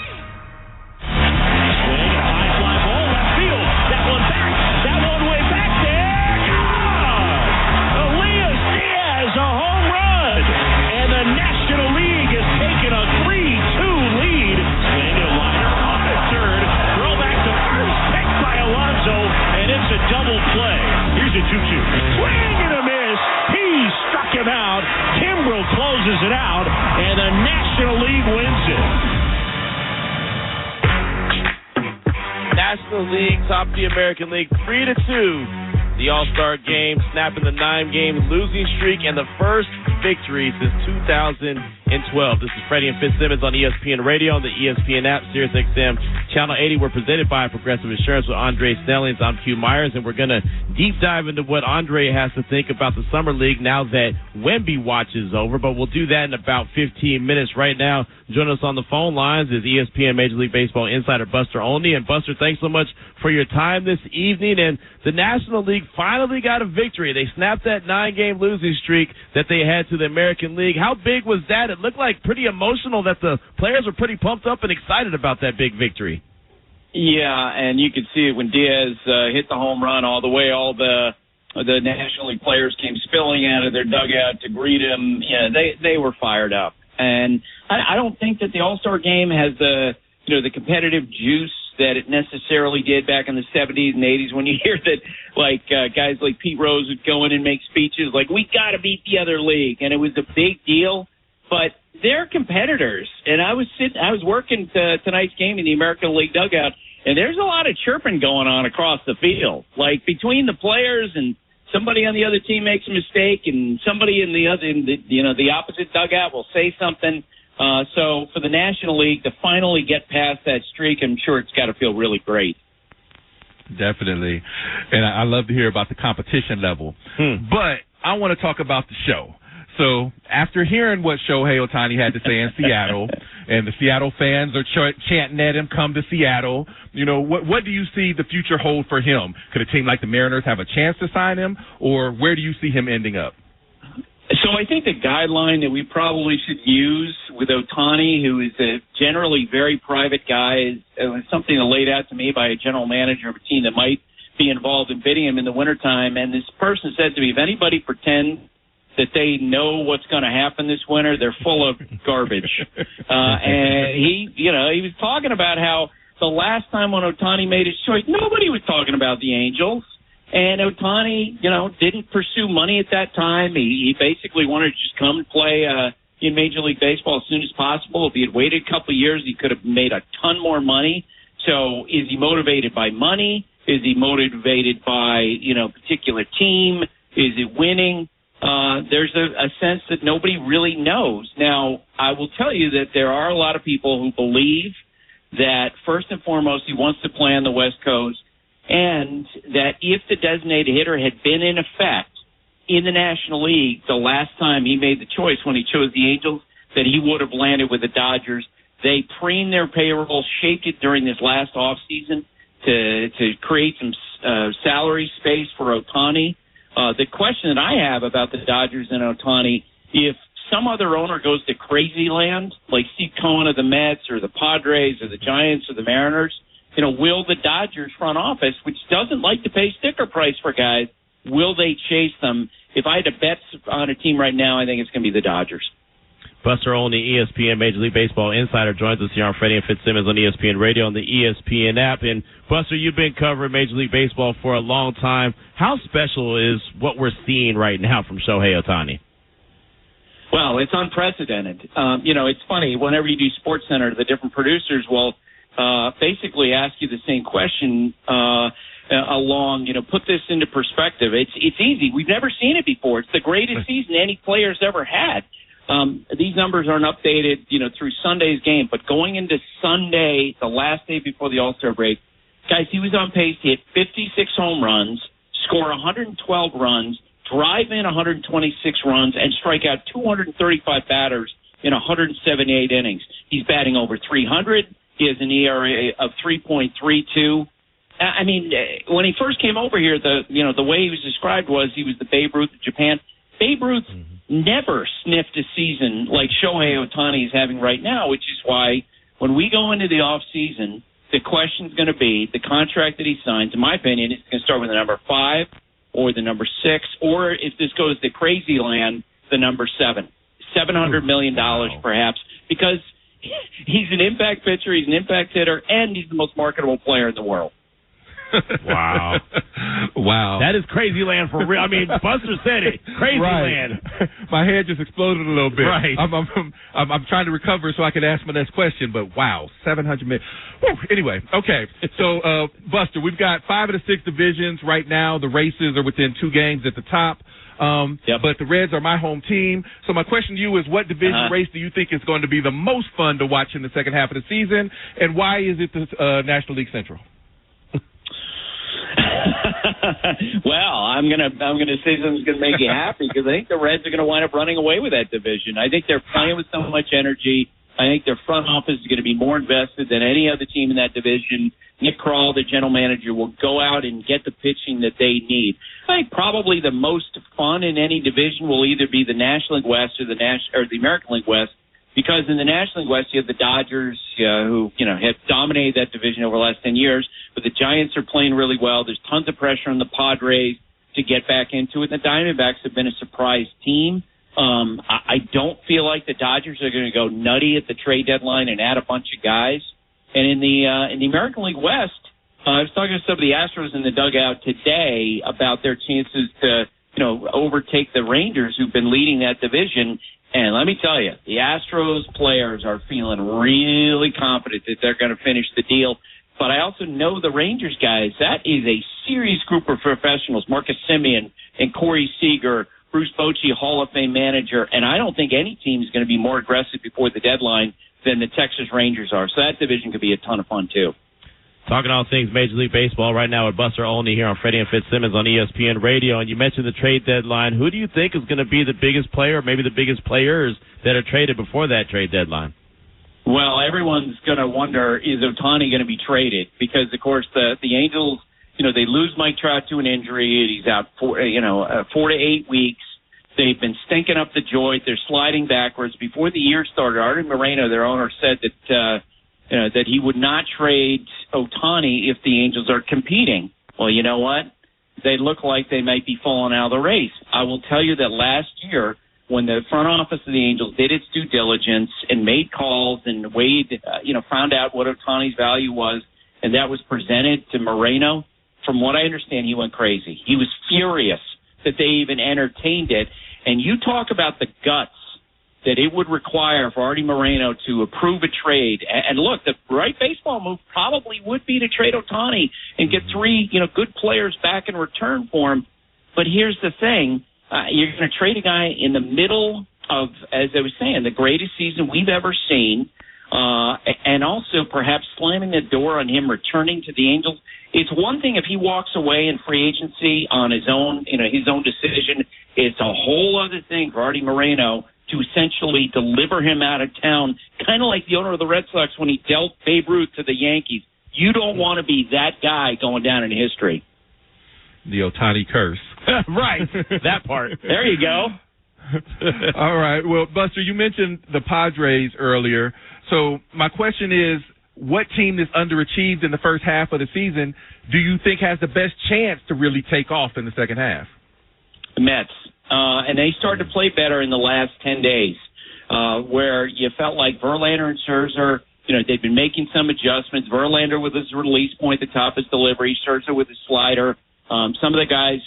Double play. Here's a 2-2. Swing and a miss. He struck him out. Kimbrell closes it out, and the National League wins it. National League topped the American League 3-2. The All-Star Game snapping the 9-game losing streak and the first victory since 2012. This is Freddie and Fitzsimmons on ESPN Radio on the ESPN app, SiriusXM Channel 80. We're presented by Progressive Insurance with Andre Snellings. I'm Hugh Myers, and we're going to deep dive into what Andre has to think about the Summer League now that Wemby watch is over. But we'll do that in about 15 minutes. Right now, joining us on the phone lines is ESPN Major League Baseball insider Buster Olney. And Buster, thanks so much for your time this evening. And the National League finally got a victory. They snapped that 9-game losing streak that they had to the American League. How big was that? It looked like pretty emotional that the players were pretty pumped up and excited about that big victory. Yeah, and you could see it when Diaz hit the home run all the way. All the National League players came spilling out of their dugout to greet him. Yeah, they were fired up. And I don't think that the All-Star Game has the competitive juice that it necessarily did back in the 70s and 80s when you hear that, like, guys like Pete Rose would go in and make speeches like, we got to beat the other league. And it was a big deal. But they're competitors. And I was working tonight's game in the American League dugout, and there's a lot of chirping going on across the field. Like, between the players and somebody on the other team makes a mistake and somebody in the opposite dugout will say something. So for the National League to finally get past that streak, I'm sure it's got to feel really great. Definitely. And I love to hear about the competition level. But I want to talk about the show. So after hearing what Shohei Ohtani had to say in Seattle, and the Seattle fans are chanting at him, come to Seattle, you know, what do you see the future hold for him? Could a team like the Mariners have a chance to sign him, or where do you see him ending up? So I think the guideline that we probably should use with Ohtani, who is a generally very private guy, is something laid out to me by a general manager of a team that might be involved in bidding him in the wintertime. And this person said to me, if anybody pretends that they know what's going to happen this winter, they're full of garbage. And he was talking about how the last time when Ohtani made his choice, nobody was talking about the Angels. And Ohtani, didn't pursue money at that time. He basically wanted to just come and play in Major League Baseball as soon as possible. If he had waited a couple of years, he could have made a ton more money. So is he motivated by money? Is he motivated by, a particular team? Is it winning? There's a sense that nobody really knows. Now, I will tell you that there are a lot of people who believe that, first and foremost, he wants to play on the West Coast, and that if the designated hitter had been in effect in the National League the last time he made the choice when he chose the Angels, that he would have landed with the Dodgers. They preened their payroll, shaped it during this last offseason to create some salary space for Ohtani. The question that I have about the Dodgers and Ohtani, if some other owner goes to crazy land, like Steve Cohen of the Mets or the Padres or the Giants or the Mariners, will the Dodgers front office, which doesn't like to pay sticker price for guys, will they chase them? If I had to bet on a team right now, I think it's going to be the Dodgers. Buster Olney, ESPN Major League Baseball Insider, joins us here on Freddie and Fitzsimmons on ESPN Radio and the ESPN app. And, Buster, you've been covering Major League Baseball for a long time. How special is what we're seeing right now from Shohei Ohtani? Well, it's unprecedented. It's funny. Whenever you do SportsCenter, the different producers will basically ask you the same question put this into perspective. It's easy. We've never seen it before. It's the greatest season any player's ever had. These numbers aren't updated, through Sunday's game, but going into Sunday, the last day before the All-Star break, guys, he was on pace to hit 56 home runs, score 112 runs, drive in 126 runs, and strike out 235 batters in 178 innings. He's batting over 300. He has an ERA of 3.32. I mean, when he first came over here, the way he was described was he was the Babe Ruth of Japan. Babe Ruth never sniffed a season like Shohei Ohtani is having right now, which is why when we go into the off season, the question's going to be the contract that he signs. In my opinion, it's going to start with the number 5 or the number 6, or if this goes to crazy land, the number 7. $700 million perhaps, because he's an impact pitcher, he's an impact hitter, and he's the most marketable player in the world. Wow. That is crazy land for real. I mean, Buster said it. Crazy land. My head just exploded a little bit. Right. I'm trying to recover so I can ask my next question, but wow, $700 million. Whew. Anyway, okay. So, Buster, we've got 5 of the 6 divisions right now. The races are within 2 games at the top. But the Reds are my home team. So my question to you is, what division race do you think is going to be the most fun to watch in the second half of the season, and why is it the National League Central? Well, I'm gonna say something's gonna make you happy, because I think the Reds are gonna wind up running away with that division. I think they're playing with so much energy. I think their front office is going to be more invested than any other team in that division. Nick Krall, the general manager, will go out and get the pitching that they need. I think probably the most fun in any division will either be the National League West or the American League West, because in the National League West you have the Dodgers, who have dominated that division over the last 10 years, but the Giants are playing really well. There's tons of pressure on the Padres to get back into it. The Diamondbacks have been a surprise team. I don't feel like the Dodgers are going to go nutty at the trade deadline and add a bunch of guys. And in the American League West, I was talking to some of the Astros in the dugout today about their chances to, overtake the Rangers, who've been leading that division. And let me tell you, the Astros players are feeling really confident that they're going to finish the deal. But I also know the Rangers guys. That is a serious group of professionals. Marcus Semien and Corey Seager, Bruce Bochy, Hall of Fame manager. And I don't think any team is going to be more aggressive before the deadline than the Texas Rangers are. So that division could be a ton of fun, too. Talking all things Major League Baseball right now with Buster Olney here on Freddie and Fitzsimmons on ESPN Radio. And you mentioned the trade deadline. Who do you think is going to be the biggest player, maybe the biggest players that are traded before that trade deadline? Well, everyone's going to wonder, is Ohtani going to be traded? Because, of course, the Angels, they lose Mike Trout to an injury. He's out 4 to 8 weeks. They've been stinking up the joint. They're sliding backwards. Before the year started, Artie Moreno, their owner, said that he would not trade Ohtani if the Angels are competing. Well, you know what? They look like they might be falling out of the race. I will tell you that last year, when the front office of the Angels did its due diligence and made calls and weighed, found out what Ohtani's value was, and that was presented to Moreno, from what I understand, he went crazy. He was furious that they even entertained it. And you talk about the guts that it would require for Artie Moreno to approve a trade. And look, the right baseball move probably would be to trade Ohtani and get 3, good players back in return for him. But here's the thing. You're going to trade a guy in the middle of, as I was saying, the greatest season we've ever seen, and also perhaps slamming the door on him returning to the Angels. It's one thing if he walks away in free agency on his own, his own decision. It's a whole other thing for Artie Moreno to essentially deliver him out of town, kind of like the owner of the Red Sox when he dealt Babe Ruth to the Yankees. You don't want to be that guy going down in history. The Ohtani curse. Right, that part. There you go. All right. Well, Buster, you mentioned the Padres earlier. So my question is, what team that's underachieved in the first half of the season do you think has the best chance to really take off in the second half? The Mets. And they started to play better in the last 10 days, where you felt like Verlander and Scherzer, they've been making some adjustments. Verlander with his release point, the top of his delivery, Scherzer with his slider. Some of the guys,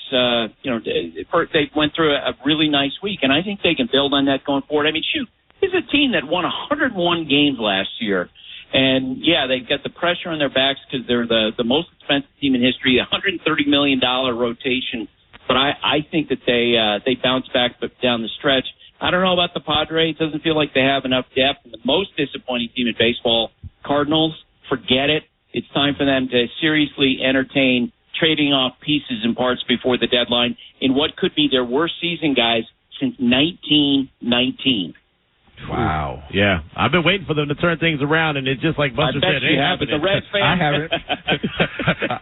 they went through a really nice week, and I think they can build on that going forward. I mean, shoot, this is a team that won 101 games last year. And, yeah, they've got the pressure on their backs because they're the most expensive team in history, $130 million rotation. But I think that they bounce back down the stretch. I don't know about the Padres. It doesn't feel like they have enough depth. And the most disappointing team in baseball, Cardinals, forget it. It's time for them to seriously entertain trading off pieces and parts before the deadline in what could be their worst season, guys, since 1919. Wow. Yeah. I've been waiting for them to turn things around, and it's just like Buster said. You have, but the Reds fan. I haven't.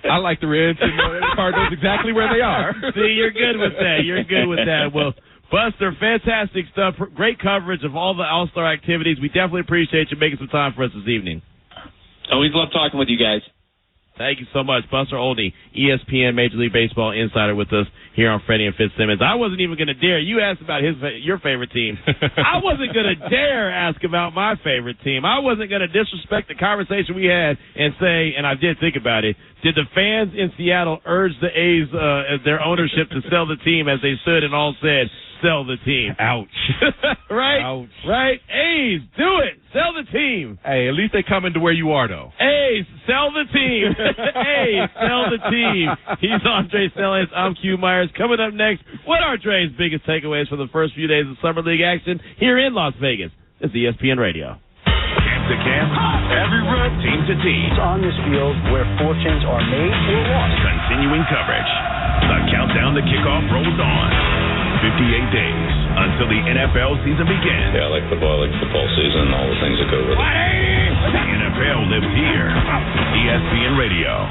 I like the Reds, and the Cardinals exactly where they are. See, you're good with that. You're good with that. Well, Buster, fantastic stuff. Great coverage of all the All-Star activities. We definitely appreciate you making some time for us this evening. Always love talking with you guys. Thank you so much. Buster Olney, ESPN Major League Baseball insider with us here on Freddie and Fitzsimmons. I wasn't even going to dare. You asked about your favorite team. I wasn't going to dare ask about my favorite team. I wasn't going to disrespect the conversation we had and say, and I did think about it, did the fans in Seattle urge the A's, their ownership to sell the team as they stood and all said, sell the team? Ouch. Right? Ouch. Right? A's, do it. Sell the team. Hey, at least they coming to where you are, though. A's, sell the team. A's, sell the team. He's Andre Stellas. I'm Q Myers. Coming up next, what are Dre's biggest takeaways from the first few days of Summer League action here in Las Vegas? It's ESPN Radio. Camp to camp, every run, team to team. It's on this field where fortunes are made or lost. Continuing coverage. The countdown to kickoff rolls on. 58 days until the NFL season begins. Yeah, I like football, I like football season, and all the things that go with it. The NFL lives here. ESPN Radio.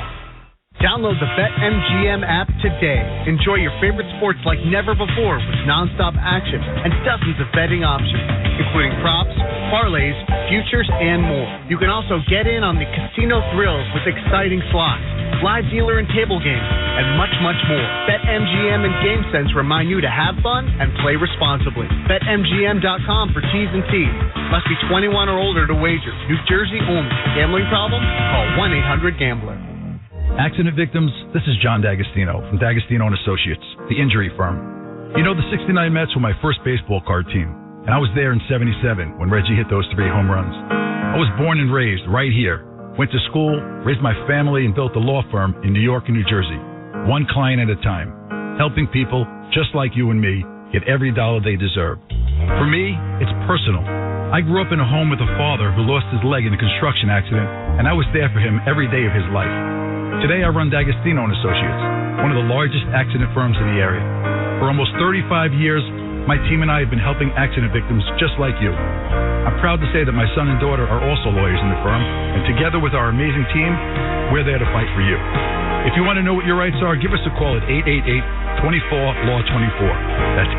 Download the BetMGM app today. Enjoy your favorite sports like never before with nonstop action and dozens of betting options, including props, parlays, futures, and more. You can also get in on the casino thrills with exciting slots, live dealer and table games, and much, much more. BetMGM and GameSense remind you to have fun and play responsibly. BetMGM.com for T's and C's. Must be 21 or older to wager. New Jersey only. Gambling problem? Call 1-800-GAMBLER. Accident victims, this is John D'Agostino from D'Agostino & Associates, the injury firm. You know, the 69 Mets were my first baseball card team, and I was there in 77 when Reggie hit those 3 home runs. I was born and raised right here, went to school, raised my family, and built a law firm in New York and New Jersey, one client at a time, helping people just like you and me get every dollar they deserve. For me, it's personal. I grew up in a home with a father who lost his leg in a construction accident and I was there for him every day of his life. Today I run D'Agostino & Associates, one of the largest accident firms in the area. For almost 35 years, my team and I have been helping accident victims just like you. I'm proud to say that my son and daughter are also lawyers in the firm, and together with our amazing team, we're there to fight for you. If you want to know what your rights are, give us a call at 888-24-LAW-24. That's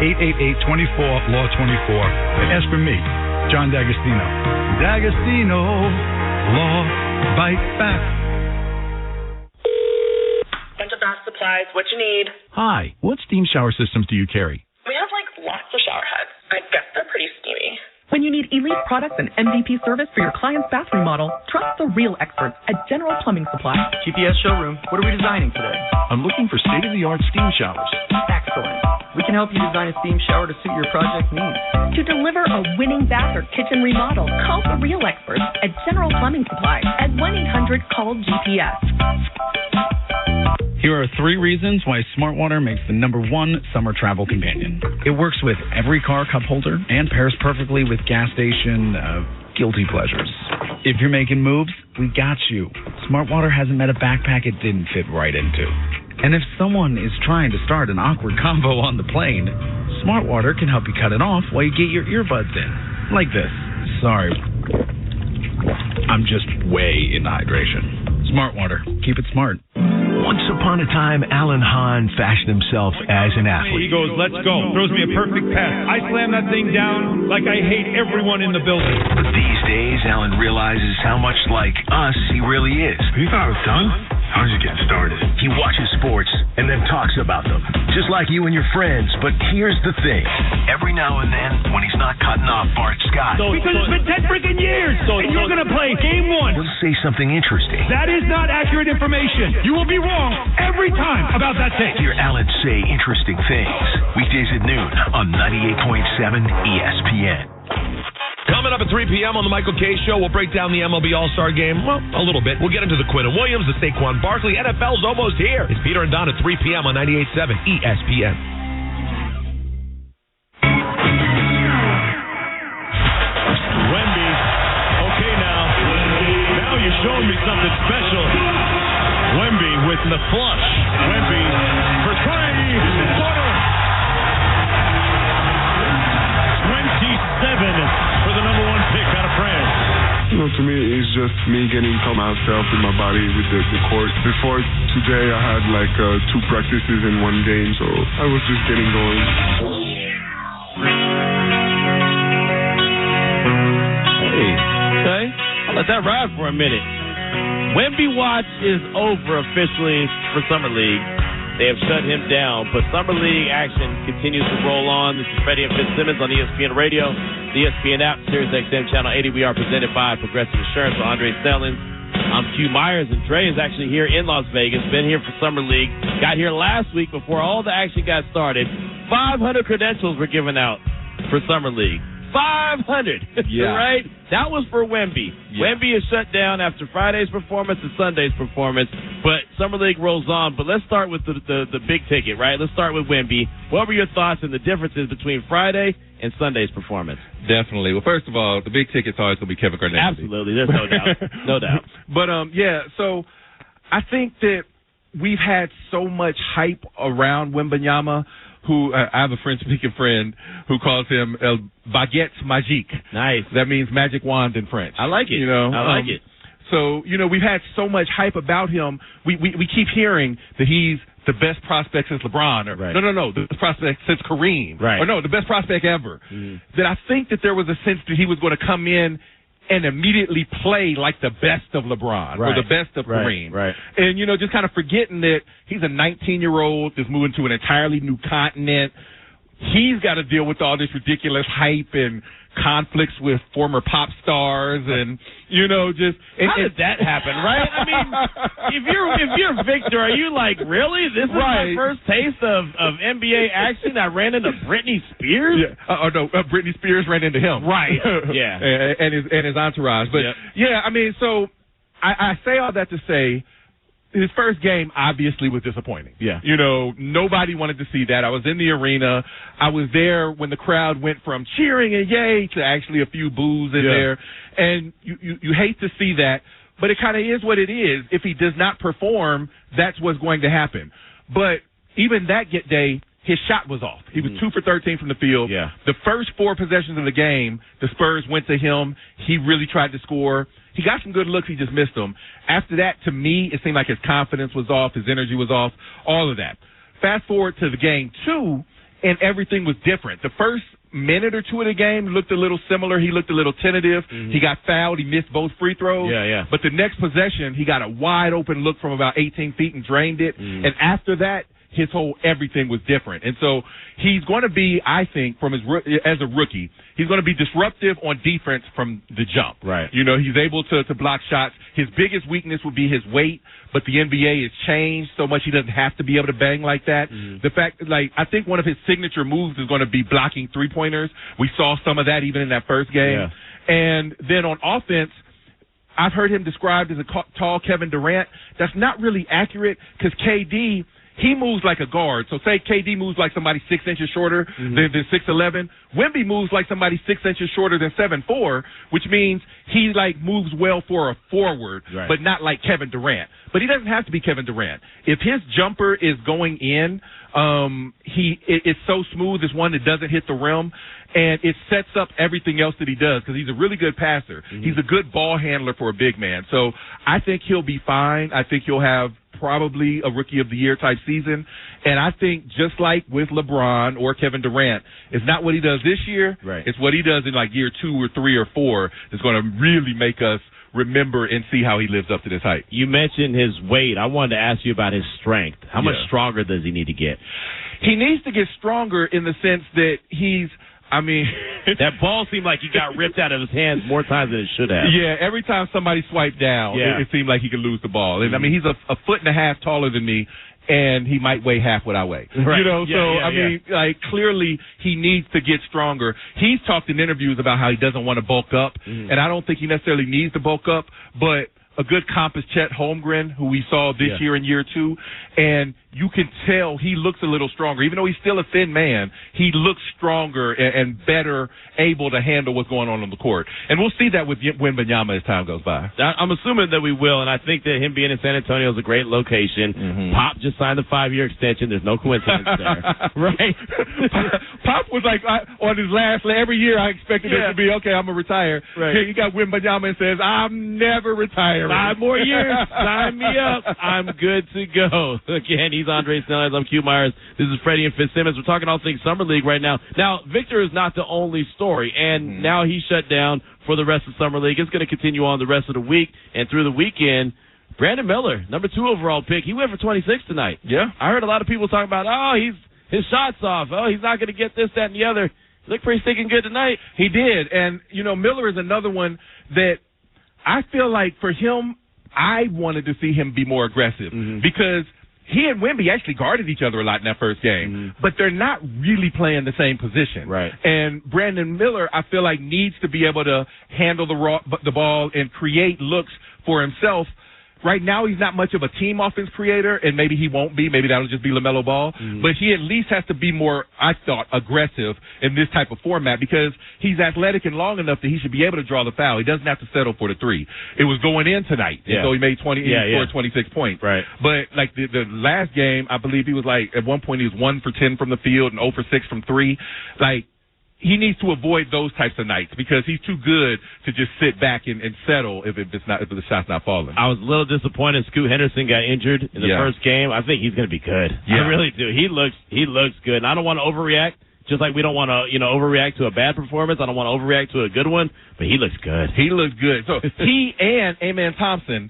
888-24-LAW-24. And ask for me, John D'Agostino. D'Agostino, Law, Fight Back. Bunch of bath supplies. What you need? Hi, what steam shower systems do you carry? We have lots of shower heads. I guess they're pretty steamy. When you need elite products and MVP service for your client's bathroom model, trust the real experts at General Plumbing Supply. GPS showroom. What are we designing today? I'm looking for state-of-the-art steam showers. Excellent. We can help you design a steam shower to suit your project needs. To deliver a winning bath or kitchen remodel, call the real experts at General Plumbing Supply at 1-800-CALL-GPS. Here are 3 reasons why Smartwater makes the #1 summer travel companion. It works with every car cup holder and pairs perfectly with gas station guilty pleasures. If you're making moves, we got you. Smartwater hasn't met a backpack it didn't fit right into. And if someone is trying to start an awkward convo on the plane, Smartwater can help you cut it off while you get your earbuds in. Like this. Sorry. I'm just way into hydration. Smartwater. Keep it smart. Once upon a time, Alan Hahn fashioned himself as an athlete. He goes, let's go. Throws me a perfect pass. I slam that thing down like I hate everyone in the building. But these days, Alan realizes how much like us he really is. You thought I was done? How'd you get started? He watches sports and then talks about them. Just like you and your friends. But here's the thing. Every now and then, when he's not cutting off Bart Scott. Because it's been 10 freaking years, and you're going to play game 1. He'll say something interesting. That is not accurate information. You will be wrong every time about that thing. Hear Alan say interesting things. Weekdays at noon on 98.7 ESPN. Coming up at 3 p.m. on the Michael K. Show, we'll break down the MLB All-Star Game. Well, a little bit. We'll get into the Quinn Williams, the Saquon Barkley. NFL's almost here. It's Peter and Don at 3 p.m. on 98.7 ESPN. Wemby. Okay, now you're showing me something special. Wemby with the flush. Wemby for 3. Quarter. 27 for the #1 pick out of France. To me, it's just me getting to myself with my body with the court. Before today, I had 2 practices in 1 game, so I was just getting going. Hey, okay. I'll let that ride for a minute. Wemby Watch is over officially for Summer League. They have shut him down, but Summer League action continues to roll on. This is Freddie and Fitzsimmons on ESPN Radio, the ESPN app, Sirius XM Channel 80. We are presented by Progressive Insurance with Andre Stellings. I'm Q Myers, and Dre is actually here in Las Vegas, been here for Summer League. Got here last week before all the action got started. 500 credentials were given out for Summer League. 500, yeah. Right? That was for Wemby. Yeah. Wemby is shut down after Friday's performance and Sunday's performance, but Summer League rolls on. But let's start with the big ticket, right? Let's start with Wemby. What were your thoughts and the differences between Friday and Sunday's performance? Definitely. Well, first of all, the big ticket's always going to be Kevin Garnett. Absolutely. There's no doubt. No doubt. But, so I think that we've had so much hype around Wembanyama, who I have a French-speaking friend who calls him El Baguette Magique. Nice. That means magic wand in French. I like it. I like it. So, we've had so much hype about him. We keep hearing that he's the best prospect since LeBron. Or, right. No, the best prospect since Kareem. Right. Or no, the best prospect ever. That I think that there was a sense that he was going to come in and immediately play like the best of LeBron or the best of Kareem. Right. And, just kind of forgetting that he's a 19-year-old that's moving to an entirely new continent. He's got to deal with all this ridiculous hype and conflicts with former pop stars and, just... How did that happen, right? I mean, if you're Victor, are you like, really? This is my first taste of NBA action? I ran into Britney Spears? Yeah. Britney Spears ran into him. Right. Yeah. and his entourage. But, so I say all that to say his first game obviously was disappointing. Yeah. Nobody wanted to see that. I was in the arena. I was there when the crowd went from cheering and yay to actually a few boos in there. And you hate to see that. but it kind of is what it is. If he does not perform, that's what's going to happen. But even that day, his shot was off. He was 2 for 13 from the field. Yeah. The first 4 possessions of the game, the Spurs went to him. He really tried to score. He got some good looks. He just missed them. After that, to me, it seemed like his confidence was off. His energy was off. All of that. Fast forward to the game 2, and everything was different. The first minute or 2 of the game looked a little similar. He looked a little tentative. He got fouled. He missed both free throws. Yeah. But the next possession, he got a wide open look from about 18 feet and drained it. And after that, his whole everything was different. And so he's going to be, I think, as a rookie, he's going to be disruptive on defense from the jump. Right. You know, he's able to block shots. His biggest weakness would be his weight, but the NBA has changed so much he doesn't have to be able to bang like that. The fact, I think one of his signature moves is going to be blocking three-pointers. We saw some of that even in that first game. Yeah. And then on offense, I've heard him described as a tall Kevin Durant. That's not really accurate because KD, he moves like a guard. So say KD moves like somebody 6 inches shorter than 6'11". Wemby moves like somebody 6 inches shorter than 7'4", which means he moves well for a forward, but not like Kevin Durant. But he doesn't have to be Kevin Durant. If his jumper is going in, it's so smooth. It's one that doesn't hit the rim, and it sets up everything else that he does because he's a really good passer. He's a good ball handler for a big man. So I think he'll be fine. I think he'll have probably a Rookie of the Year type season. And I think just like with LeBron or Kevin Durant, it's not what he does this year. It's what he does in year 2 or 3 or 4 that's going to really make us remember and see how he lives up to this height. You mentioned his weight. I wanted to ask you about his strength. How much stronger does he need to get? He needs to get stronger in the sense that that ball seemed like he got ripped out of his hands more times than it should have. Yeah, every time somebody swiped down, it seemed like he could lose the ball. And he's a foot and a half taller than me, and he might weigh half what I weigh. Right. Clearly he needs to get stronger. He's talked in interviews about how he doesn't want to bulk up, and I don't think he necessarily needs to bulk up, but a good comp is Chet Holmgren, who we saw this year in year 2, and you can tell he looks a little stronger. Even though he's still a thin man, he looks stronger and better able to handle what's going on the court. And we'll see that with Wembanyama as time goes by. I'm assuming that we will, and I think that him being in San Antonio is a great location. Pop just signed a 5-year extension. There's no coincidence there. Right? Pop was on his last, every year I expected it to be, okay, I'm going to retire. Right. Here you got Wembanyama and says, I'm never retiring. 5 more years. Sign me up. I'm good to go. Again, he's Andre Snellis. I'm Q Myers. This is Freddie and Fitzsimmons. We're talking all things Summer League right now. Now, Victor is not the only story, and now he's shut down for the rest of Summer League. It's going to continue on the rest of the week and through the weekend. Brandon Miller, number 2 overall pick, he went for 26 tonight. Yeah. I heard a lot of people talking about, his shot's off. He's not going to get this, that, and the other. He looked pretty stinking good tonight. He did. And, Miller is another one that I feel like for him, I wanted to see him be more aggressive because he and Wemby actually guarded each other a lot in that first game, but they're not really playing the same position. Right. And Brandon Miller, I feel like, needs to be able to handle the ball and create looks for himself. Right now, he's not much of a team offense creator, and maybe he won't be. Maybe that'll just be LaMelo Ball. But he at least has to be more, I thought, aggressive in this type of format because he's athletic and long enough that he should be able to draw the foul. He doesn't have to settle for the 3. It was going in tonight, so he made 26 points. Right. But the last game, I believe he was at one point he was 1 for 10 from the field and 0 for 6 from 3. He needs to avoid those types of nights because he's too good to just sit back and settle if the shot's not falling. I was a little disappointed Scoot Henderson got injured in the first game. I think he's going to be good. I really do. He looks good. And I don't want to overreact. Just like we don't want to, overreact to a bad performance. I don't want to overreact to a good one, but he looks good. He looks good. So he and Amen Thompson,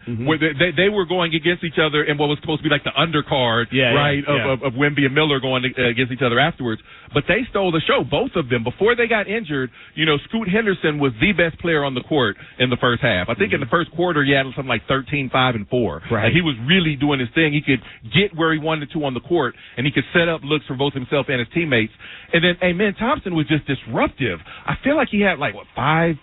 they were going against each other in what was supposed to be like the undercard, of Wemby and Miller going against each other afterwards. But they stole the show, both of them. Before they got injured, Scoot Henderson was the best player on the court in the first half. I think in the first quarter he had something like 13, 5, and 4. Right. He was really doing his thing. He could get where he wanted to on the court, and he could set up looks for both himself and his teammates. And then Amen Thompson was just disruptive. I feel like he had 5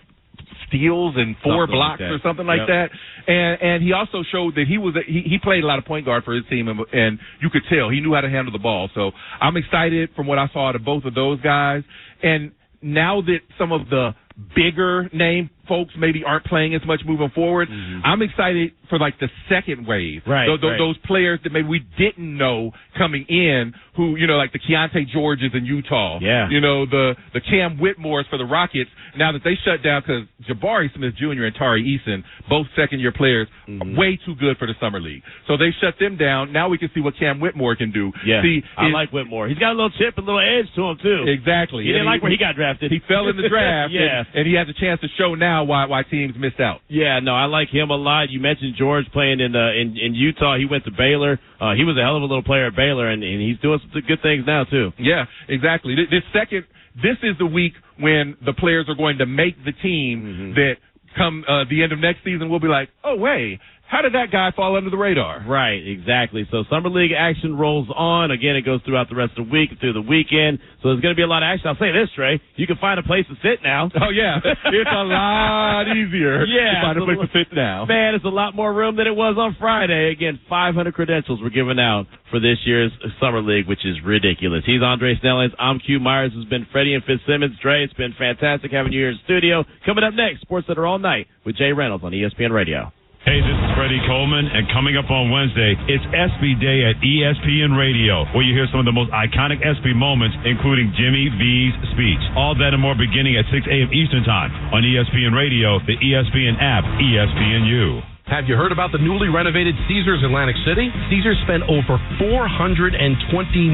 steals and 4 blocks or something like that. And he also showed that he played a lot of point guard for his team, and you could tell he knew how to handle the ball. So I'm excited from what I saw out of both of those guys. And now that some of the bigger name folks maybe aren't playing as much moving forward. I'm excited for like the second wave. Those players that maybe we didn't know coming in who, like the Keontae Georges in Utah. Yeah. The Cam Whitmores for the Rockets. Now that they shut down because Jabari Smith Jr. and Tari Eason, both second-year players, are way too good for the Summer League. So they shut them down. Now we can see what Cam Whitmore can do. Yeah, I like Whitmore. He's got a little chip, a little edge to him, too. Exactly. He didn't like where he got drafted. He fell in the draft, and he has a chance to show now why teams missed out. Yeah, no, I like him a lot. You mentioned George playing in Utah. He went to Baylor. He was a hell of a little player at Baylor, and he's doing some good things now, too. Yeah, exactly. This is the week when the players are going to make the team that come the end of next season, we'll be like, oh, wait, how did that guy fall under the radar? Right, exactly. So Summer League action rolls on. Again, it goes throughout the rest of the week through the weekend. So there's going to be a lot of action. I'll say this, Trey. You can find a place to sit now. Oh, yeah. It's a lot easier to find a place to sit now. Man, it's a lot more room than it was on Friday. Again, 500 credentials were given out for this year's Summer League, which is ridiculous. He's Andre Snellings. I'm Q Myers. This has been Freddie and Fitzsimmons. Trey, it's been fantastic having you here in the studio. Coming up next, Sports Center All Night with Jay Reynolds on ESPN Radio. Hey, this is Freddie Coleman, and coming up on Wednesday, it's SB Day at ESPN Radio, where you hear some of the most iconic SB moments, including Jimmy V's speech. All that and more beginning at 6 a.m. Eastern Time on ESPN Radio, the ESPN app, ESPNU. Have you heard about the newly renovated Caesars Atlantic City? Caesars spent over $420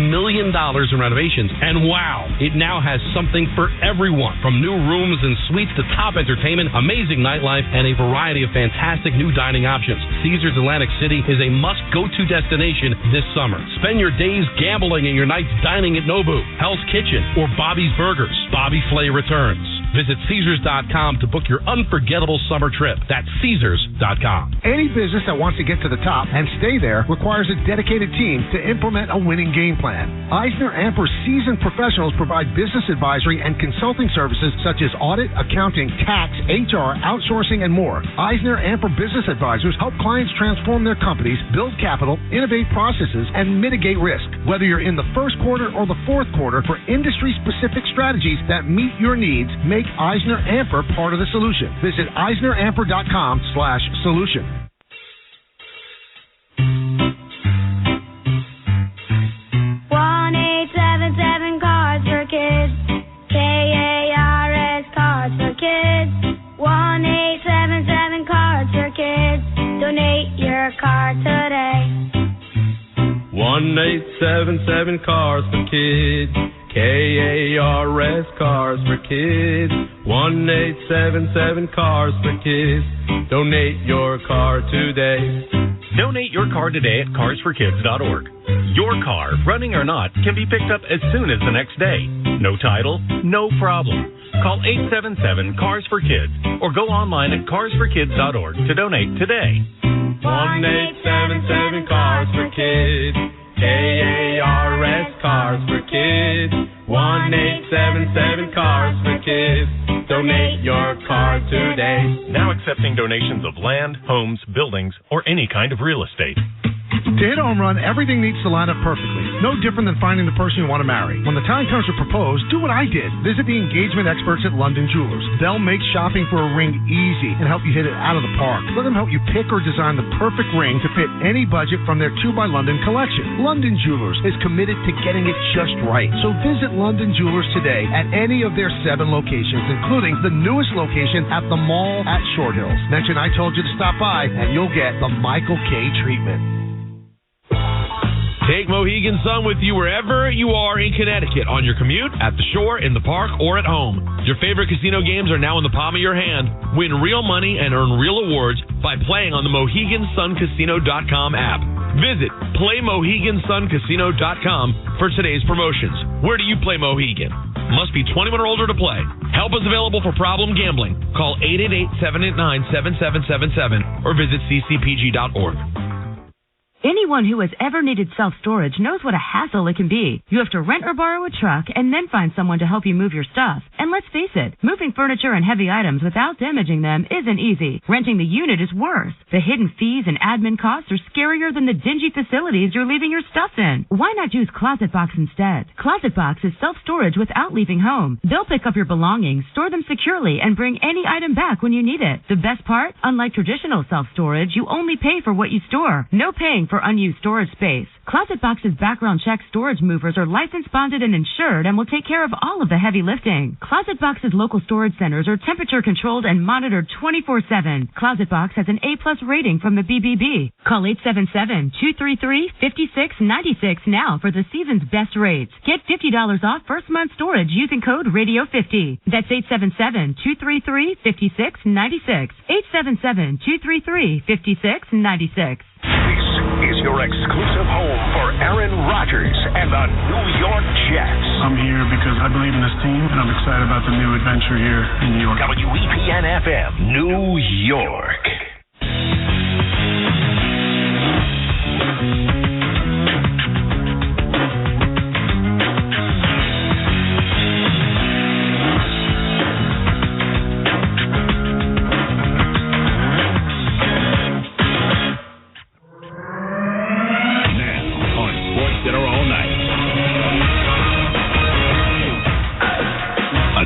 million in renovations, and wow, it now has something for everyone. From new rooms and suites to top entertainment, amazing nightlife, and a variety of fantastic new dining options. Caesars Atlantic City is a must-go-to destination this summer. Spend your days gambling and your nights dining at Nobu, Hell's Kitchen, or Bobby's Burgers. Bobby Flay returns. Visit Caesars.com to book your unforgettable summer trip. That's Caesars.com. Any business that wants to get to the top and stay there requires a dedicated team to implement a winning game plan. Eisner-Amper's seasoned professionals provide business advisory and consulting services such as audit, accounting, tax, HR, outsourcing, and more. Eisner-Amper business advisors help clients transform their companies, build capital, innovate processes, and mitigate risk. Whether you're in the first quarter or the fourth quarter, for industry-specific strategies that meet your needs, make Eisner-Amper part of the solution. Visit EisnerAmper.com/solution. Cars for Kids. KARS Cars for Kids. 1-877 Cars for Kids. Donate your car today. 1-877 Cars for Kids. KARS Cars for Kids. 1-877 Cars for Kids. Donate your car today. Donate your car today at carsforkids.org. Your car, running or not, can be picked up as soon as the next day. No title, no problem. Call 877-CARS-FOR-KIDS or go online at carsforkids.org to donate today. 1-877 Cars for Kids. KARS Cars for Kids. 1-877 Cars for Kids. Donate your car today. Now accepting donations of land, homes, buildings, or any kind of real estate. To hit a home run, everything needs to line up perfectly. No different than finding the person you want to marry. When the time comes to propose, do what I did. Visit the engagement experts at London Jewelers. They'll make shopping for a ring easy and help you hit it out of the park. Let them help you pick or design the perfect ring to fit any budget from their 2 by London collection. London Jewelers is committed to getting it just right. So visit London Jewelers today at any of their 7 locations, including the newest location at the mall at Short Hills. Mention I told you to stop by, and you'll get the Michael K. treatment. Take Mohegan Sun with you wherever you are in Connecticut, on your commute, at the shore, in the park, or at home. Your favorite casino games are now in the palm of your hand. Win real money and earn real awards by playing on the MoheganSunCasino.com app. Visit PlayMoheganSunCasino.com for today's promotions. Where do you play Mohegan? Must be 21 or older to play. Help is available for problem gambling. Call 888-789-7777 or visit ccpg.org. Anyone who has ever needed self-storage knows what a hassle it can be. You have to rent or borrow a truck and then find someone to help you move your stuff. And let's face it, moving furniture and heavy items without damaging them isn't easy. Renting the unit is worse. The hidden fees and admin costs are scarier than the dingy facilities you're leaving your stuff in. Why not use Closet Box instead? Closet Box is self-storage without leaving home. They'll pick up your belongings, store them securely, and bring any item back when you need it. The best part? Unlike traditional self-storage, you only pay for what you store. No paying for unused storage space. Closet Box's background check storage movers are licensed, bonded, and insured and will take care of all of the heavy lifting. Closet Box's local storage centers are temperature controlled and monitored 24/7. Closet Box has an A+ rating from the BBB. Call 877-233-5696 now for the season's best rates. Get $50 off first month storage using code RADIO50. That's 877-233-5696. 877-233-5696. This is your exclusive home for Aaron Rodgers and the New York Jets. I'm here because I believe in this team, and I'm excited about the new adventure here in New York. WEPN-FM, New York.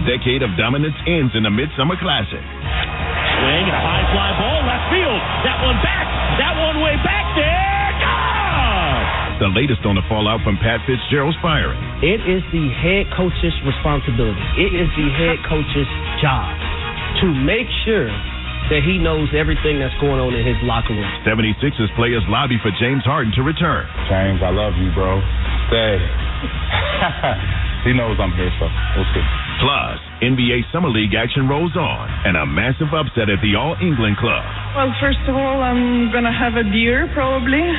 Decade of dominance ends in the Midsummer Classic. Swing and a high fly ball, left field. That one back. That one way back there. Gone! The latest on the fallout from Pat Fitzgerald's firing. It is the head coach's responsibility. It is the head coach's job to make sure that he knows everything that's going on in his locker room. 76ers players lobby for James Harden to return. James, I love you, bro. Stay. He knows I'm here, so we'll see. Plus, NBA Summer League action rolls on, and a massive upset at the All England Club. Well, first of all, I'm going to have a beer, probably. It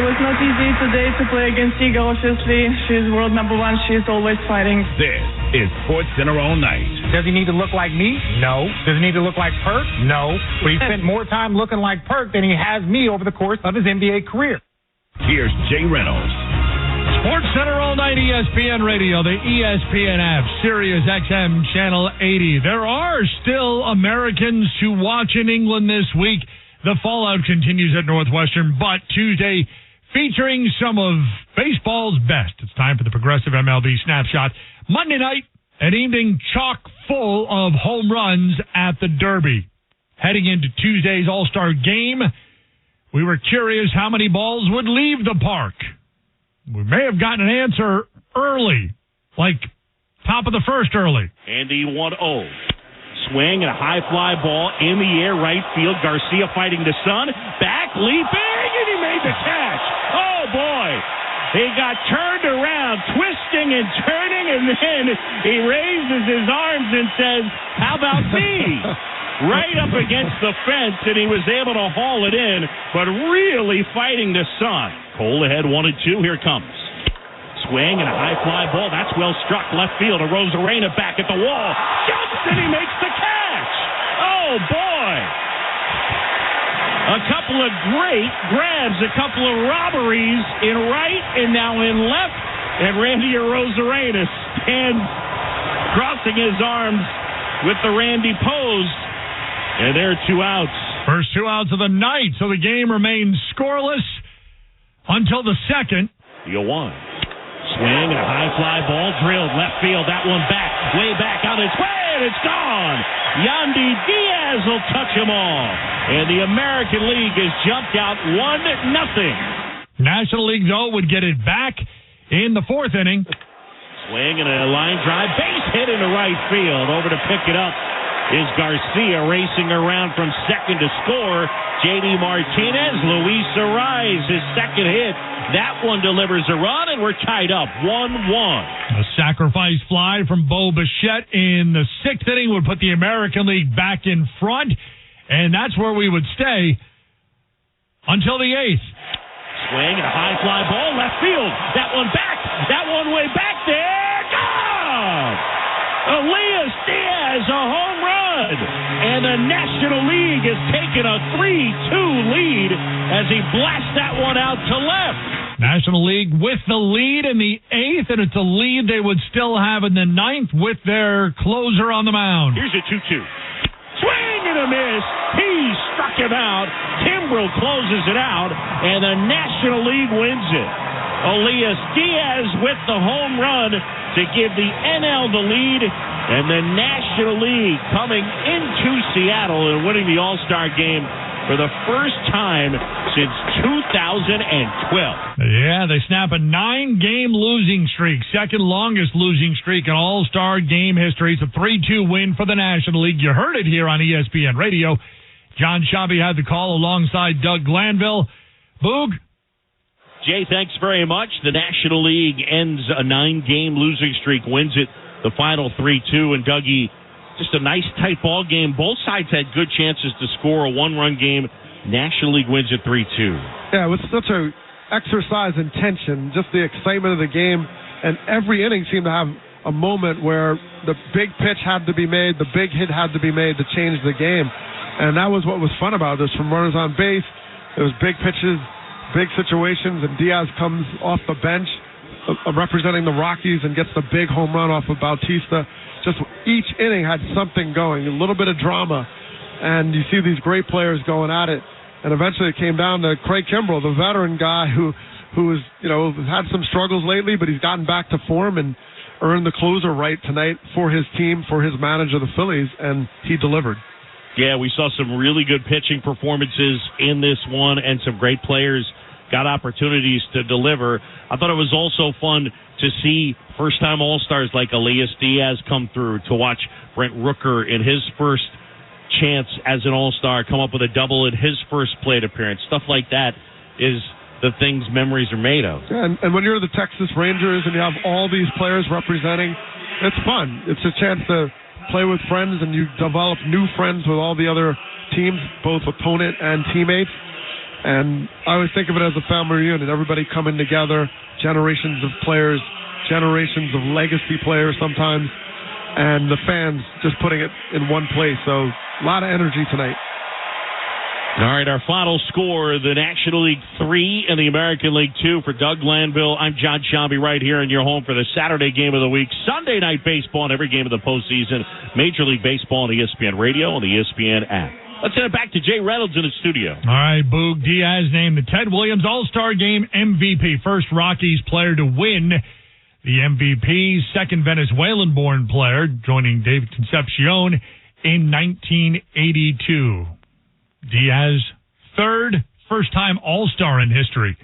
was not easy today to play against Iga, obviously. She's world number one. She's always fighting. This is Sports Center All Night. Does he need to look like me? No. Does he need to look like Perk? No. But he spent more time looking like Perk than he has me over the course of his NBA career. Here's Jay Reynolds. Sports Center All Night, ESPN Radio, the ESPN app, Sirius XM Channel 80. There are still Americans to watch in England this week. The fallout continues at Northwestern, but Tuesday featuring some of baseball's best. It's time for the Progressive MLB Snapshot. Monday night, an evening chock full of home runs at the Derby. Heading into Tuesday's All-Star game, we were curious how many balls would leave the park. We may have gotten an answer early, like top of the first early. Andy 1-0. Swing and a high fly ball in the air, right field. Garcia fighting the sun. Back, leaping, and he made the catch. Oh, boy. He got turned around, twisting and turning, and then he raises his arms and says, how about me? Right up against the fence, and he was able to haul it in, but really fighting the sun. Cole ahead 1-2. Here comes. Swing and a high fly ball. That's well struck left field. A Rosarena back at the wall. Jumps, and he makes the catch. Oh, boy. A couple of great grabs, a couple of robberies in right and now in left. And Randy Rosarena stands crossing his arms with the Randy pose. And there are 2 outs. First 2 outs of the night, so the game remains scoreless until the second. You won. Swing and a high fly ball drilled left field. That one back, way back on its way, and it's gone. Yandy Diaz will touch them all. And the American League has jumped out 1-0. National League, though, would get it back in the 4th inning. Swing and a line drive, base hit into right field. Over to pick it up is Garcia racing around from second to score. J.D. Martinez, Luis Arraez, his second hit. That one delivers a run, and we're tied up 1-1. A sacrifice fly from Bo Bichette in the 6th inning would put the American League back in front, and that's where we would stay until the 8th. Swing and a high fly ball, left field. That one back. That one way back there. Gone! Elias Diaz, a home run. And the National League has taken a 3-2 lead as he blasts that one out to left. National League with the lead in the 8th, and it's a lead they would still have in the 9th with their closer on the mound. Here's a 2-2. Swing and a miss. He struck him out. Kimbrel closes it out, and the National League wins it. Elias Diaz with the home run to give the NL the lead, and the National League coming into Seattle and winning the All-Star game for the first time since 2012. Yeah, they snap a 9-game losing streak, second longest losing streak in All-Star game history. It's a 3-2 win for the National League. You heard it here on ESPN Radio. John Shabby had the call alongside Doug Glanville. Boog? Jay, thanks very much. The National League ends a 9-game losing streak, wins it the final 3-2, and Dougie, just a nice tight ball game. Both sides had good chances to score a one-run game. National League wins it 3-2. Yeah, it was such a exercise in tension, just the excitement of the game, and every inning seemed to have a moment where the big pitch had to be made, the big hit had to be made to change the game, and that was what was fun about this. From runners on base, it was big pitches, big situations, and Diaz comes off the bench representing the Rockies and gets the big home run off of Bautista. Just each inning had something going, a little bit of drama, and you see these great players going at it. And eventually it came down to Craig Kimbrel, the veteran guy who has had some struggles lately, but he's gotten back to form and earned the closer right tonight for his team, for his manager, the Phillies, and he delivered. Yeah, we saw some really good pitching performances in this one, and some great players got opportunities to deliver. I thought it was also fun to see first-time All-Stars like Elias Diaz come through, to watch Brent Rooker in his first chance as an All-Star come up with a double in his first plate appearance. Stuff like that is the things memories are made of. Yeah, and when you're the Texas Rangers and you have all these players representing, it's fun. It's a chance to play with friends, and you develop new friends with all the other teams, both opponent and teammates. And I always think of it as a family reunion, everybody coming together, generations of players, generations of legacy players sometimes, and the fans just putting it in one place. So a lot of energy tonight. All right, our final score, the National League 3 and the American League 2 for Doug Glanville. I'm John Shabby right here in your home for the Saturday game of the week, Sunday night baseball, and every game of the postseason, Major League Baseball on ESPN Radio and the ESPN app. Let's send it back to Jay Reynolds in the studio. All right, Boog. Diaz named the Ted Williams All-Star Game MVP. First Rockies player to win the MVP. Second Venezuelan-born player, joining David Concepcion in 1982. Diaz, third first-time All-Star in history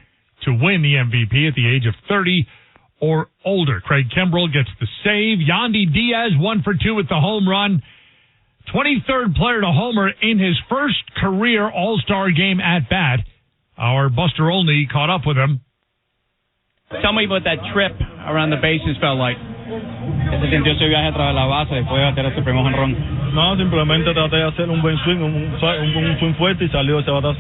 to win the MVP at the age of 30 or older. Craig Kimbrel gets the save. Yandy Diaz, 1 for 2 with the home run. 23rd player to homer in his first career All-Star game at bat. Our Buster Olney caught up with him. Tell me what that trip around the bases felt like. ¿Qué se sintió ese viaje tras la base después de bater ese primer jonrón? No, simplemente traté de hacer un buen swing, un swing fuerte y salió ese batazo.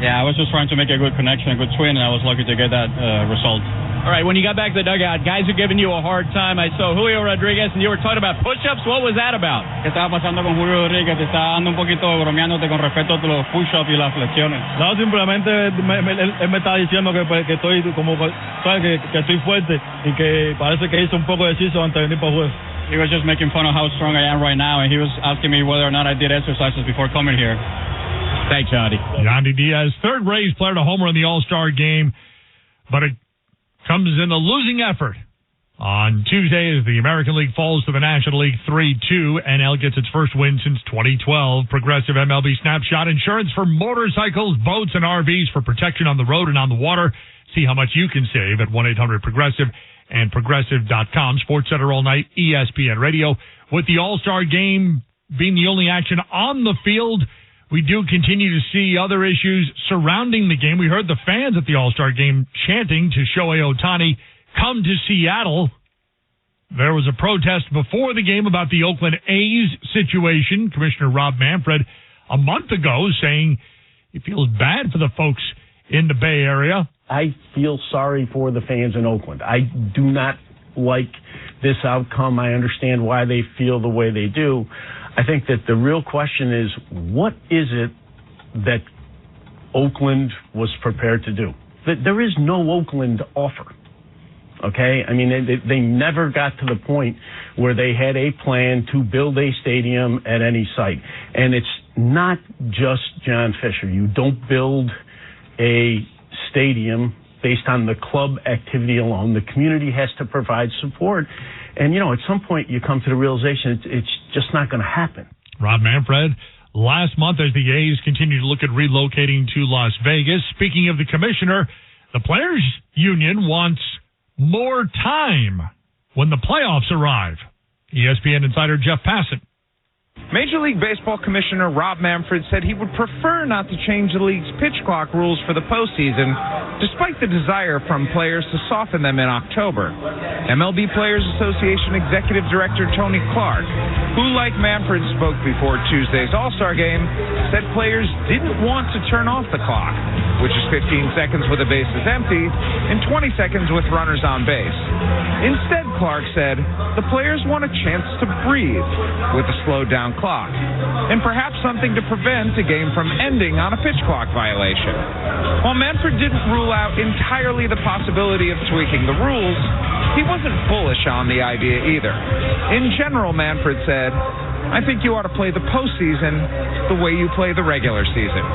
Yeah, I was just trying to make a good connection, a good swing, and I was lucky to get that result. All right, when you got back to the dugout, guys are giving you a hard time. I saw Julio Rodriguez, and you were talking about push-ups. What was that about? ¿Qué estaba pasando con Julio Rodríguez? Te estaba dando un poquito bromeándote con respecto a los push-ups y las flexiones. No, simplemente él me estaba diciendo que estoy como, ¿sabes? Que estoy fuerte y que parece que hice un poco de ejercicio antes de venir para el juego. He was just making fun of how strong I am right now, and he was asking me whether or not I did exercises before coming here. Thanks, Yandy. Yandy Diaz, third Rays player to homer in the All-Star game, but it comes in a losing effort. On Tuesday, as the American League falls to the National League 3-2, NL gets its first win since 2012. Progressive MLB Snapshot insurance for motorcycles, boats, and RVs for protection on the road and on the water. See how much you can save at 1-800-PROGRESSIVE and Progressive.com. Sports Center all night, ESPN Radio. With the All-Star game being the only action on the field, we do continue to see other issues surrounding the game. We heard the fans at the All-Star game chanting to Shohei Ohtani, "Come to Seattle." There was a protest before the game about the Oakland A's situation. Commissioner Rob Manfred a month ago saying he feels bad for the folks in the Bay Area. I feel sorry for the fans in Oakland. I do not like this outcome. I understand why they feel the way they do. I think that the real question is, what is it that Oakland was prepared to do? There is no Oakland offer. Okay? I mean, they never got to the point where they had a plan to build a stadium at any site. And it's not just John Fisher. You don't build a stadium based on the club activity alone. The community has to provide support. And, at some point you come to the realization it's just not going to happen. Rob Manfred, last month as the A's continue to look at relocating to Las Vegas, speaking of the commissioner, the Players Union wants more time when the playoffs arrive. ESPN insider Jeff Passan. Major League Baseball Commissioner Rob Manfred said he would prefer not to change the league's pitch clock rules for the postseason, despite the desire from players to soften them in October. MLB Players Association Executive Director Tony Clark, who, like Manfred, spoke before Tuesday's All-Star game, said players didn't want to turn off the clock, which is 15 seconds with the bases empty and 20 seconds with runners on base. Instead, Clark said, the players want a chance to breathe with a slowed-down clock, and perhaps something to prevent a game from ending on a pitch clock violation. While Manfred didn't rule out entirely the possibility of tweaking the rules, he wasn't bullish on the idea either. In general, Manfred said, I think you ought to play the postseason the way you play the regular season.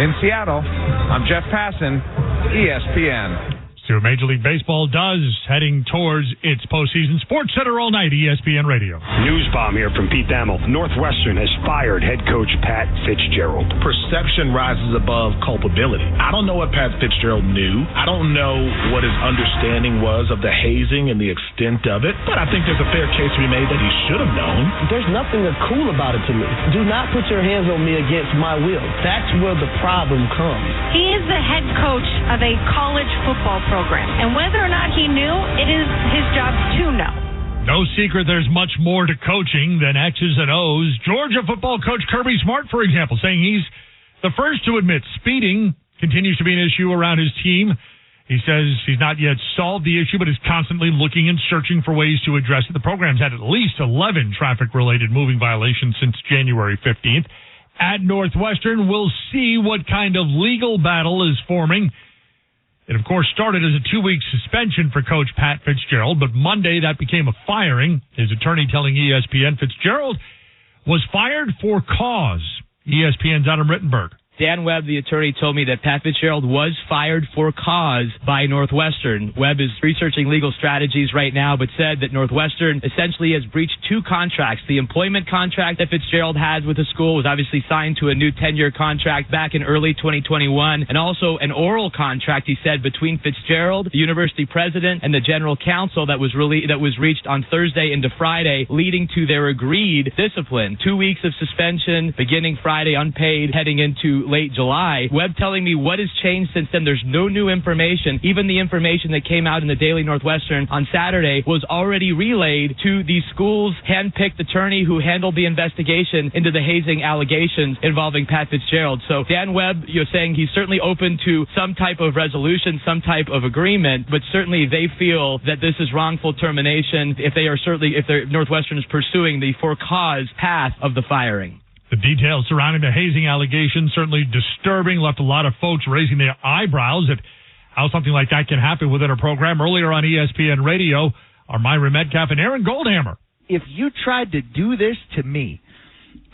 In Seattle, I'm Jeff Passan, ESPN. So Major League Baseball does heading towards its postseason. Sports Center all night, ESPN Radio. News bomb here from Pete Thamel. Northwestern has fired head coach Pat Fitzgerald. Perception rises above culpability. I don't know what Pat Fitzgerald knew. I don't know what his understanding was of the hazing and the extent of it, but I think there's a fair case to be made that he should have known. There's nothing cool about it to me. Do not put your hands on me against my will. That's where the problem comes. He is the head coach of a college football program. And whether or not he knew, it is his job to know. No secret there's much more to coaching than X's and O's. Georgia football coach Kirby Smart, for example, saying he's the first to admit speeding continues to be an issue around his team. He says he's not yet solved the issue, but is constantly looking and searching for ways to address it. The program's had at least 11 traffic-related moving violations since January 15th. At Northwestern, we'll see what kind of legal battle is forming. It, of course, started as a 2-week suspension for Coach Pat Fitzgerald, but Monday that became a firing. His attorney telling ESPN Fitzgerald was fired for cause. ESPN's Adam Rittenberg. Dan Webb, the attorney, told me that Pat Fitzgerald was fired for cause by Northwestern. Webb is researching legal strategies right now, but said that Northwestern essentially has breached 2 contracts. The employment contract that Fitzgerald had with the school was obviously signed to a new 10-year contract back in early 2021, and also an oral contract, he said, between Fitzgerald, the university president, and the general counsel that was reached on Thursday into Friday, leading to their agreed discipline. 2 weeks of suspension, beginning Friday, unpaid, heading into late July. Webb telling me what has changed since then. There's no new information. Even the information that came out in the Daily Northwestern on Saturday was already relayed to the school's hand-picked attorney who handled the investigation into the hazing allegations involving Pat Fitzgerald. So Dan Webb, you're saying he's certainly open to some type of resolution, some type of agreement, but certainly they feel that this is wrongful termination if Northwestern is pursuing the for cause path of the firing. The details surrounding the hazing allegations certainly disturbing, left a lot of folks raising their eyebrows at how something like that can happen within a program. Earlier on ESPN Radio are Myra Metcalf and Aaron Goldhammer. If you tried to do this to me,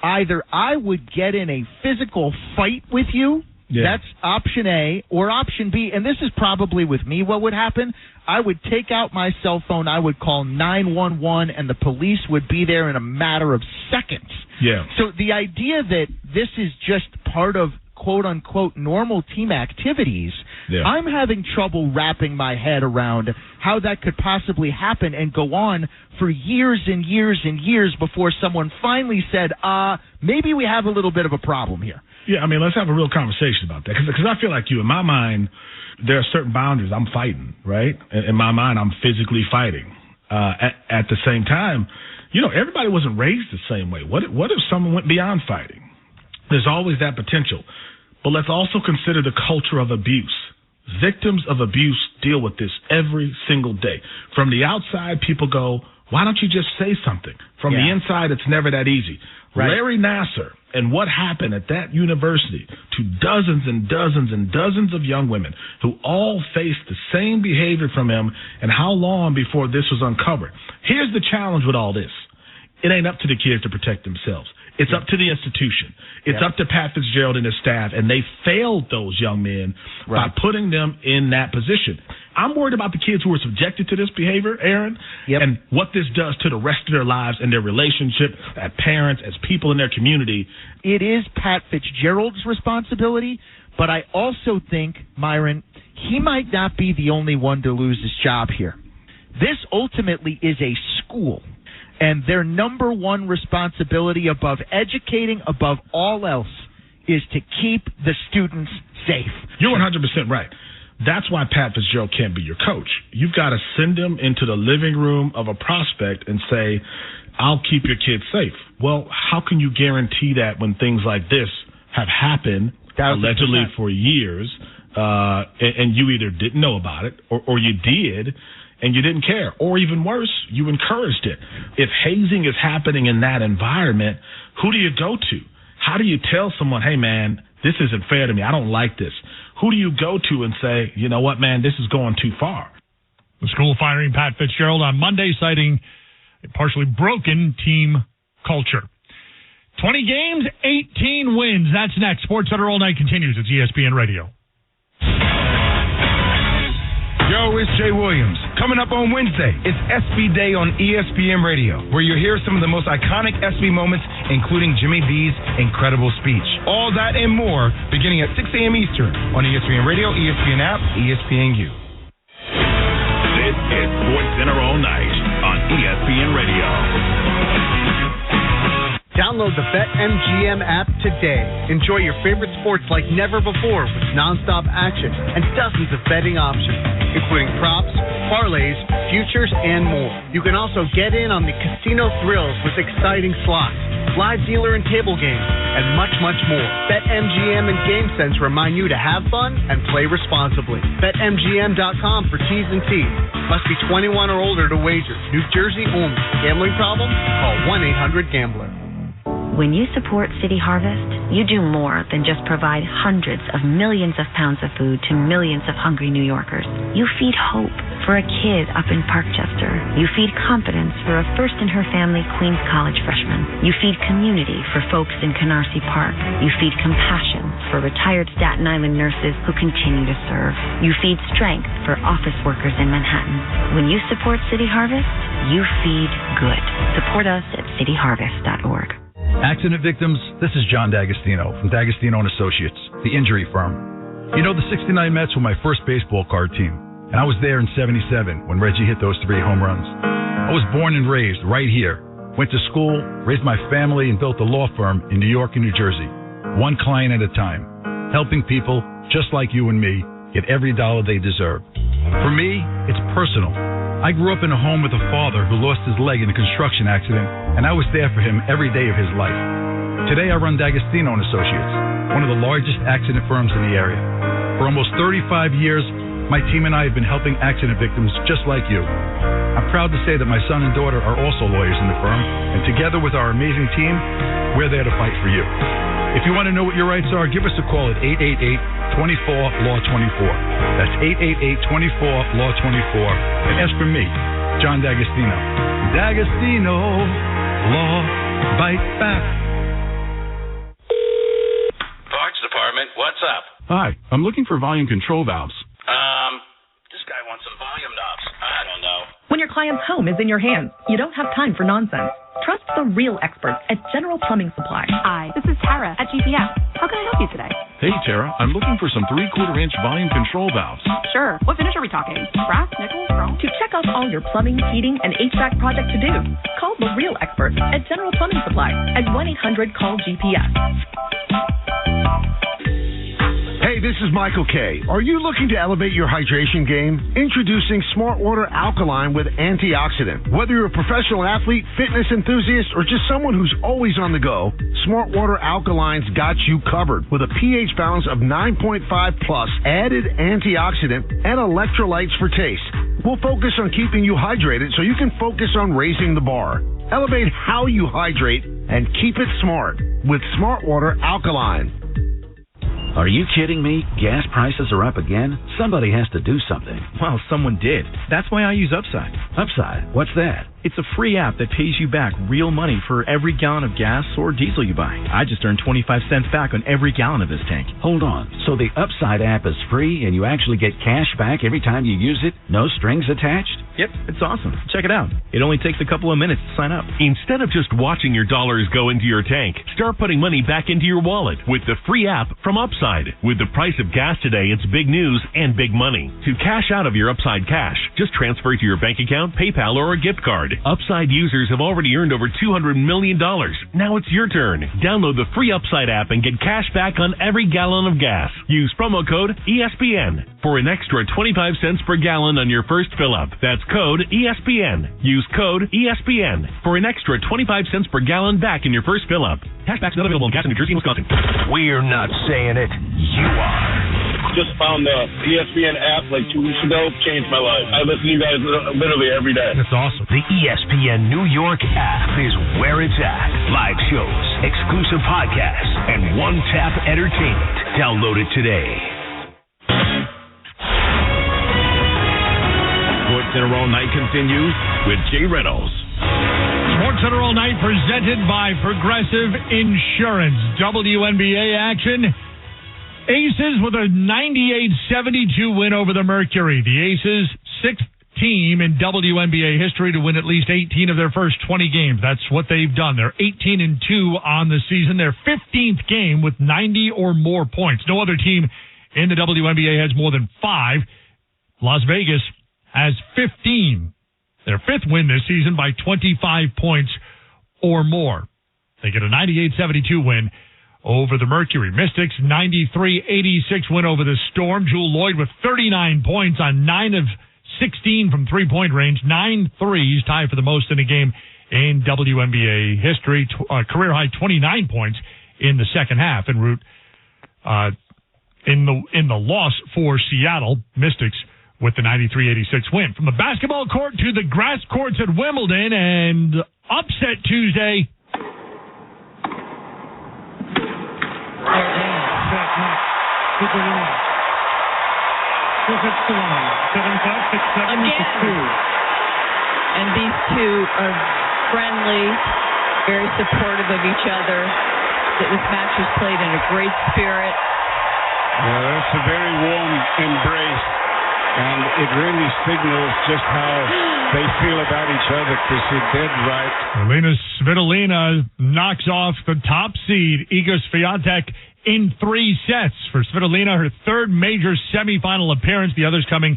either I would get in a physical fight with you, that's option A, or option B, and this is probably with me what would happen, I would take out my cell phone, I would call 911, and the police would be there in a matter of seconds. Yeah. So the idea that this is just part of quote-unquote normal team activities, I'm having trouble wrapping my head around how that could possibly happen and go on for years and years and years before someone finally said, maybe we have a little bit of a problem here. Yeah, I mean, let's have a real conversation about that. Because I feel like in my mind, there are certain boundaries I'm fighting, right? In my mind, I'm physically fighting. At the same time, everybody wasn't raised the same way. What if someone went beyond fighting? There's always that potential. But let's also consider the culture of abuse Victims of abuse deal with this every single day. From the outside, people go, why don't you just say something? From the inside, it's never that easy. Right. Larry Nassar and what happened at that university to dozens and dozens and dozens of young women who all faced the same behavior from him, and how long before this was uncovered. Here's the challenge with all this. It ain't up to the kids to protect themselves. It's up to the institution. It's up to Pat Fitzgerald and his staff, and they failed those young men by putting them in that position. I'm worried about the kids who were subjected to this behavior, Aaron, and what this does to the rest of their lives and their relationship as parents, as people in their community. It is Pat Fitzgerald's responsibility, but I also think, Myron, he might not be the only one to lose his job here. This ultimately is a school. And their number one responsibility above educating, above all else, is to keep the students safe. You're 100% right. That's why Pat Fitzgerald can't be your coach. You've got to send him into the living room of a prospect and say, I'll keep your kids safe. Well, how can you guarantee that when things like this have happened, 1,000%. Allegedly for years, and you either didn't know about it or you did, and you didn't care, or even worse, you encouraged it. If hazing is happening in that environment, who do you go to? How do you tell someone, hey, man, this isn't fair to me, I don't like this? Who do you go to and say, you know what, man, this is going too far? The school firing Pat Fitzgerald on Monday, citing a partially broken team culture. 20 games, 18 wins. That's next. Sports Center All Night continues. It's ESPN Radio. Yo, it's Jay Williams. Coming up on Wednesday, it's SB Day on ESPN Radio, where you'll hear some of the most iconic SB moments, including Jimmy B's incredible speech. All that and more, beginning at 6 a.m. Eastern on ESPN Radio, ESPN app, ESPNU. This is Sports Center All Night on ESPN Radio. Download the BetMGM app today. Enjoy your favorite sports like never before with nonstop action and dozens of betting options, including props, parlays, futures, and more. You can also get in on the casino thrills with exciting slots, live dealer and table games, and much, much more. BetMGM and GameSense remind you to have fun and play responsibly. BetMGM.com for T's and C's. Must be 21 or older to wager. New Jersey only. Gambling problem? Call 1-800-GAMBLER. When you support City Harvest, you do more than just provide hundreds of millions of pounds of food to millions of hungry New Yorkers. You feed hope for a kid up in Parkchester. You feed confidence for a first-in-her-family Queens College freshman. You feed community for folks in Canarsie Park. You feed compassion for retired Staten Island nurses who continue to serve. You feed strength for office workers in Manhattan. When you support City Harvest, you feed good. Support us at cityharvest.org. Accident victims, this is John D'Agostino from D'Agostino & Associates, the injury firm. You know, the 69 Mets were my first baseball card team, and I was there in 77 when Reggie hit those 3 home runs. I was born and raised right here, went to school, raised my family, and built a law firm in New York and New Jersey, one client at a time, helping people just like you and me get every dollar they deserve. For me, it's personal. I grew up in a home with a father who lost his leg in a construction accident, and I was there for him every day of his life. Today I run D'Agostino & Associates, one of the largest accident firms in the area. For almost 35 years, my team and I have been helping accident victims just like you. I'm proud to say that my son and daughter are also lawyers in the firm, and together with our amazing team, we're there to fight for you. If you want to know what your rights are, give us a call at 888-24-LAW-24. That's 888-24-LAW-24. And ask for me, John D'Agostino. D'Agostino Law Bite Back. Parts department, what's up? Hi, I'm looking for volume control valves. This guy wants some volume knobs. I don't know. When your client's home is in your hands, you don't have time for nonsense. Trust the real experts at General Plumbing Supply. Hi, this is Tara at GPS. How can I help you today? Hey, Tara, I'm looking for some 3/4-inch volume control valves. Sure. What finish are we talking? Brass, nickel, chrome? To check out all your plumbing, heating, and HVAC project to-dos, call the real experts at General Plumbing Supply at 1-800-CALL-GPS. Hey, this is Michael K. Are you looking to elevate your hydration game? Introducing Smart Water Alkaline with antioxidant. Whether you're a professional athlete, fitness enthusiast, or just someone who's always on the go, Smart Water Alkaline's got you covered with a pH balance of 9.5 plus, added antioxidant, and electrolytes for taste. We'll focus on keeping you hydrated so you can focus on raising the bar. Elevate how you hydrate and keep it smart with Smart Water Alkaline. Are you kidding me? Gas prices are up again? Somebody has to do something. Well, someone did. That's why I use Upside. Upside? What's that? It's a free app that pays you back real money for every gallon of gas or diesel you buy. I just earned 25 cents back on every gallon of this tank. Hold on. So the Upside app is free and you actually get cash back every time you use it? No strings attached? Yep, it's awesome. Check it out. It only takes a couple of minutes to sign up. Instead of just watching your dollars go into your tank, start putting money back into your wallet with the free app from Upside. With the price of gas today, it's big news and big money. To cash out of your Upside cash, just transfer it to your bank account, PayPal, or a gift card. Upside users have already earned over $200 million. Now it's your turn. Download the free Upside app and get cash back on every gallon of gas. Use promo code ESPN for an extra 25 cents per gallon on your first fill-up. That's code ESPN. Use code ESPN for an extra 25 cents per gallon back in your first fill-up. Cashback's not available in gas in New Jersey and Wisconsin. We're not saying it. You are. Just found the ESPN app like 2 weeks ago. Changed my life. I listen to you guys literally every day. That's awesome. The ESPN New York app is where it's at. Live shows, exclusive podcasts, and one-tap entertainment. Download it today. SportsCenter All Night continues with Jay Reynolds. SportsCenter All Night presented by Progressive Insurance. WNBA action. Aces with a 98-72 win over the Mercury. The Aces, sixth team in WNBA history to win at least 18 of their first 20 games. That's what they've done. They're 18-2 on the season. Their 15th game with 90 or more points. No other team in the WNBA has more than 5. Las Vegas has 15. Their fifth win this season by 25 points or more. They get a 98-72 win over the Mercury. Mystics, 93-86 win over the Storm. Jewel Lloyd with 39 points on 9 of 16 from three-point range. 9 threes, tied for the most in a game in WNBA history. Career high 29 points in the second half en route in the loss for Seattle. Mystics with the 93-86 win. From the basketball court to the grass courts at Wimbledon, and upset Tuesday. And these two are friendly, very supportive of each other. This match was played in a great spirit. Well, that's a very warm embrace, and it really signals just how they feel about each other, because you're dead right. Elena Svitolina knocks off the top seed, Iga Swiatek, in 3 sets. For Svitolina, her third major semifinal appearance, the others coming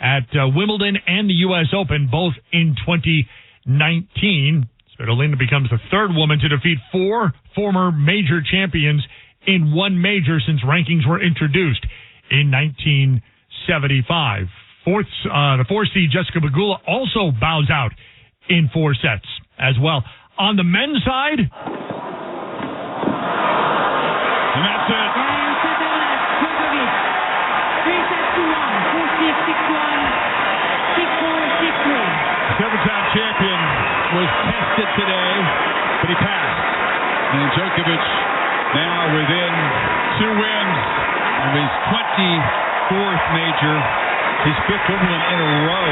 at Wimbledon and the U.S. Open, both in 2019. Svitolina becomes the third woman to defeat 4 former major champions in one major since rankings were introduced in 1975. The 4 seed Jessica Pegula also bows out in 4 sets as well. On the men's side, and that's it. Seven-time champion was tested today, but he passed. And Djokovic now within 2 wins of his 24th major, his 5th Wimbledon in a row.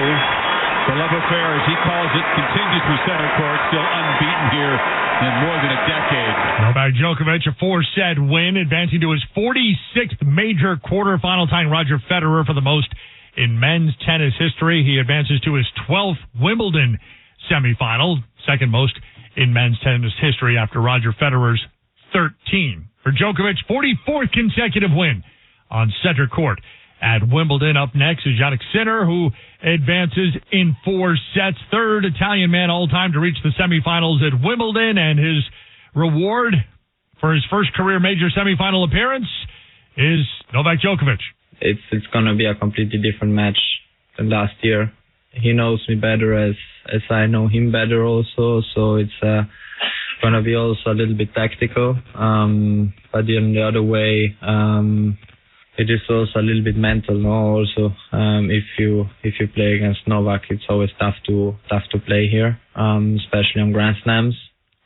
The love affair, as he calls it, continues through center court, still unbeaten here in more than a decade. Novak Djokovic, a 4-set win, advancing to his 46th major quarterfinal, tying Roger Federer for the most in men's tennis history. He advances to his 12th Wimbledon semifinal, second most in men's tennis history after Roger Federer's 13. For Djokovic, 44th consecutive win on center court at Wimbledon. Up next is Jannik Sinner, who advances in 4 sets. Third Italian man all time to reach the semifinals at Wimbledon, and his reward for his first career major semifinal appearance is Novak Djokovic. It's going to be a completely different match than last year. He knows me better as I know him better also, so it's going to be also a little bit tactical. But in the other way, it is also a little bit mental, no? Also, if you play against Novak, it's always tough to play here, especially on Grand Slams.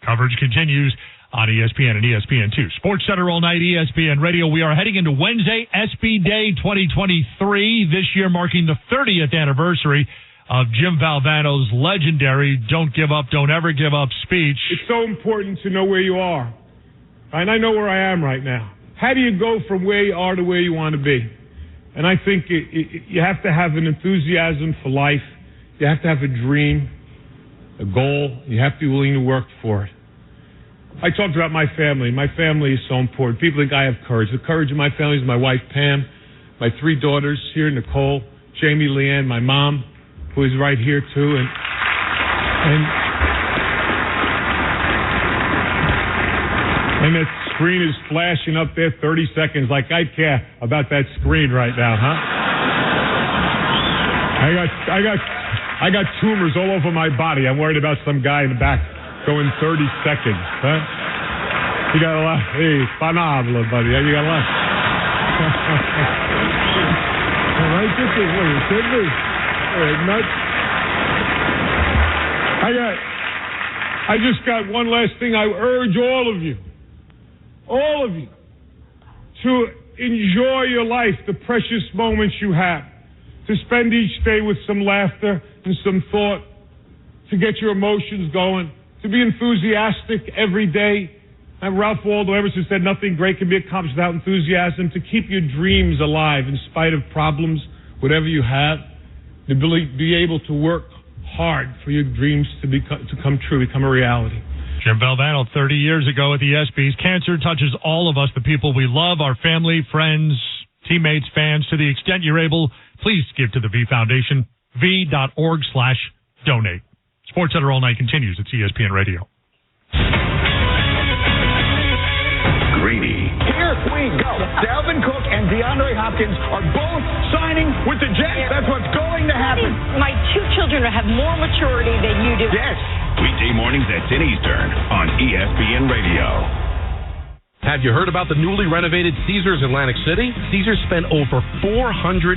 Coverage continues on ESPN and ESPN2. Sports Center all night, ESPN Radio. We are heading into Wednesday, SB Day 2023, this year marking the 30th anniversary of Jim Valvano's legendary "Don't Give Up, Don't Ever Give Up" speech. It's so important to know where you are. And I know where I am right now. How do you go from where you are to where you want to be? And I think you have to have an enthusiasm for life. You have to have a dream, a goal. You have to be willing to work for it. I talked about my family. My family is so important. People think I have courage. The courage of my family is my wife, Pam, my 3 daughters here, Nicole, Jamie, Leanne, my mom, who is right here, too. And that screen is flashing up there 30 seconds like I care about that screen right now, huh? I got tumors all over my body. I'm worried about some guy in the back going 30 seconds, huh? You got a lot. Hey, phenomenal, buddy. You got a lot. Right, this is what it should be. I just got one last thing. I urge all of you, to enjoy your life, the precious moments you have, to spend each day with some laughter and some thought, to get your emotions going, to be enthusiastic every day. And Ralph Waldo Emerson said nothing great can be accomplished without enthusiasm, to keep your dreams alive in spite of problems, whatever you have, to be able to work hard for your dreams to come true, become a reality. Jim Valvano, 30 years ago at the ESPYs. Cancer touches all of us, the people we love, our family, friends, teammates, fans. To the extent you're able, please give to the V Foundation, v.org/donate. Sports Center all night continues. It's ESPN Radio. Greeny. Here we go. Dalvin Cook and DeAndre Hopkins are both signing with the Jets. That's what's going to happen. My 2 children have more maturity than you do. Yes. Weekday mornings at 10 Eastern on ESPN Radio. Have you heard about the newly renovated Caesars Atlantic City? Caesars spent over $420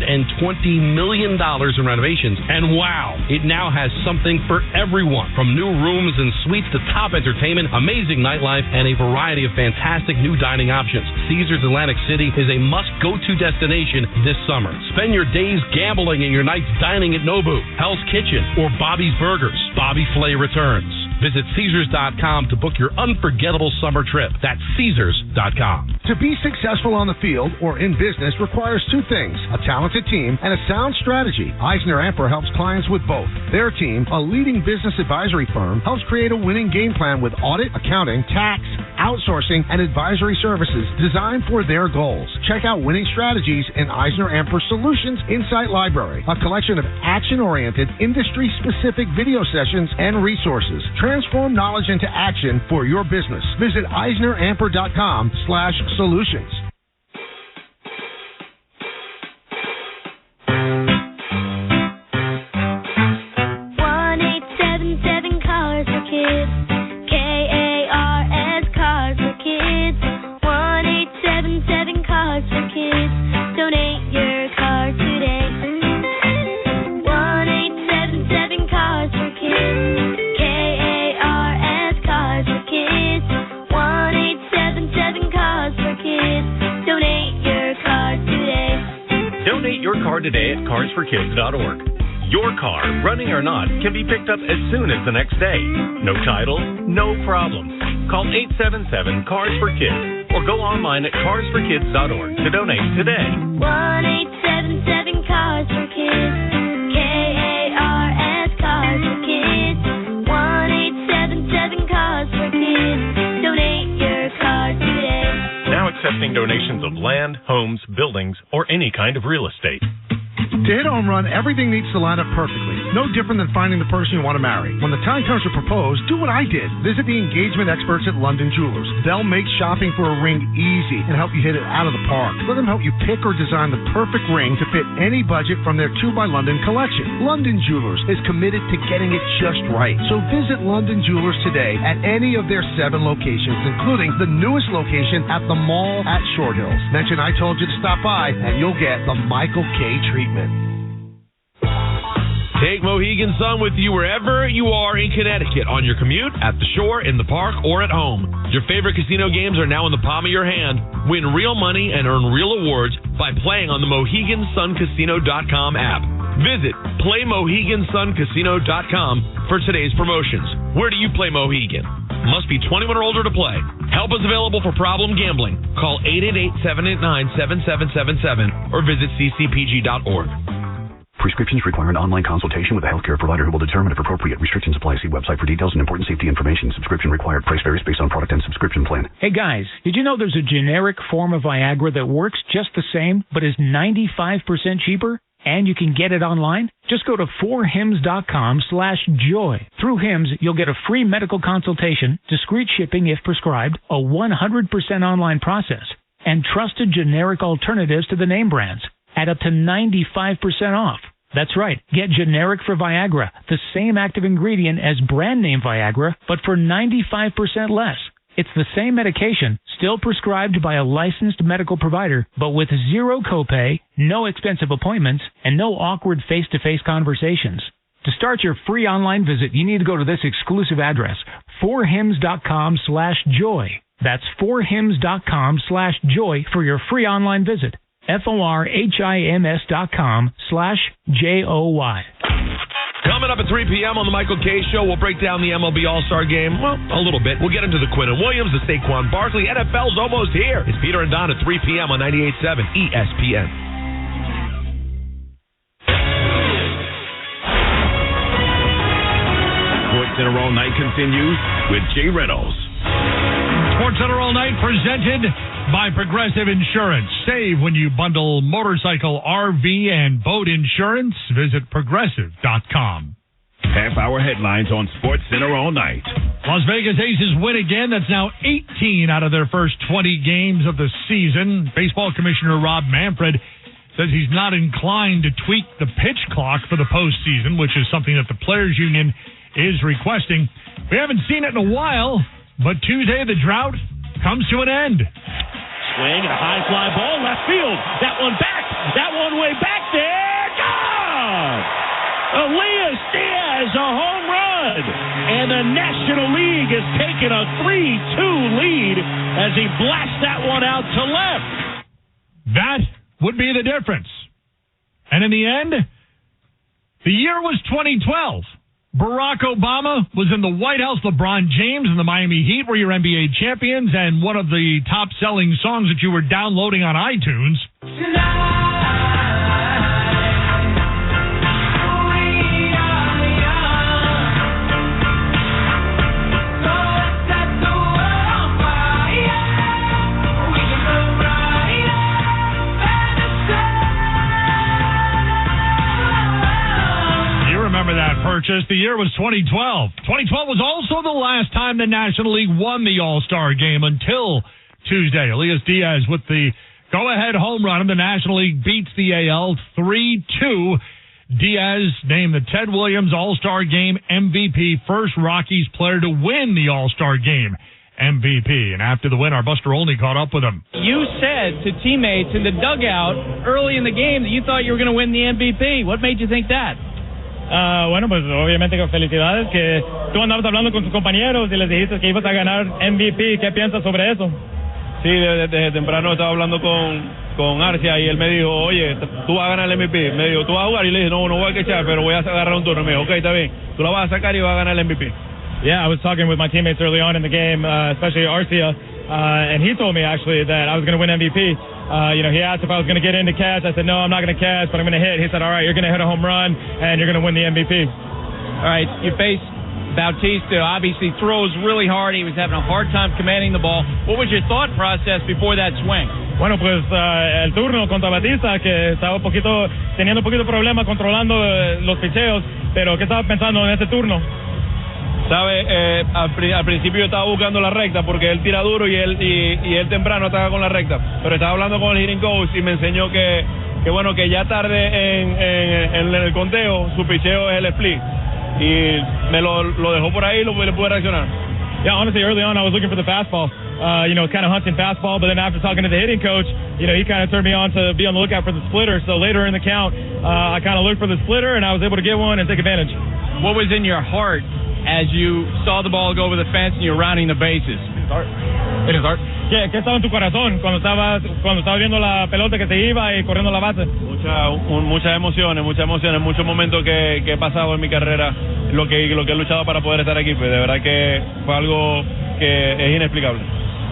million in renovations. And wow, it now has something for everyone. From new rooms and suites to top entertainment, amazing nightlife, and a variety of fantastic new dining options. Caesars Atlantic City is a must-go-to destination this summer. Spend your days gambling and your nights dining at Nobu, Hell's Kitchen, or Bobby's Burgers. Bobby Flay returns. Visit Caesars.com to book your unforgettable summer trip. That's Caesars.com. To be successful on the field or in business requires 2 things, a talented team and a sound strategy. Eisner-Amper helps clients with both. Their team, a leading business advisory firm, helps create a winning game plan with audit, accounting, tax, outsourcing, and advisory services designed for their goals. Check out winning strategies in Eisner-Amper Solutions Insight Library, a collection of action-oriented, industry-specific video sessions and resources. Transform knowledge into action for your business. Visit EisnerAmper.com/solutions. Today at carsforkids.org. Your car, running or not, can be picked up as soon as the next day. No title, no problem. Call 877-CARS-FOR-KIDS or go online at carsforkids.org to donate today. 1-877-CARS-FOR-KIDS. KARS Cars for Kids. 1-877-CARS-FOR-KIDS. Donate your car today. Now accepting donations of land, homes, buildings, or any kind of real estate. To hit a home run, everything needs to line up perfectly. No different than finding the person you want to marry. When the time comes to propose, do what I did. Visit the engagement experts at London Jewelers. They'll make shopping for a ring easy and help you hit it out of the park. Let them help you pick or design the perfect ring to fit any budget from their 2 by London collection. London Jewelers is committed to getting it just right. So visit London Jewelers today at any of their 7 locations, including the newest location at the mall at Short Hills. Mention I told you to stop by and you'll get the Michael K. treatment. Take Mohegan Sun with you wherever you are in Connecticut, on your commute, at the shore, in the park, or at home. Your favorite casino games are now in the palm of your hand. Win real money and earn real awards by playing on the MoheganSunCasino.com app. Visit PlayMoheganSunCasino.com for today's promotions. Where do you play Mohegan? Must be 21 or older to play. Help is available for problem gambling. Call 888-789-7777 or visit ccpg.org. Prescriptions require an online consultation with a healthcare provider who will determine if appropriate. Restrictions apply. See website for details and important safety information. Subscription required. Price varies based on product and subscription plan. Hey guys, did you know there's a generic form of Viagra that works just the same, but is 95% cheaper? And you can get it online? Just go to 4hims.com/joy. Through Hims, you'll get a free medical consultation, discreet shipping if prescribed, a 100% online process, and trusted generic alternatives to the name brands at up to 95% off. That's right. Get generic for Viagra, the same active ingredient as brand name Viagra, but for 95% less. It's the same medication, still prescribed by a licensed medical provider, but with zero copay, no expensive appointments, and no awkward face-to-face conversations. To start your free online visit, you need to go to this exclusive address, 4hims.com/joy. That's 4hims.com/joy for your free online visit. FORHIMS.com/JOY. Coming up at 3 p.m. on the Michael K. Show, we'll break down the MLB All-Star Game. Well, a little bit. We'll get into the Quinn and Williams, the Saquon Barkley. NFL's almost here. It's Peter and Don at 3 p.m. on 98.7 ESPN. SportsCenter All Night continues with Jay Reynolds. SportsCenter All Night presented by Progressive Insurance. Save when you bundle motorcycle, RV, and boat insurance. Visit Progressive.com. Half-hour headlines on SportsCenter All Night. Las Vegas Aces win again. That's now 18 out of their first 20 games of the season. Baseball Commissioner Rob Manfred says he's not inclined to tweak the pitch clock for the postseason, which is something that the Players Union is requesting. We haven't seen it in a while, but Tuesday the drought comes to an end. Swing and a high fly ball, left field. That one back. That one way back there. Gone! Elias Diaz, a home run. And the National League has taken a 3-2 lead as he blasts that one out to left. That would be the difference. And in the end, the year was 2012. Barack Obama was in the White House. LeBron James and the Miami Heat were your NBA champions, and one of the top-selling songs that you were downloading on iTunes. That purchase. The year was 2012. 2012 was also the last time the National League won the All-Star game until Tuesday. Elias Diaz with the go-ahead home run, and the National League beats the AL 3-2. Diaz named the Ted Williams All-Star Game MVP, first Rockies player to win the All-Star Game MVP. And after the win, our Buster Olney caught up with him. You said to teammates in the dugout early in the game that you thought you were going to win the MVP. What made you think that? Bueno, pues obviamente con felicidades que tú andabas hablando con tus compañeros y les dijiste que ibas a ganar MVP. ¿Qué piensas sobre eso? Sí, desde temprano estaba hablando con Arcia y él me dijo, oye, tú vas a ganar el MVP. Me dijo, ¿tú vas a jugar? Y le dije, no voy a quechar, pero voy a agarrar un turno. Me dijo, ok, está bien, tú la vas a sacar y vas a ganar el MVP. Yeah, I was talking with my teammates early on in the game, especially Arcia, and he told me actually that I was going to win MVP. He asked if I was going to get into catch. I said, no, I'm not going to catch, but I'm going to hit. He said, all right, you're going to hit a home run, and you're going to win the MVP. All right, you face Bautista, obviously throws really hard. He was having a hard time commanding the ball. What was your thought process before that swing? Bueno, pues el turno contra Batista, que estaba teniendo un poquito de problema controlando los picheos, pero ¿qué estabas pensando en ese turno? ¿Sabe? Al principio yo estaba buscando la recta porque él tira duro y él temprano estaba con la recta, pero estaba hablando con el hitting coach y me enseñó que bueno, que ya tarde en el conteo su picheo es el split y me lo dejó por ahí y le pude reaccionar. Yeah, honestly, early on I was looking for the fastball. Kind of hunting fastball, but then after talking to the hitting coach, he kind of turned me on to be on the lookout for the splitter. So later in the count, I kind of looked for the splitter, and I was able to get one and take advantage. What was in your heart as you saw the ball go over the fence and you're rounding the bases? It is art. ¿Qué estaba en tu corazón cuando estabas viendo la pelota que te iba y corriendo la base? Muchas emociones, muchos momentos que he pasado en mi carrera, lo que he luchado para poder estar aquí, pues de verdad que fue algo que es inexplicable.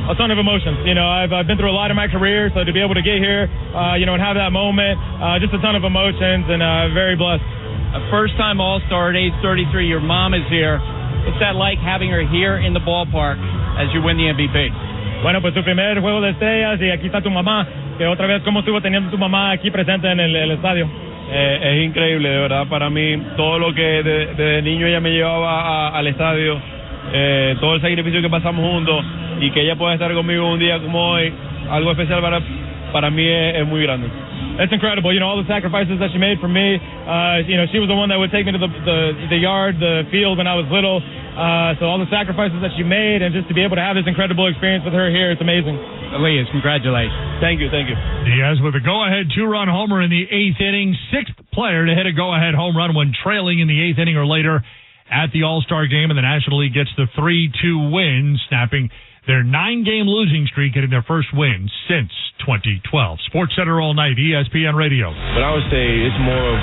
A ton of emotions. I've been through a lot in my career, so to be able to get here, and have that moment, just a ton of emotions, and very blessed. A first-time All-Star at age 33. Your mom is here. What's that like having her here in the ballpark as you win the MVP? Bueno, pues tu primer juego de estrellas y aquí está tu mamá. Que otra vez, ¿cómo estuvo teniendo tu mamá aquí presente en el estadio? Es increíble, de verdad, para mí, todo lo que desde niño ella me llevaba al estadio, todo el sacrificio que pasamos juntos y que ella pueda estar conmigo un día como hoy, algo especial para mí es muy grande. It's incredible, all the sacrifices that she made for me. She was the one that would take me to the yard, the field when I was little. So all the sacrifices that she made, and just to be able to have this incredible experience with her here, it's amazing. Elias, congratulations. Thank you. Diaz with a go-ahead 2-run homer in the 8th inning, 6th player to hit a go-ahead home run when trailing in the 8th inning or later at the All-Star game, and the National League gets the 3-2 win, snapping their 9-game losing streak, getting their first win since 2012. Sports Center all night, ESPN Radio. But I would say it's more of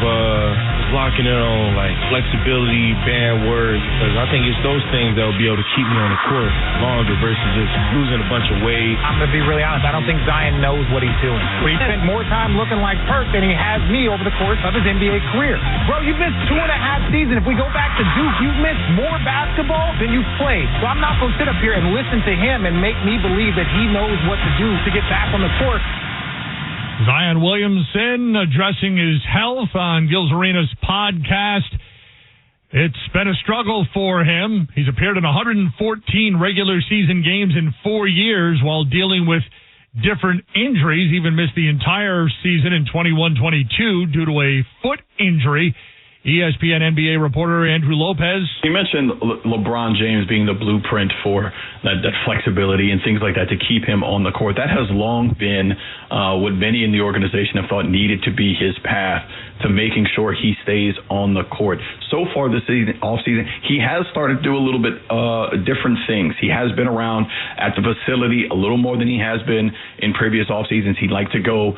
locking in on flexibility, band words, because I think it's those things that will be able to keep me on the court longer versus just losing a bunch of weight. I'm going to be really honest. I don't think Zion knows what he's doing. But he spent more time looking like Perk than he has me over the course of his NBA career. Bro, you've missed 2.5 seasons. If we go back to Duke, you've missed more basketball than you've played. So I'm not going to sit up here and listen to him and make me believe that he knows what to do to get back on the court. Zion Williamson addressing his health on Gil's Arena's podcast. It's been a struggle for him. He's appeared in 114 regular season games in 4 years while dealing with different injuries. Even missed the entire season in 21-22 due to a foot injury. ESPN NBA reporter Andrew Lopez. You mentioned LeBron James being the blueprint for that flexibility and things like that to keep him on the court. That has long been what many in the organization have thought needed to be his path to making sure he stays on the court. So far this offseason, he has started to do a little bit different things. He has been around at the facility a little more than he has been in previous off seasons. He'd like to go,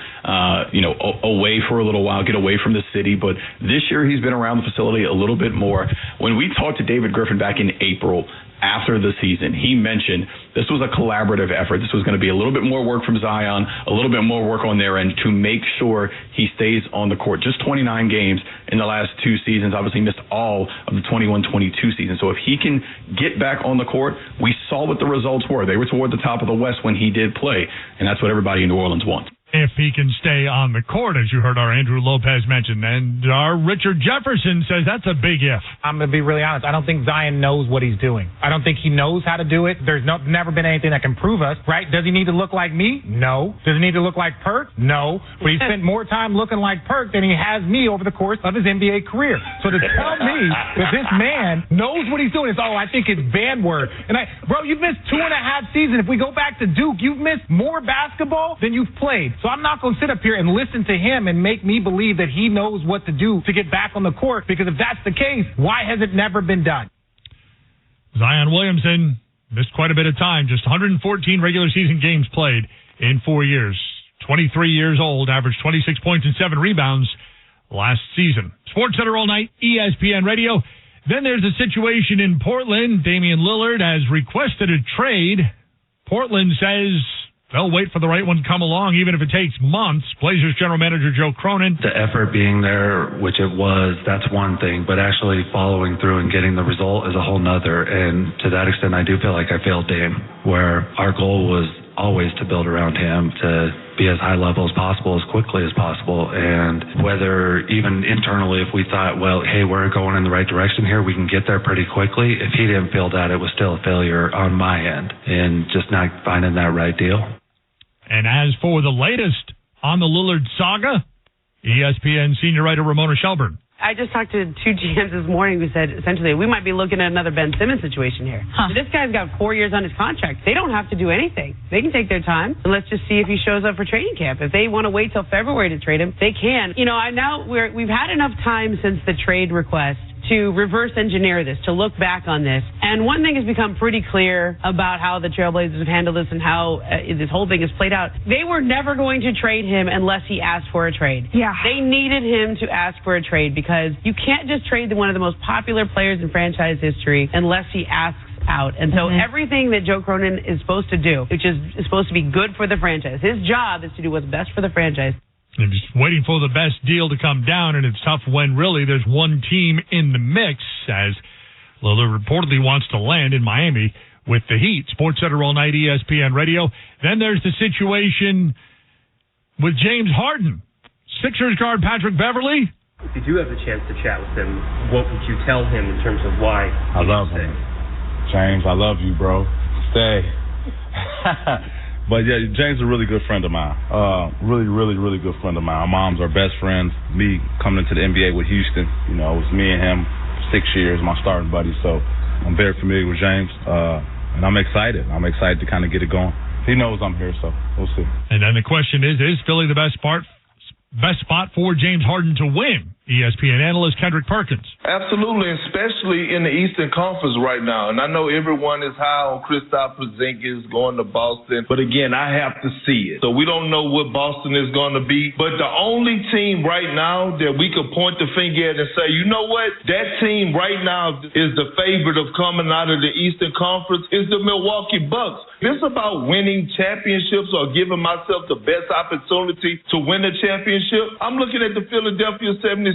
away for a little while, get away from the city. But this year he's been around the facility a little bit more. When we talked to David Griffin back in April after the season, he mentioned this was a collaborative effort. This was going to be a little bit more work from Zion, a little bit more work on their end to make sure he stays on the court. Just 29 games in the last 2 seasons, obviously missed all of the 21-22 season. So if he can get back on the court, we saw what the results were. They were toward the top of the West when he did play, and that's what everybody in New Orleans wants. If he can stay on the court, as you heard our Andrew Lopez mention. And our Richard Jefferson says that's a big if. I'm going to be really honest. I don't think Zion knows what he's doing. I don't think he knows how to do it. There's never been anything that can prove us, right? Does he need to look like me? No. Does he need to look like Perk? No. But he spent more time looking like Perk than he has me over the course of his NBA career. So to tell me that this man knows what he's doing is, I think it's band word. And bro, you've missed 2.5 seasons. If we go back to Duke, you've missed more basketball than you've played. So I'm not going to sit up here and listen to him and make me believe that he knows what to do to get back on the court, because if that's the case, why has it never been done? Zion Williamson missed quite a bit of time, just 114 regular season games played in 4 years. 23 years old, averaged 26 points and 7 rebounds last season. Sports Center all night, ESPN Radio. Then there's a situation in Portland. Damian Lillard has requested a trade. Portland says they'll wait for the right one to come along, even if it takes months. Blazers general manager Joe Cronin. The effort being there, which it was, that's one thing. But actually following through and getting the result is a whole nother. And to that extent, I do feel like I failed Dame, where our goal was always to build around him, to be as high level as possible, as quickly as possible. And whether even internally, if we thought, well, hey, we're going in the right direction here, we can get there pretty quickly. If he didn't feel that, it was still a failure on my end and just not finding that right deal. And as for the latest on the Lillard saga, ESPN senior writer Ramona Shelburne. I just talked to two GMs this morning who said, essentially, we might be looking at another Ben Simmons situation here. So this guy's got 4 years on his contract. They don't have to do anything. They can take their time, and let's just see if he shows up for training camp. If they want to wait till February to trade him, they can. You know, we've had enough time since the trade request to reverse engineer this, to look back on this. And one thing has become pretty clear about how the Trailblazers have handled this and how this whole thing has played out. They were never going to trade him unless he asked for a trade. Yeah. They needed him to ask for a trade because you can't just trade one of the most popular players in franchise history unless he asks out. And so everything that Joe Cronin is supposed to do, which is supposed to be good for the franchise, his job is to do what's best for the franchise. I'm just waiting for the best deal to come down, and it's tough when really there's one team in the mix, as Lillard reportedly wants to land in Miami with the Heat. SportsCenter all night, ESPN Radio. Then there's the situation with James Harden. Sixers guard Patrick Beverley. If you do have the chance to chat with him, what would you tell him in terms of why? I love him. James, I love you, bro. Stay. But, yeah, James is a really good friend of mine. Really, really, really good friend of mine. Our moms are best friends. Me coming into the NBA with Houston, you know, it was me and him 6 years, my starting buddy. So I'm very familiar with James, and I'm excited. I'm excited to kind of get it going. He knows I'm here, so we'll see. And then the question is Philly the best spot for James Harden to win? ESPN analyst Kendrick Perkins. Absolutely, especially in the Eastern Conference right now. And I know everyone is high on Kristaps Porzingis going to Boston, but again, I have to see it. So we don't know what Boston is going to be. But the only team right now that we could point the finger at and say, you know what, that team right now is the favorite of coming out of the Eastern Conference is the Milwaukee Bucks. It's about winning championships or giving myself the best opportunity to win a championship. I'm looking at the Philadelphia 76ers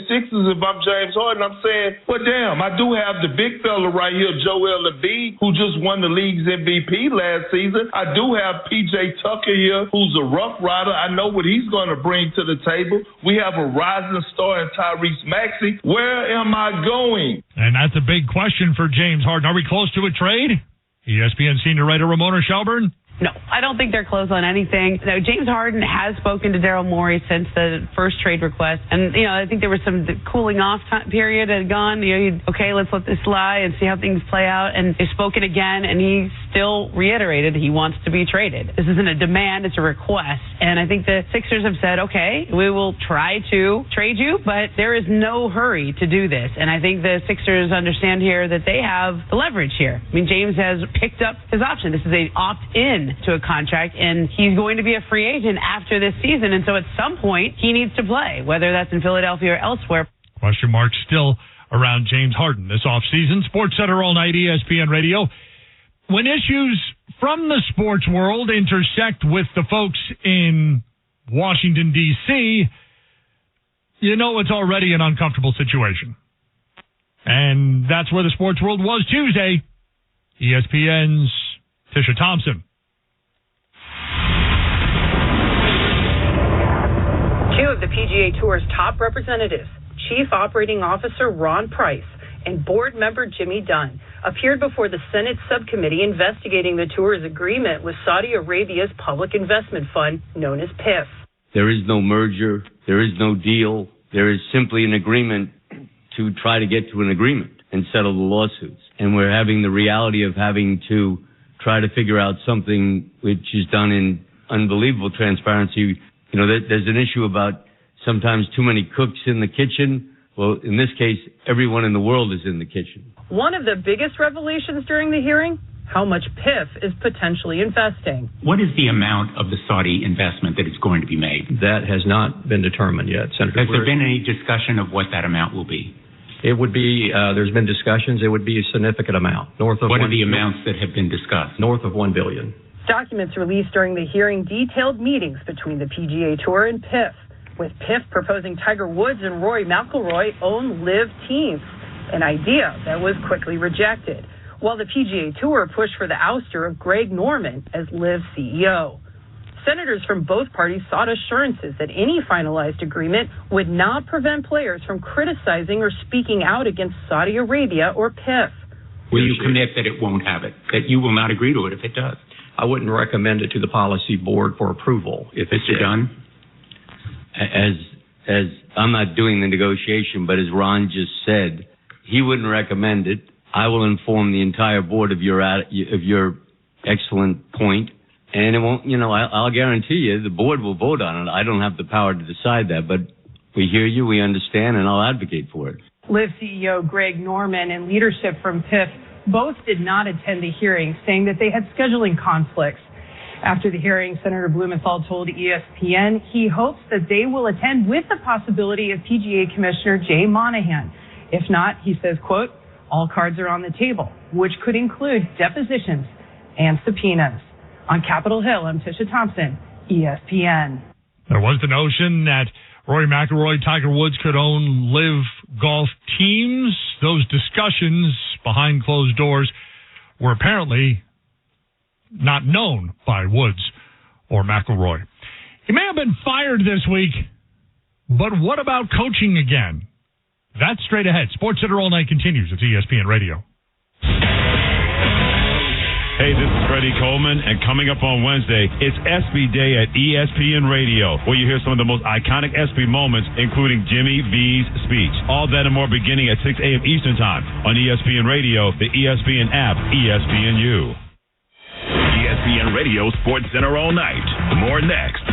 if I'm James Harden. I'm saying, well, damn, I do have the big fella right here, Joel Embiid, who just won the league's MVP last season. I do have P.J. Tucker here, who's a rough rider. I know what he's going to bring to the table. We have a rising star in Tyrese Maxey. Where am I going? And that's a big question for James Harden. Are we close to a trade? ESPN senior writer Ramona Shelburne. No, I don't think they're close on anything. No, James Harden has spoken to Daryl Morey since the first trade request. And, you know, I think there was some cooling off period had gone. You know, okay, let's let this lie and see how things play out. And they've spoken again, and he still reiterated he wants to be traded. This isn't a demand, it's a request. And I think the Sixers have said, okay, we will try to trade you, but there is no hurry to do this. And I think the Sixers understand here that they have the leverage here. I mean, James has picked up his option. This is a opt-in to a contract, and he's going to be a free agent after this season, and so at some point he needs to play, whether that's in Philadelphia or elsewhere. Question mark still around James Harden this offseason. SportsCenter all night, ESPN Radio. When issues from the sports world intersect with the folks in Washington, D.C., you know it's already an uncomfortable situation. And that's where the sports world was Tuesday. ESPN's Tisha Thompson. Two of the PGA Tour's top representatives, Chief Operating Officer Ron Price and board member Jimmy Dunn, appeared before the Senate subcommittee investigating the tour's agreement with Saudi Arabia's public investment fund known as PIF. There is no merger. There is no deal. There is simply an agreement to try to get to an agreement and settle the lawsuits. And we're having the reality of having to try to figure out something which is done in unbelievable transparency. You know, there's an issue about sometimes too many cooks in the kitchen. Well, in this case, everyone in the world is in the kitchen. One of the biggest revelations during the hearing, how much PIF is potentially investing. What is the amount of the Saudi investment that is going to be made? That has not been determined yet, Senator. Has there been any discussion of what that amount will be? It would be, there's been discussions, it would be a significant amount. What are the amounts that have been discussed? North of $1 billion. Documents released during the hearing detailed meetings between the PGA Tour and PIF, with PIF proposing Tiger Woods and Rory McIlroy own LIV teams, an idea that was quickly rejected. while the PGA Tour pushed for the ouster of Greg Norman as LIV CEO. Senators from both parties sought assurances that any finalized agreement would not prevent players from criticizing or speaking out against Saudi Arabia or PIF. Will you commit that it won't have it, that you will not agree to it if it does? I wouldn't recommend it to the policy board for approval if it's done. As I'm not doing the negotiation, but as Ron just said, he wouldn't recommend it. I will inform the entire board of your excellent point. And it won't, I'll guarantee you the board will vote on it. I don't have the power to decide that, but we hear you, we understand, and I'll advocate for it. LIV CEO Greg Norman and leadership from PIF both did not attend the hearing, saying that they had scheduling conflicts. After the hearing, Senator Blumenthal told ESPN he hopes that they will attend with the possibility of PGA Commissioner Jay Monahan. If not, he says, quote, all cards are on the table, which could include depositions and subpoenas. On Capitol Hill, I'm Tisha Thompson, ESPN. There was the notion that Rory McIlroy, Tiger Woods could own LIV golf teams. Those discussions behind closed doors were apparently not known by Woods or McIlroy. He may have been fired this week, but what about coaching again? That's straight ahead. Sports Center All Night continues. It's ESPN Radio. Hey, this is Freddie Coleman, and coming up on Wednesday, it's ESPY Day at ESPN Radio, where you hear some of the most iconic ESPY moments, including Jimmy V's speech. All that and more beginning at 6 a.m. Eastern Time on ESPN Radio, the ESPN app, ESPNU. ESPN Radio Sports Center all night. More next.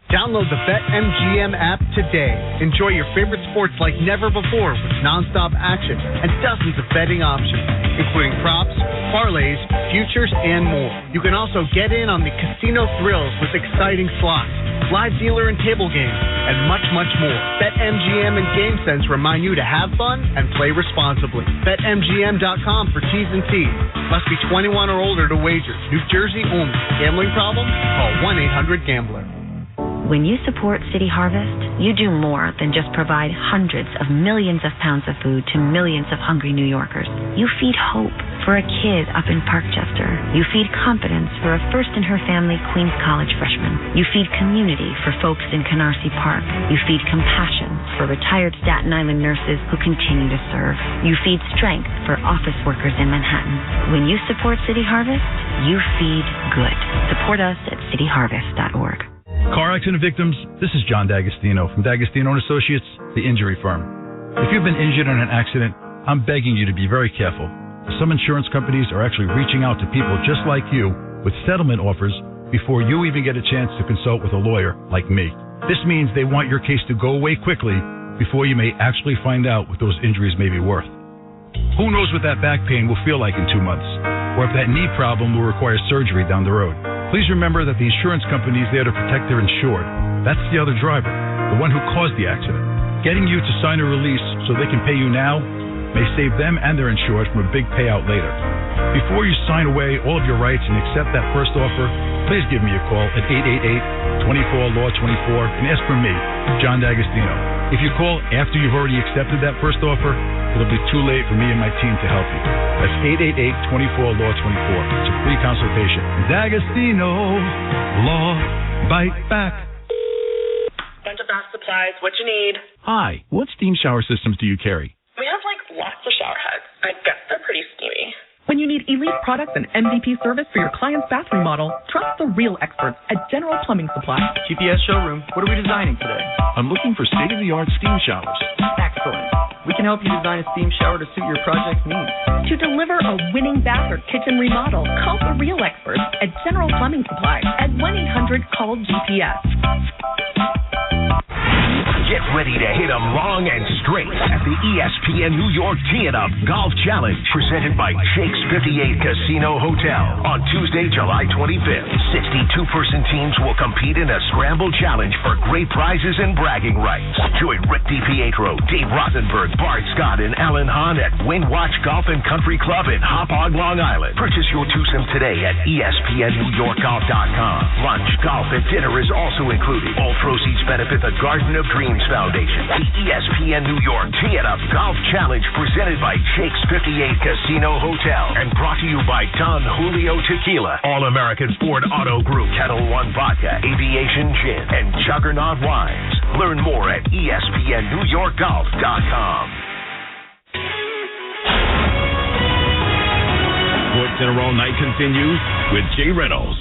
Download the BetMGM app today. Enjoy your favorite sports like never before with nonstop action and dozens of betting options, including props, parlays, futures, and more. You can also get in on the casino thrills with exciting slots, live dealer and table games, and much, much more. BetMGM and GameSense remind you to have fun and play responsibly. BetMGM.com for T's and C's. Must be 21 or older to wager. New Jersey only. Gambling problem? Call 1-800-GAMBLER. When you support City Harvest, you do more than just provide hundreds of millions of pounds of food to millions of hungry New Yorkers. You feed hope for a kid up in Parkchester. You feed confidence for a first-in-her-family Queens College freshman. You feed community for folks in Canarsie Park. You feed compassion for retired Staten Island nurses who continue to serve. You feed strength for office workers in Manhattan. When you support City Harvest, you feed good. Support us at cityharvest.org. Car accident victims, this is John D'Agostino from D'Agostino & Associates, the injury firm. If you've been injured in an accident, I'm begging you to be very careful. Some insurance companies are actually reaching out to people just like you with settlement offers before you even get a chance to consult with a lawyer like me. This means they want your case to go away quickly before you may actually find out what those injuries may be worth. Who knows what that back pain will feel like in 2 months, or if that knee problem will require surgery down the road. Please remember that the insurance company is there to protect their insured. That's the other driver, the one who caused the accident. Getting you to sign a release so they can pay you now may save them and their insured from a big payout later. Before you sign away all of your rights and accept that first offer, please give me a call at 888-24-LAW-24 and ask for me, John D'Agostino. If you call after you've already accepted that first offer, it'll be too late for me and my team to help you. That's 888-24-LAW-24. It's a free consultation. D'Agostino, Law, Bite Back. Bunch of bath supplies, what you need. Hi, what steam shower systems do you carry? We have lots of shower heads. I guess they're pretty steamy. When you need elite products and MVP service for your client's bathroom model, trust the real experts at General Plumbing Supply. GPS showroom, what are we designing today? I'm looking for state-of-the-art steam showers. Excellent. We can help you design a steam shower to suit your project's needs. To deliver a winning bath or kitchen remodel, call the real experts at General Plumbing Supply at 1-800-CALL-GPS. Get ready to hit them long and straight at the ESPN New York Tee It Up Golf Challenge, presented by Jake's 58 Casino Hotel on Tuesday, July 25th. 62-person teams will compete in a scramble challenge for great prizes and bragging rights. Join Rick DiPietro, Dave Rothenberg, Bart Scott, and Alan Hahn at Windwatch Golf and Country Club in Hop Hog, Long Island. Purchase your twosome today at ESPNNewYorkGolf.com. Lunch, golf, and dinner is also included. All proceeds benefit the Garden of Dreams Foundation. The ESPN New York Tee It Up Golf Golf Challenge presented by Jake's 58 Casino Hotel and brought to you by Don Julio Tequila, All-American Ford Auto Group, Kettle One Vodka, Aviation Gin, and Juggernaut Wines. Learn more at ESPNNewYorkGolf.com. SportsCenter All Night continues with Jay Reynolds.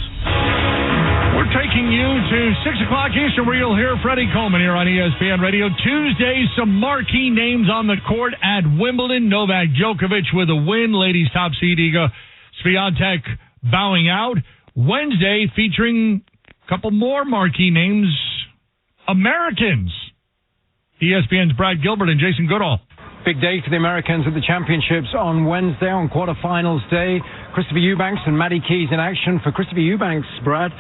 We're taking you to 6 o'clock Eastern, where you'll hear Freddie Coleman here on ESPN Radio. Tuesday, some marquee names on the court at Wimbledon. Novak Djokovic with a win. Ladies top seed Iga Swiatek bowing out. Wednesday, featuring a couple more marquee names, Americans. ESPN's Brad Gilbert and Jason Goodall. Big day for the Americans at the championships on Wednesday, on quarterfinals day. Christopher Eubanks and Matty Keys in action. For Christopher Eubanks, Brad,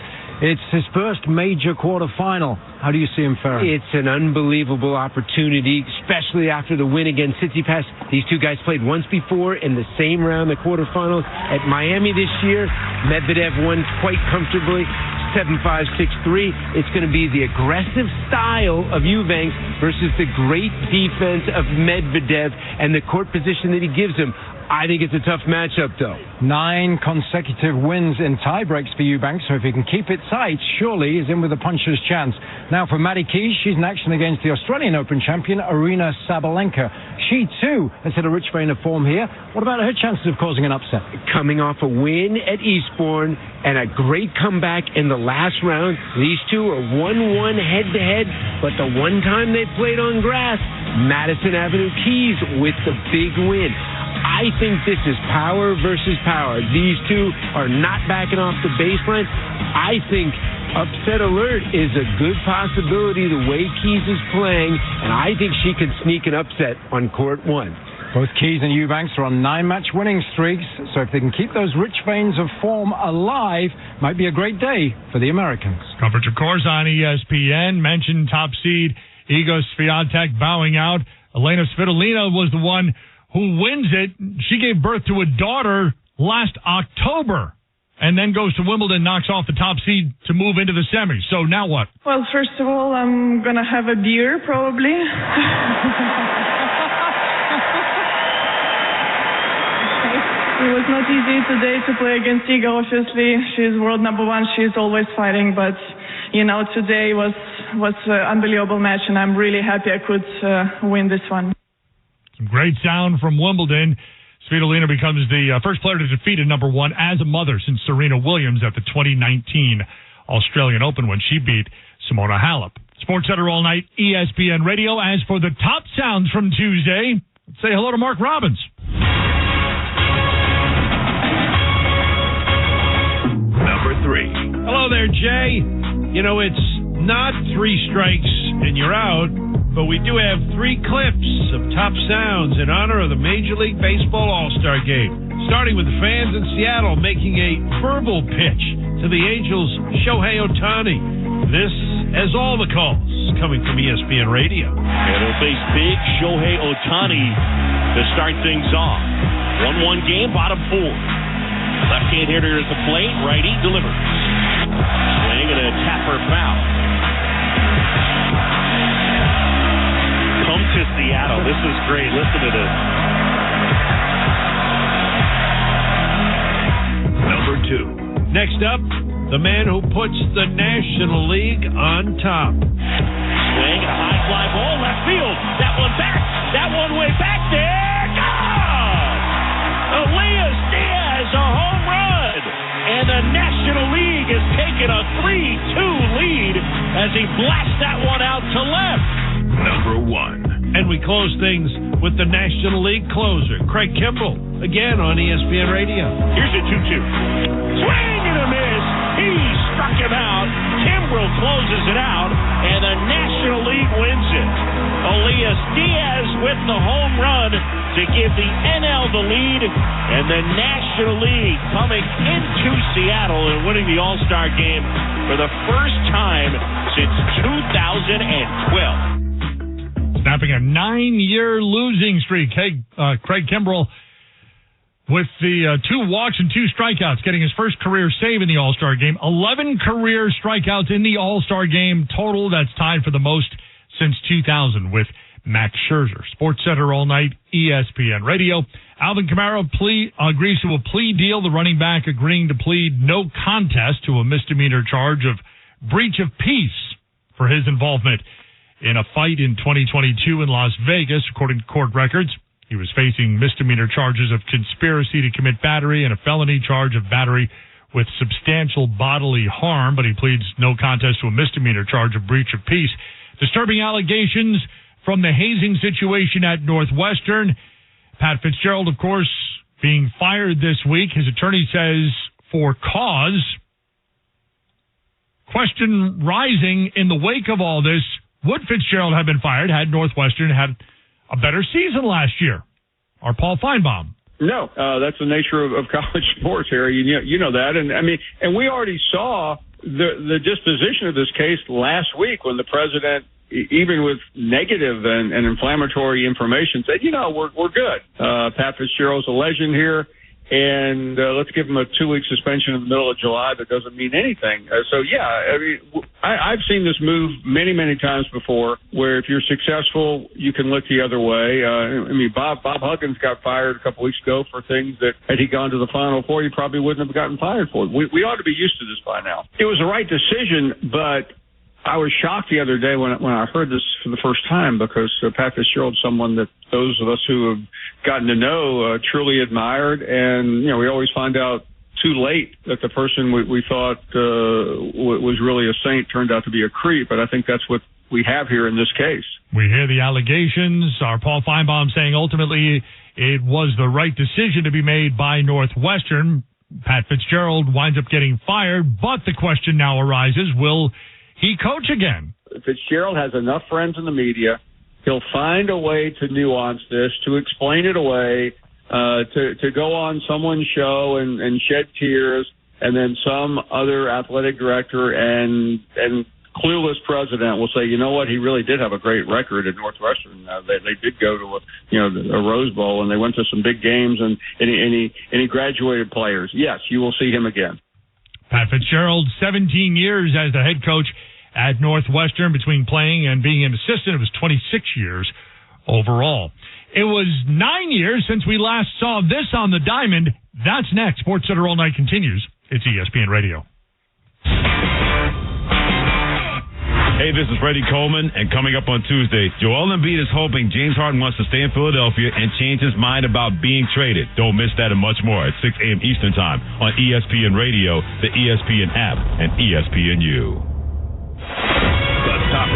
it's his first major quarterfinal. How do you see him faring? It's an unbelievable opportunity, especially after the win against Tsitsipas. These two guys played once before in the same round, the quarterfinals at Miami this year. Medvedev won quite comfortably. 7-5, 6-3. It's going to be the aggressive style of Eubanks versus the great defense of Medvedev and the court position that he gives him. I think it's a tough matchup, though. 9 consecutive wins in tie breaks for Eubanks, so if he can keep it tight, surely he's in with a puncher's chance. Now for Matty Keys, she's in action against the Australian Open champion, Aryna Sabalenka. She, too, has hit a rich vein of form here. What about her chances of causing an upset? Coming off a win at Eastbourne and a great comeback in the last round, these two are 1-1 head-to-head, but the one time they played on grass, Madison Avenue Keys with the big win. I think this is power versus power. These two are not backing off the baseline. I think upset alert is a good possibility the way Keys is playing, and I think she could sneak an upset on court 1. Both Keys and Eubanks are on 9-match winning streaks, so if they can keep those rich veins of form alive, might be a great day for the Americans. Coverage, of course, on ESPN. Mentioned top seed Iga Swiatek bowing out. Elena Svitolina was the one who wins it. She gave birth to a daughter last October and then goes to Wimbledon, knocks off the top seed to move into the semis. So now what? Well, first of all, I'm going to have a beer, probably. It was not easy today to play against Iga, obviously. She's world number 1. She's always fighting, but, today was an unbelievable match, and I'm really happy I could win this one. Some great sound from Wimbledon. Svitolina becomes the first player to defeat a number 1 as a mother since Serena Williams at the 2019 Australian Open when she beat Simona Halep. SportsCenter All Night, ESPN Radio. As for the top sounds from Tuesday, let's say hello to Mark Robbins. Number 3. Hello there, Jay. It's not 3 strikes and you're out, but we do have 3 clips of top sounds in honor of the Major League Baseball All-Star Game. Starting with the fans in Seattle making a verbal pitch to the Angels' Shohei Ohtani. This, as all the calls, coming from ESPN Radio. And he'll face big Shohei Ohtani to start things off. 1-1 game, bottom 4. Left-hand hitter at the plate, righty delivers. Swing and a tapper foul. Come to Seattle. This is great. Listen to this. Number 2. Next up, the man who puts the National League on top. Swing, a high fly ball, left field. That one back. That one way back there. Gone! Elias Diaz, a home run. And the National League has taken a 3-2 lead as he blasts that one out to left. Number 1. And we close things with the National League closer, Craig Kimbrell, again on ESPN Radio. Here's a 2-2. Swing and a miss. He struck him out. Kimbrell closes it out, and the National League wins it. Elias Diaz with the home run to give the NL the lead, and the National League coming into Seattle and winning the All-Star game for the first time since 2012. Snapping a 9-year losing streak. Craig Kimbrell with the 2 walks and 2 strikeouts, getting his first career save in the All-Star game. 11 career strikeouts in the All-Star game total. That's tied for the most since 2000 with Max Scherzer. SportsCenter all night, ESPN Radio. Alvin Kamara agrees to a plea deal. The running back agreeing to plead no contest to a misdemeanor charge of breach of peace for his involvement in a fight in 2022 in Las Vegas, according to court records. He was facing misdemeanor charges of conspiracy to commit battery and a felony charge of battery with substantial bodily harm, but he pleads no contest to a misdemeanor charge of breach of peace. Disturbing allegations from the hazing situation at Northwestern. Pat Fitzgerald, of course, being fired this week. His attorney says for cause. Question rising in the wake of all this, would Fitzgerald have been fired had Northwestern had a better season last year? Or Paul Feinbaum? No, that's the nature of college sports, Harry. You know that. And we already saw the disposition of this case last week when the president, even with negative and inflammatory information, said, we're good. Pat Fitzgerald's a legend here, and let's give him a 2-week suspension in the middle of July that doesn't mean anything. I've seen this move many, many times before, where if you're successful, you can look the other way. Bob Huggins got fired a couple weeks ago for things that, had he gone to the Final Four, he probably wouldn't have gotten fired for. We ought to be used to this by now. It was the right decision, but I was shocked the other day when I heard this for the first time, because Pat Fitzgerald is someone that those of us who have gotten to know truly admired, and we always find out too late that the person we thought was really a saint turned out to be a creep. But I think that's what we have here in this case. We hear the allegations. Our Paul Feinbaum saying ultimately it was the right decision to be made by Northwestern. Pat Fitzgerald winds up getting fired, but the question now arises, will he coach again? Fitzgerald has enough friends in the media. He'll find a way to nuance this, to explain it away, to go on someone's show and shed tears, and then some other athletic director and clueless president will say, you know what, he really did have a great record at Northwestern. They did go to a Rose Bowl, and they went to some big games, and he graduated players. Yes, you will see him again. Pat Fitzgerald, 17 years as the head coach at Northwestern. Between playing and being an assistant, it was 26 years overall. It was 9 years since we last saw this on the diamond. That's next. SportsCenter All Night continues. It's ESPN Radio. Hey, this is Freddie Coleman, and coming up on Tuesday, Joel Embiid is hoping James Harden wants to stay in Philadelphia and change his mind about being traded. Don't miss that and much more at 6 a.m. Eastern Time on ESPN Radio, the ESPN app, and ESPNU.